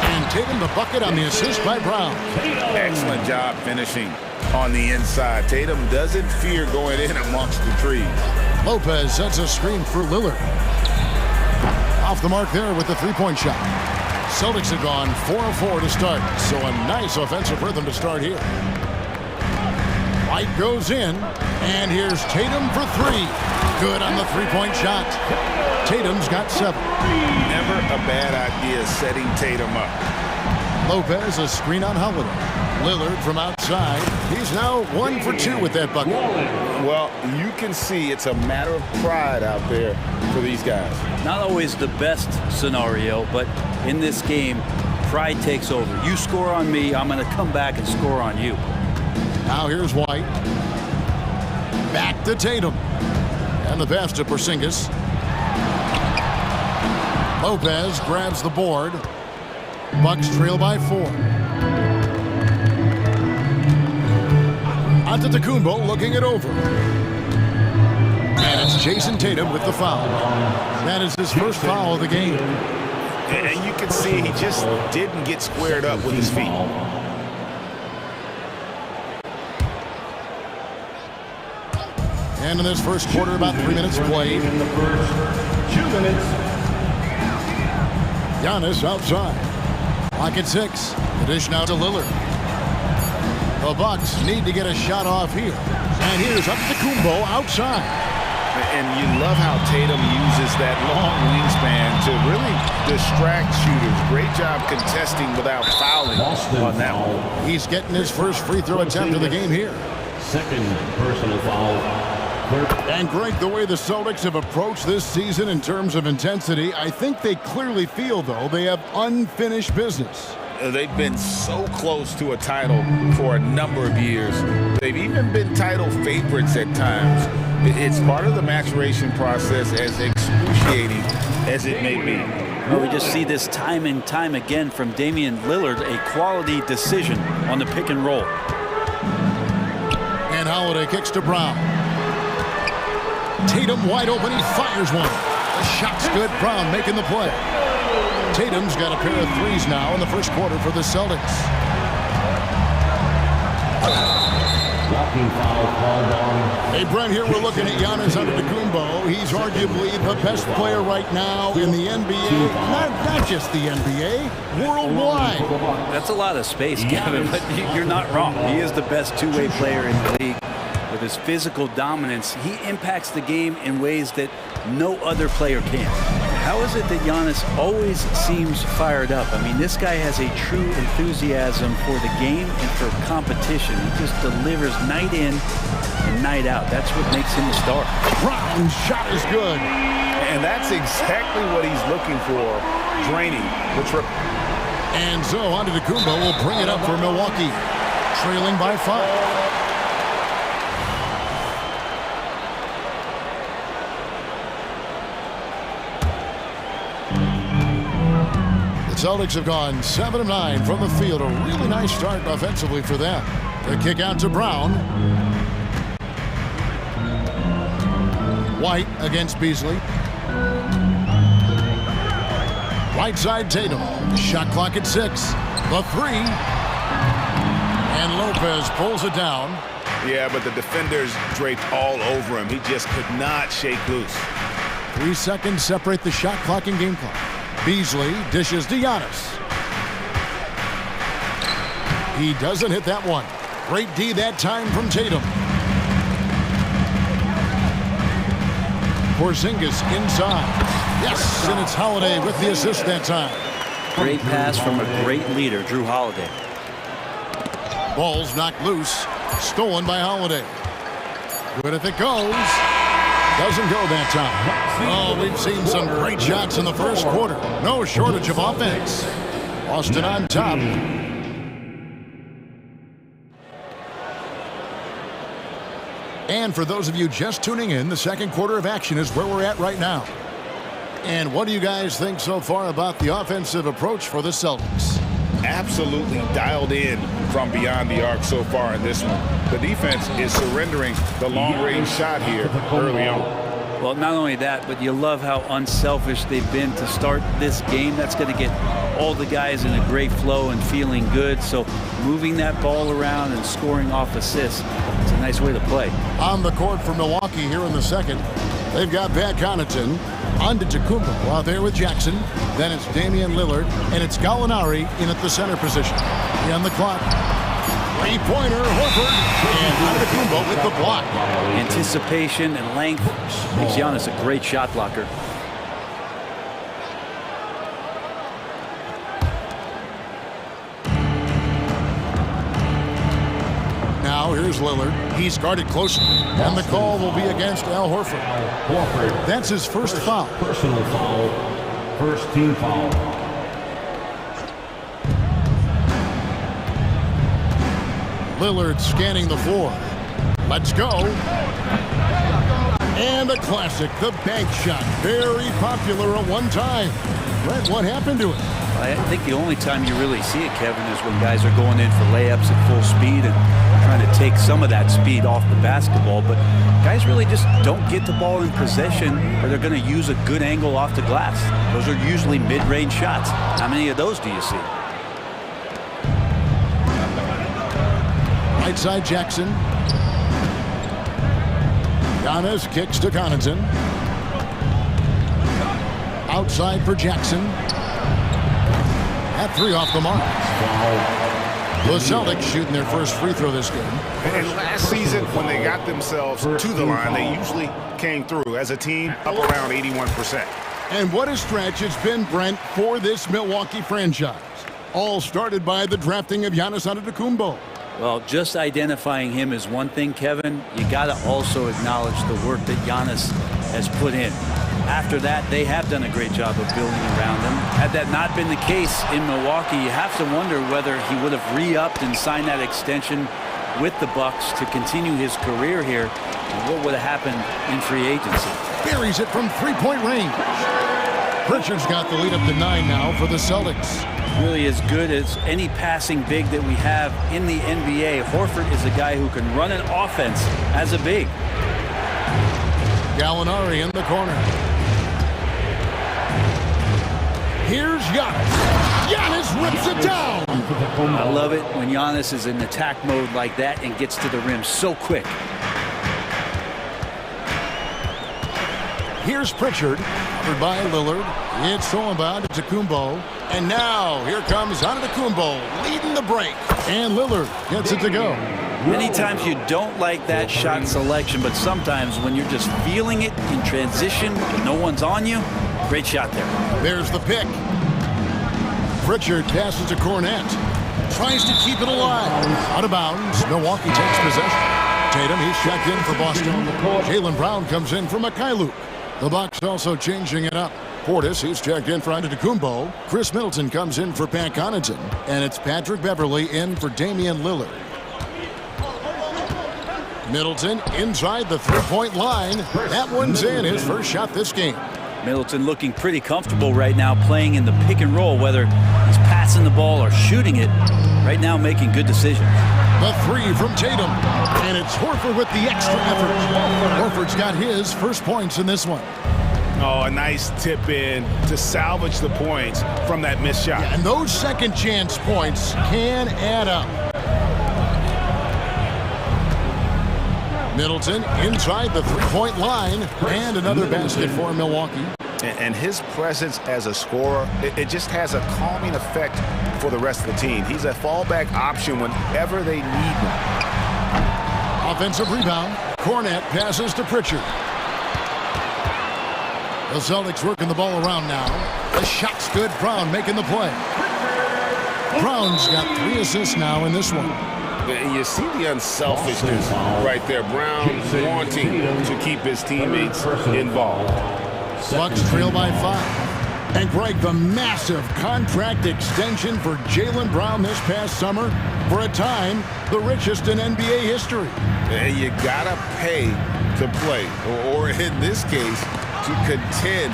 A: And Tatum the bucket on the assist by Brown.
B: Excellent job finishing on the inside. Tatum doesn't fear going in amongst the trees.
A: Lopez sets a screen for Lillard. Off the mark there with the three-point shot. Celtics have gone 4 of 4 to start, so a nice offensive rhythm to start here. White goes in, and here's Tatum for 3. Good on the three-point shot. Tatum's got 7.
B: Never a bad idea setting Tatum up.
A: Lopez a screen on Holiday. Lillard from outside. He's now 1 for 2 with that bucket.
B: Well, you can see it's a matter of pride out there for these guys.
J: Not always the best scenario, but in this game, pride takes over. You score on me, I'm going to come back and score on you.
A: Now here's White. Back to Tatum. And the pass to Porzingis. Lopez grabs the board. Bucks trail by 4. Antetokounmpo looking it over. And it's Jason Tatum with the foul. That is his first foul of the game.
B: And you can see he just didn't get squared up with his feet.
A: And in this first quarter, about 3 minutes played.
N: In the first 2 minutes.
A: Giannis outside. Clock at 6. The dish now to Lillard. The Bucks need to get a shot off here. And here's Antetokounmpo outside.
B: And you love how Tatum uses that long wingspan to really distract shooters. Great job contesting without fouling on that one.
A: He's getting his first free throw attempt of the game here.
N: Second personal foul.
A: And Greg, the way the Celtics have approached this season in terms of intensity, I think they clearly feel, though, they have unfinished business.
B: They've been so close to a title for a number of years. They've even been title favorites at times. It's part of the maturation process, as excruciating as it may be.
J: Well, we just see this time and time again from Damian Lillard, a quality decision on the pick and roll.
A: And Holiday kicks to Brown. Tatum wide open, he fires one. The shot's good, Brown making the play. Tatum's got a pair of threes now in the first quarter for the Celtics.
N: Blocking foul called on
A: Hey, Brent, here we're looking at Giannis Antetokounmpo. He's arguably the best player right now in the NBA. Not just the NBA, worldwide.
J: That's a lot of space, Kevin, but you're not wrong. He is the best two-way player in the league. With his physical dominance, he impacts the game in ways that no other player can. How is it that Giannis always seems fired up? I mean, this guy has a true enthusiasm for the game and for competition. He just delivers night in and night out. That's what makes him a star.
A: Brown's shot is good.
B: And that's exactly what he's looking for, draining the triple.
A: And so Antetokounmpo will bring it up for Milwaukee, trailing by 5. Celtics have gone 7 of 9 from the field. A really nice start offensively for them. The kick out to Brown. White against Beasley. Right side Tatum. Shot clock at 6. The 3. And Lopez pulls it down.
B: Yeah, but the defenders draped all over him. He just could not shake loose.
A: 3 seconds separate the shot clock and game clock. Beasley dishes to Giannis. He doesn't hit that one. Great D that time from Tatum. Porzingis inside. Yes, and it's Holiday with the assist that time.
J: Great pass from a great leader, Drew Holiday.
A: Ball's knocked loose. Stolen by Holiday. Good if it goes. Doesn't go that time. Oh, we've seen some great shots in the first quarter. No shortage of offense. Boston on top. And for those of you just tuning in, the second quarter of action is where we're at right now. And what do you guys think so far about the offensive approach for the Celtics?
B: Absolutely dialed in from beyond the arc so far in this one. The defense is surrendering the long-range shot here early on.
J: Well, not only that, but you love how unselfish they've been to start this game. That's going to get all the guys in a great flow and feeling good. So moving that ball around and scoring off assists, it's a nice way to play.
A: On the court for Milwaukee here in the second, they've got Pat Connaughton, Antetokounmpo out there with Jackson. Then it's Damian Lillard, and it's Gallinari in at the center position. On the clock. Three-pointer, Horford, and Antetokounmpo with the block.
J: Anticipation and length makes Giannis a great shot blocker.
A: Now here's Lillard. He's guarded closely, and the call will be against Al Horford. That's his first foul.
N: Personal foul. First team foul.
A: Lillard scanning the floor. Let's go. And a classic, the bank shot. Very popular at one time. Brett, what happened to it?
J: I think the only time you really see it, Kevin, is when guys are going in for layups at full speed and trying to take some of that speed off the basketball. But guys really just don't get the ball in possession, or they're going to use a good angle off the glass. Those are usually mid-range shots. How many of those do you see?
A: Right side Jackson. Giannis kicks to Connaughton. Outside for Jackson. That 3 off the mark. The Celtics shooting their first free throw this game.
B: And last season, when they got themselves to the line, they usually came through as a team up around 81%.
A: And what a stretch it's been, Brent, for this Milwaukee franchise. All started by the drafting of Giannis Antetokounmpo.
J: Well, just identifying him is one thing, Kevin. You got to also acknowledge the work that Giannis has put in. After that, they have done a great job of building around him. Had that not been the case in Milwaukee, you have to wonder whether he would have re-upped and signed that extension with the Bucks to continue his career here, and what would have happened in free agency.
A: Buries it from three-point range. Pritchard's got the lead up to 9 now for the Celtics.
J: Really as good as any passing big that we have in the NBA. Horford is a guy who can run an offense as a big.
A: Gallinari in the corner. Here's Giannis. Giannis rips it down.
J: I love it when Giannis is in attack mode like that and gets to the rim so quick.
A: Here's Pritchard, covered by Lillard. It's stolen by Antetokounmpo. And now, here comes Antetokounmpo, leading the break. And Lillard gets it to go.
J: Many times you don't like that shot selection, but sometimes when you're just feeling it in transition, when no one's on you, great shot there.
A: There's the pick. Pritchard passes to Cornette. Tries to keep it alive. Out of bounds. Milwaukee takes possession. Tatum, he's checked in for Boston. Jaylen Brown comes in for Mikhailuk. The Bucks also changing it up. Portis, he's checked in for Antetokounmpo. Chris Middleton comes in for Pat Connaughton. And it's Patrick Beverley in for Damian Lillard. Middleton inside the three-point line. That one's in, his first shot this game.
J: Middleton looking pretty comfortable right now playing in the pick and roll, whether he's passing the ball or shooting it. Right now making good decisions.
A: The three from Tatum. And it's Horford with the extra effort. Horford's got his first points in this one.
G: Oh, a nice tip in to salvage the points from that missed shot.
A: Yeah, and those second chance points can add up. Middleton inside the three-point line, and another basket for Milwaukee.
G: And his presence as a scorer, it just has a calming effect for the rest of the team. He's a fallback option whenever they need one.
A: Offensive rebound. Cornette passes to Pritchard. The Celtics working the ball around now. The shot's good. Brown making the play. Brown's got 3 assists now in this one.
B: You see the unselfishness right there. Brown wanting to keep his teammates involved.
A: Bucks trail by 5. And Greg, the massive contract extension for Jaylen Brown this past summer. For a time, the richest in NBA history.
B: And you gotta pay to play, or in this case, to contend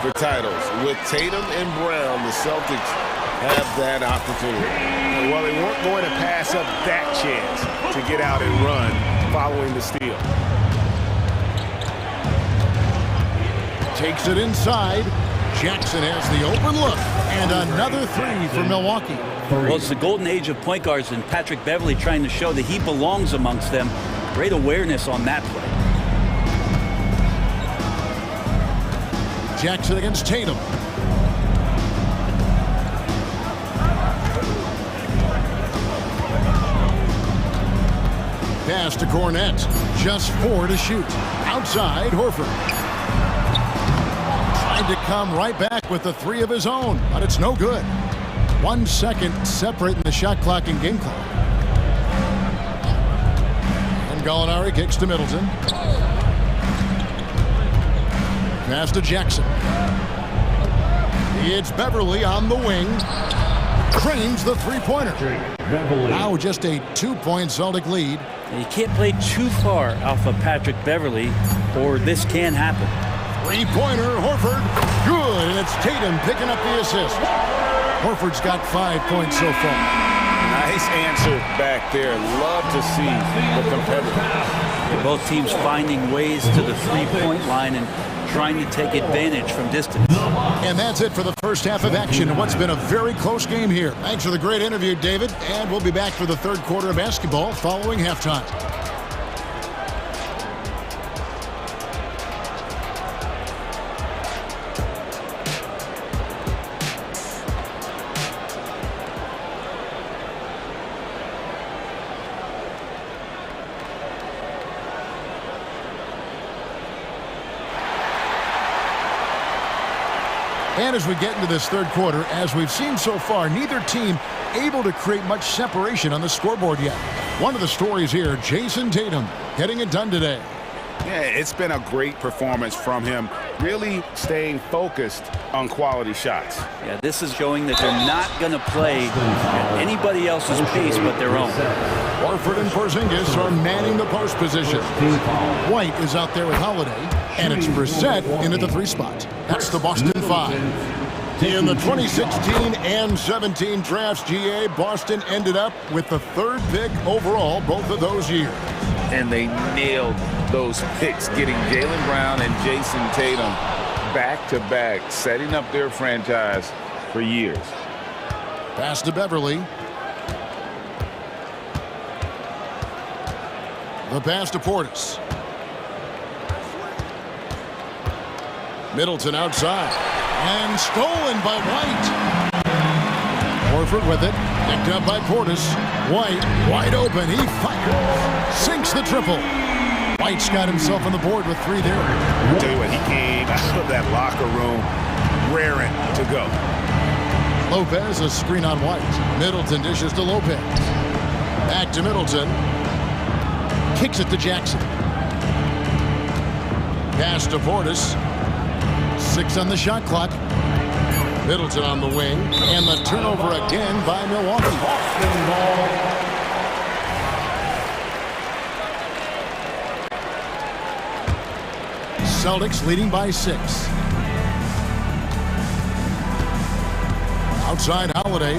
B: for titles. With Tatum and Brown, the Celtics have that opportunity.
G: Well, they weren't going to pass up that chance to get out and run following the steal.
A: Takes it inside. Jackson has the open look. And another 3 for Milwaukee.
J: Well, it's the golden age of point guards, and Patrick Beverley trying to show that he belongs amongst them. Great awareness on that play.
A: Jackson against Tatum. Pass to Cornette. Just 4 to shoot. Outside, Horford. Tried to come right back with the 3 of his own, but it's no good. 1 second separating the shot clock and game clock. And Gallinari kicks to Middleton. Pass to Jackson. It's Beverley on the wing. Cranes the three-pointer. Now just a 2-point Celtic lead.
J: You can't play too far off of Patrick Beverley, or this can happen.
A: Three-pointer, Horford. Good, and it's Tatum picking up the assist. Horford's got 5 points so far.
B: Nice answer back there. Love to see the competitor.
J: Both teams finding ways to the three-point line and trying to take advantage from distance.
A: And that's it for the first half of action in what's been a very close game here. Thanks for the great interview, David. And we'll be back for the third quarter of basketball following halftime. And as we get into this third quarter, as we've seen so far, neither team able to create much separation on the scoreboard yet. One of the stories here, Jason Tatum getting it done today.
G: Yeah, it's been a great performance from him, really staying focused on quality shots.
J: Yeah, this is showing that they're not going to play at anybody else's pace but their own.
A: Horford and Porzingis are manning the post position. White is out there with Holiday, and it's Brissett in at the 3 spot. That's the Boston 5. In the 2016 and 17 drafts, GA, Boston ended up with the 3rd pick overall both of those years.
B: And they nailed those picks, getting Jaylen Brown and Jason Tatum back-to-back, setting up their franchise for years.
A: Pass to Beverley. The pass to Portis. Middleton outside. And stolen by White. Horford with it. Picked up by Portis. White wide open. He fires. Sinks the triple. White's got himself on the board with 3 there.
G: I'll tell you what, he came out of that locker room raring to go.
A: Lopez, a screen on White. Middleton dishes to Lopez. Back to Middleton. Kicks it to Jackson. Pass to Portis. 6 on the shot clock. Middleton on the wing. And the turnover again by Milwaukee. Celtics leading by 6. Outside Holiday.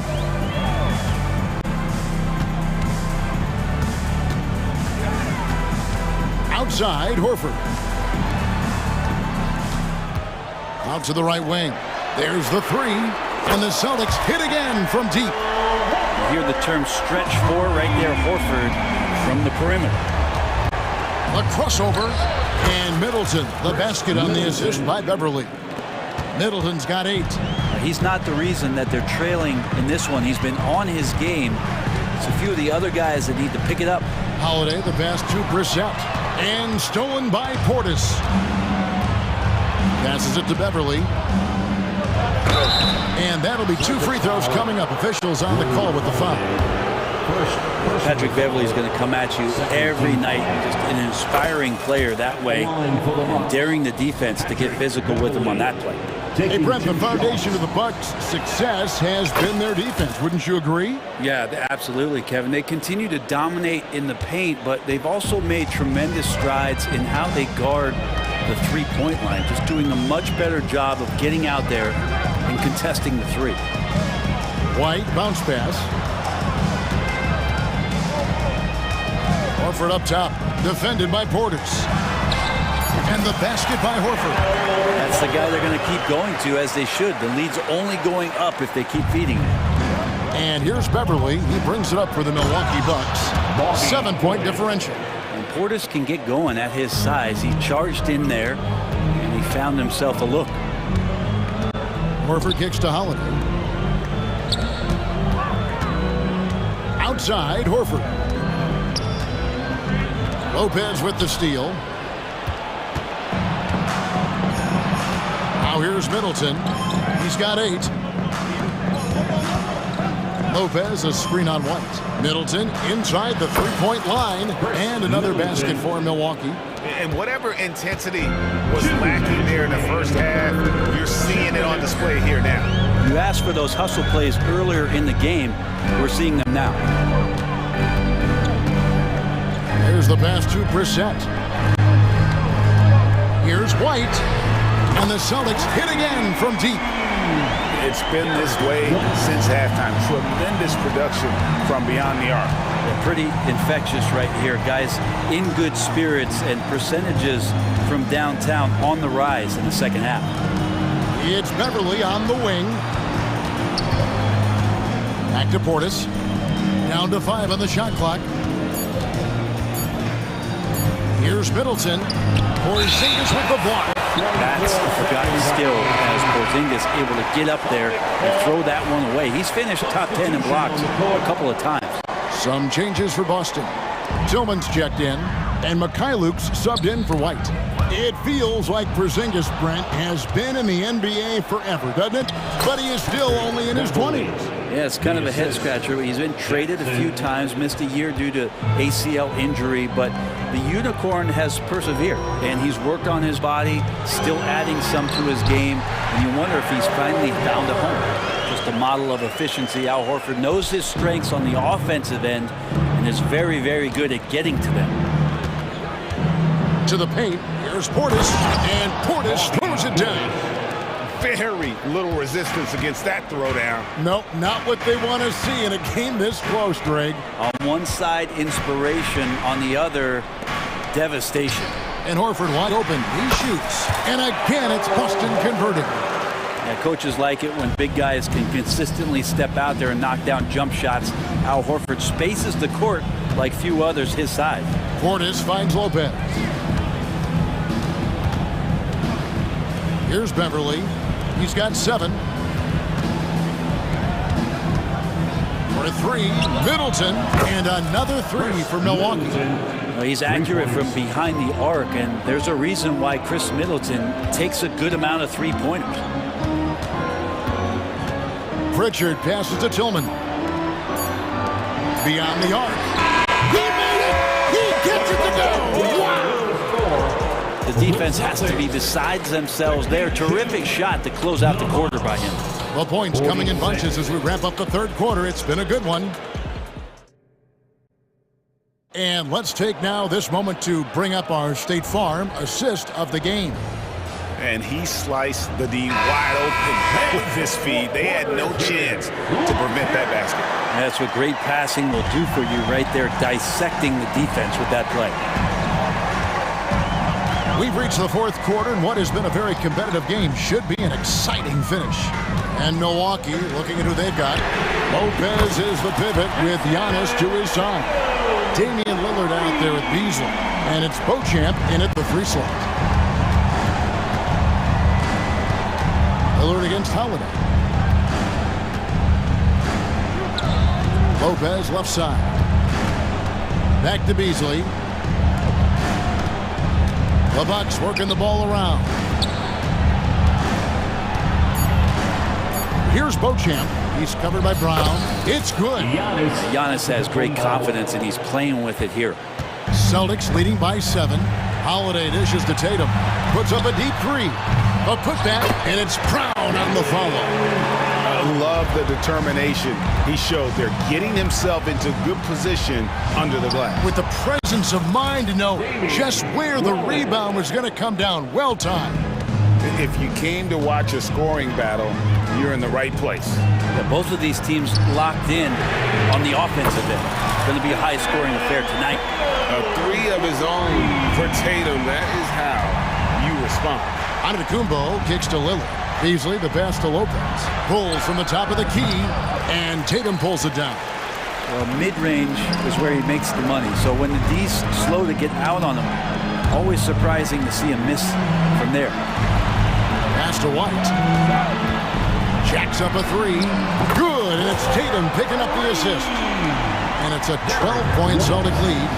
A: Outside Horford. Out to the right wing. There's the 3. And the Celtics hit again from deep.
J: You hear the term stretch 4 right there, Horford from the perimeter.
A: A crossover. And Middleton, the basket on the assist by Beverly. Middleton's got 8.
J: He's not the reason that they're trailing in this one. He's been on his game. It's a few of the other guys that need to pick it up.
A: Holiday, the pass to Brissett. And stolen by Portis. Passes it to Beverly. And that'll be 2 free throws coming up. Officials on the call with the foul.
J: Patrick Beverly is going to come at you every night. Just an inspiring player that way. And daring the defense to get physical with him on that play.
A: Hey, Brent, the foundation of the Bucks' success has been their defense. Wouldn't you agree?
J: Yeah, absolutely, Kevin. They continue to dominate in the paint, but they've also made tremendous strides in how they guard the three-point line. Just doing a much better job of getting out there and contesting the 3.
A: White, bounce pass. Horford up top, defended by Portis. And the basket by Horford.
J: That's the guy they're going to keep going to, as they should. The lead's only going up if they keep feeding him.
A: And here's Beverly. He brings it up for the Milwaukee Bucks. 7-point differential.
J: And Portis can get going at his size. He charged in there, and he found himself a look.
A: Horford kicks to Holiday. Outside, Horford. Lopez with the steal. Now here's Middleton. He's got 8. Lopez, a screen on White. Middleton inside the 3-point line. And another basket for Milwaukee.
G: And whatever intensity was lacking there in the first half, you're seeing it on display here now.
J: You asked for those hustle plays earlier in the game. We're seeing them now.
A: Here's the pass to Brissett. Here's White. And the Celtics hit again from deep.
G: It's been this way since halftime. Tremendous production from beyond the arc.
J: They're pretty infectious right here. Guys in good spirits, and percentages from downtown on the rise in the second half.
A: It's Beverly on the wing. Back to Portis. Down to 5 on the shot clock. Here's Middleton. Porzingis with the block.
J: That's a forgotten skill, as Porzingis able to get up there and throw that one away. He's finished top 10 in blocks a couple of times.
A: Some changes for Boston. Tillman's checked in, and Mikhailuk's subbed in for White. It feels like Porzingis, Brent, has been in the NBA forever, doesn't it? But he is still only in his 20s.
J: Yeah, it's kind of a head-scratcher. He's been traded a few times, missed a year due to ACL injury, but the Unicorn has persevered, and he's worked on his body, still adding some to his game, and you wonder if he's finally found a home. Just a model of efficiency. Al Horford knows his strengths on the offensive end and is very, very good at getting to them.
A: To the paint, here's Portis, and Portis throws it down.
G: Very little resistance against that throwdown.
A: Nope, not what they want to see in a game this close, Greg.
J: On one side, inspiration. On the other, devastation.
A: And Horford wide open. He shoots. And again, it's Boston converting.
J: Yeah, coaches like it when big guys can consistently step out there and knock down jump shots. Al Horford spaces the court like few others his size. Portis
A: finds Lopez. Here's Beverly. He's got 7. For a 3, Middleton, and another 3 for Milwaukee.
J: Well, he's accurate from behind the arc, and there's a reason why Chris Middleton takes a good amount of three-pointers.
A: Pritchard passes to Tillman. Beyond the arc. He made it! He gets it to go! Wow!
J: The defense has to be beside themselves there. Terrific shot to close out the quarter by him.
A: Well, points coming in bunches as we wrap up the third quarter. It's been a good one. And let's take now this moment to bring up our State Farm assist of the game.
G: And he sliced the D wide open with his feet. They had no chance to prevent that basket.
J: That's what great passing will do for you right there, dissecting the defense with that play.
A: We've reached the fourth quarter, and what has been a very competitive game should be an exciting finish. And Milwaukee looking at who they've got. Lopez is the pivot with Giannis to his side. Damian Lillard out there with Beasley. And it's Beauchamp in at the 3 slot. Lillard against Holiday. Lopez left side. Back to Beasley. The Bucks working the ball around. Here's Beauchamp. He's covered by Brown. It's good.
J: Giannis has great confidence, and he's playing with it here.
A: Celtics leading by 7. Holiday dishes to Tatum. Puts up a deep 3. A putback, and it's Brown on the follow.
G: I love the determination he showed there, getting himself into good position under the glass.
A: With the presence of mind to know just where the rebound was going to come down. Well timed.
G: If you came to watch a scoring battle, you're in the right place.
J: Yeah, both of these teams locked in on the offensive end. It's going to be a high-scoring affair tonight.
B: A 3 of his own for Tatum. That is how you respond.
A: Antetokounmpo kicks to Lillard. Beasley the pass to Lopez. Pulls from the top of the key, and Tatum pulls it down.
J: Well, mid-range is where he makes the money. So when the D's slow to get out on him, always surprising to see him miss from there.
A: Pass to White. Jacks up a 3. Good, and it's Tatum picking up the assist. And it's a 12-point Celtic lead.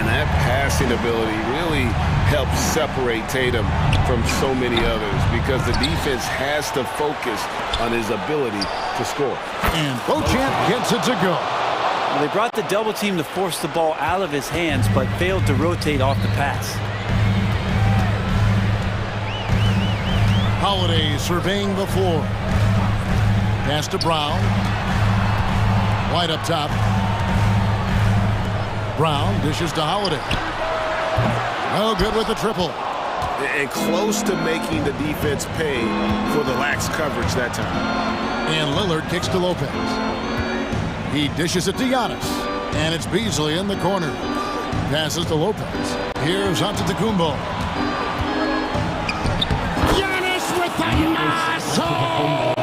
B: And that passing ability really helps separate Tatum from so many others because the defense has to focus on his ability to score.
A: And Beauchamp gets it to go.
J: Well, they brought the double team to force the ball out of his hands, but failed to rotate off the pass.
A: Holiday surveying the floor. Pass to Brown. White up top. Brown dishes to Holiday. No good with the triple.
B: And close to making the defense pay for the lax coverage that time.
A: And Lillard kicks to Lopez. He dishes it to Giannis. And it's Beasley in the corner. Passes to Lopez. Here's Antetokounmpo. Giannis with the muscle!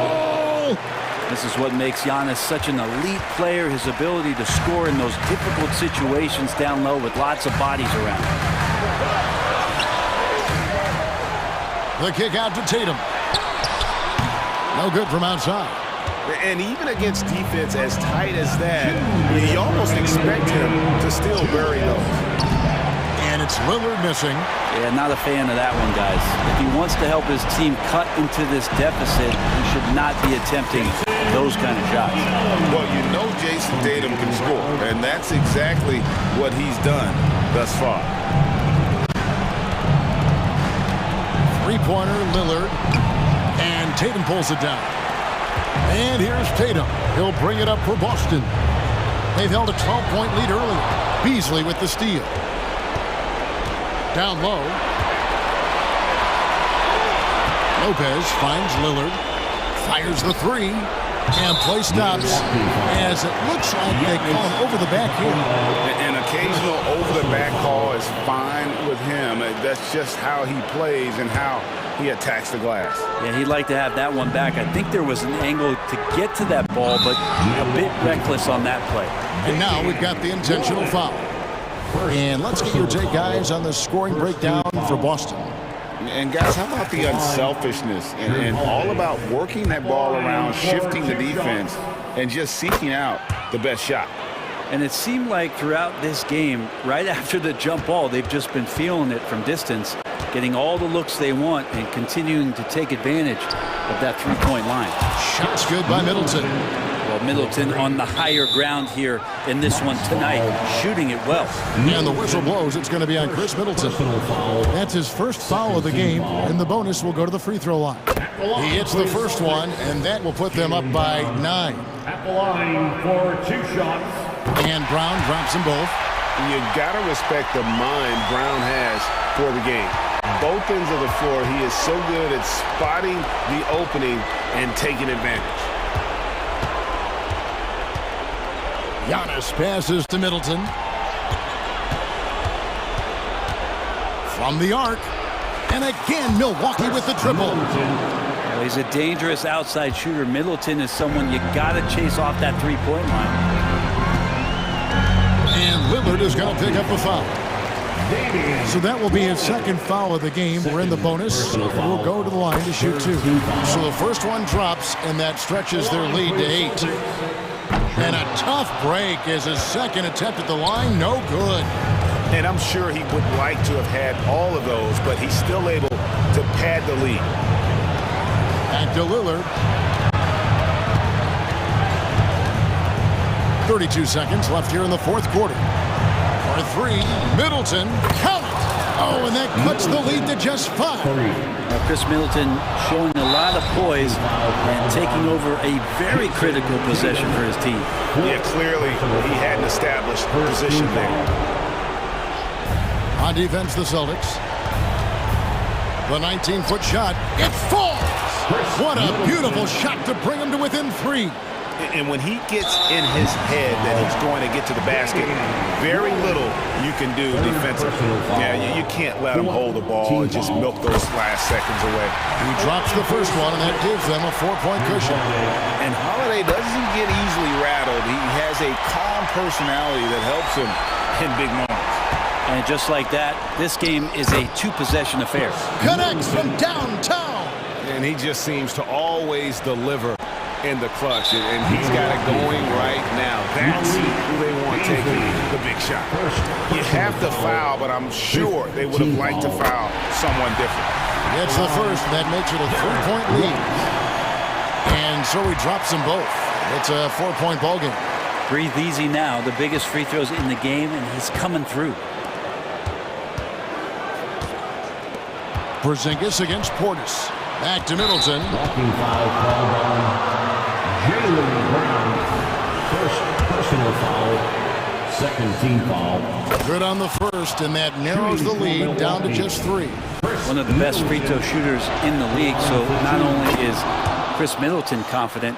J: This is what makes Giannis such an elite player, his ability to score in those difficult situations down low with lots of bodies around.
A: The kick out to Tatum. No good from outside.
G: And even against defense as tight as that, you almost expect him to still bury those.
A: And it's Lillard missing.
J: Yeah, not a fan of that one, guys. If he wants to help his team cut into this deficit, he should not be attempting those kind of shots.
B: Well, you know Jason Tatum can score, and that's exactly what he's done thus far.
A: Three-pointer, Lillard. And Tatum pulls it down. And here's Tatum. He'll bring it up for Boston. They've held a 12-point lead earlier. Beasley with the steal. Down low. Lopez finds Lillard. Fires the 3. And play stops as it looks like they call him over the back here.
B: An occasional over-the-back call is fine with him. That's just how he plays and how he attacks the glass.
J: Yeah, he'd like to have that one back. I think there was an angle to get to that ball, but a bit reckless on that play.
A: And now we've got the intentional foul. And let's get your take, guys, on the scoring breakdown for Boston.
B: And guys, how about the unselfishness and all about working that ball around, shifting the defense, and just seeking out the best shot.
J: And it seemed like throughout this game, right after the jump ball, they've just been feeling it from distance, getting all the looks they want and continuing to take advantage of that three-point line.
A: Shot's good by Middleton.
J: Well, Middleton on the higher ground here in this one tonight, shooting it well.
A: And the whistle blows. It's going to be on Chris Middleton. That's his first foul of the game, and the bonus will go to the free throw line. He hits the first one, and that will put them up by 9.
N: At the line for 2 shots.
A: And Brown drops them both.
G: You got to respect the mind Brown has for the game. Both ends of the floor, he is so good at spotting the opening and taking advantage.
A: Giannis passes to Middleton. From the arc. And again, Milwaukee with the triple.
J: Well, he's a dangerous outside shooter. Middleton is someone you got to chase off that three-point line.
A: And Lillard is going to pick up a foul. So that will be his second foul of the game. We're in the bonus. We'll go to the line to shoot 2. So the first one drops, and that stretches their lead to 8. And a tough break as his second attempt at the line, no good.
G: And I'm sure he would like to have had all of those, but he's still able to pad the lead.
A: Back to Lillard. 32 seconds left here in the fourth quarter. For 3, Middleton, count it! Oh, and that cuts the lead to just 5.
J: Now, Chris Middleton showing a lot of poise and taking over a very critical possession for his team.
G: Yeah, clearly he had an established position there.
A: On defense, the Celtics. The 19-foot shot, it falls! What a beautiful shot to bring him to within 3.
G: And when he gets in his head that he's going to get to the basket, very little you can do defensively. Yeah, you can't let him hold the ball and just milk those last seconds away.
A: He drops the first one, and that gives them a 4-point cushion.
B: And Holiday doesn't get easily rattled. He has a calm personality that helps him in big moments.
J: And just like that, this game is a 2-possession affair.
A: Connects from downtown.
G: And he just seems to always deliver in the clutch, and he's got it going right now. That's who they want taking the big shot. You have to foul, but I'm sure they would have liked to foul someone different.
A: Gets the first, and that makes it a 3-point lead. And so he drops them both. It's a 4-point ball game.
J: Breathe easy now. The biggest free throws in the game, and he's coming through.
A: Porzingis against Portis. Back to Middleton.
N: Walking foul called on Jaylen Brown. First personal foul. Second team foul.
A: Good on the first, and that narrows the lead down to just 3.
J: One of the best free throw shooters in the league, so not only is Chris Middleton confident,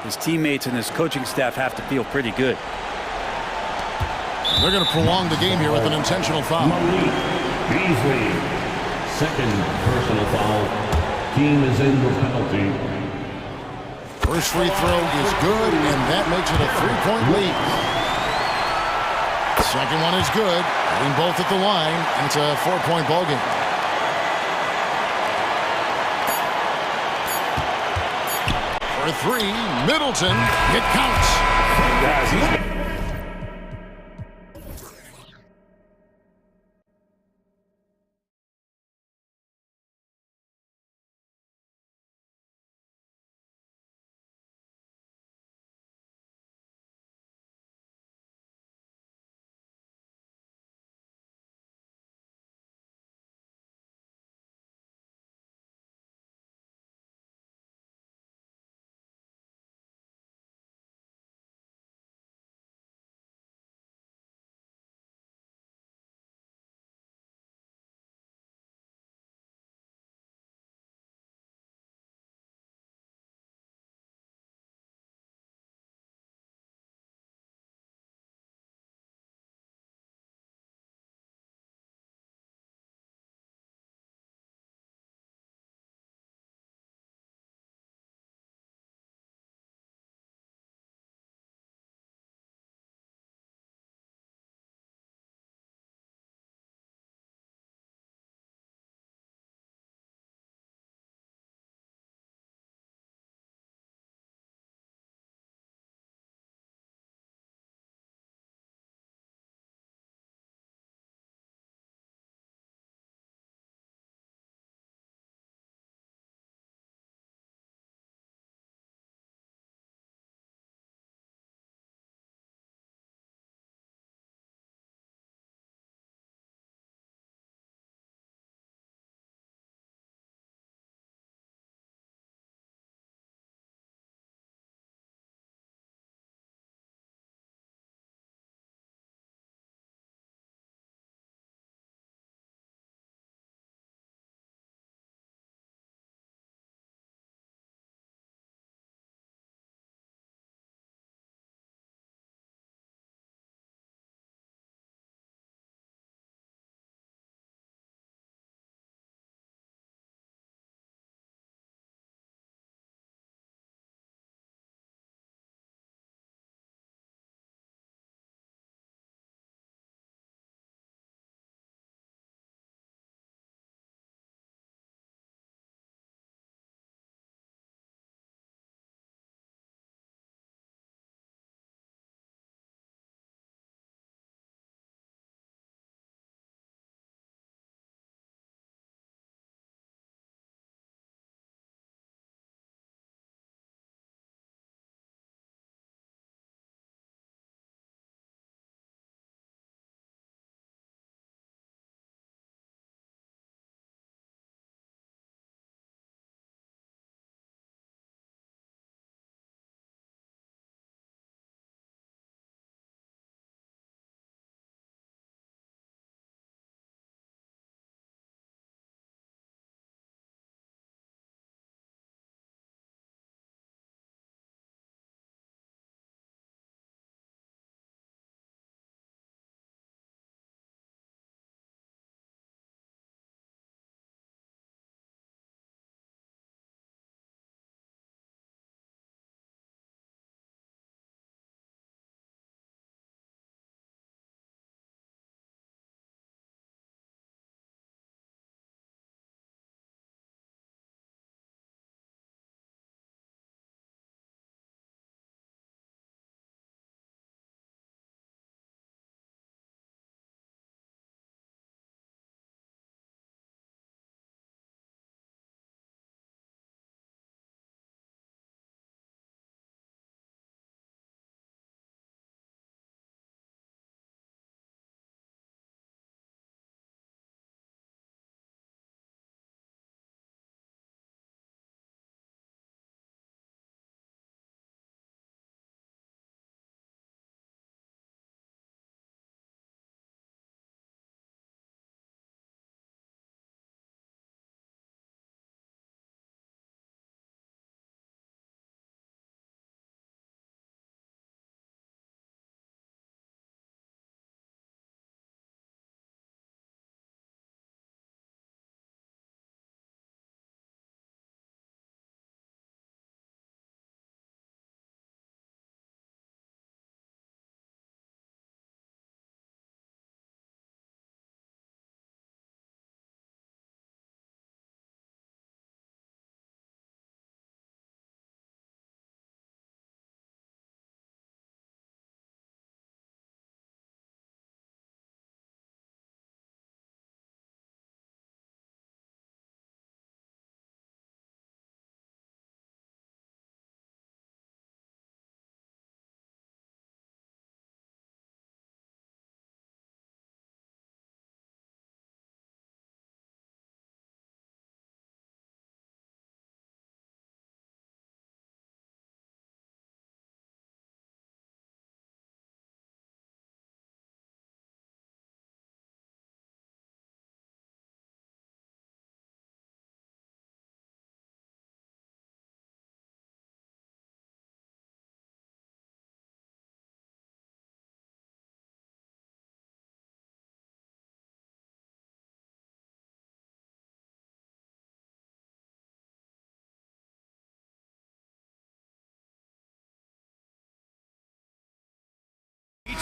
J: his teammates and his coaching staff have to feel pretty good.
A: They're going to prolong the game here with an intentional foul.
N: Beasley. Second personal foul. Team is in the penalty.
A: First free throw is good, and that makes it a 3-point lead. Second one is good. Hitting both at the line, and it's a 4-point ball game. For 3, Middleton. It counts.
G: Guys,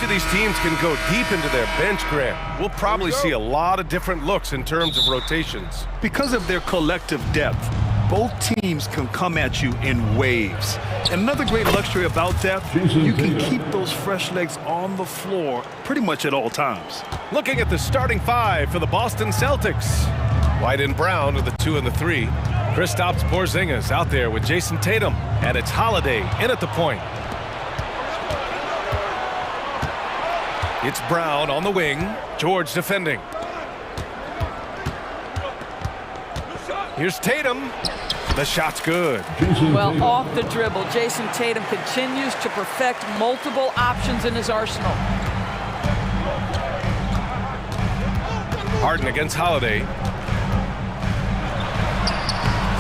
H: Each of these teams can go deep into their bench, Grant. We'll probably see a lot of different looks in terms of rotations.
I: Because of their collective depth, both teams can come at you in waves. And another great luxury about depth, you can keep those fresh legs on the floor pretty much at all times.
H: Looking at the starting five for the Boston Celtics. White and Brown are the 2 and the 3. Kristaps Porzingis out there with Jason Tatum. And it's Holiday in at the point. It's Brown on the wing. George defending. Here's Tatum. The shot's good.
L: Well, off the dribble, Jason Tatum continues to perfect multiple options in his arsenal.
H: Harden against Holiday.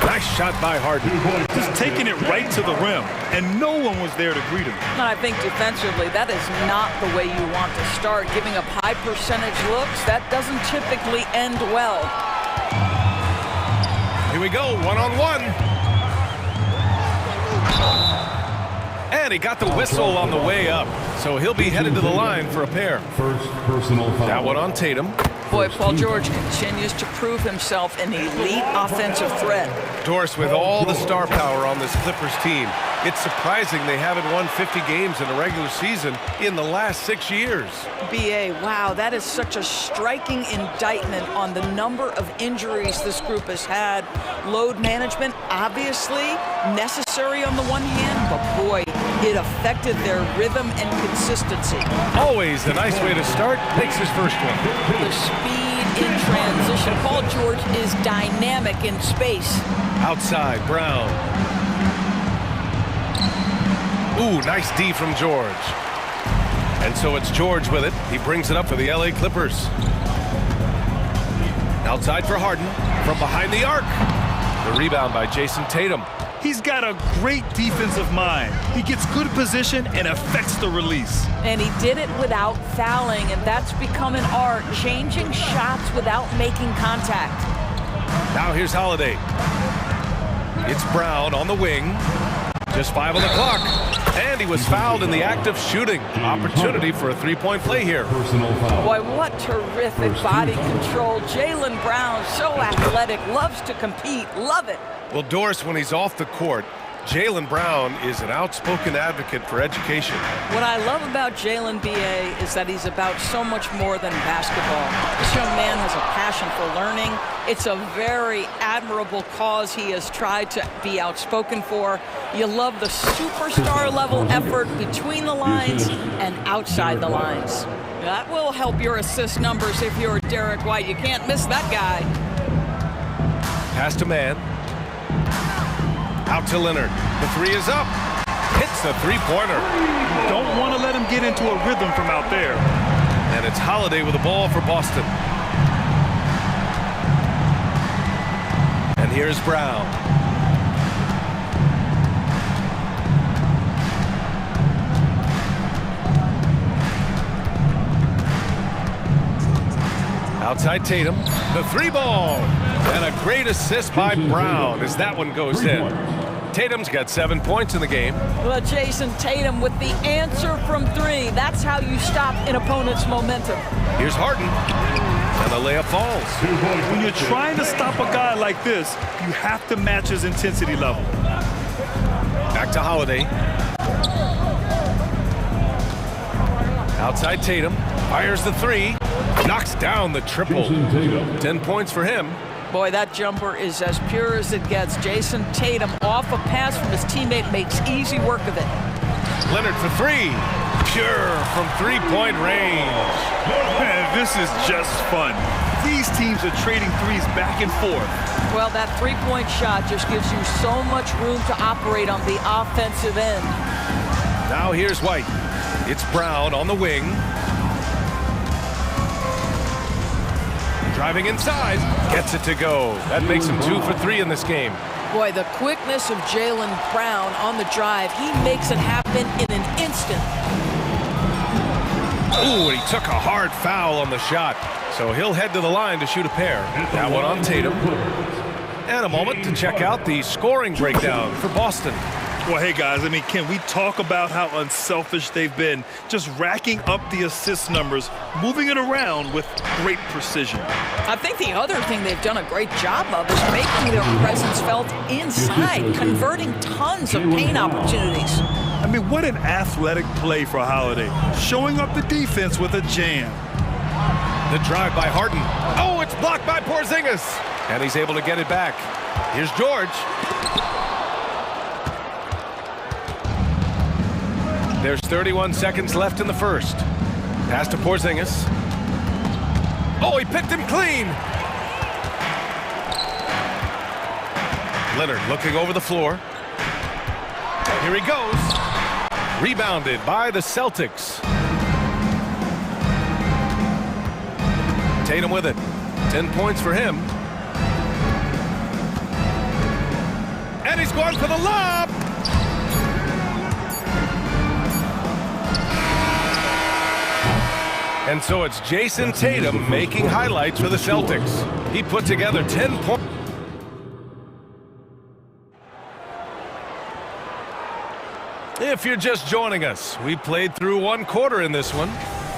H: Nice shot by Harden.
I: Just taking it right to the rim, and no one was there to greet him.
L: And I think defensively, that is not the way you want to start. Giving up high percentage looks, that doesn't typically end well.
H: Here we go, one-on-one. And he got the whistle on the way up, so he'll be headed to the line for a pair.
D: First personal foul.
H: That one on Tatum.
L: Boy, Paul George continues to prove himself an elite offensive threat.
H: Doris, with all the star power on this Clippers team, it's surprising they haven't won 50 games in a regular season in the last 6 years.
L: BA, wow, that is such a striking indictment on the number of injuries this group has had. Load management, obviously necessary on the one hand, but boy, it affected their rhythm and consistency.
H: Always a nice way to start. Makes his first one.
L: The speed in transition. Paul George is dynamic in space.
H: Outside, Brown. Ooh, nice D from George. And so it's George with it. He brings it up for the LA Clippers. Outside for Harden. From behind the arc. The rebound by Jason Tatum.
I: He's got a great defensive mind. He gets good position and affects the release.
L: And he did it without fouling, and that's become an art, changing shots without making contact.
H: Now here's Holiday. It's Brown on the wing. Just 5 on the clock. And he was fouled in the act of shooting. Opportunity for a three-point play here.
D: Personal foul.
L: Boy, what terrific body control. Jaylen Brown, so athletic, loves to compete, love it.
H: Well, Doris, when he's off the court, Jaylen Brown is an outspoken advocate for education.
L: What I love about Jaylen, B.A., is that he's about so much more than basketball. This young man has a passion for learning. It's a very admirable cause he has tried to be outspoken for. You love the superstar-level effort between the lines and outside the lines. That will help your assist numbers if you're Derek White. You can't miss that guy.
H: Pass to man. Out to Leonard. The three is up. Hits the three-pointer.
I: Don't want to let him get into a rhythm from out there.
H: And it's Holiday with the ball for Boston. And here's Brown. Outside Tatum. The three ball. And a great assist by Brown as that one goes in. Tatum's got 7 points in the game.
L: Well, Jason Tatum with the answer from three. That's how you stop an opponent's momentum.
H: Here's Harden. And the layup falls.
I: When you're trying to stop a guy like this, you have to match his intensity level.
H: Back to Holiday. Outside Tatum. Fires the three. Knocks down the triple. 10 points for him.
L: Boy, that jumper is as pure as it gets. Jason Tatum off a pass from his teammate makes easy work of it.
H: Leonard for three. Pure from three-point range.
I: Man, this is just fun. These teams are trading threes back and forth.
L: Well, that three-point shot just gives you so much room to operate on the offensive end.
H: Now here's White. It's Brown on the wing. Driving inside, gets it to go. That makes him 2 for 3 in this game.
L: Boy, the quickness of Jaylen Brown on the drive, he makes it happen in an instant.
H: Ooh, and he took a hard foul on the shot. So he'll head to the line to shoot a pair. That one on Tatum. And a moment to check out the scoring breakdown for Boston.
I: Well, hey, guys, I mean, can we talk about how unselfish they've been? Just racking up the assist numbers, moving it around with great precision.
L: I think the other thing they've done a great job of is making their presence felt inside, converting tons of paint opportunities.
I: I mean, what an athletic play for Holiday, showing up the defense with a jam.
H: The drive by Harden. Oh, it's blocked by Porzingis. And he's able to get it back. Here's George. There's 31 seconds left in the first. Pass to Porzingis. Oh, he picked him clean. Leonard looking over the floor. Here he goes. Rebounded by the Celtics. Tatum with it. 10 points for him. And he's going for the lob. And so it's Jason Tatum making highlights for the Celtics. He put together 10 points. If you're just joining us, we played through one quarter in this one.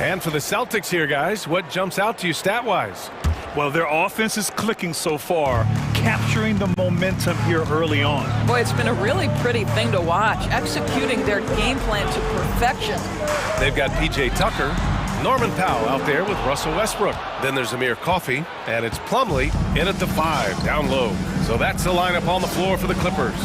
H: And for the Celtics here, guys, what jumps out to you stat-wise?
I: Well, their offense is clicking so far, capturing the momentum here early on.
L: Boy, it's been a really pretty thing to watch, executing their game plan to perfection.
H: They've got P.J. Tucker, Norman Powell out there with Russell Westbrook. Then there's Amir Coffey, and it's Plumlee in at the 5, down low. So that's the lineup on the floor for the Clippers.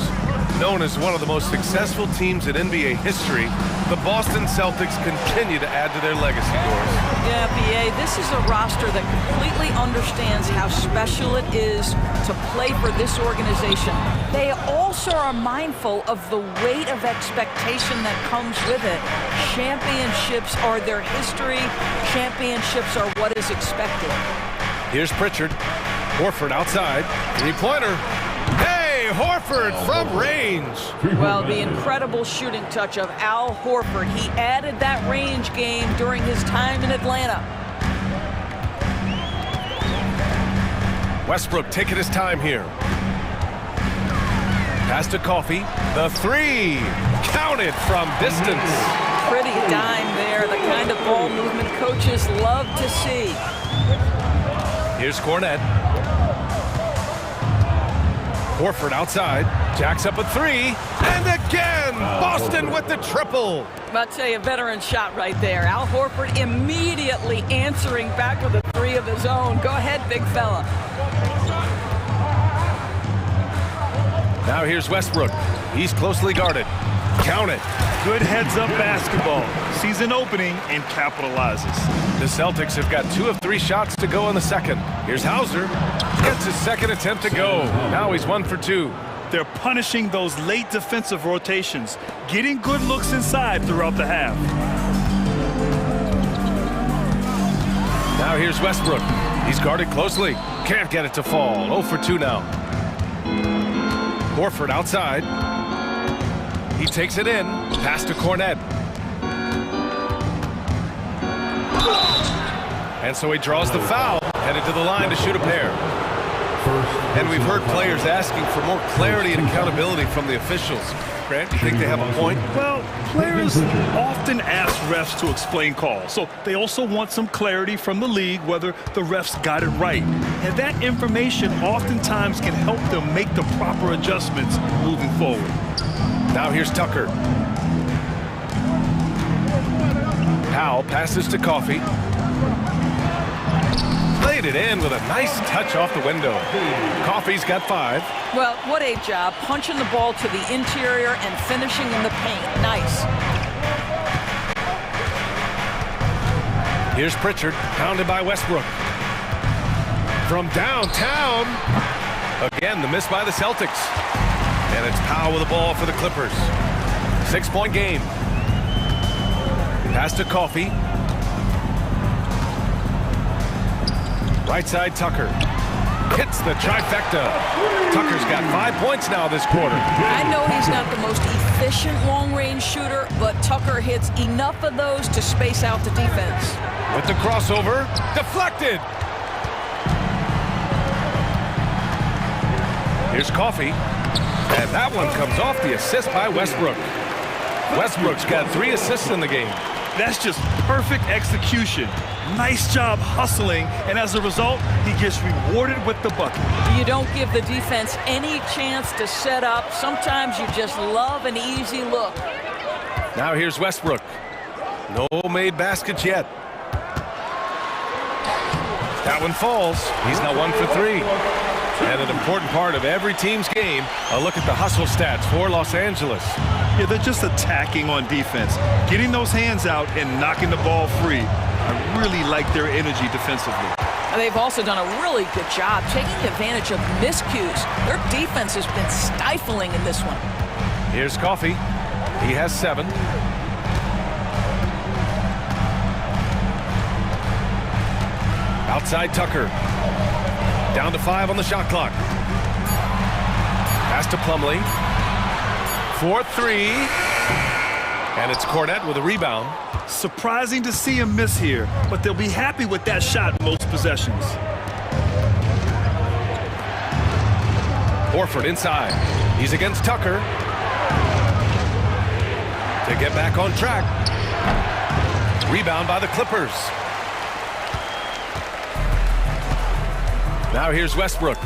H: Known as one of the most successful teams in NBA history, the Boston Celtics continue to add to their legacy, Doris.
L: Yeah, B.A., this is a roster that completely understands how special it is to play for this organization. They also are mindful of the weight of expectation that comes with it. Championships are their history. Championships are what is expected.
H: Here's Pritchard. Horford outside. Three-pointer. Hey, Horford from range.
L: Well, the incredible shooting touch of Al Horford. He added that range game during his time in Atlanta.
H: Westbrook taking his time here. Pass to Coffey. The 3. Counted from distance.
L: Pretty dime there. The kind of ball movement coaches love to see.
H: Here's Cornette. Horford outside, jacks up a 3, and again, Boston with the triple.
L: I'll tell you, a veteran shot right there. Al Horford immediately answering back with a 3 of his own. Go ahead, big fella.
H: Now here's Westbrook. He's closely guarded. Count it.
I: Good heads-up basketball. Sees an opening and capitalizes.
H: The Celtics have got 2 of 3 shots to go in the second. Here's Hauser. Gets his second attempt to go. Now he's 1 for 2.
I: They're punishing those late defensive rotations, getting good looks inside throughout the half.
H: Now here's Westbrook. He's guarded closely. Can't get it to fall. 0 for 2 now. Horford outside. He takes it in. Pass to Cornette. And so he draws the foul. Headed to the line to shoot a pair. And we've heard players asking for more clarity and accountability from the officials. Grant, you think they have a point?
I: Well, players often ask refs to explain calls, so they also want some clarity from the league whether the refs got it right. And that information oftentimes can help them make the proper adjustments moving forward.
H: Now here's Tucker. Powell passes to Coffey. Laid it in with a nice touch off the window. Coffey's got 5.
L: Well, what a job. Punching the ball to the interior and finishing in the paint. Nice.
H: Here's Pritchard, pounded by Westbrook. From downtown. Again, the miss by the Celtics. And it's Powell with the ball for the Clippers. 6-point game. Pass to Coffey. Right side, Tucker. Hits the trifecta. Tucker's got 5 points now this quarter.
L: I know he's not the most efficient long-range shooter, but Tucker hits enough of those to space out the defense.
H: With the crossover, deflected. Here's Coffey. And that one comes off the assist by Westbrook. Westbrook's got 3 assists in the game.
I: That's just perfect execution. Nice job hustling, and as a result, he gets rewarded with the bucket.
L: You don't give the defense any chance to set up. Sometimes you just love an easy look.
H: Now here's Westbrook. No made baskets yet. That one falls. He's now 1 for 3. And an important part of every team's game, a look at the hustle stats for Los Angeles.
I: Yeah, they're just attacking on defense, getting those hands out and knocking the ball free. I really like their energy defensively.
L: And they've also done a really good job taking advantage of miscues. Their defense has been stifling in this one.
H: Here's Coffey. He has 7. Outside Tucker. Down to 5 on the shot clock. Pass to Plumlee. 4-3. And it's Cornette with a rebound.
I: Surprising to see him miss here, but they'll be happy with that shot most possessions.
H: Horford inside. He's against Tucker. To get back on track. Rebound by the Clippers. Now here's Westbrook.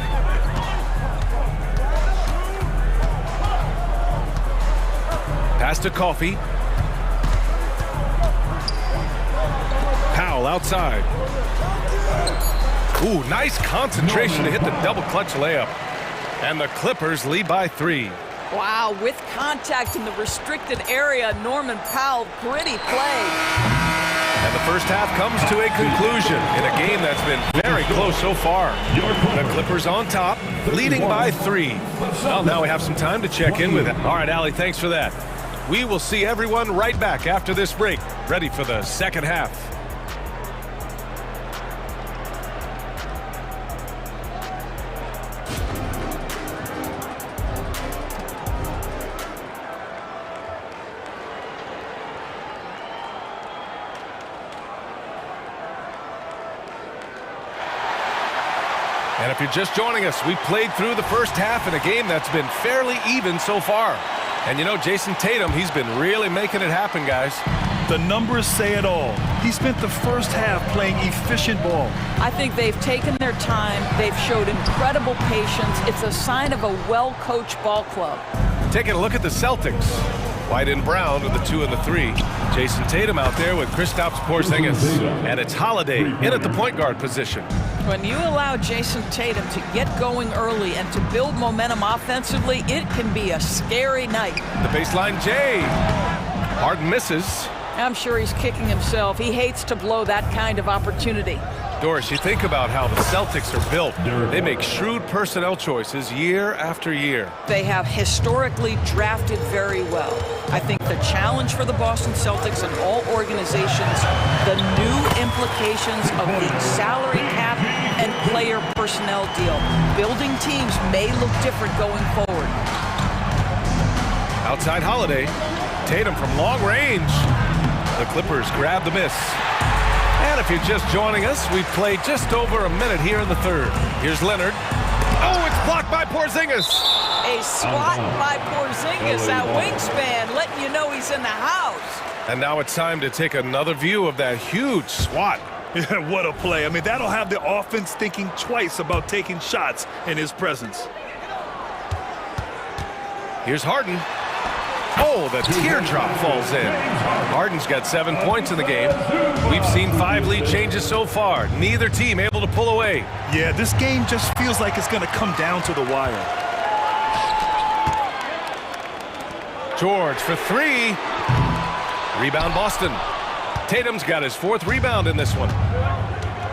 H: Pass to Coffey. Powell outside. Ooh, nice concentration to hit the double clutch layup. And the Clippers lead by 3.
L: Wow, with contact in the restricted area, Norman Powell, gritty play.
H: And the first half comes to a conclusion in a game that's been very close so far. The Clippers on top, leading by 3. Well, now we have some time to check in with it. All right, Allie, thanks for that. We will see everyone right back after this break, ready for the second half. And if you're just joining us, we played through the first half in a game that's been fairly even so far. And you know, Jason Tatum, he's been really making it happen, guys.
I: The numbers say it all. He spent the first half playing efficient ball.
L: I think they've taken their time. They've showed incredible patience. It's a sign of a well-coached ball club.
H: Taking a look at the Celtics. White and Brown with the 2 and the 3. Jason Tatum out there with Kristaps Porzingis. And it's Holiday in at the point guard position.
L: When you allow Jason Tatum to get going early and to build momentum offensively, it can be a scary night.
H: The baseline J. Harden misses.
L: I'm sure he's kicking himself. He hates to blow that kind of opportunity.
H: Doris, you think about how the Celtics are built. They make shrewd personnel choices year after year.
L: They have historically drafted very well. I think the challenge for the Boston Celtics and all organizations, the new implications of the salary cap and player personnel deal. Building teams may look different going forward.
H: Outside Holiday. Tatum from long range. The Clippers grab the miss. And if you're just joining us, we've played just over a minute here in the third. Here's Leonard. Oh, it's blocked by Porzingis.
L: A swat by Porzingis, that wingspan, letting you know he's in the house.
H: And now it's time to take another view of that huge swat.
I: What a play. I mean, that'll have the offense thinking twice about taking shots in his presence.
H: Here's Harden. Oh, the teardrop falls in. Harden's got 7 points in the game. We've seen 5 lead changes so far. Neither team able to pull away.
I: Yeah, this game just feels like it's going to come down to the wire.
H: George for 3. Rebound Boston. Tatum's got his 4th rebound in this one.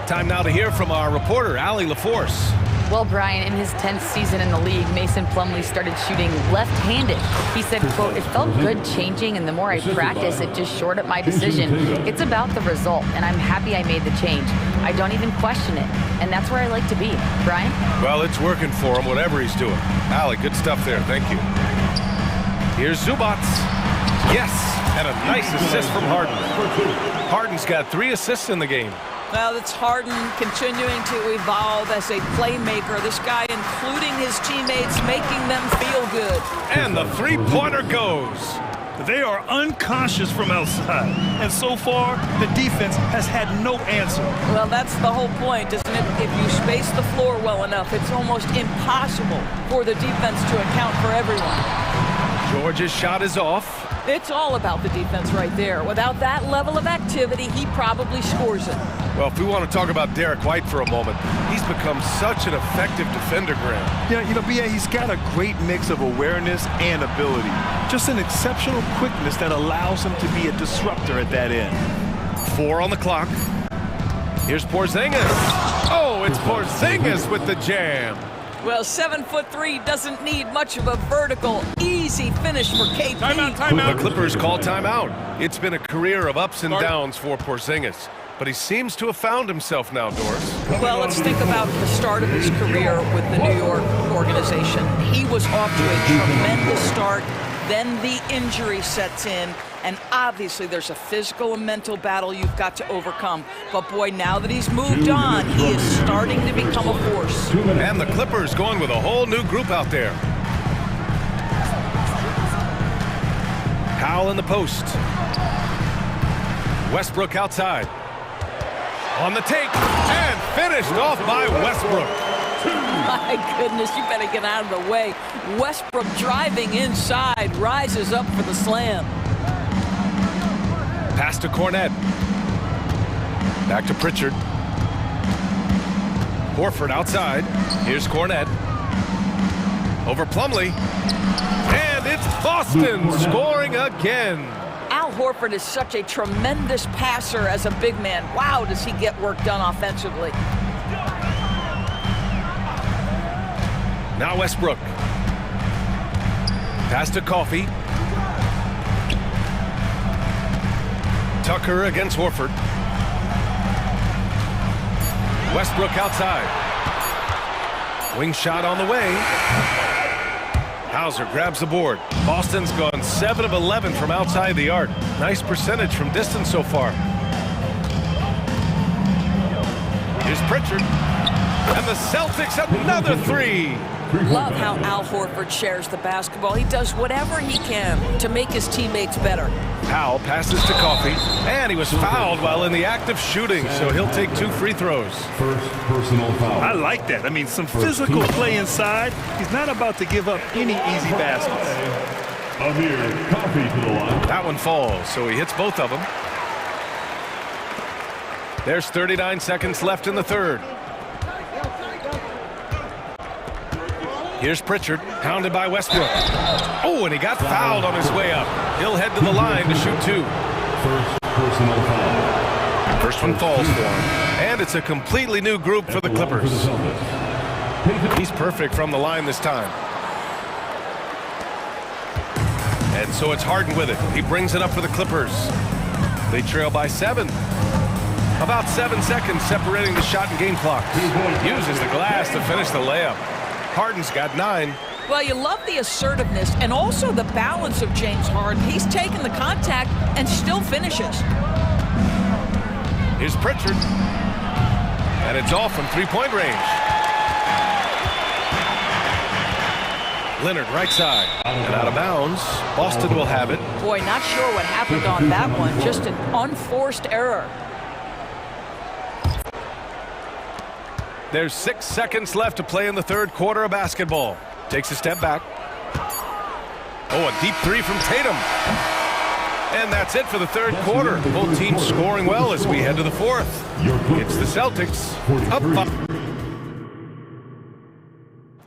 H: Time now to hear from our reporter, Allie LaForce.
K: Well, Brian, in his 10th season in the league, Mason Plumlee started shooting left-handed. He said, quote, "It felt good changing, and the more I practice, it just shored up my decision. It's about the result, and I'm happy I made the change. I don't even question it, and that's where I like to be." Brian?
H: Well, it's working for him, whatever he's doing. Allie, good stuff there. Thank you. Here's Zubac. Yes, and a nice assist from Harden. Harden's got 3 assists in the game.
L: Well, it's Harden continuing to evolve as a playmaker. This guy, including his teammates, making them feel good.
H: And the three-pointer goes.
I: They are unconscious from outside, and so far, the defense has had no answer.
L: Well, that's the whole point, isn't it? If you space the floor well enough, it's almost impossible for the defense to account for everyone.
H: George's shot is off.
L: It's all about the defense right there. Without that level of activity, he probably scores it.
H: Well, if we want to talk about Derek White for a moment, he's become such an effective defender, Graham.
I: Yeah, you know, B.A., he's got a great mix of awareness and ability. Just an exceptional quickness that allows him to be a disruptor at that end.
H: 4 on the clock. Here's Porzingis. Oh, it's Porzingis with the jam.
L: Well, 7'3" doesn't need much of a vertical, easy finish for KP.
H: Timeout. The Clippers call timeout. It's been a career of ups and downs for Porzingis, but he seems to have found himself now, Doris.
L: Well, let's think about the start of his career with the New York organization. He was off to a tremendous start. Then the injury sets in, and obviously there's a physical and mental battle you've got to overcome. But boy, now that he's moved on, he is starting to become a force.
H: And the Clippers going with a whole new group out there. Powell in the post. Westbrook outside. On the take, and finished off by Westbrook.
L: My goodness, you better get out of the way. Westbrook driving inside, rises up for the slam.
H: Pass to Cornet. Back to Pritchard. Horford outside. Here's Cornet. Over Plumlee. And it's Boston scoring again.
L: Al Horford is such a tremendous passer as a big man. Wow, does he get work done offensively.
H: Now Westbrook. Pass to Coffey. Tucker against Horford. Westbrook outside. Wing shot on the way. Hauser grabs the board. Boston's gone 7 of 11 from outside the arc. Nice percentage from distance so far. Here's Pritchard. And the Celtics another 3.
L: Love how Al Horford shares the basketball. He does whatever he can to make his teammates better.
H: Powell passes to Coffey, and he was fouled while in the act of shooting, so he'll take 2 free throws.
D: First personal foul.
I: I like that. I mean, some physical play inside. He's not about to give up any easy baskets.
D: Amir Coffey to the line.
H: That one falls, so he hits both of them. There's 39 seconds left in the third. Here's Pritchard, hounded by Westbrook. Oh, and he got fouled on his way up. He'll head to the line to shoot 2.
D: First personal foul.
H: First one falls for him. And it's a completely new group for the Clippers. He's perfect from the line this time. And so it's Harden with it. He brings it up for the Clippers. They trail by 7. About 7 seconds separating the shot and game clock. Uses the glass to finish the layup. Harden's got 9.
L: Well, you love the assertiveness and also the balance of James Harden. He's taken the contact and still finishes.
H: Here's Pritchard. And it's off from 3-point range. Leonard right side. And out of bounds. Boston will have it.
L: Boy, not sure what happened on that one. Just an unforced error.
H: There's 6 seconds left to play in the third quarter of basketball. Takes a step back. Oh, a deep 3 from Tatum. And that's it for the third quarter. Both teams scoring well as we head to the fourth. It's the Celtics up 5.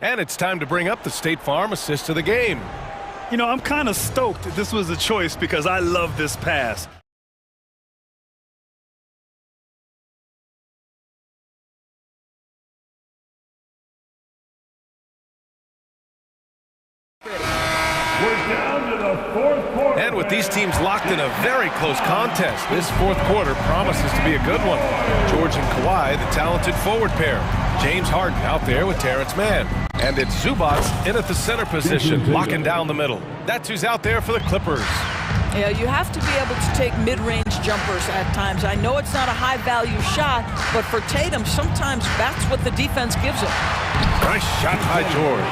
H: And it's time to bring up the State Farm assist of the game.
I: You know, I'm kind of stoked that this was a choice because I love this pass.
H: And with these teams locked in a very close contest, this fourth quarter promises to be a good one. George and Kawhi, the talented forward pair. James Harden out there with Terrence Mann. And it's Zubats in at the center position, locking down the middle. That's who's out there for the Clippers.
L: Yeah, you have to be able to take mid-range jumpers at times. I know it's not a high-value shot, but for Tatum, sometimes that's what the defense gives him.
H: Nice shot by George.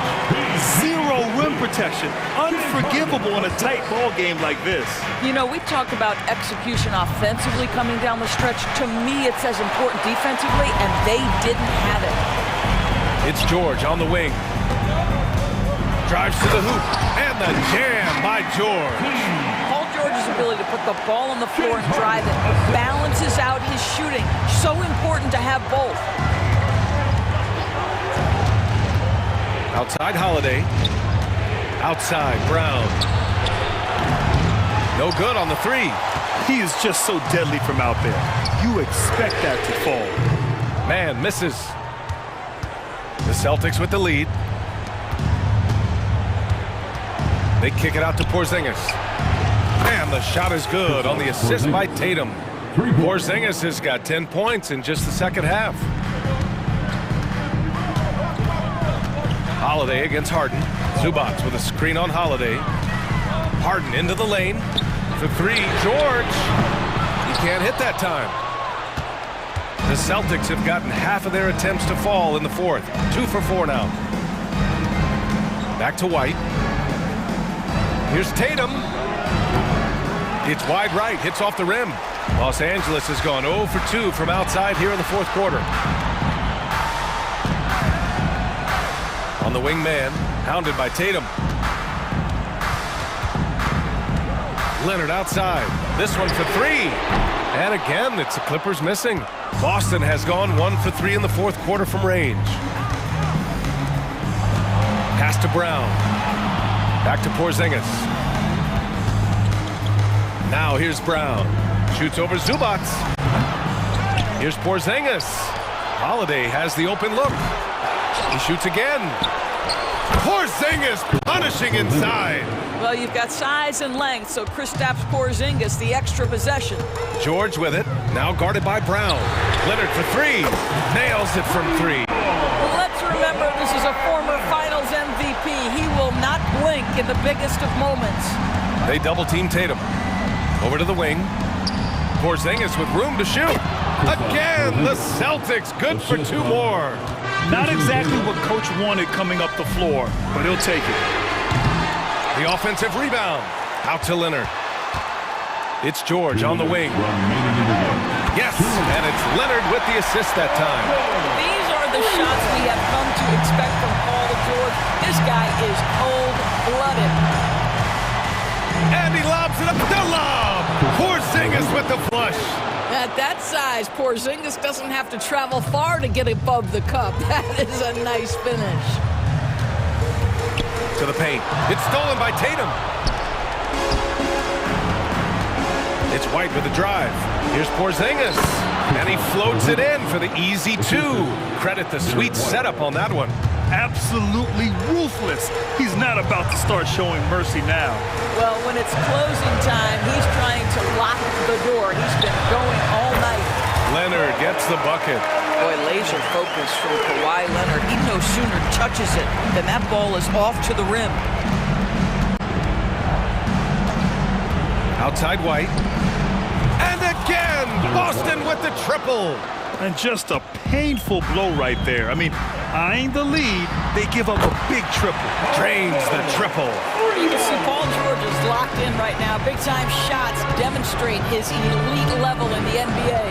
I: Zero rim protection. Unforgivable in a tight ball game like this.
L: You know, we talk about execution offensively coming down the stretch. To me, it's as important defensively, and they didn't have it.
H: It's George on the wing. Drives to the hoop, and the jam by George.
L: Paul George's ability to put the ball on the floor and drive it balances out his shooting. So important to have both.
H: Outside Holiday. Outside Brown. No good on the three.
I: He is just so deadly from out there. You expect that to fall.
H: Man misses. The Celtics with the lead. They kick it out to Porzingis. And the shot is good on the assist by Tatum. Porzingis has got 10 points in just the second half. Holiday against Harden. Zubac with a screen on Holiday. Harden into the lane. The three, George. He can't hit that time. The Celtics have gotten half of their attempts to fall in the fourth. 2 for 4 now. Back to White. Here's Tatum. It's wide right, hits off the rim. Los Angeles has gone 0 for 2 from outside here in the fourth quarter. On the wing man, hounded by Tatum. Leonard outside. This one for 3. And again, it's the Clippers missing. Boston has gone 1 for 3 in the fourth quarter from range. Pass to Brown. Back to Porzingis. Now here's Brown. Shoots over Zubac. Here's Porzingis. Holiday has the open look. He shoots again. Porzingis punishing inside.
L: Well, you've got size and length, so Kristaps Porzingis, the extra possession.
H: George with it. Now guarded by Brown. Leonard for 3. Nails it from 3.
L: Let's remember this is a former Finals MVP. He will not blink in the biggest of moments.
H: They double team Tatum. Over to the wing. Porzingis with room to shoot. Again, the Celtics good for 2 more.
I: Not exactly what Coach wanted coming up the floor, but he'll take it.
H: The offensive rebound. Out to Leonard. It's George on the wing. Yes, and it's Leonard with the assist that time.
L: These are the shots we have come to expect from Paul George. This guy is cold-blooded.
H: And he lobs it up. The lob! Porzingis with the flush.
L: At that size, Porzingis doesn't have to travel far to get above the cup. That is a nice finish.
H: To the paint. It's stolen by Tatum. It's White with the drive. Here's Porzingis. And he floats it in for the easy 2. Credit the sweet setup on that one.
I: Absolutely ruthless. He's not about to start showing mercy now.
L: Well, when it's closing time, he's trying to lock the door. He's been going all night.
H: Leonard gets the bucket.
L: Boy, laser focus from Kawhi Leonard. He no sooner touches it than that ball is off to the rim.
H: Outside White. And again, Boston with the triple.
I: And just a painful blow right there. I mean, eyeing the lead, they give up a big triple.
H: Drains the triple.
L: You can see Paul George is locked in right now. Big-time shots demonstrate his elite level in the NBA.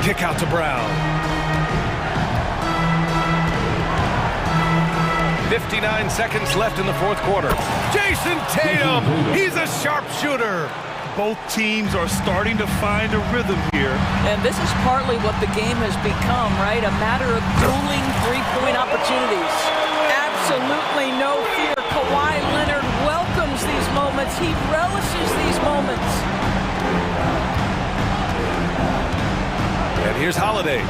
H: Kick out to Brown. 59 seconds left in the fourth quarter. Jason Tatum, he's a sharpshooter.
I: Both teams are starting to find a rhythm here.
L: And this is partly what the game has become, right? A matter of dueling three-point opportunities. Absolutely no fear. Kawhi Leonard welcomes these moments. He relishes these moments.
H: And here's Holiday.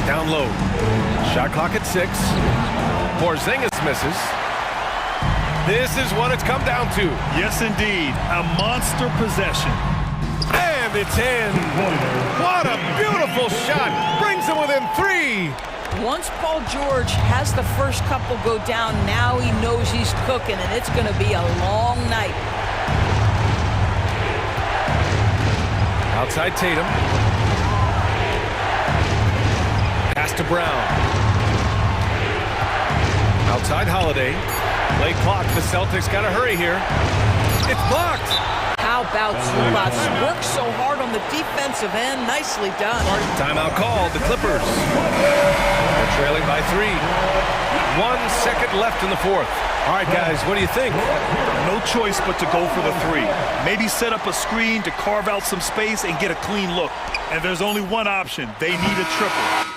H: Down low. Shot clock at 6. Porzingis misses. This is what it's come down to.
I: Yes, indeed. A monster possession.
H: And it's in. What a beautiful shot. Brings him within 3.
L: Once Paul George has the first couple go down, now he knows he's cooking, and it's going to be a long night.
H: Outside Tatum. Pass to Brown. Outside Holiday. Late clock. The Celtics got to hurry here. It's blocked.
L: How about Zubac? Works so hard on the defensive end. Nicely done.
H: Timeout called. The Clippers. They're trailing by 3. 1 second left in the fourth. All right, guys, what do you think?
I: No choice but to go for the 3. Maybe set up a screen to carve out some space and get a clean look. And there's only one option. They need a triple.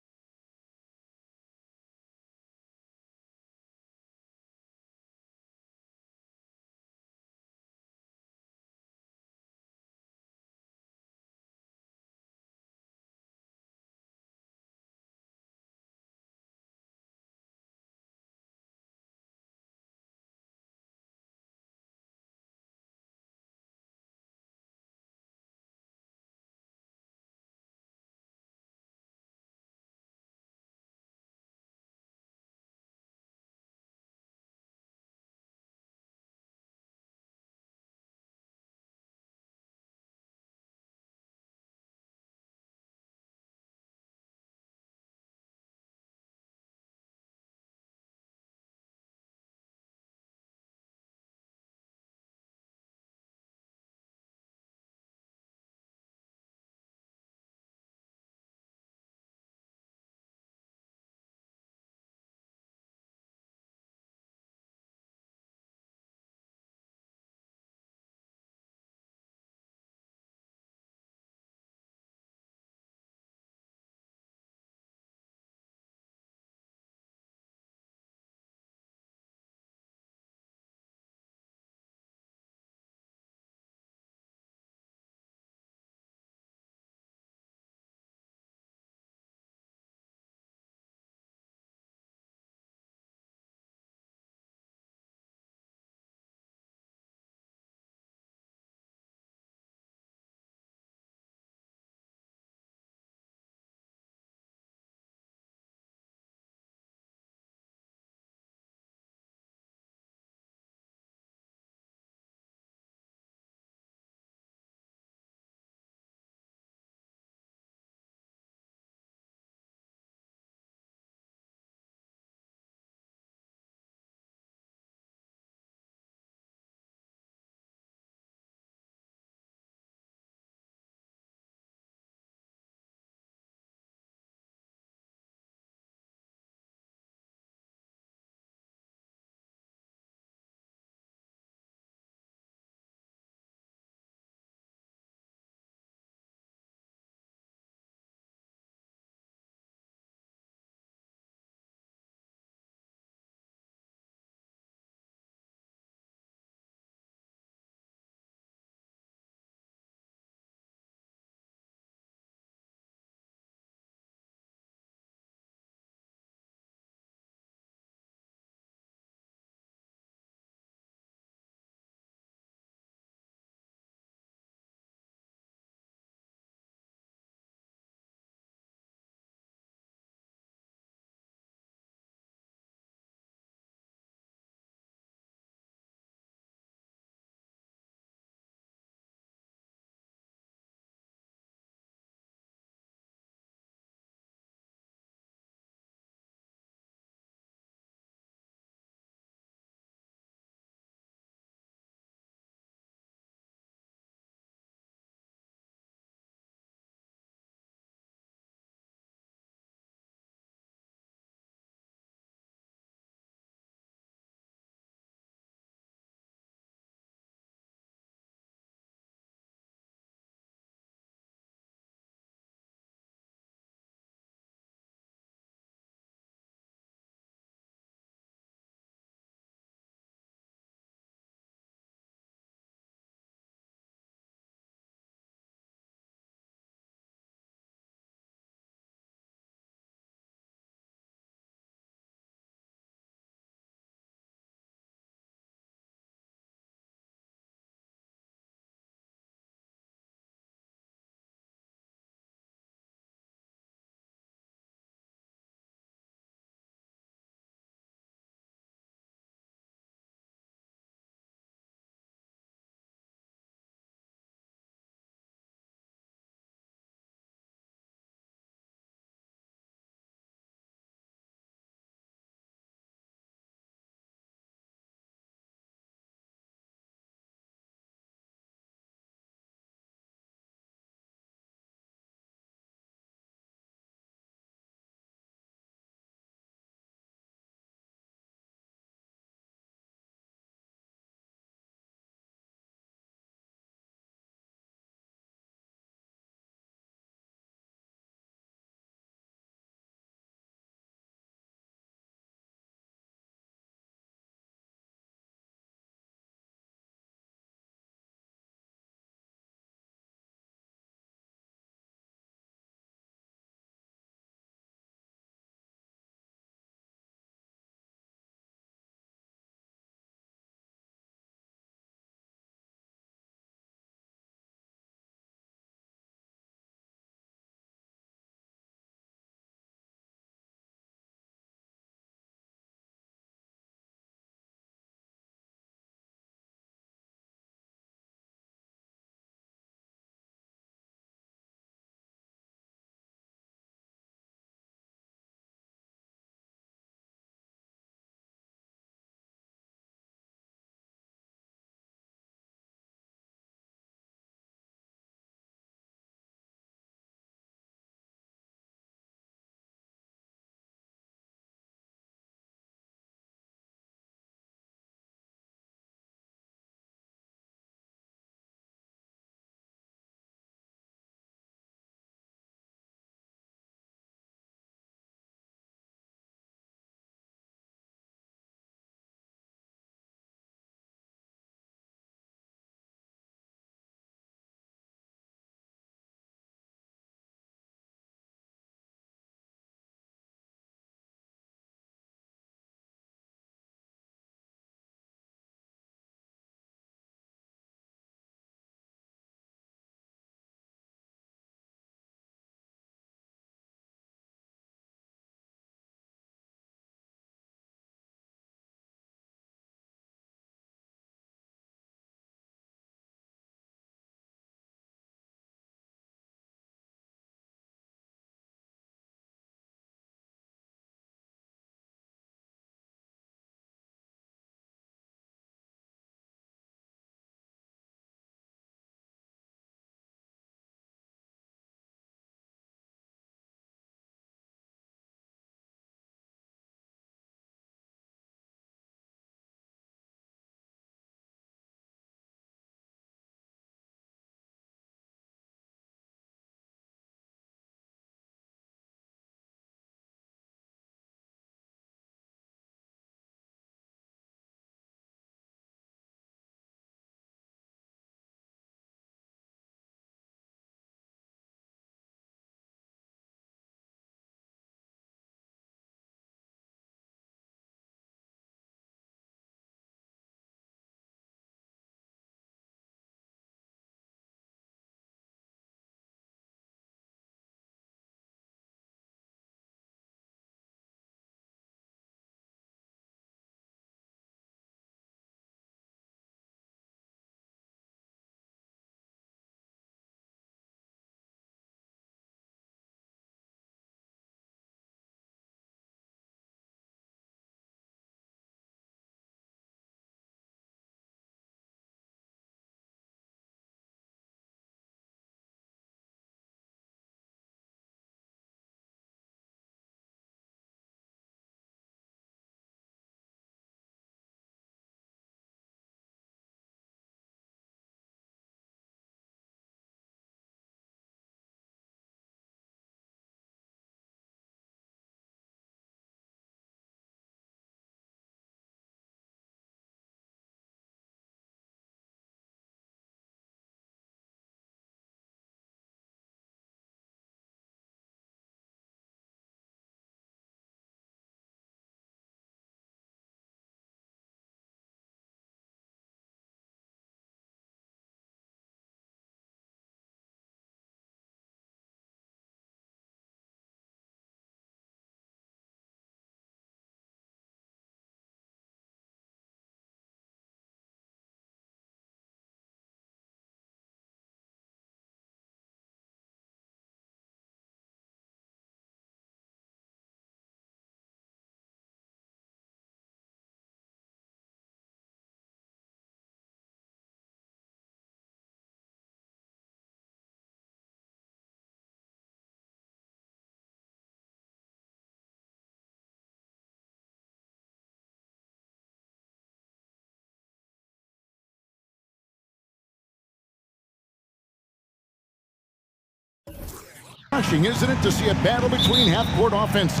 A: refreshing, isn't it, to see a battle between half-court offenses?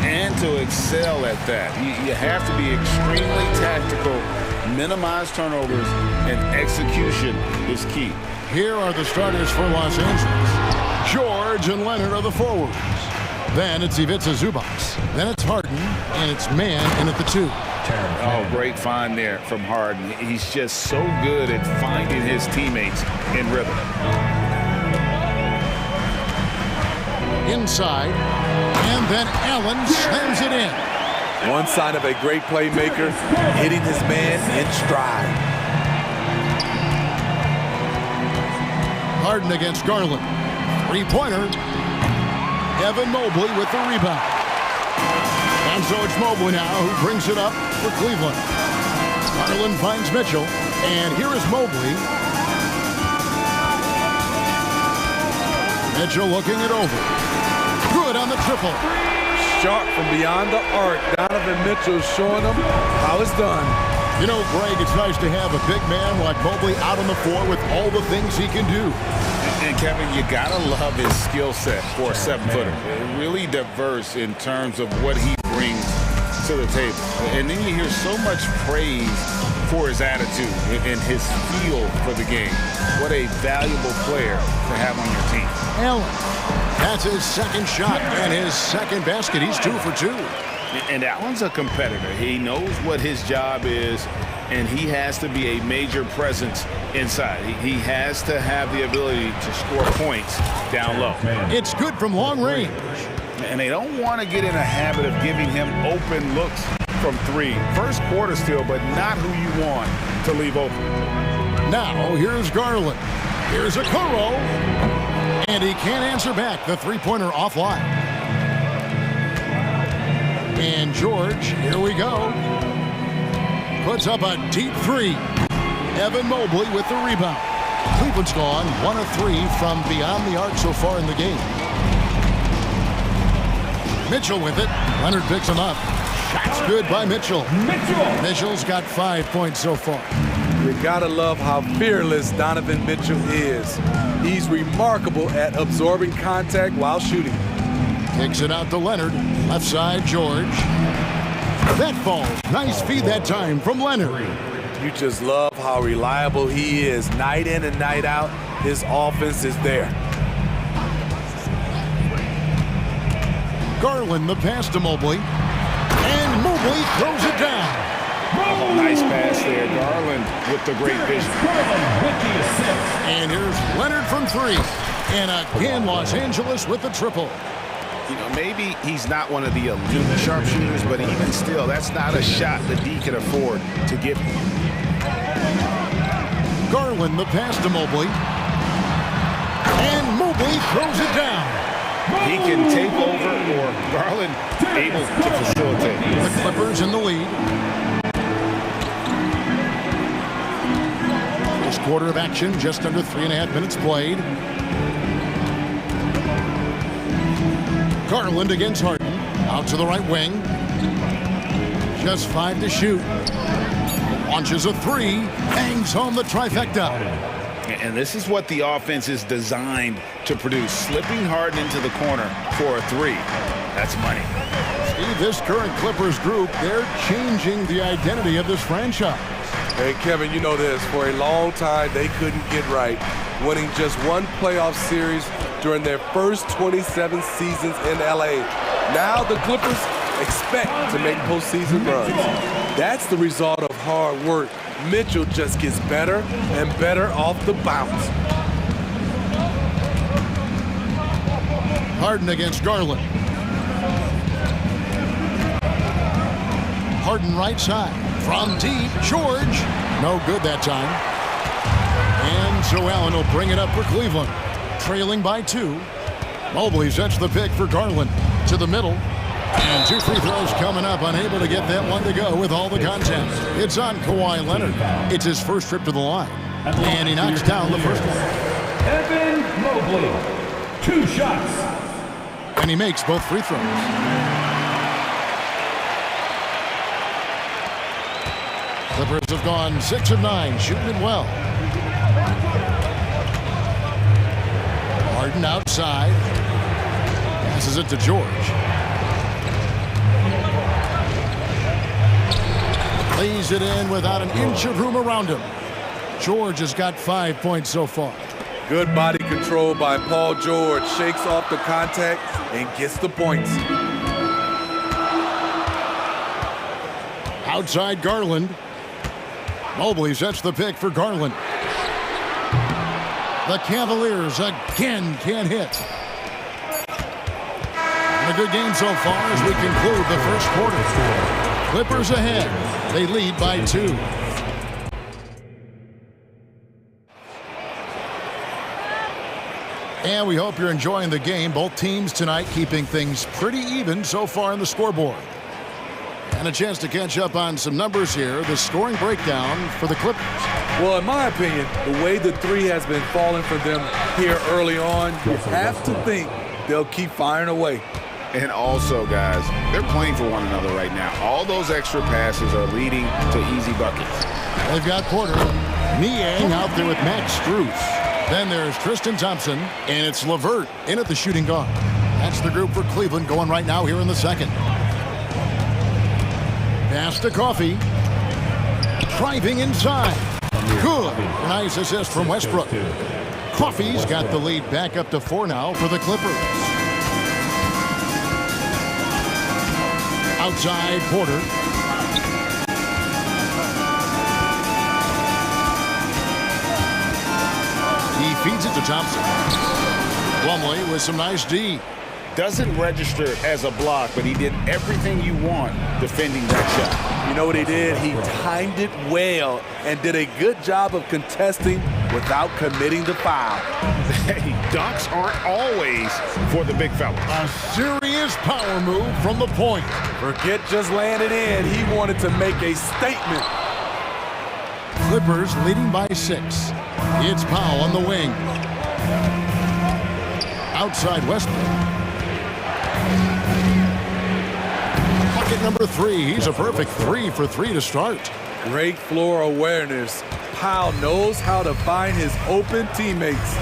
B: And to excel at that. You have to be extremely tactical, minimize turnovers, and execution is key.
A: Here are the starters for Los Angeles. George and Leonard are the forwards. Then it's Ivica Zubac. Then it's Harden, and it's Mann in at the 2.
B: Oh, great find there from Harden. He's just so good at finding his teammates in rhythm.
A: Inside, and then Allen slams it in.
F: One sign of a great playmaker, hitting his man in stride.
A: Harden against Garland. Three-pointer. Evan Mobley with the rebound. And so it's Mobley now who brings it up for Cleveland. Garland finds Mitchell, and here is Mobley. Mitchell looking it over. Good on the triple.
F: Sharp from beyond the arc. Donovan Mitchell showing them how it's done.
A: You know, Greg, it's nice to have a big man like Mobley out on the floor with all the things he can do.
B: And Kevin, you gotta love his skill set for a 7-footer. Really diverse in terms of what he brings to the table. And then you hear so much praise for his attitude and his feel for the game. What a valuable player to have on your team.
A: Allen, that's his second shot and his second basket. He's 2 for 2.
B: And Allen's a competitor. He knows what his job is, and he has to be a major presence inside. He has to have the ability to score points down low.
A: It's good from long range.
B: And they don't want to get in a habit of giving him open looks from 3. First quarter still, but not who you want to leave open.
A: Now, here's Garland. Here's Okoro. And he can't answer back. The three-pointer offline. And George, here we go. Puts up a deep 3. Evan Mobley with the rebound. Cleveland's gone 1 of 3 from beyond the arc so far in the game. Mitchell with it. Leonard picks him up. Shots good by Mitchell. Mitchell's got 5 points so far.
F: You gotta love how fearless Donovan Mitchell is. He's remarkable at absorbing contact while shooting.
A: Kicks it out to Leonard. Left side, George. That falls. Nice feed that time from Leonard.
F: You just love how reliable he is. Night in and night out, his offense is there.
A: Garland, the pass to Mobley. And Mobley throws it down.
B: Oh, nice pass there. Garland with the great vision.
A: And here's Leonard from 3. And again, Los Angeles with the triple.
B: You know, maybe he's not one of the elite sharpshooters, but even still, that's not a shot that D can afford to give him.
A: Garland, the pass to Mobley. And Mobley throws it down.
B: He can take over, or Garland able to facilitate.
A: The Clippers in the lead. First quarter of action, just under 3.5 minutes played. Garland against Harden. Out to the right wing. Just 5 to shoot. Launches a 3. Bangs home the trifecta.
B: And this is what the offense is designed to produce. Slipping Harden into the corner for a 3. That's money.
A: Steve, this current Clippers group, they're changing the identity of this franchise.
F: Hey, Kevin, you know this. For a long time, they couldn't get right. Winning just one playoff series during their first 27 seasons in LA. Now the Clippers expect to make postseason runs. That's the result of hard work. Mitchell just gets better and better off the bounce.
A: Harden against Garland. Harden right side. From deep, George. No good that time. And so Allen will bring it up for Cleveland. Trailing by 2. Mobley sets the pick for Garland to the middle. And 2 free throws coming up, unable to get that one to go with all the content. It's on Kawhi Leonard. It's his first trip to the line. And he knocks down the first one.
N: Evan Mobley, 2 shots.
A: And he makes both free throws. Clippers have gone 6 of 9, shooting it well. Harden outside. Passes it to George. Lays it in without an inch of room around him. George has got 5 points so far.
F: Good body control by Paul George. Shakes off the contact and gets the points.
A: Outside Garland. Mobley sets the pick for Garland. The Cavaliers again can't hit. And a good game so far as we conclude the first quarter. Clippers ahead. They lead by 2. And we hope you're enjoying the game. Both teams tonight keeping things pretty even so far on the scoreboard. And a chance to catch up on some numbers here. The scoring breakdown for the Clippers.
F: Well, in my opinion, the way the three has been falling for them here early on, you have to think they'll keep firing away.
B: And also, guys, they're playing for one another right now. All those extra passes are leading to easy buckets.
A: They've got Porter. Niang out there with Max Strus. Then there's Tristan Thompson, and it's LeVert in at the shooting guard. That's the group for Cleveland going right now here in the second. Pass to Coffey. Driving inside. Good. Nice assist from Westbrook. Coffey's got the lead back up to 4 now for the Clippers. Outside Porter. He feeds it to Thompson. Plumlee with some nice D.
B: Doesn't register as a block, but he did everything you want defending that shot.
F: You know what he did? He timed it well and did a good job of contesting without committing the foul.
B: Hey, dunks aren't always for the big fella.
A: A serious power move from the point.
F: Forget just laying it in. He wanted to make a statement.
A: Clippers leading by 6. It's Powell on the wing. Outside Westbrook. Bucket number 3. He's a perfect 3 for 3 to start.
F: Great floor awareness. Powell knows how to find his open teammates.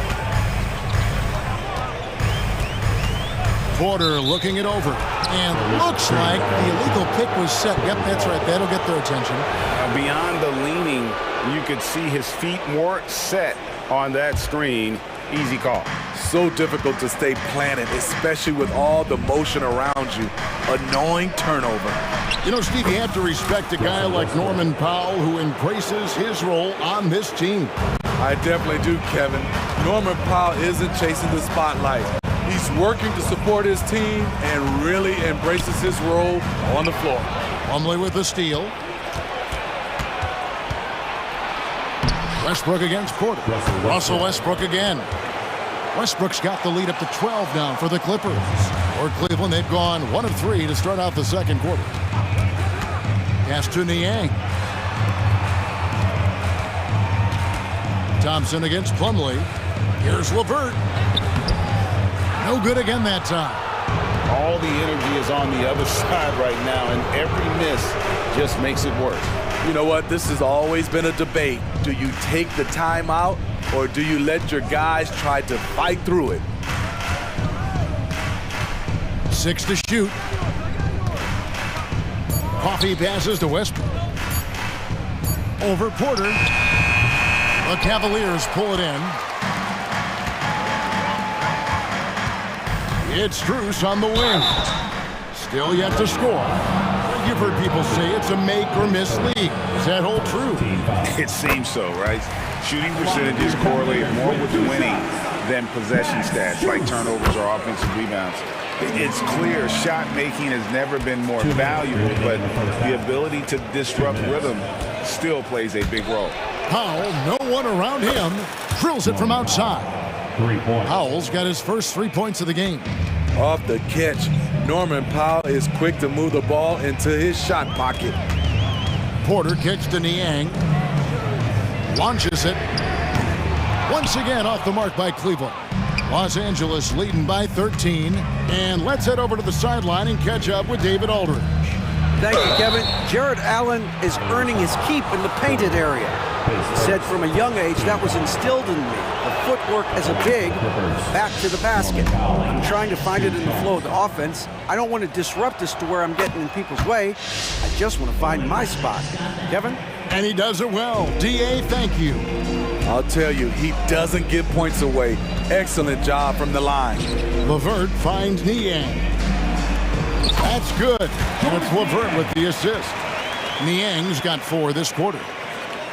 A: Porter looking it over. And looks like the illegal pick was set. Yep, that's right. That'll get their attention.
B: Beyond the leaning, you could see his feet more set on that screen. Easy call.
F: So difficult to stay planted, especially with all the motion around you. Annoying turnover.
A: You know, Steve, you have to respect a guy like Norman Powell who embraces his role on this team.
F: I definitely do, Kevin. Norman Powell isn't chasing the spotlight. He's working to support his team and really embraces his role on the floor.
A: Plumlee with the steal. Westbrook against Porter. Russell Westbrook again. Westbrook's got the lead up to 12 now for the Clippers. For Cleveland, they've gone 1 of 3 to start out the second quarter. Pass to Niang. Thompson against Plumlee. Here's LeVert. No good again that time.
B: All the energy is on the other side right now, and every miss just makes it worse.
F: You know what? This has always been a debate. Do you take the timeout, or do you let your guys try to fight through it?
A: 6 to shoot. Coffey passes to Westbrook. Over Porter. The Cavaliers pull it in. It's Strus on the wing. Still yet to score. You've heard people say it's a make or miss league. Does that hold true?
B: It seems so, right? Shooting percentages correlate more with winning than possession stats like turnovers or offensive rebounds. It's clear shot making has never been more valuable, but the ability to disrupt rhythm still plays a big role.
A: Powell, no one around him, drills it from outside.
N: 3 points.
A: Powell's got his first 3 points of the game.
F: Off the catch, Norman Powell is quick to move the ball into his shot pocket.
A: Porter kicks to Niang. Launches it. Once again off the mark by Cleveland. Los Angeles leading by 13. And let's head over to the sideline and catch up with David Aldridge.
E: Thank you, Kevin. Jared Allen is earning his keep in the painted area. He said from a young age that was instilled in me. The footwork as a big, back to the basket. I'm trying to find it in the flow of the offense. I don't want to disrupt this to where I'm getting in people's way. I just want to find my spot. Kevin?
A: And he does it well. D.A., thank you.
P: I'll tell you, he doesn't give points away. Excellent job from the line.
A: LeVert finds Niang. That's good. And it's LeVert with the assist. Niang's got 4 this quarter.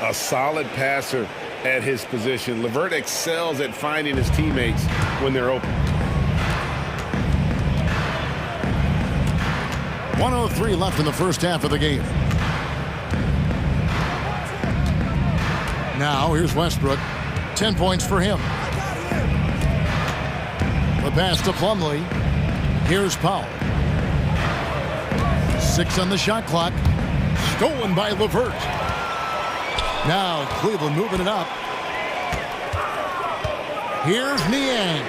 B: A solid passer at his position. LeVert excels at finding his teammates when they're open.
A: 1:03 left in the first half of the game. Now, here's Westbrook. 10 points for him. The pass to Plumlee. Here's Powell. 6 on the shot clock. Stolen by LeVert. Now, Cleveland moving it up. Here's Niang.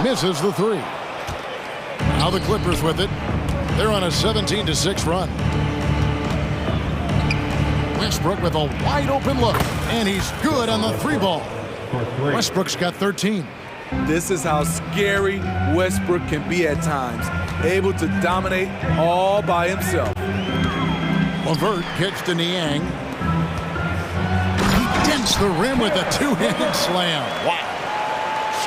A: Misses the 3. Now the Clippers with it. They're on a 17-6 run. Westbrook with a wide open look, and he's good on the 3 ball. Westbrook's got 13.
P: This is how scary Westbrook can be at times, able to dominate all by himself.
A: LeVert kicks to Niang. He dents the rim with a 2-handed slam.
B: Wow.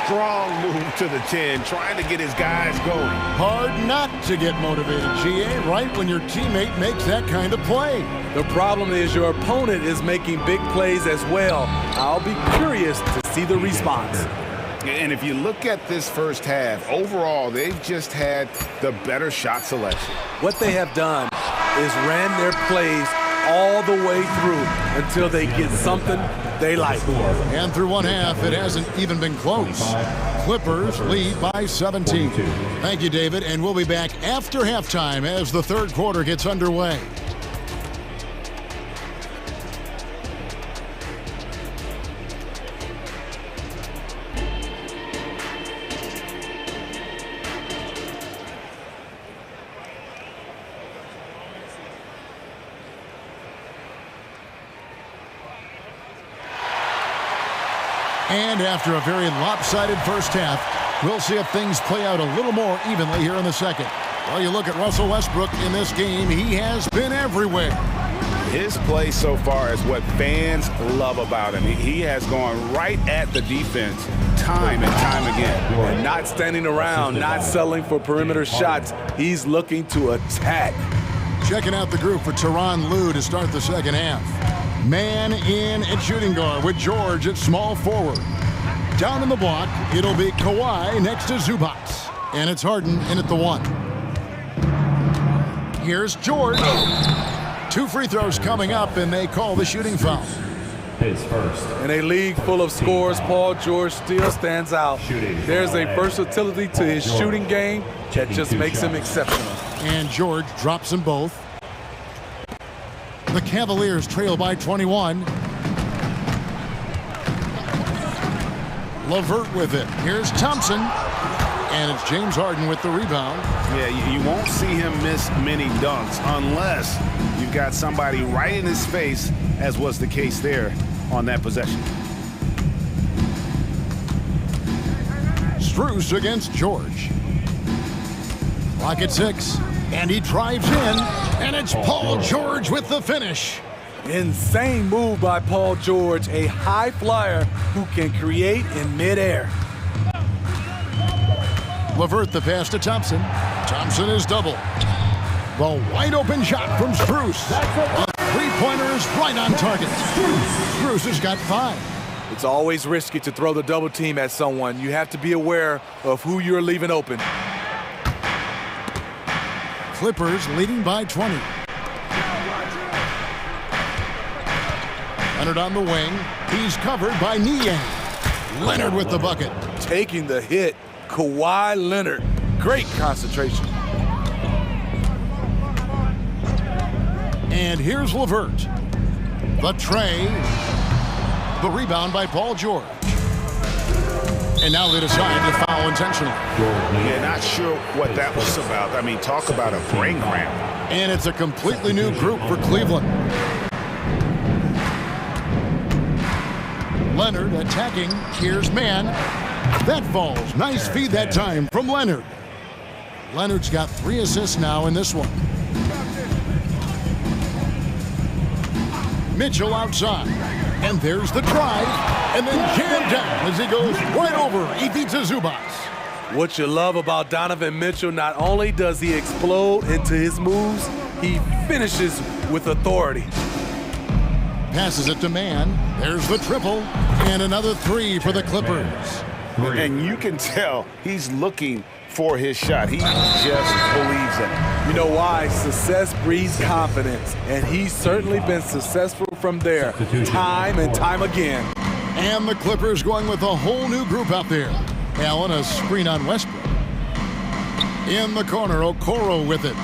B: Strong move to the 10, trying to get his guys going.
A: Hard not to get motivated, GA, right when your teammate makes that kind of play.
P: The problem is your opponent is making big plays as well. I'll be curious to see the response.
B: And if you look at this first half, overall, they've just had the better shot selection.
P: What they have done is ran their plays all the way through until they get something they like.
A: And through one half, it hasn't even been close. Clippers lead by 17. Thank you, David, and we'll be back after halftime as the third quarter gets underway. And after a very lopsided first half, we'll see if things play out a little more evenly here in the second. Well, you look at Russell Westbrook in this game, he has been everywhere.
B: His play so far is what fans love about him. He has gone right at the defense time and time again.
P: And not standing around, not settling for perimeter shots. He's looking to attack.
A: Checking out the group for Tyronn Lue to start the second half. Man in at shooting guard with George at small forward. Down in the block, it'll be Kawhi next to Zubac. And it's Harden in at the 1. Here's George. 2 free throws coming up, and they call the shooting foul.
N: His first.
P: In a league full of scores, Paul George still stands out. There's a versatility to his shooting game that just makes him exceptional.
A: And George drops them both. The Cavaliers trail by 21. LeVert with it. Here's Thompson. And it's James Harden with the rebound.
B: Yeah, you won't see him miss many dunks unless you've got somebody right in his face, as was the case there on that possession.
A: Strus against George. Clock at 6. And he drives in, and it's Paul George with the finish.
P: Insane move by Paul George, a high flyer who can create in midair.
A: LeVert the pass to Thompson. Thompson is double. The wide open shot from Strus. The three-pointer is right on target. Strus has got 5.
P: It's always risky to throw the double team at someone. You have to be aware of who you're leaving open.
A: Clippers leading by 20. Leonard on the wing. He's covered by Niang. Leonard with the bucket.
P: Taking the hit. Kawhi Leonard. Great concentration.
A: And here's LeVert. The tray. The rebound by Paul George. And now they decide to foul intentionally.
B: Yeah, not sure what that was about. I mean, talk about a brain cramp.
A: And it's a completely new group for Cleveland. Leonard attacking. Here's man. That falls. Nice feed that time from Leonard. Leonard's got 3 assists now in this one. Mitchell outside. And there's the drive. And then jammed down as he goes right over Ivica Zubas.
P: What you love about Donovan Mitchell, not only does he explode into his moves, he finishes with authority.
A: Passes it to man. There's the triple. And another 3 for the Clippers.
B: And you can tell he's looking for his shot. He just believes in it.
P: You know why? Success breeds confidence, and he's certainly been successful from there, time and time again.
A: And the Clippers going with a whole new group out there. Allen, a screen on Westbrook. In the corner, Okoro with it.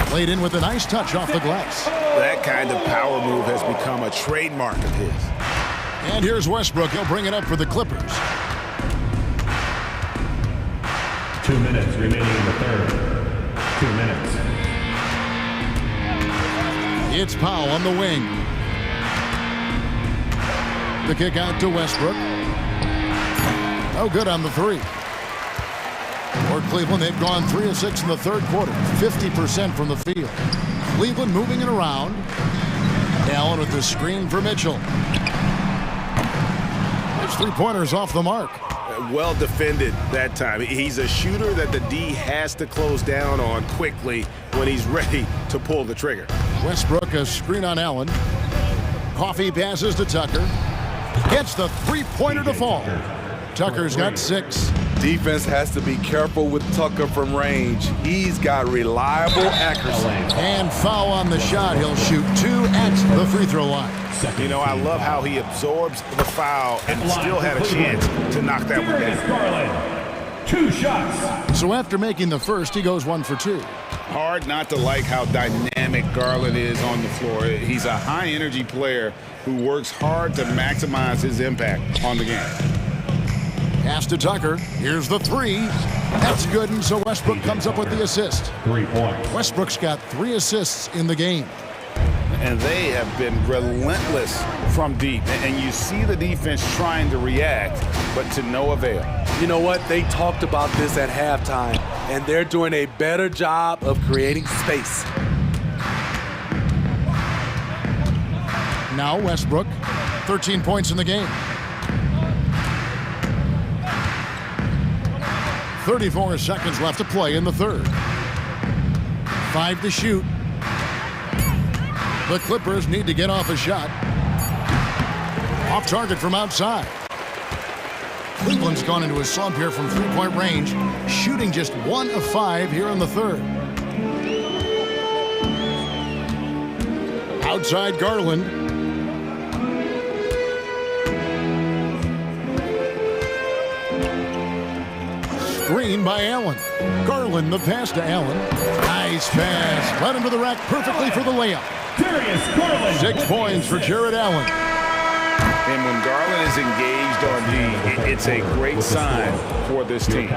A: Played in with a nice touch off the glass.
B: That kind of power move has become a trademark of his.
A: And here's Westbrook. He'll bring it up for the Clippers.
N: 2 minutes remaining in the third. 2 minutes.
A: It's Powell on the wing. The kick out to Westbrook. Oh, good on the 3. For Cleveland, they've gone 3 of 6 in the third quarter, 50% from the field. Cleveland moving it around. Allen with the screen for Mitchell. His 3-pointers off the mark.
B: Well defended that time. He's a shooter that the D has to close down on quickly when he's ready to pull the trigger.
A: Westbrook, a screen on Allen. Coffee passes to Tucker. Gets the 3-pointer to fall. Tucker's got 6.
P: Defense has to be careful with Tucker from range. He's got reliable accuracy.
A: And foul on the shot. He'll shoot 2 at the free throw line.
B: You know, I love how he absorbs the foul and still had a chance to knock that one down.
N: 2 shots.
A: So after making the first, he goes 1 for 2.
B: Hard not to like how dynamic Garland is on the floor. He's a high-energy player who works hard to maximize his impact on the game.
A: Pass to Tucker. Here's the 3. That's good, and so Westbrook comes up with the assist.
N: 3 points.
A: Westbrook's got 3 assists in the game.
B: And they have been relentless from deep. And you see the defense trying to react, but to no avail.
P: You know what? They talked about this at halftime, and they're doing a better job of creating space.
A: Now Westbrook, 13 points in the game. 34 seconds left to play in the third. 5 to shoot. The Clippers need to get off a shot. Off target from outside. Cleveland's gone into a slump here from 3-point range, shooting just 1 of 5 here in the third. Outside Garland. Screen by Allen. Garland, the pass to Allen. Nice pass. Led him to the rack perfectly for the layup. 6 points for Jared Allen.
B: And when Garland is engaged on D, it's a great sign for this team.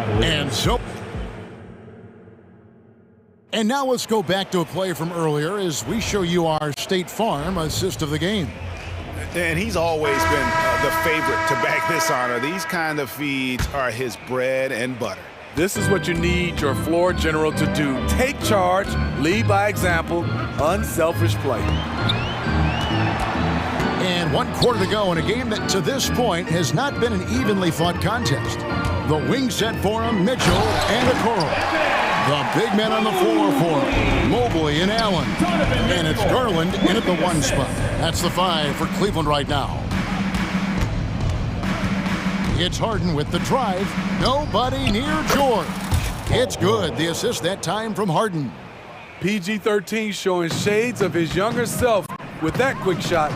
A: And now let's go back to a play from earlier as we show you our State Farm assist of the game.
B: And he's always been the favorite to back this honor. These kind of feeds are his bread and butter.
P: This is what you need your floor general to do. Take charge, lead by example, unselfish play.
A: And 1 quarter to go in a game that to this point has not been an evenly fought contest. The wing set for him, Mitchell and Okoro. The big men on the floor for him, Mobley and Allen. And it's Garland in at the 1 spot. That's the 5 for Cleveland right now. It's Harden with the drive. Nobody near George. It's good. The assist that time from Harden.
P: PG-13 showing shades of his younger self with that quick shot.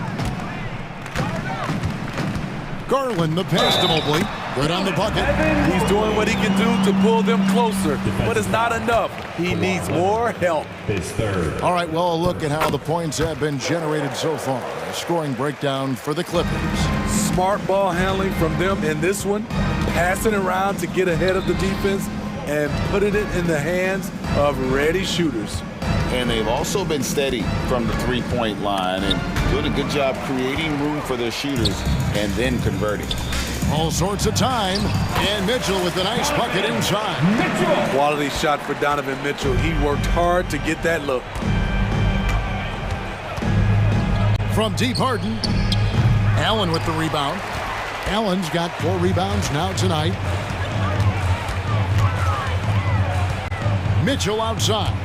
A: Garland, the pass to Mobley. Good on the bucket.
P: He's doing what he can do to pull them closer, but it's not enough. He needs more help.
N: His third.
A: All right, well, a look at how the points have been generated so far. A scoring breakdown for the Clippers.
P: Smart ball handling from them in this one, passing around to get ahead of the defense and putting it in the hands of ready shooters.
B: and they've also been steady from the three-point line and doing a good job creating room for their shooters and then converting.
A: All sorts of time, and Mitchell with a nice bucket inside.
P: Quality shot for Donovan Mitchell. He worked hard to get that look.
A: From deep, Harden. Allen with the rebound. Allen's got 4 rebounds now tonight. Mitchell outside.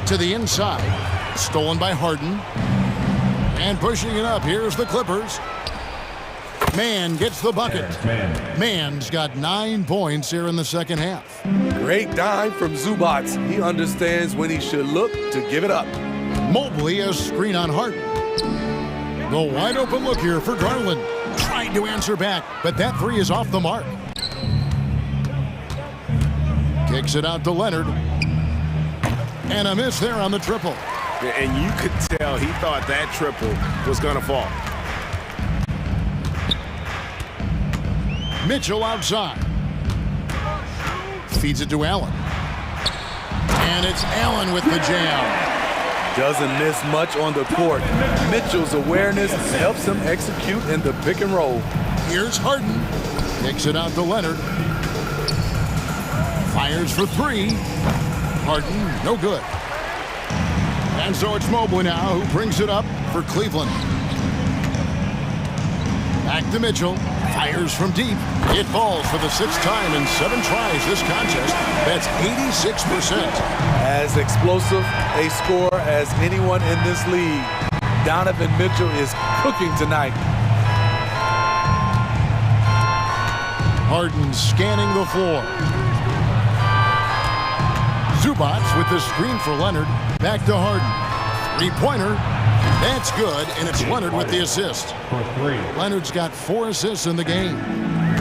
A: To the inside. Stolen by Harden. And pushing it up, here's the Clippers. Mann gets the bucket. Mann's got 9 points here in the second half.
P: Great dime from Zubac. He understands when he should look to give it up.
A: Mobley a screen on Harden. The wide open look here for Garland. Trying to answer back, but that 3 is off the mark. Kicks it out to Leonard. And a miss there on the triple.
G: And you could tell he thought that triple was going to fall.
A: Mitchell outside. Feeds it to Allen. And it's Allen with the jam.
P: Doesn't miss much on the court. Mitchell's awareness helps him execute in the pick and roll.
A: Here's Harden. Kicks it out to Leonard. Fires for 3. Harden, no good. And so it's Mobley now who brings it up for Cleveland. Back to Mitchell. Fires from deep. It falls for the 6th time in 7 tries this contest. That's 86%.
P: As explosive a scorer as anyone in this league, Donovan Mitchell is cooking tonight.
A: Harden scanning the floor. Zubac with the screen for Leonard. Back to Harden. 3-pointer. That's good, and it's Leonard with the assist. Leonard's got 4 assists in the game.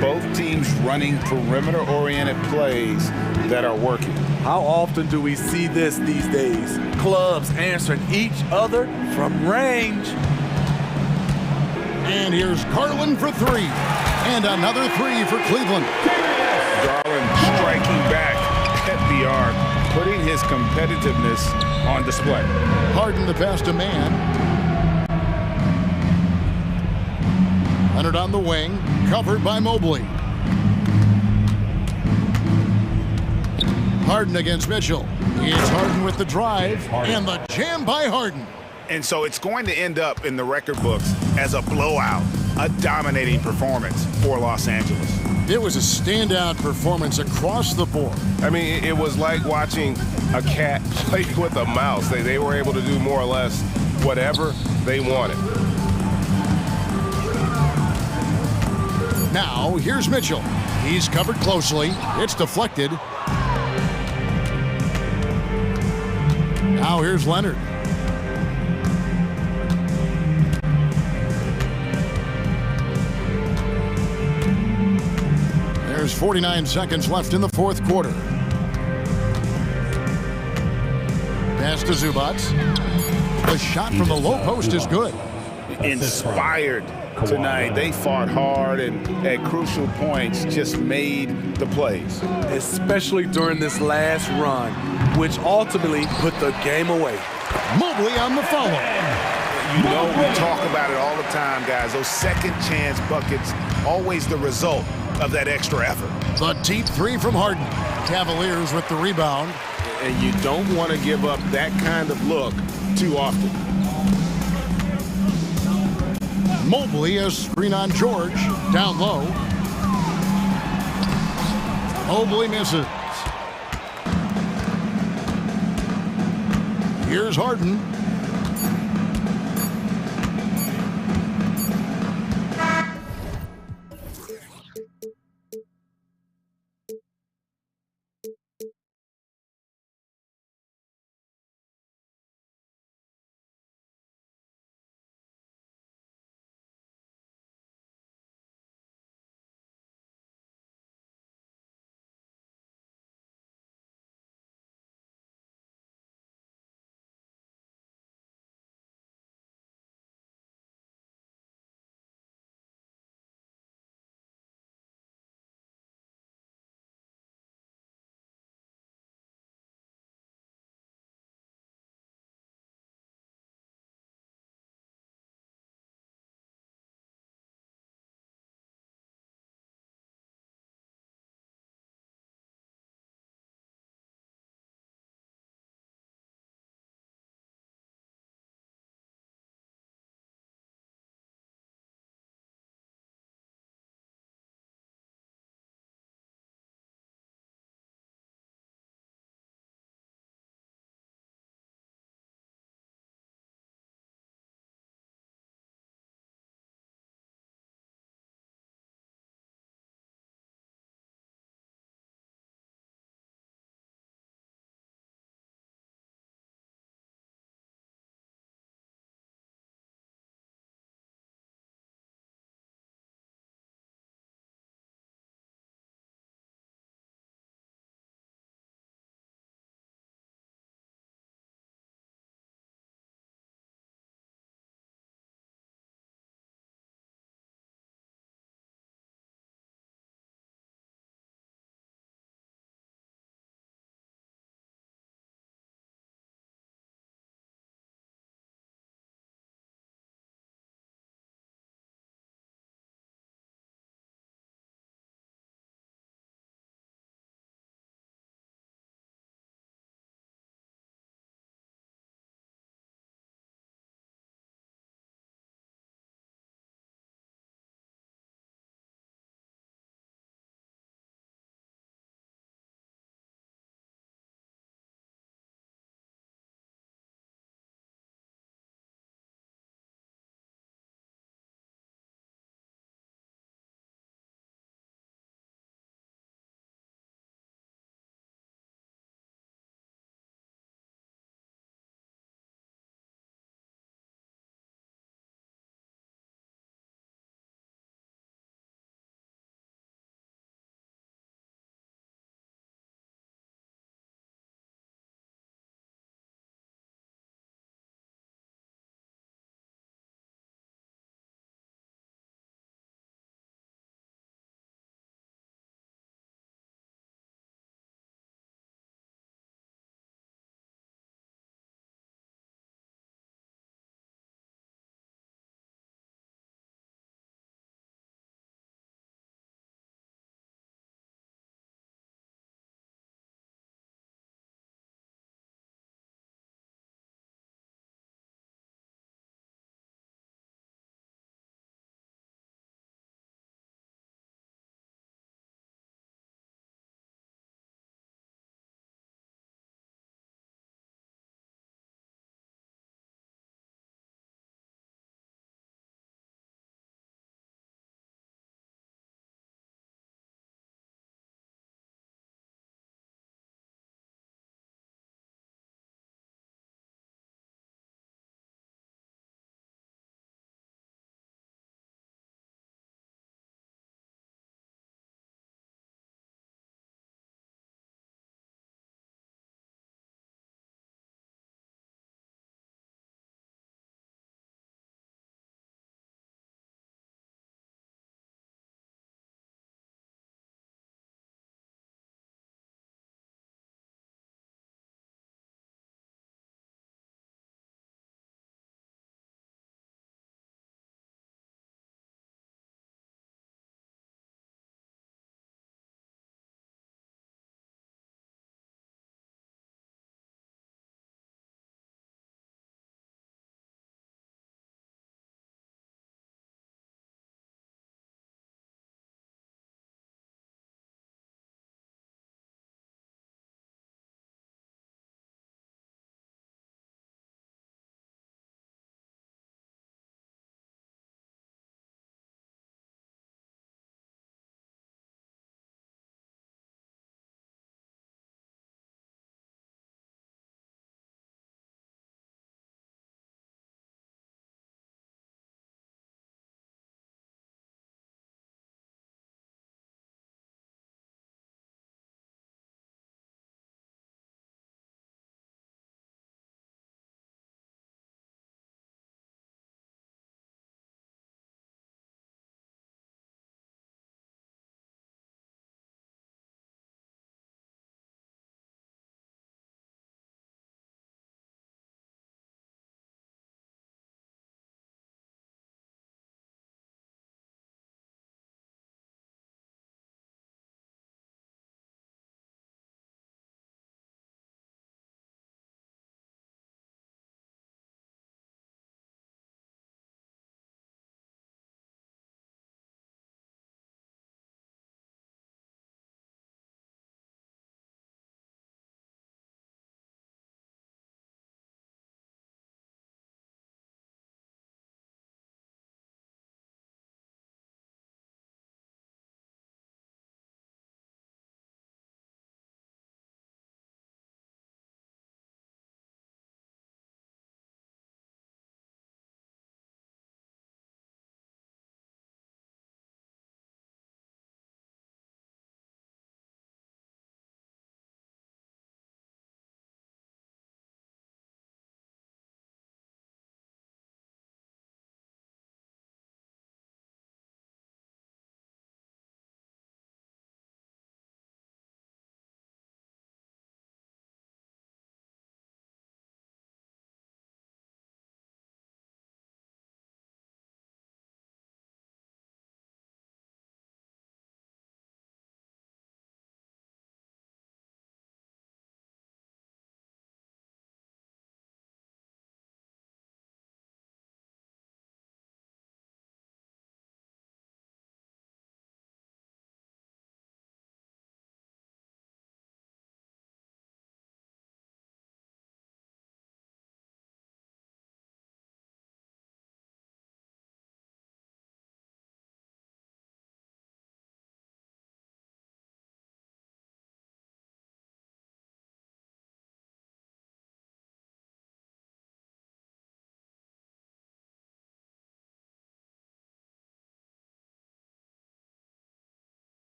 B: Both teams running perimeter-oriented plays that are working.
P: How often do we see this these days? Clubs answering each other from range.
A: And here's Garland for 3. And another 3 for Cleveland.
B: Garland striking back at the arc, putting his competitiveness on display.
A: Harden the pass to Mann. Leonard on the wing, covered by Mobley. Harden against Mitchell. It's Harden with the drive and the jam by Harden.
B: And so it's going to end up in the record books as a blowout, a dominating performance for Los Angeles.
A: It was a standout performance across the board.
H: I mean, it was like watching a cat play with a mouse. They were able to do more or less whatever they wanted.
A: Now, here's Mitchell. He's covered closely. It's deflected. Now here's Leonard. There's 49 seconds left in the 4th quarter. Pass to Zubac. The shot from the low post is good.
B: Inspired tonight. They fought hard and at crucial points just made the plays.
P: Especially during this last run, which ultimately put the game away.
A: Mobley on the follow.
B: You know, we talk about it all the time, guys. Those second chance buckets, always the result of that extra effort.
A: The deep 3 from Harden. Cavaliers with the rebound.
G: And you don't want to give up that kind of look too often.
A: Mobley a screen on George. Down low. Mobley misses. Here's Harden.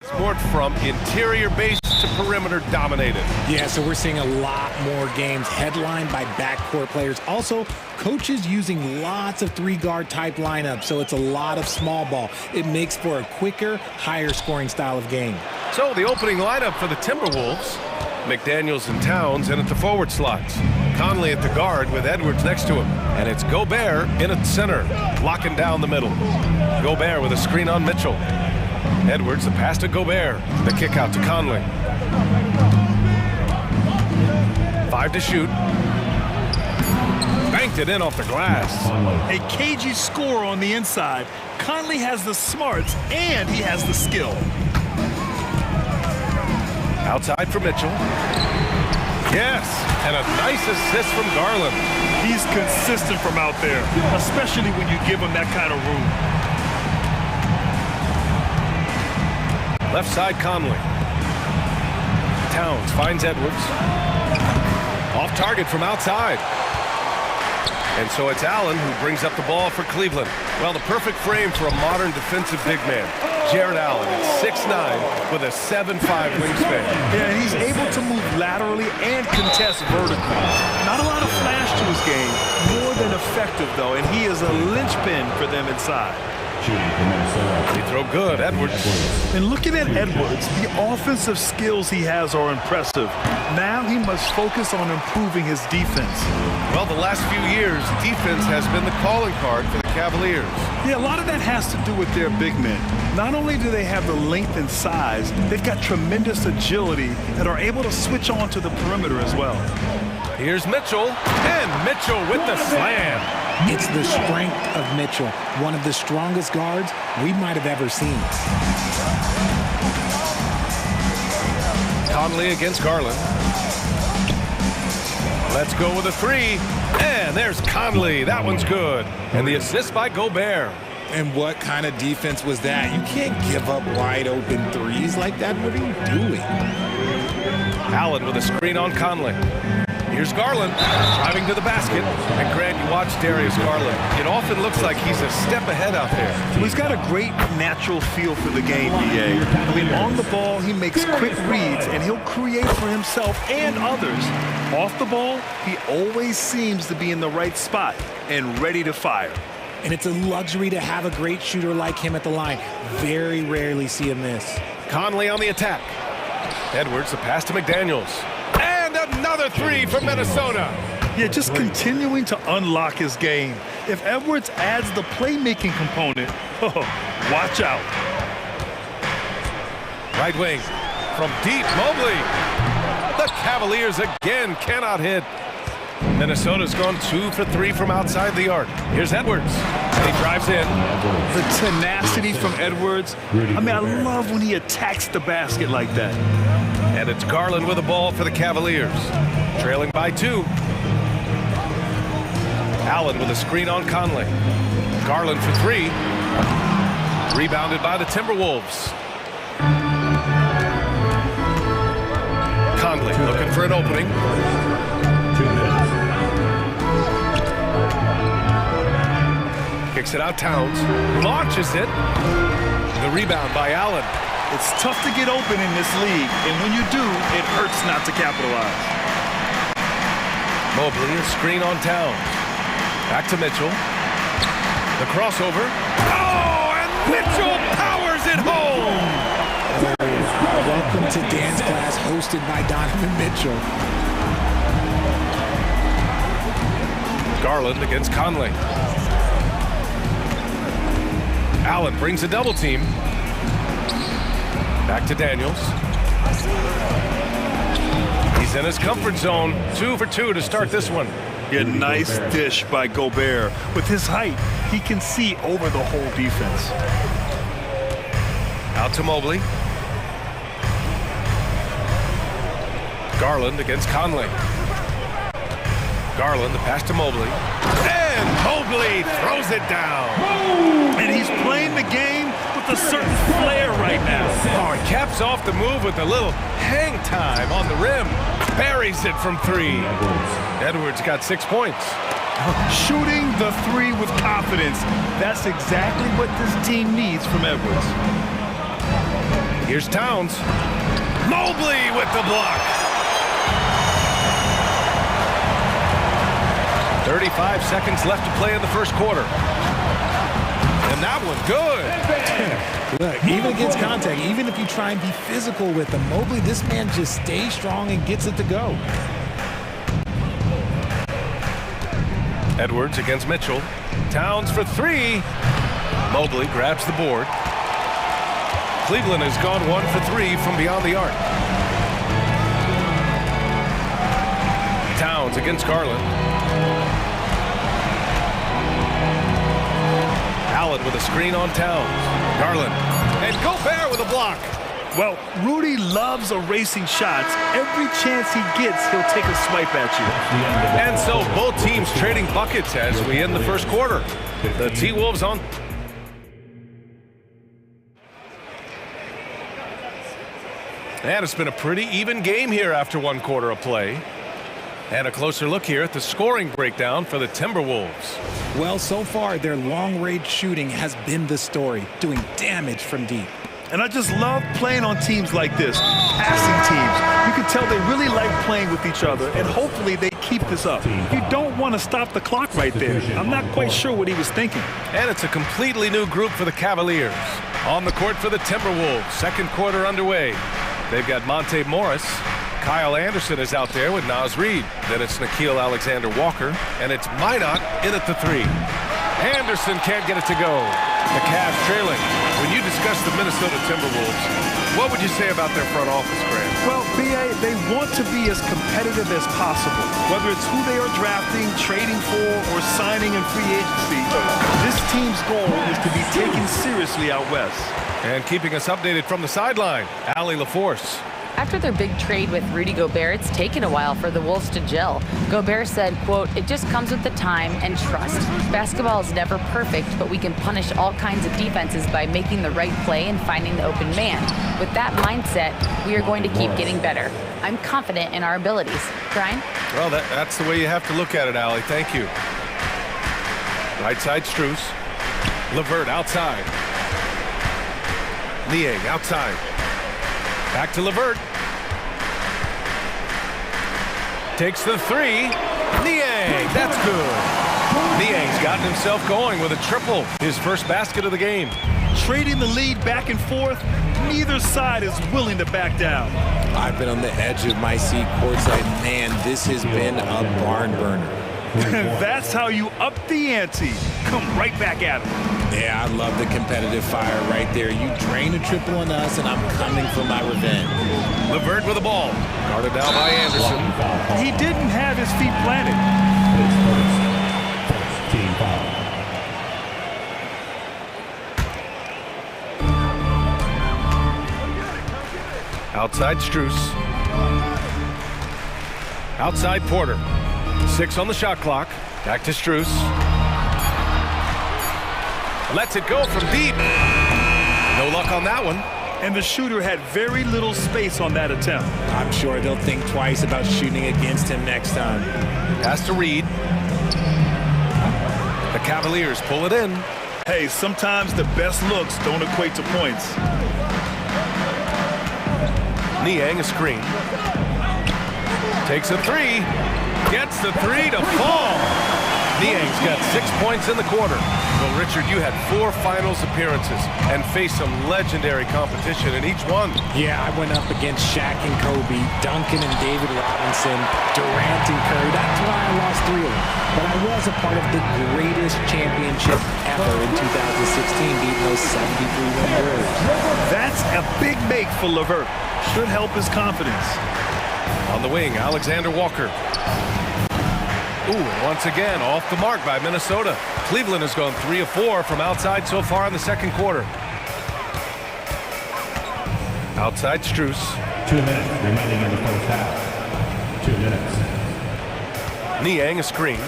H: Sport from interior base to perimeter dominated.
O: Yeah, so we're seeing a lot more games headlined by backcourt players. Also, coaches using lots of three-guard type lineups, so it's a lot of small ball. It makes for a quicker, higher scoring style of game.
H: So the opening lineup for the Timberwolves, McDaniels and Towns in at the forward slots. Conley at the guard with Edwards next to him. And it's Gobert in at center, locking down the middle. Gobert with a screen on Mitchell. Edwards, the pass to Gobert. The kick out to Conley. 5 to shoot. Banked it in off the glass.
I: A cagey score on the inside. Conley has the smarts and he has the skill.
H: Outside for Mitchell. Yes, and a nice assist from Garland.
I: He's consistent from out there, especially when you give him that kind of room.
H: Left side, Conley. Towns finds Edwards. Off target from outside. And so it's Allen who brings up the ball for Cleveland. Well, the perfect frame for a modern defensive big man. Jared Allen at 6'9" with a 7'5" wingspan.
I: Yeah, and he's able to move laterally and contest vertically. Not a lot of flash to his game, more than effective, though, and he is a linchpin for them inside.
H: He throw good, Edwards.
I: And looking at Edwards, the offensive skills he has are impressive. Now he must focus on improving his defense.
H: Well, the last few years, defense has been the calling card for the Cavaliers.
I: Yeah, a lot of that has to do with their big men. Not only do they have the length and size, they've got tremendous agility and are able to switch on to the perimeter as well.
H: Here's Mitchell, and Mitchell with the slam.
O: It's the strength of Mitchell, one of the strongest guards we might have ever seen.
H: Conley against Garland. Let's go with a three, and there's Conley. That one's good. And the assist by Gobert.
O: And what kind of defense was that? You can't give up wide open threes like that. What are you doing?
H: Allen with a screen on Conley. Here's Garland driving to the basket. And Grant, you watch Darius Garland. It often looks like he's a step ahead out there.
I: Well, he's got a great natural feel for the game, BA. I mean, on the ball, he makes quick reads, and he'll create for himself and others. Off the ball, he always seems to be in the right spot and ready to fire.
O: And it's a luxury to have a great shooter like him at the line. Very rarely see him miss.
H: Conley on the attack. Edwards, the pass to McDaniels. And another three from Minnesota.
I: Yeah, just continuing to unlock his game. If Edwards adds the playmaking component, watch out.
H: Right wing from deep, Mobley. The Cavaliers again cannot hit. Minnesota's gone 2 for 3 from outside the arc. Here's Edwards. And he drives in.
I: The tenacity from Edwards. I mean, I love when he attacks the basket like that.
H: And it's Garland with the ball for the Cavaliers. Trailing by 2. Allen with a screen on Conley. Garland for 3. Rebounded by the Timberwolves. Conley looking for an opening.
D: 2 minutes.
H: Kicks it out, Towns. Launches it. The rebound by Allen.
I: It's tough to get open in this league, and when you do, it hurts not to capitalize.
H: Mobley, a screen on Towns. Back to Mitchell. The crossover. Oh, and Mitchell powers it home!
O: Welcome to dance class hosted by Donovan Mitchell.
H: Garland against Conley. Allen brings a double team. Back to Daniels. He's in his comfort zone. 2 for 2 to start this one.
I: Yeah, nice dish by Gobert. With his height, he can see over the whole defense.
H: Out to Mobley. Garland against Conley. Garland, the pass to Mobley. And Mobley throws it down.
I: And he's playing the game with a certain flair right now.
H: Oh, and caps off the move with a little hang time on the rim. Buries it from 3. Edwards got 6 points.
I: Shooting the 3 with confidence. That's exactly what this team needs from Edwards.
H: Here's Towns. Mobley with the block. 35 seconds left to play in the first quarter. And that one good.
O: Look, even against contact, even if you try and be physical with him, Mobley, this man just stays strong and gets it to go.
H: Edwards against Mitchell. Towns for three. Mobley grabs the board. Cleveland has gone 1 for 3 from beyond the arc. Towns against Garland. Allen with a screen on Towns. Garland. And Gobert with a block.
I: Well, Rudy loves erasing shots. Every chance he gets, he'll take a swipe at you.
H: And so both teams trading buckets as we end the first quarter. The T-Wolves on. And it's been a pretty even game here after 1 quarter of play. And a closer look here at the scoring breakdown for the Timberwolves.
O: Well, so far, their long-range shooting has been the story, doing damage from deep.
I: And I just love playing on teams like this, passing teams. You can tell they really like playing with each other, and hopefully they keep this up. You don't want to stop the clock right there. I'm not quite sure what he was thinking.
H: And it's a completely new group for the Cavaliers. On the court for the Timberwolves, second quarter underway. They've got Monte Morris. Kyle Anderson is out there with Naz Reid. Then it's Nickeil Alexander-Walker, and it's Minot in at the 3. Anderson can't get it to go. The Cavs trailing. When you discuss the Minnesota Timberwolves, what would you say about their front office, Grant?
I: Well, B.A., they want to be as competitive as possible. Whether it's who they are drafting, trading for, or signing in free agency, this team's goal is to be taken seriously out west.
H: And keeping us updated from the sideline, Allie LaForce.
K: After their big trade with Rudy Gobert, it's taken a while for the Wolves to gel. Gobert said, quote, "It just comes with the time and trust. Basketball is never perfect, but we can punish all kinds of defenses by making the right play and finding the open man. With that mindset, we are going to keep getting better. I'm confident in our abilities." Brian?
H: Well, that's the way you have to look at it, Allie. Thank you. Right side, Strus. LeVert outside. Niang outside. Back to LeVert. Takes the 3. Niang, that's good. Niang's gotten himself going with a triple. His first basket of the game.
I: Trading the lead back and forth, neither side is willing to back down.
O: I've been on the edge of my seat courtside. Man, this has been a barn burner.
I: That's how you up the ante. Come right back at him.
O: Yeah, I love the competitive fire right there. You drain a triple on us, and I'm coming for my revenge.
H: LeVert with the ball. Guarded down by Anderson.
I: He didn't have his feet planted.
N: Team foul.
H: Outside Strus. Outside Porter. 6 on the shot clock. Back to Strus. Lets it go from deep. No luck on that one.
I: And the shooter had very little space on that attempt.
O: I'm sure they'll think twice about shooting against him next time.
H: Pass to Reid. The Cavaliers pull it in.
I: Hey, sometimes the best looks don't equate to points.
H: Niang a screen. Takes a 3. Gets the 3 to fall. Niang's got 6 points in the quarter. Well, Richard, you had 4 finals appearances and faced some legendary competition in each one.
O: Yeah, I went up against Shaq and Kobe, Duncan and David Robinson, Durant and Curry. That's why I lost 3 of them. But I was a part of the greatest championship ever in 2016, beating those 73-win Warriors.
I: That's a big make for LeVert. Should help his confidence.
H: On the wing, Alexander Walker. Ooh, and once again, off the mark by Minnesota. Cleveland has gone 3 of 4 from outside so far in the second quarter. Outside Strus.
N: 2 minutes remaining in the first half. 2 minutes.
H: Niang a screen.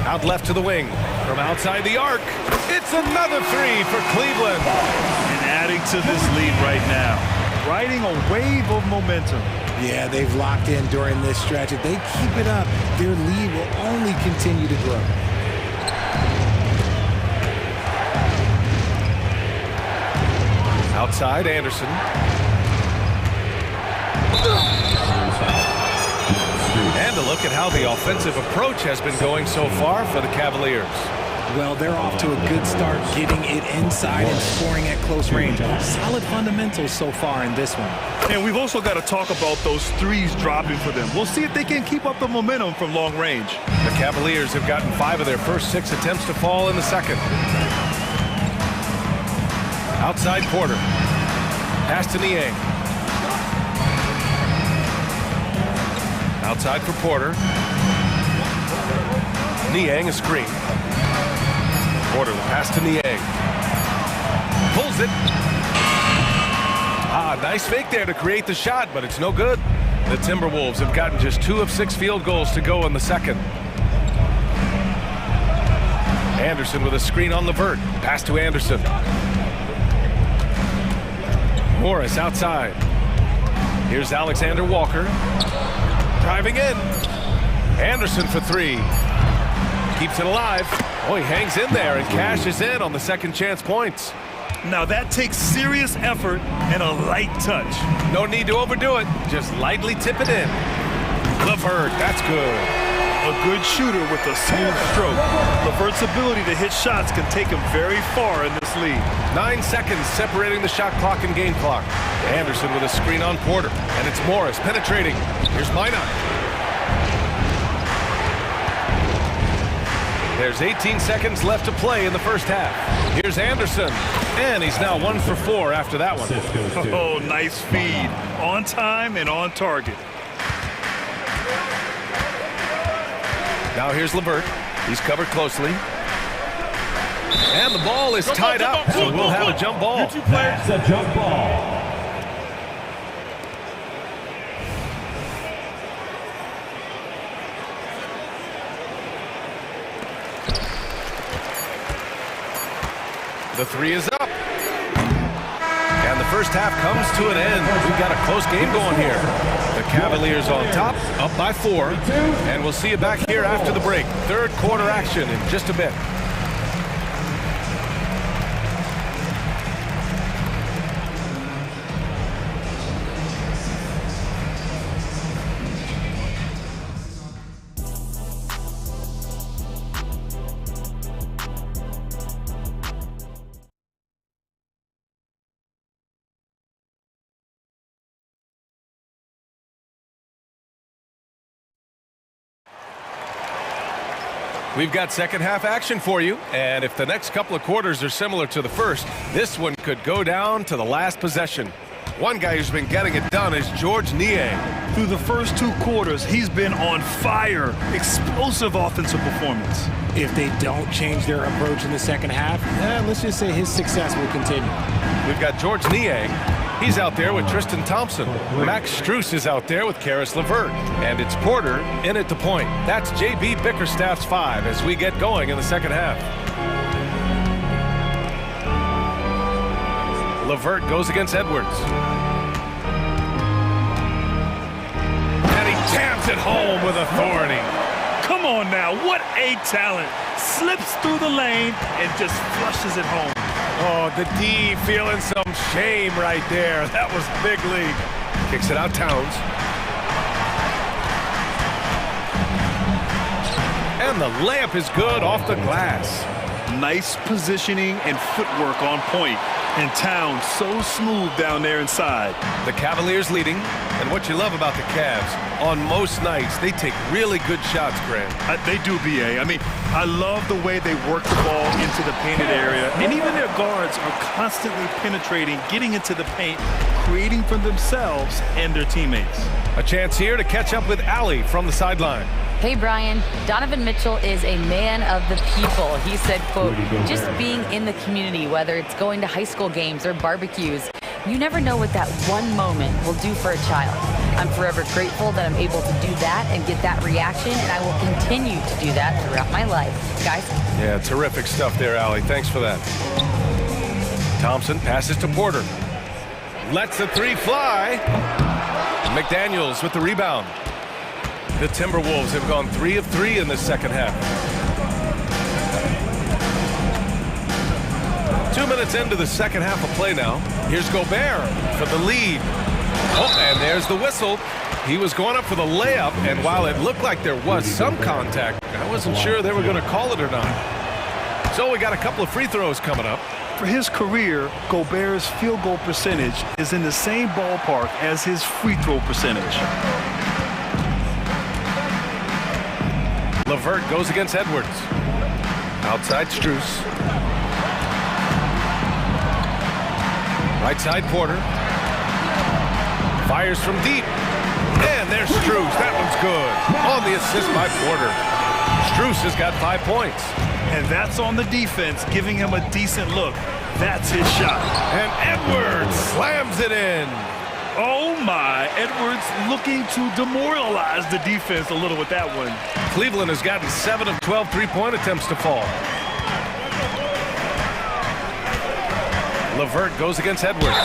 H: Out left to the wing. From outside the arc. It's another 3 for Cleveland.
I: And adding to this lead right now. Riding a wave of momentum.
O: Yeah, they've locked in during this stretch. If they keep it up, their lead will only continue to grow.
H: Outside Anderson. And a look at how the offensive approach has been going so far for the Cavaliers.
O: Well, they're off to a good start getting it inside and scoring at close range. Solid fundamentals so far in this one.
I: And we've also got to talk about those threes dropping for them. We'll see if they can keep up the momentum from long range.
H: The Cavaliers have gotten 5 of their first 6 attempts to fall in the second. Outside Porter. Pass to Niang. Outside for Porter. Niang a screen. Porter the pass to Niang. Pulls it. Nice fake there to create the shot, but it's no good. The Timberwolves have gotten just 2 of 6 field goals to go in the second. Anderson with a screen on LeVert. Pass to Anderson. Morris outside. Here's Alexander Walker. Driving in. Anderson for 3. Keeps it alive. Oh, he hangs in there and cashes in on the second chance points.
I: Now that takes serious effort and a light touch.
H: No need to overdo it. Just lightly tip it in. LeVert, that's good.
I: A good shooter with a smooth stroke. LeVert's ability to hit shots can take him very far in this league.
H: 9 seconds separating the shot clock and game clock. Anderson with a screen on Porter. And it's Morris penetrating. Here's Minot. There's 18 seconds left to play in the first half. Here's Anderson. And he's now 1 for 4 after that one.
I: Oh, nice feed. On time and on target.
H: Now here's LeVert. He's covered closely. And the ball is tied up, so we'll have a jump ball.
N: That's a jump ball.
H: The 3 is up. And the first half comes to an end. We've got a close game going here. The Cavaliers on top, up by 4. And we'll see you back here after the break. Third quarter action in just a bit. We've got second half action for you, and if the next couple of quarters are similar to the first, this one could go down to the last possession. One guy who's been getting it done is George Niang.
I: Through the first 2 quarters, he's been on fire. Explosive offensive performance.
O: If they don't change their approach in the second half, let's just say his success will continue.
H: We've got George Niang. He's out there with Tristan Thompson. Max Strus is out there with Karis LeVert. And it's Porter in at the point. That's J.B. Bickerstaff's 5 as we get going in the second half. LeVert goes against Edwards. And he jams it home with authority.
I: Come on now, what a talent. Slips through the lane and just flushes it home.
H: Oh, the D feeling some shame right there. That was big league. Kicks it out Towns. And the layup is good off the glass.
I: Nice positioning and footwork on point. And Towns so smooth down there inside.
H: The Cavaliers leading. And what you love about the Cavs, on most nights, they take really good shots, Grant.
I: They do, B.A. I mean, I love the way they work the ball into the painted area. And even their guards are constantly penetrating, getting into the paint, creating for themselves and their teammates.
H: A chance here to catch up with Allie from the sideline.
K: Hey, Brian, Donovan Mitchell is a man of the people. He said, quote, just being in the community, whether it's going to high school games or barbecues, you never know what that one moment will do for a child. I'm forever grateful that I'm able to do that and get that reaction, and I will continue to do that throughout my life. Guys?
H: Yeah, terrific stuff there, Allie. Thanks for that. Thompson passes to Porter. Lets the 3 fly. McDaniels with the rebound. The Timberwolves have gone 3 of 3 in this second half. 2 minutes into the second half of play now. Here's Gobert for the lead. Oh, and there's the whistle. He was going up for the layup, and while it looked like there was some contact, I wasn't sure they were going to call it or not. So we got a couple of free throws coming up.
I: For his career, Gobert's field goal percentage is in the same ballpark as his free throw percentage.
H: LeVert goes against Edwards. Outside Strus. Right side Porter. Fires from deep. And there's Strus. That one's good. On the assist by Porter. Strus has got 5 points.
I: And that's on the defense, giving him a decent look. That's his shot.
H: And Edwards slams it in.
I: Oh my, Edwards looking to demoralize the defense a little with that one.
H: Cleveland has gotten 7 of 12 three-point attempts to fall. LeVert goes against Edwards.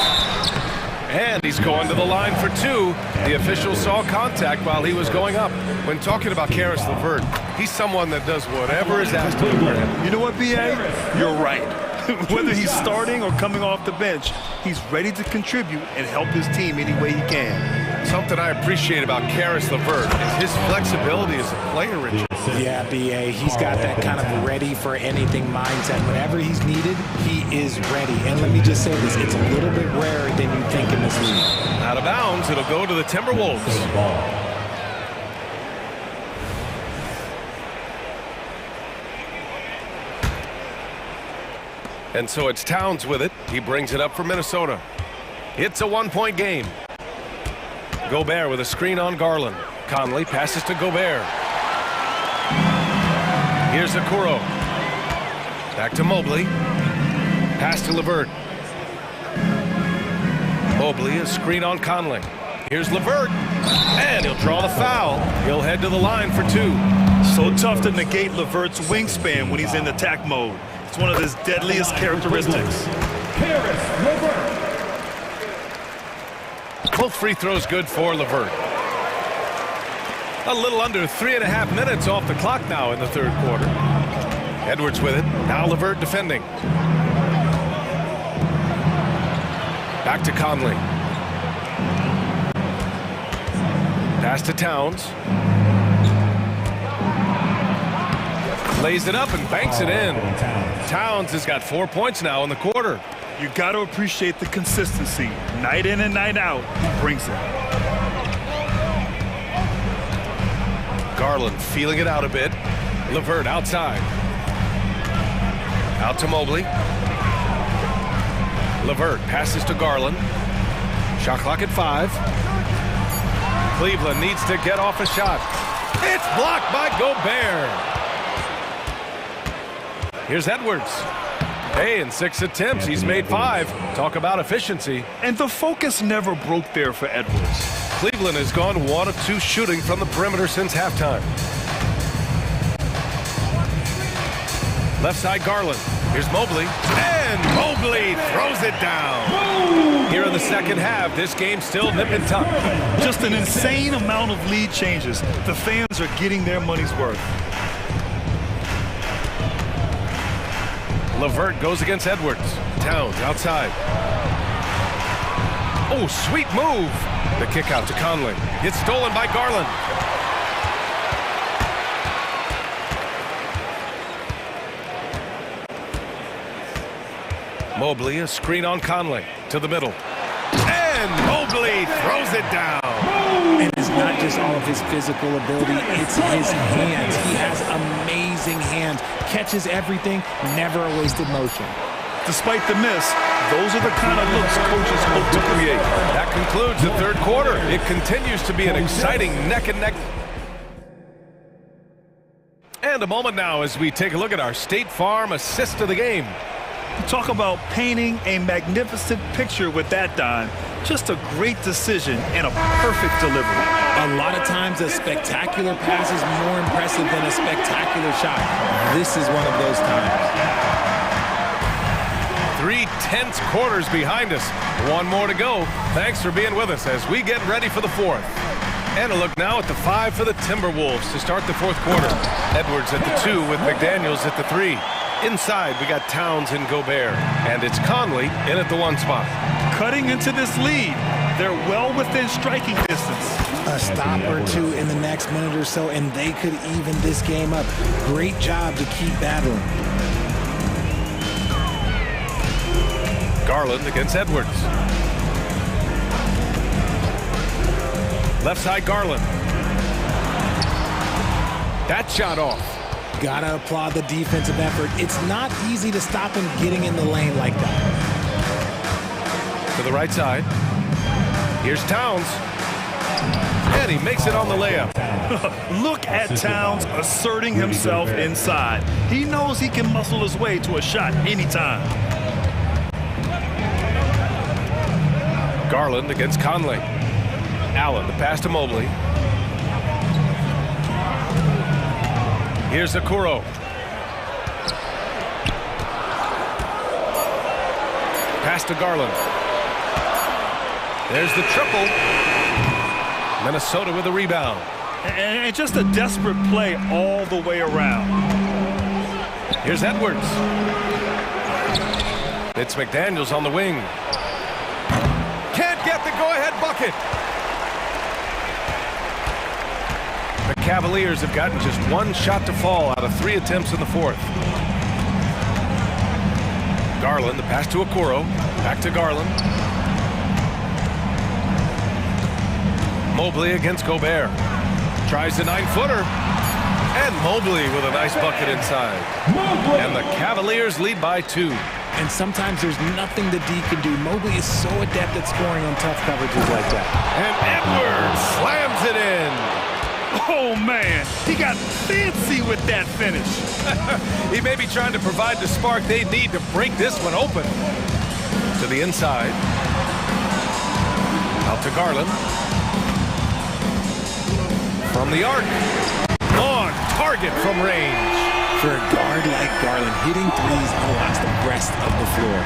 H: And he's going to the line for 2. The official saw contact while he was going up. When talking about Caris LeVert, he's someone that does whatever is asked of him.
I: You know what, B.A.? You're right. Whether he's starting or coming off the bench, he's ready to contribute and help his team any way he can.
H: Something I appreciate about Caris LeVert is his flexibility as a player, Richard.
O: Yeah, B.A., he's got that kind of ready-for-anything mindset. Whenever he's needed, he is ready. And let me just say this, it's a little bit rarer than you think in this league.
H: Out of bounds, it'll go to the Timberwolves. And so it's Towns with it. He brings it up for Minnesota. It's a 1-point game. Gobert with a screen on Garland. Conley passes to Gobert. Here's Okoro. Back to Mobley. Pass to LeVert. Mobley, a screen on Conley. Here's LeVert. And he'll draw the foul. He'll head to the line for 2.
I: So tough to negate LeVert's wingspan when he's in attack mode. It's one of his deadliest characteristics.
N: Caris LeVert.
H: Both free throws good for LeVert. A little under 3.5 minutes off the clock now in the third quarter. Edwards with it. Now LeVert defending. Back to Conley. Pass to Towns. Lays it up and banks it in. Towns has got 4 points now in the quarter.
I: You got to appreciate the consistency. Night in and night out, he brings it.
H: Garland feeling it out a bit. LeVert outside. Out to Mobley. LeVert passes to Garland. Shot clock at 5. Cleveland needs to get off a shot. It's blocked by Gobert. Here's Edwards. Hey, in 6 attempts, he's made 5. Talk about efficiency.
I: And the focus never broke there for Edwards.
H: Cleveland has gone 1 of 2 shooting from the perimeter since halftime. Left side Garland. Here's Mobley. And Mobley throws it down. Here in the second half, this game's still nip and tuck.
I: Just an insane amount of lead changes. The fans are getting their money's worth.
H: LeVert goes against Edwards. Towns outside. Oh, sweet move. The kick out to Conley. It's stolen by Garland. Mobley, a screen on Conley. To the middle. And Mobley throws it down.
O: And it's not just all of his physical ability, it's his hands. He has amazing hands. Catches everything, never a wasted motion.
I: Despite the miss, those are the kind of looks coaches hope to create.
H: That concludes the third quarter. It continues to be an exciting neck-and-neck. And a moment now as we take a look at our State Farm assist of the game.
I: Talk about painting a magnificent picture with that dime. Just a great decision and a perfect delivery.
O: A lot of times a spectacular pass is more impressive than a spectacular shot. This is one of those times.
H: 3 tense quarters behind us. 1 more to go. Thanks for being with us as we get ready for the 4th. And a look now at the 5 for the Timberwolves to start the 4th quarter. Edwards at the 2 with McDaniels at the 3. Inside, we got Towns and Gobert. And it's Conley in at the 1 spot.
I: Cutting into this lead. They're well within striking distance.
O: A stop or two in the next minute or so, and they could even this game up. Great job to keep battling.
H: Garland against Edwards. Left side Garland. That shot off.
O: Gotta applaud the defensive effort. It's not easy to stop him getting in the lane like that.
H: To the right side. Here's Towns. And he makes it on the layup.
I: Look at Towns asserting himself inside. He knows he can muscle his way to a shot anytime.
H: Garland against Conley. Allen, the pass to Mobley. Here's Okoro. Pass to Garland. There's the triple. Minnesota with a rebound.
I: And just a desperate play all the way around.
H: Here's Edwards. It's McDaniels on the wing. Can't get the go-ahead bucket. The Cavaliers have gotten just one shot to fall out of 3 attempts in the fourth. Garland, the pass to Okoro. Back to Garland. Mobley against Gobert. Tries the 9-footer. And Mobley with a nice bucket inside. And the Cavaliers lead by 2.
O: And sometimes there's nothing the D can do. Mobley is so adept at scoring on tough coverages like that.
H: And Edwards slams it in.
I: Oh, man, he got fancy with that finish.
H: He may be trying to provide the spark they need to break this one open. To the inside. Out to Garland. From the arc. On target from range.
O: For a guard like Garland, hitting threes unlocks the rest of the floor.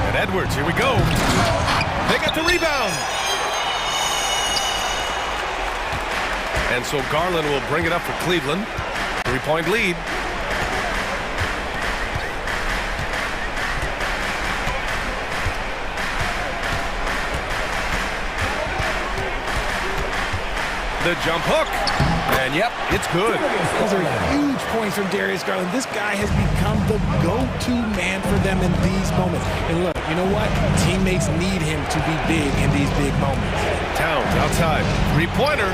H: And Edwards, here we go. They got the rebound. And so Garland will bring it up for Cleveland. 3-point lead. The jump hook. And yep, it's good.
O: Those are huge points from Darius Garland. This guy has become the go-to man for them in these moments. And look, you know what? Teammates need him to be big in these big moments.
H: Towns outside. 3-pointer.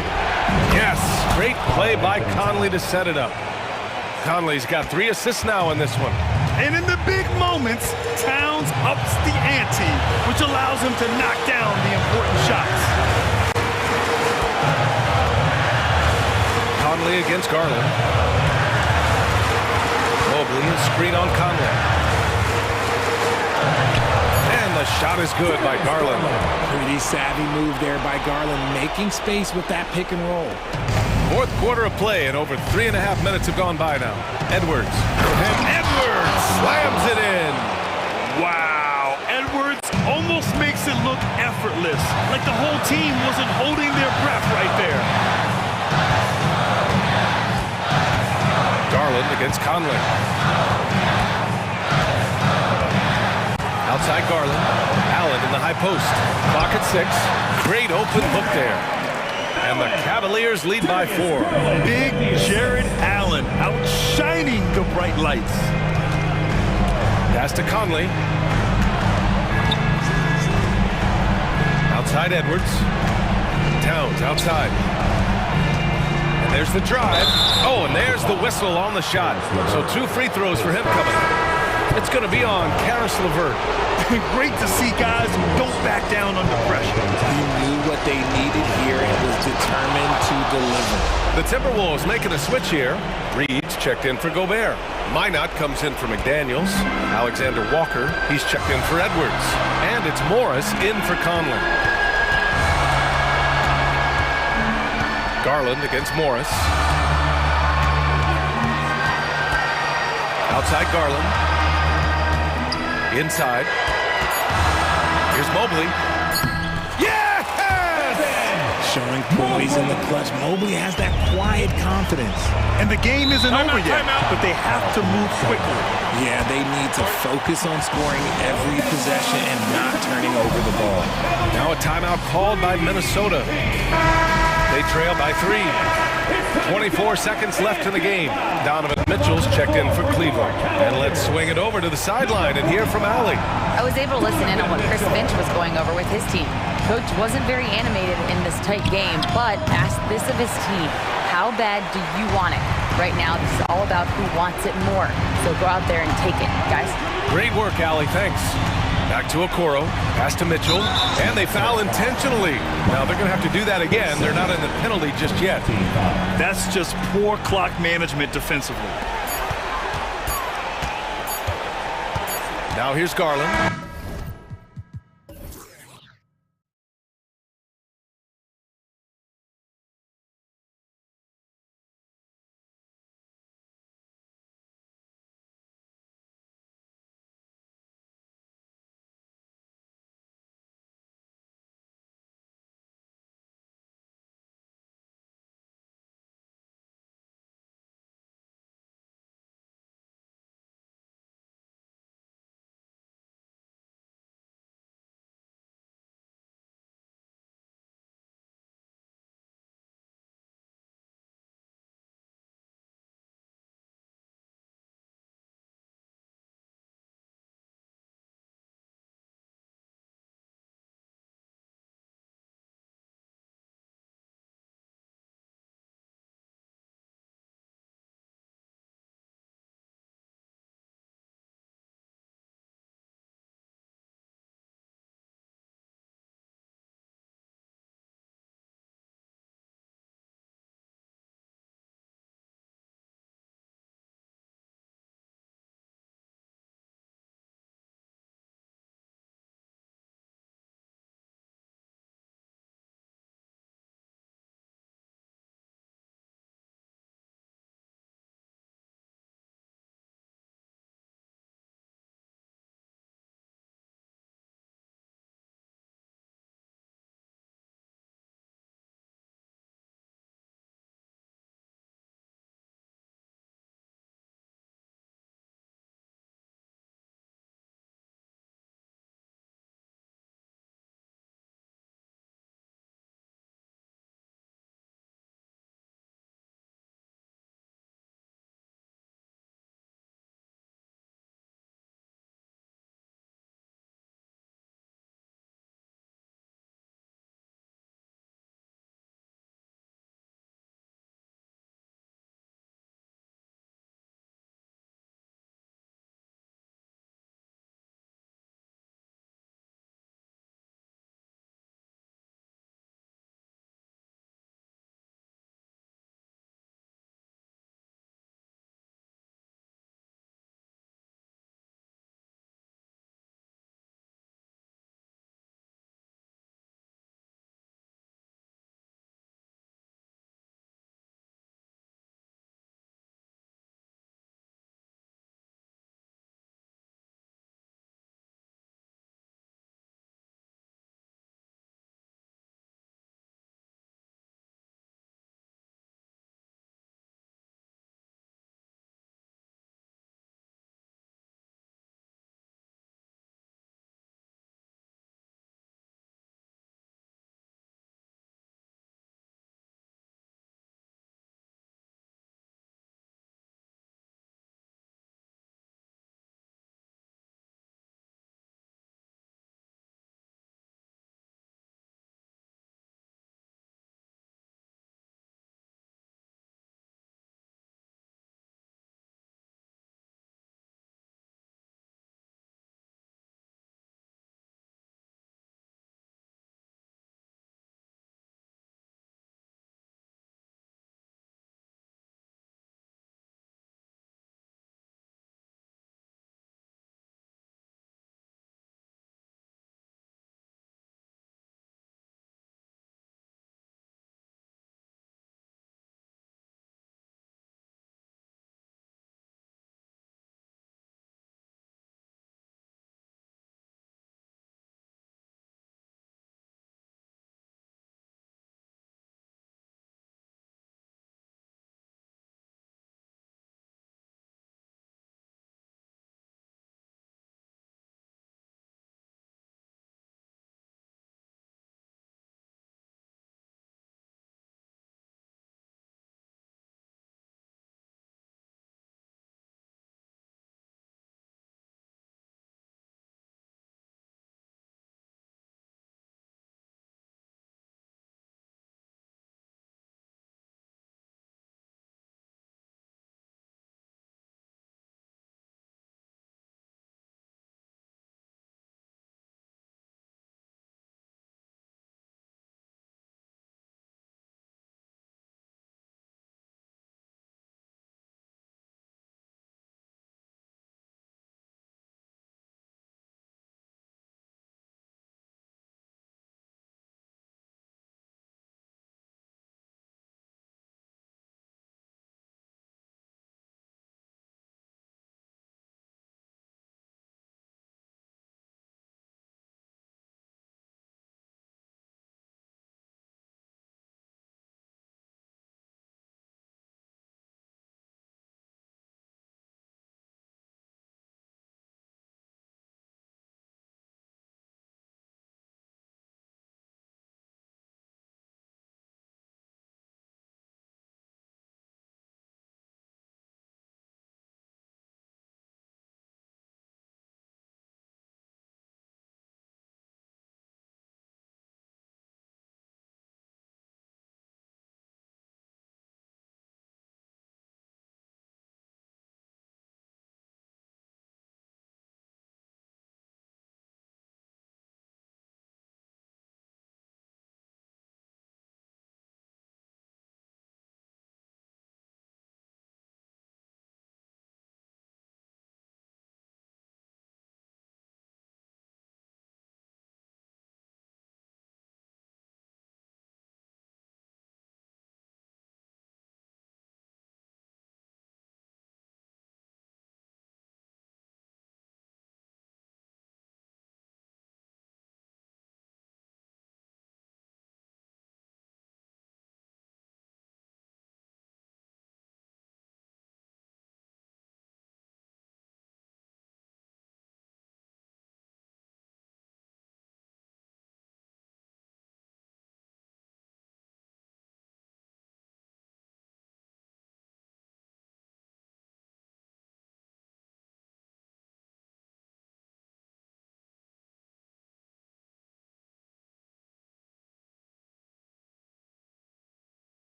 H: Yes, great play by Conley to set it up. Conley's got 3 assists now in this one.
I: And in the big moments, Towns ups the ante, which allows him to knock down the important shots.
H: Conley against Garland. Mobley, a screen on Conley. And the shot is good by Garland.
O: Pretty savvy move there by Garland, making space with that pick and roll.
H: Fourth quarter of play, and over 3.5 minutes have gone by now. Edwards. And Edwards slams it in.
I: Wow. Edwards almost makes it look effortless, like the whole team wasn't holding their breath right there.
H: Garland against Conley. Outside Garland. Allen in the high post. Clock at 6. Great open look there. And the Cavaliers lead by 4.
I: Big Jared Allen outshining the bright lights.
H: Pass to Conley. Outside Edwards. Towns outside. And there's the drive. Oh, and there's the whistle on the shot. So 2 free throws for him coming up. It's going to be on Karis LeVert.
I: Great to see guys who don't back down under pressure.
O: He knew what they needed here and was determined to deliver.
H: The Timberwolves making a switch here. Reed's checked in for Gobert. Minot comes in for McDaniels. Alexander Walker, he's checked in for Edwards. And it's Morris in for Conley. Garland against Morris. Outside Garland. Inside. Here's Mobley. Yes!
O: showing poise in the clutch. Mobley has that quiet confidence.
I: And the game isn't over yet, but they have to move quickly.
O: Yeah, they need to focus on scoring every possession and not turning over the ball.
H: Now a timeout called by Minnesota. They trail by 3. 24 seconds left in the game. Donovan Mitchell's checked in for Cleveland. And let's swing it over to the sideline and hear from Allie.
K: I was able to listen in on what Chris Finch was going over with his team. Coach wasn't very animated in this tight game, but asked this of his team: how bad do you want it? Right now, this is all about who wants it more. So go out there and take it, guys.
H: Great work, Allie. Thanks. Back to Okoro, pass to Mitchell, and they foul intentionally. Now they're going to have to do that again. They're not in the penalty just yet.
I: That's just poor clock management defensively.
H: Now here's Garland.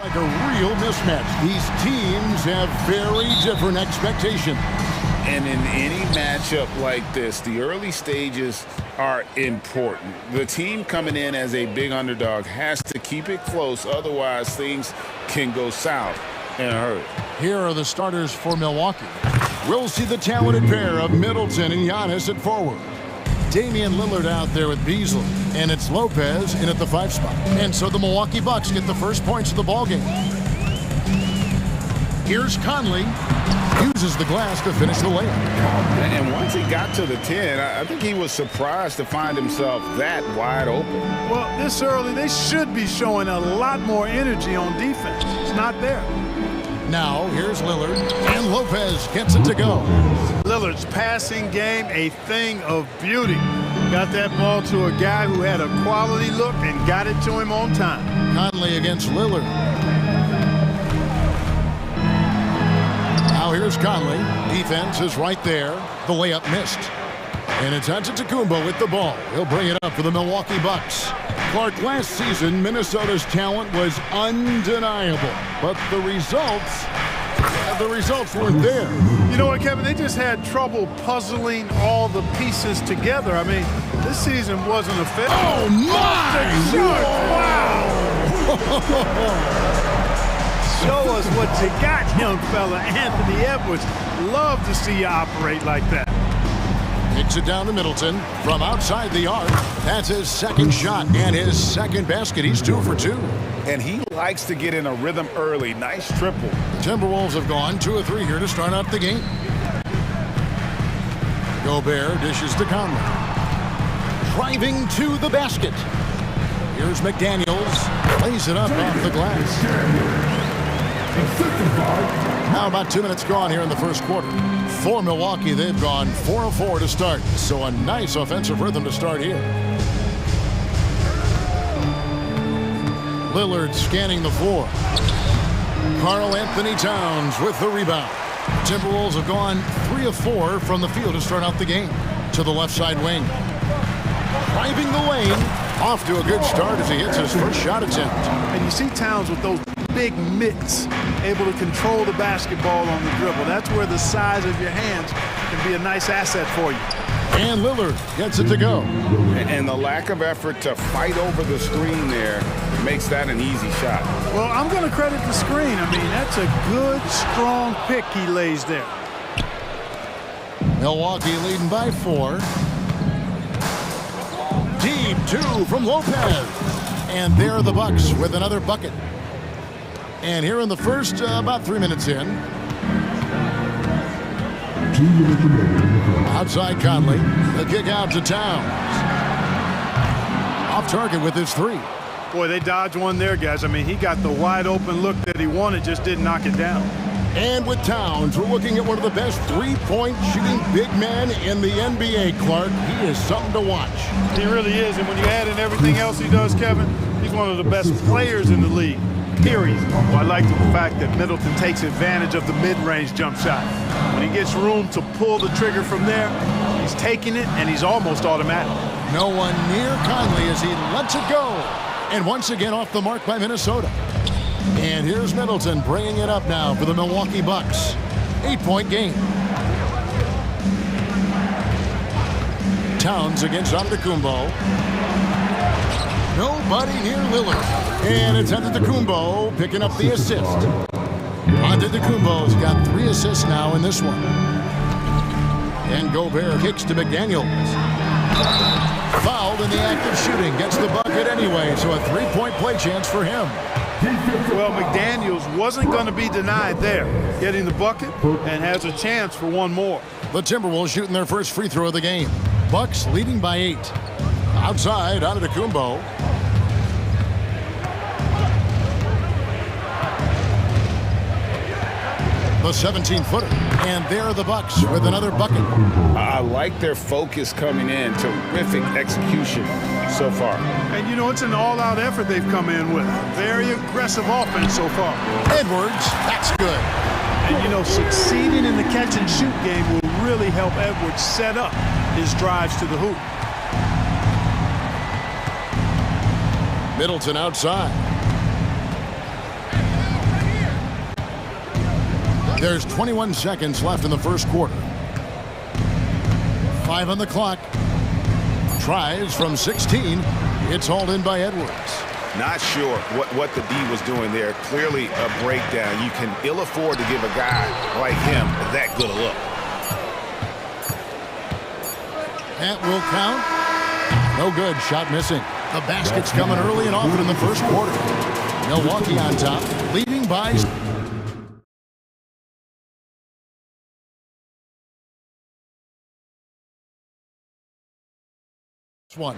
A: Like a real mismatch. These teams have very different expectations.
B: And in any matchup like this, the early stages are important. The team coming in as a big underdog has to keep it close, otherwise things can go south in a hurry.
A: Here are the starters for Milwaukee. We'll see the talented pair of Middleton and Giannis at forward. Damian Lillard out there with Beasley, and it's Lopez in at the 5 spot. And so the Milwaukee Bucks get the first points of the ballgame. Here's Conley. Uses the glass to finish the layup.
B: And once he got to the 10, I think he was surprised to find himself that wide open.
C: Well, this early, they should be showing a lot more energy on defense. It's not there.
A: Now, here's Lillard, and Lopez gets it to go.
C: Lillard's passing game, a thing of beauty. Got that ball to a guy who had a quality look and got it to him on time.
A: Conley against Lillard. Now here's Conley. Defense is right there. The layup missed. And it's Antetokounmpo with the ball. He'll bring it up for the Milwaukee Bucks. Clark, last season, Minnesota's talent was undeniable. But the results weren't there.
C: You know what, Kevin? They just had trouble puzzling all the pieces together. I mean, this season wasn't a fit.
A: Oh, my!
C: Wow! Show us what you got, young fella. Anthony Edwards. Love to see you operate like that.
A: Kicks it down to Middleton from outside the arc. That's his second shot and his second basket. He's 2 for 2.
B: And he likes to get in a rhythm early. Nice triple.
A: The Timberwolves have gone 2 of 3 here to start out the game. Gobert dishes to Conley. Driving to the basket. Here's McDaniels. Plays it up off the glass. Now about 2 minutes gone here in the first quarter. For Milwaukee, they've gone 4 of 4 to start. So a nice offensive rhythm to start here. Lillard scanning the floor. Karl Anthony Towns with the rebound. Timberwolves have gone 3 of 4 from the field to start out the game. To the left side wing. Driving the lane. Off to a good start as he hits his first shot attempt.
C: And you see Towns with those big mitts, able to control the basketball on the dribble. That's where the size of your hands can be a nice asset for you.
A: And Lillard gets it to go.
B: And the lack of effort to fight over the screen there makes that an easy shot.
C: Well, I'm going to credit the screen. I mean, that's a good, strong pick he lays there.
A: Milwaukee leading by 4. Deep 2 from Lopez. And there are the Bucks with another bucket. And here in the first, about 3 minutes in. Outside Conley. The kick out to Towns. Off target with his 3.
C: Boy, they dodged one there, guys. I mean, he got the wide open look that he wanted, just didn't knock it down.
A: And with Towns, we're looking at one of the best three-point shooting big men in the NBA, Clark. He is something to watch.
C: He really is, and when you add in everything else he does, Kevin, he's one of the best players in the league, period. Well, I like the fact that Middleton takes advantage of the mid-range jump shot. When he gets room to pull the trigger from there, he's taking it, and he's almost automatic.
A: No one near Conley as he lets it go. And once again off the mark by Minnesota. And here's Middleton bringing it up now for the Milwaukee Bucks. 8-point game. Towns against Antetokounmpo. Nobody near Lillard. And it's Antetokounmpo picking up the assist. Antetokounmpo's got 3 assists now in this one. And Gobert kicks to McDaniels. Fouled in the act of shooting. Gets the bucket anyway, so a 3-point play chance for him.
C: Well, McDaniels wasn't going to be denied there. Getting the bucket and has a chance for one more.
A: The Timberwolves shooting their first free throw of the game. Bucks leading by 8. Outside, Antetokounmpo. The 17-footer. And there are the Bucks with another bucket.
B: I like their focus coming in. Terrific execution so far.
C: And, you know, it's an all-out effort they've come in with. Very aggressive offense so far.
A: Edwards, that's good.
C: And, you know, succeeding in the catch-and-shoot game will really help Edwards set up his drives to the hoop.
A: Middleton outside. There's 21 seconds left in the first quarter. 5 on the clock. Tries from 16. It's hauled in by Edwards.
B: Not sure what the D was doing there. Clearly a breakdown. You can ill afford to give a guy like him that good a look.
A: That will count. No good. Shot missing. The basket's coming early and often in the first quarter. Milwaukee on top, leading by... one.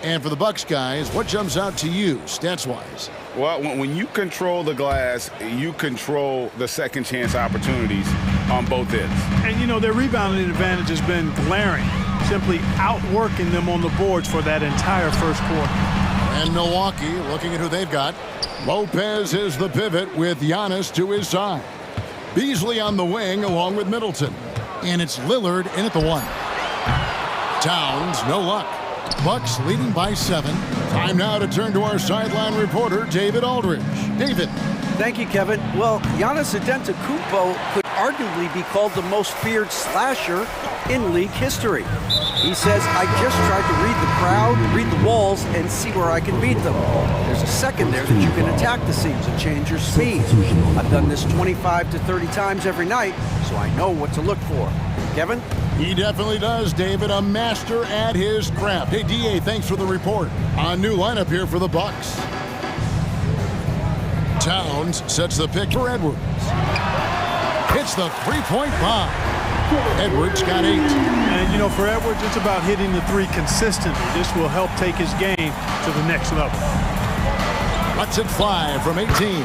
A: And for the Bucks guys, what jumps out to you, stats-wise?
B: Well, when you control the glass, you control the second chance opportunities on both ends.
C: And, you know, their rebounding advantage has been glaring, simply outworking them on the boards for that entire first quarter.
A: And Milwaukee, looking at who they've got, Lopez is the pivot with Giannis to his side. Beasley on the wing along with Middleton. And it's Lillard in at the 1. Towns, no luck. Bucks leading by 7. Time now to turn to our sideline reporter, David Aldridge. David.
E: Thank you, Kevin. Well, Giannis Antetokounmpo could arguably be called the most feared slasher in league history. He says, I just tried to read the crowd, read the walls, and see where I can beat them. There's a second there that you can attack the seams and change your speed. I've done this 25 to 30 times every night, so I know what to look for. Kevin?
A: He definitely does, David. A master at his craft. Hey, DA, thanks for the report. A new lineup here for the Bucks. Towns sets the pick for Edwards. Hits the three-point bomb. Edwards got 8.
C: And, you know, for Edwards, it's about hitting the 3 consistently. This will help take his game to the next level.
A: Let's it fly from 18.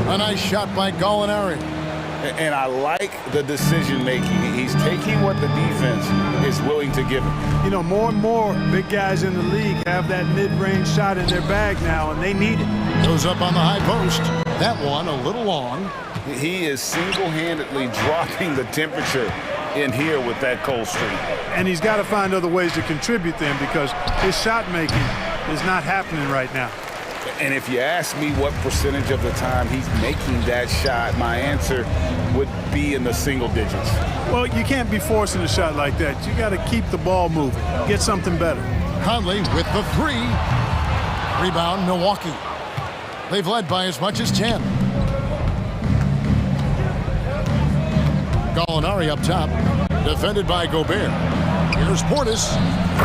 A: A nice shot by Gallinari.
B: And I like the decision-making. He's taking what the defense is willing to give him.
C: You know, more and more big guys in the league have that mid-range shot in their bag now, and they need it.
A: Goes up on the high post. That one a little long.
B: He is single-handedly dropping the temperature in here with that cold streak.
C: And he's got to find other ways to contribute them because his shot-making is not happening right now.
B: And if you ask me what percentage of the time he's making that shot, my answer would be in the single digits.
C: Well, you can't be forcing a shot like that. You got to keep the ball moving, get something better.
A: Conley with the 3. Rebound, Milwaukee. They've led by as much as 10. Gallinari up top, defended by Gobert. Here's Portis,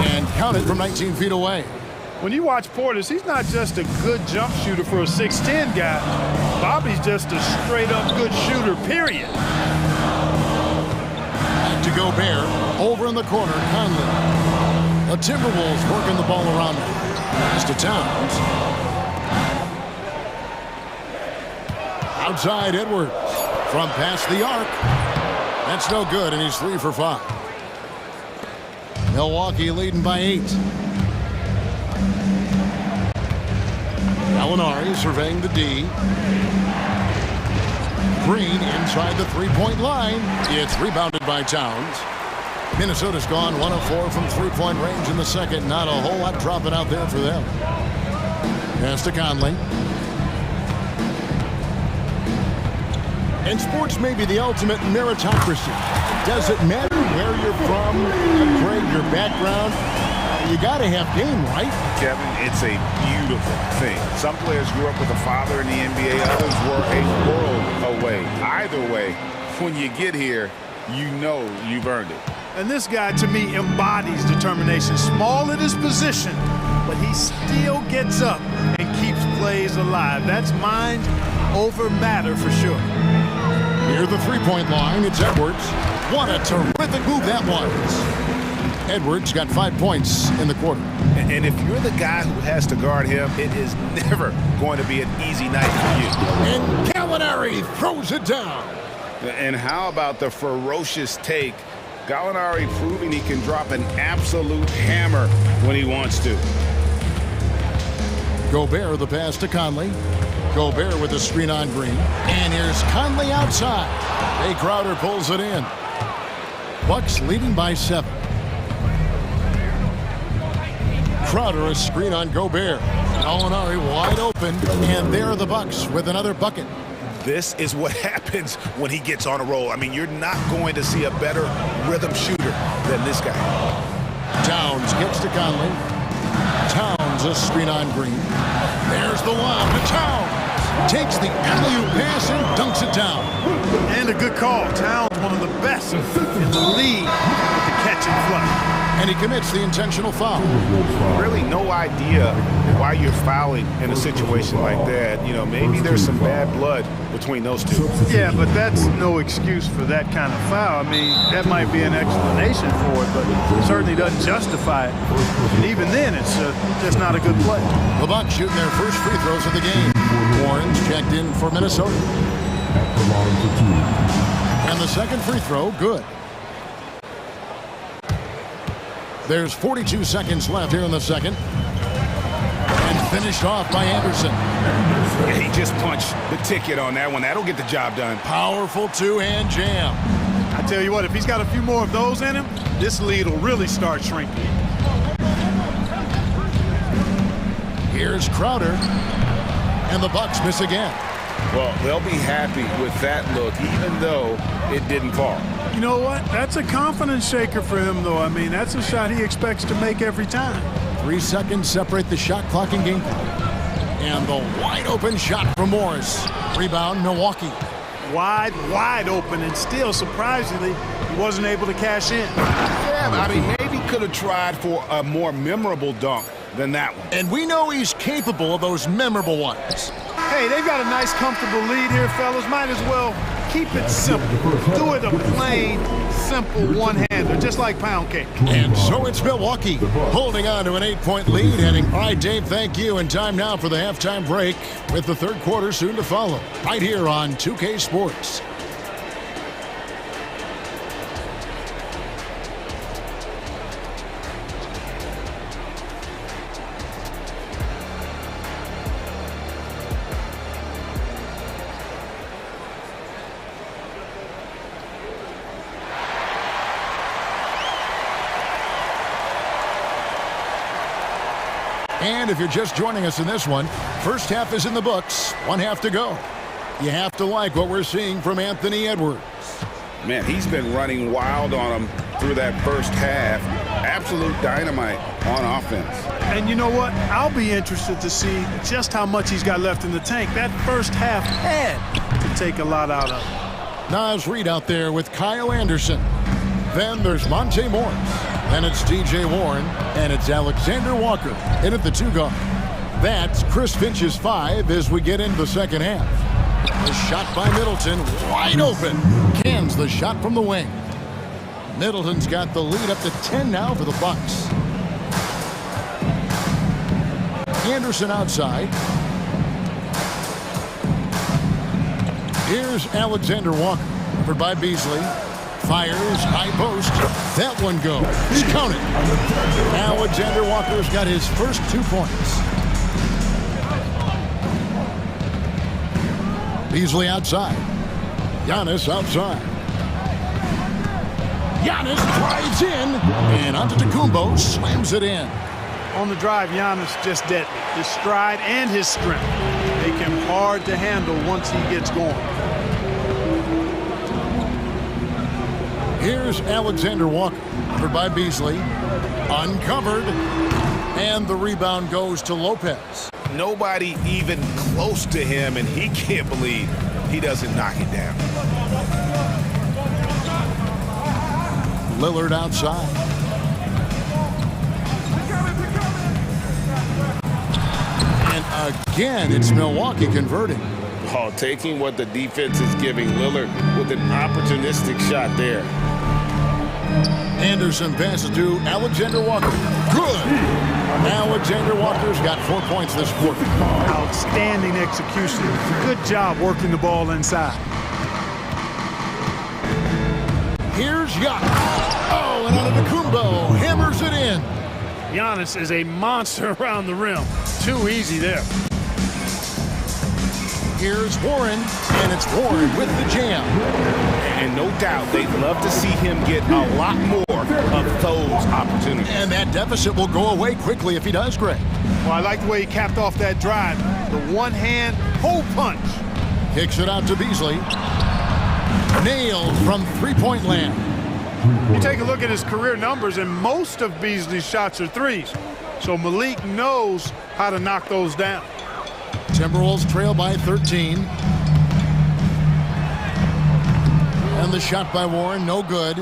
A: and counted from 19 feet away.
C: When you watch Portis, he's not just a good jump shooter for a 6'10 guy. Bobby's just a straight-up good shooter, period.
A: Back to Gobert, over in the corner, Conley. The Timberwolves working the ball around him. Pass to Towns. Outside Edwards, from past the arc. That's no good, and he's 3 for 5. Milwaukee leading by 8. Gallinari surveying the D. Green inside the three-point line. It's rebounded by Towns. Minnesota's gone 1 of 4 from three-point range in the second. Not a whole lot dropping out there for them. Pass to Conley. And sports may be the ultimate meritocracy. Does it matter where you're from, Greg, your background? You got to have game, right?
B: Kevin, it's a beautiful thing. Some players grew up with a father in the NBA. Others were a world away. Either way, when you get here, you know you've earned it.
C: And this guy, to me, embodies determination. Small at his position, but he still gets up and keeps plays alive. That's mind over matter for sure.
A: Near the three-point line, it's Edwards. What a terrific move that was. Edwards got 5 points in the quarter.
B: And if you're the guy who has to guard him, it is never going to be an easy night for you.
A: And Gallinari throws it down.
B: And how about the ferocious take? Gallinari proving he can drop an absolute hammer when he wants to.
A: Gobert the pass to Conley. Gobert with the screen on Green. And here's Conley outside. Jay Crowder pulls it in. Bucks leading by 7. Crowder a screen on Gobert. Gallinari wide open, and there are the Bucks with another bucket.
B: This is what happens when he gets on a roll. I mean, you're not going to see a better rhythm shooter than this guy.
A: Towns gets to Conley. Towns a screen on Green. There's the lob to Towns. Takes the alley-oop pass and dunks it down.
C: And a good call. Towns, one of the best in the league with the catch and flush.
A: And he commits the intentional foul.
B: Really no idea why you're fouling in a situation like that. You know, maybe there's some bad blood between those two.
C: Yeah, but that's no excuse for that kind of foul. I mean, that might be an explanation for it, but it certainly doesn't justify it. And even then, it's just not a good play.
A: The Bucks shooting their first free throws of the game. Warren's checked in for Minnesota. And the second free throw, good. There's 42 seconds left here in the second. And finished off by Anderson.
G: Yeah, he just punched the ticket on that one. That'll get the job done.
A: Powerful two-hand jam.
C: I tell you what, if he's got a few more of those in him, this lead will really start shrinking.
A: Here's Crowder. And the Bucks miss again.
B: Well, they'll be happy with that look, even though it didn't fall.
C: You know what? That's a confidence shaker for him, though. I mean, that's a shot he expects to make every time.
A: 3 seconds separate the shot clock and game clock. And the wide open shot from Morris. Rebound, Milwaukee.
C: Wide open, and still, surprisingly, he wasn't able to cash in.
B: Yeah, I mean, maybe could have tried for a more memorable dunk than that one.
A: And we know he's capable of those memorable ones.
C: Hey, they've got a nice, comfortable lead here, fellas. Might as well keep it simple. Do it a plain, simple one-hander, just like pound cake.
A: And so it's Milwaukee holding on to an 8-point lead. Heading. All right, Dave, thank you. And time now for the halftime break with the third quarter soon to follow. Right here on 2K Sports. And if you're just joining us in this one, first half is in the books, one half to go. You have to like what we're seeing from Anthony Edwards.
B: Man, he's been running wild on him through that first half. Absolute dynamite on offense.
C: And you know what? I'll be interested to see just how much he's got left in the tank. That first half had to take a lot out of him.
A: Nas Reed out there with Kyle Anderson. Then there's Monte Morris. Then it's DJ Warren. And it's Alexander Walker in at the 2 guard. That's Chris Finch's 5 as we get into the second half. The shot by Middleton, wide open. Cans the shot from the wing. Middleton's got the lead up to 10 now for the Bucks. Anderson outside. Here's Alexander Walker, covered by Beasley. Fires, high post. That one goes. Count it. Alexander Walker's got his first 2 points. Beasley outside. Giannis outside. Giannis drives in. And onto Tacumbo, slams it in.
C: On the drive, Giannis just deadly. His stride and his strength make him hard to handle once he gets going.
A: Here's Alexander Walker, covered by Beasley, uncovered, and the rebound goes to Lopez.
B: Nobody even close to him, and he can't believe he doesn't knock it down.
A: Lillard outside. And again, it's Milwaukee converting.
B: Oh, taking what the defense is giving Lillard with an opportunistic shot there.
A: Anderson passes to Alexander Walker. Good! Alexander Walker's got 4 points this quarter.
C: Outstanding execution. Good job working the ball inside.
A: Here's Giannis. Oh, and Antetokounmpo hammers it in.
C: Giannis is a monster around the rim. Too easy there.
A: Here's Warren, and it's Warren with the jam.
B: And no doubt they'd love to see him get a lot more of those opportunities.
A: And that deficit will go away quickly if he does, Greg.
C: Well, I like the way he capped off that drive. The one-hand hole punch.
A: Kicks it out to Beasley. Nailed from three-point land.
C: You take a look at his career numbers, and most of Beasley's shots are threes. So Malik knows how to knock those down.
A: Timberwolves trail by 13. And the shot by Warren, no good.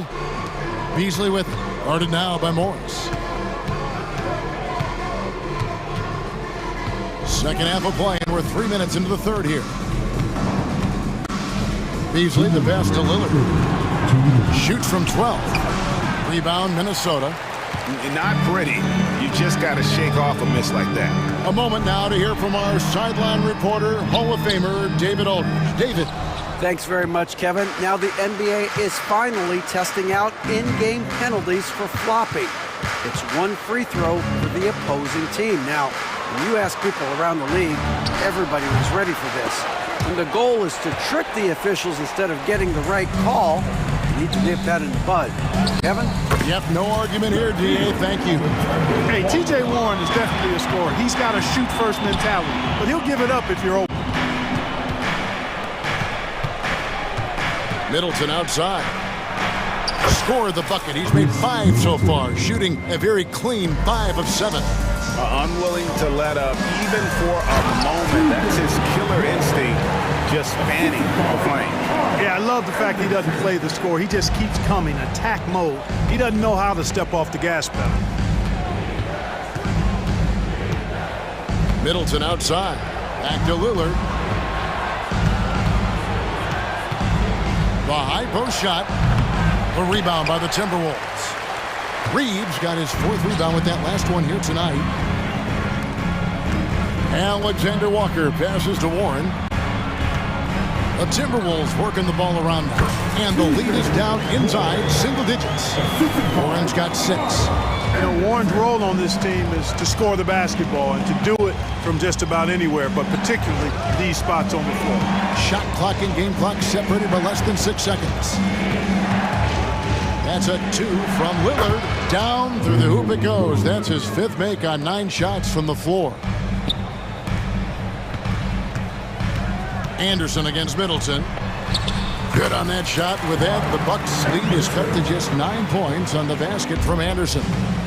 A: Beasley with it. Guarded now by Morris. Second half of play, and we're 3 minutes into the third here. Beasley, the pass to Lillard. Shoots from 12. Rebound, Minnesota.
B: Not pretty. You just got to shake off a miss like that.
A: A moment now to hear from our sideline reporter, Hall of Famer David Aldridge. David.
E: Thanks very much, Kevin. Now the NBA is finally testing out in-game penalties for flopping. It's one free throw for the opposing team. Now, when you ask people around the league, everybody was ready for this. And the goal is to trick the officials instead of getting the right call. You need to nip that in the bud. Kevin?
A: Yep, no argument here, DA. Thank you.
C: Hey, TJ Warren is definitely a scorer. He's got a shoot-first mentality, but he'll give it up if you're open.
A: Middleton outside. Scored the bucket. He's made 5 so far, shooting a very clean 5 of 7.
B: Unwilling to let up even for a moment. That's his killer instinct, just fanning the flame.
C: Yeah, I love the fact he doesn't play the score. He just keeps coming, attack mode. He doesn't know how to step off the gas pedal.
A: Middleton outside. Back to Lillard. The high post shot. The rebound by the Timberwolves. Reeves got his 4th rebound with that last one here tonight. Alexander Walker passes to Warren. The Timberwolves working the ball around now. And the lead is down inside single digits. Warren's got 6.
C: You know, Warren's role on this team is to score the basketball and to do it from just about anywhere, but particularly these spots on the floor.
A: Shot clock and game clock separated by less than 6 seconds. That's a 2 from Lillard. Down through the hoop it goes. That's his 5th make on 9 shots from the floor. Anderson against Middleton. Good on that shot. With that, the Bucks' lead is cut to just 9 points on the basket from Anderson.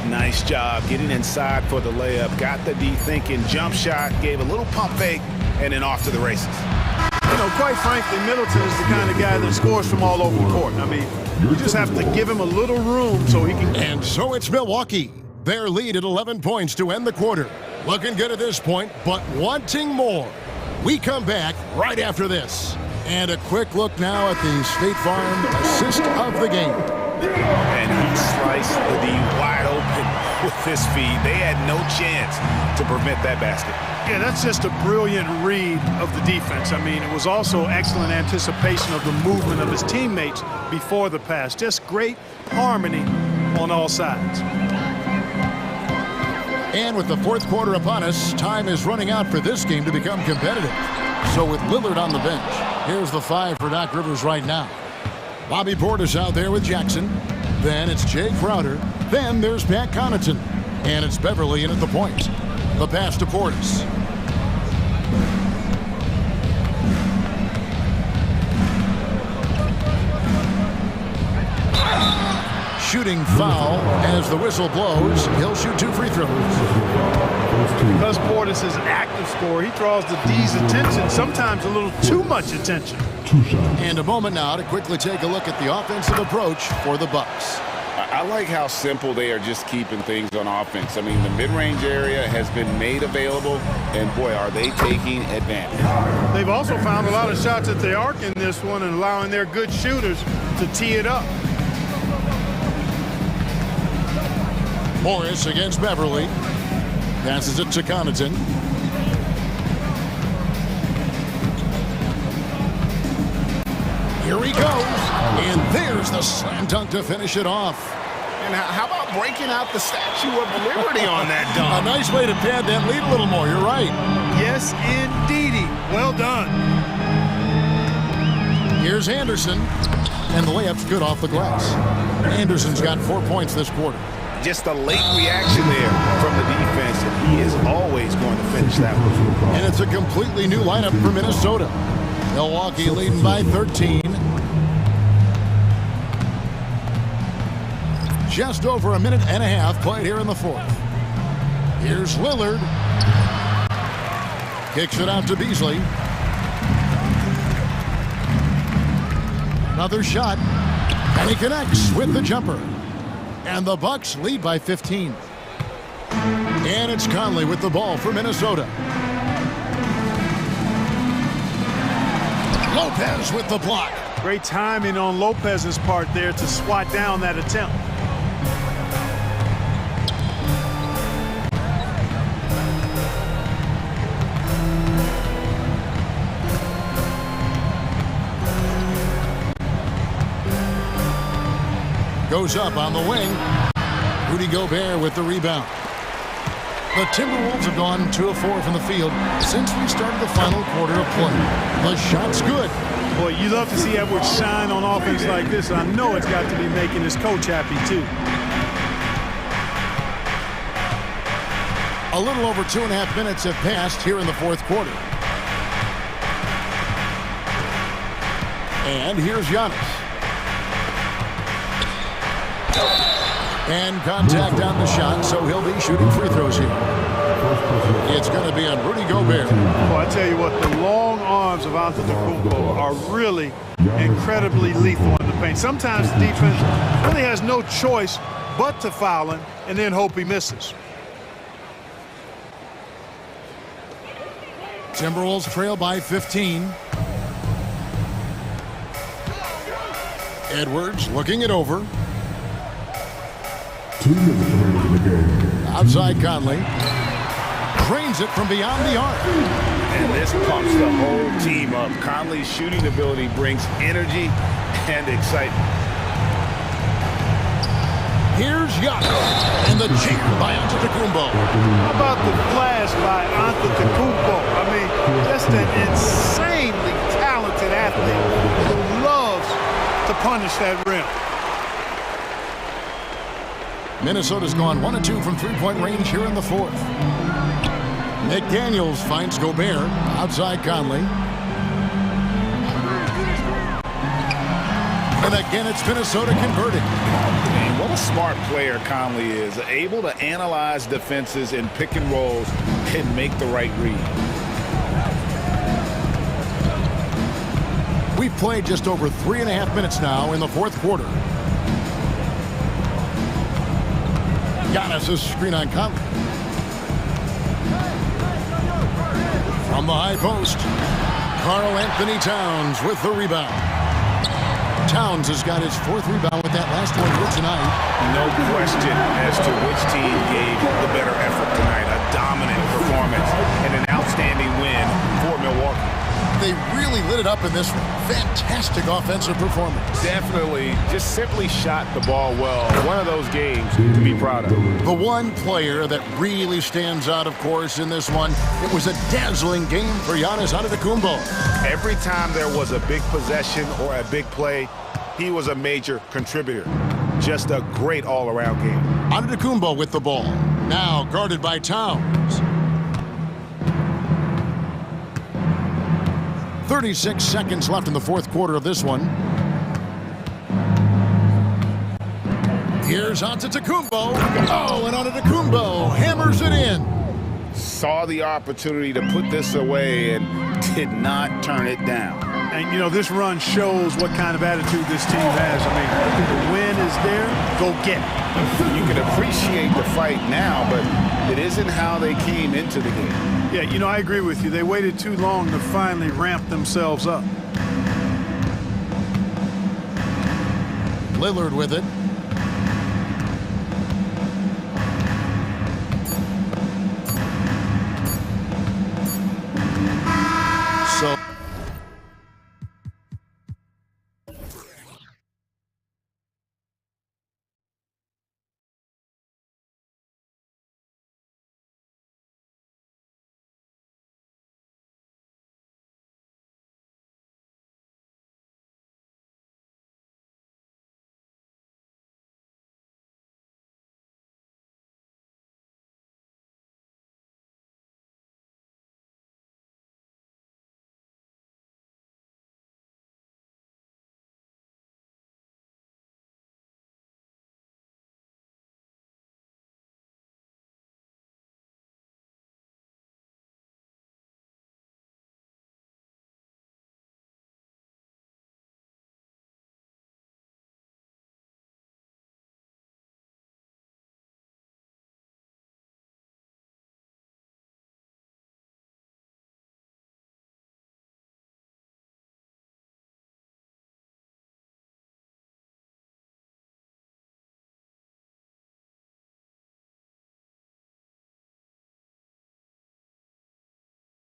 B: Nice job getting inside for the layup. Got the D thinking. Jump shot. Gave a little pump fake. And then off to the races.
C: You know, quite frankly, Middleton is the kind of guy that scores from all over the court. I mean, you just have to give him a little room so he can...
A: And so it's Milwaukee. Their lead at 11 points to end the quarter. Looking good at this point, but wanting more. We come back right after this. And a quick look now at the State Farm assist of the game.
B: And he sliced the D wide open with his feed. They had no chance to prevent that basket.
C: Yeah, that's just a brilliant read of the defense. I mean, it was also excellent anticipation of the movement of his teammates before the pass. Just great harmony on all sides.
A: And with the 4th quarter upon us, time is running out for this game to become competitive. So with Lillard on the bench, here's the 5 for Doc Rivers right now. Bobby Portis out there with Jackson. Then it's Jay Crowder. Then there's Pat Connaughton. And it's Beverly in at the point. The pass to Portis. Shooting foul as the whistle blows. He'll shoot 2 free throws.
C: Because Portis is an active scorer, he draws the D's attention, sometimes a little too much attention.
A: And a moment now to quickly take a look at the offensive approach for the Bucks.
B: I like how simple they are just keeping things on offense. I mean, the mid-range area has been made available, and boy, are they taking advantage.
C: They've also found a lot of shots at the arc in this one and allowing their good shooters to tee it up.
A: Morris against Beverly. Passes it to Connaughton. Here he goes. And there's the slam dunk to finish it off.
G: And how about breaking out the Statue of Liberty on that dunk?
A: A nice way to pad that lead a little more. You're right.
C: Yes, indeedy. Well done.
A: Here's Anderson. And the layup's good off the glass. Anderson's got 4 points this quarter.
B: Just a late reaction there from the defense, and he is always going to finish that one.
A: And it's a completely new lineup for Minnesota. Milwaukee leading by 13. Just over a minute and a half played here in the fourth. Here's Lillard. Kicks it out to Beasley. Another shot. And he connects with the jumper. And the Bucks lead by 15. And it's Conley with the ball for Minnesota. Lopez with the block.
C: Great timing on Lopez's part there to swat down that attempt.
A: Goes up on the wing. Rudy Gobert with the rebound. The Timberwolves have gone 2 of 4 from the field since we started the final quarter of play. The shot's good.
C: Boy, you love to see Edwards shine on offense like this. I know it's got to be making his coach happy, too.
A: A little over 2.5 minutes have passed here in the fourth quarter. And here's Giannis. And contact on the shot, so he'll be shooting free throws here. It's going to be on Rudy Gobert.
C: Well, I tell you what, the long arms of Antetokounmpo are really incredibly lethal in the paint. Sometimes the defense really has no choice but to foul him and then hope he misses.
A: Timberwolves trail by 15. Edwards looking it over.
D: 2 minutes remaining in the game.
A: Outside Conley. Drains it from beyond the arc.
B: And this pumps the whole team up. Conley's shooting ability brings energy and excitement.
A: Here's Giannis. And the cheer by Antetokounmpo.
C: How about the flash by Antetokounmpo? I mean, just an insanely talented athlete who loves to punish that rim.
A: Minnesota's gone 1 of 2 from three-point range here in the fourth. McDaniels finds Gobert outside Conley. And again, it's Minnesota converting.
B: Man, what a smart player Conley is. Able to analyze defenses in pick and rolls and make the right read.
A: We've played just over 3.5 minutes now in the fourth quarter. Giannis' screen on Conley. From the high post, Karl Anthony Towns with the rebound. Towns has got his 4th rebound with that last one here tonight.
B: No question as to which team gave the better effort tonight. A dominant performance and an outstanding win for Milwaukee.
A: They really lit it up in this one. Fantastic offensive performance.
G: Definitely just simply shot the ball well. One of those games to be proud of.
A: The one player that really stands out, of course, in this one, it was a dazzling game for Giannis Antetokounmpo.
B: Every time there was a big possession or a big play, he was a major contributor. Just a great all-around game.
A: Antetokounmpo with the ball. Now guarded by Towns. 36 seconds left in the fourth quarter of this one. Here's Antetokounmpo. Oh, and Antetokounmpo hammers it in.
B: Saw the opportunity to put this away and did not turn it down.
C: And, you know, this run shows what kind of attitude this team has. I mean, the win is there, go get it.
B: You can appreciate the fight now, but it isn't how they came into the game.
C: Yeah, you know, I agree with you. They waited too long to finally ramp themselves up.
A: Lillard with it.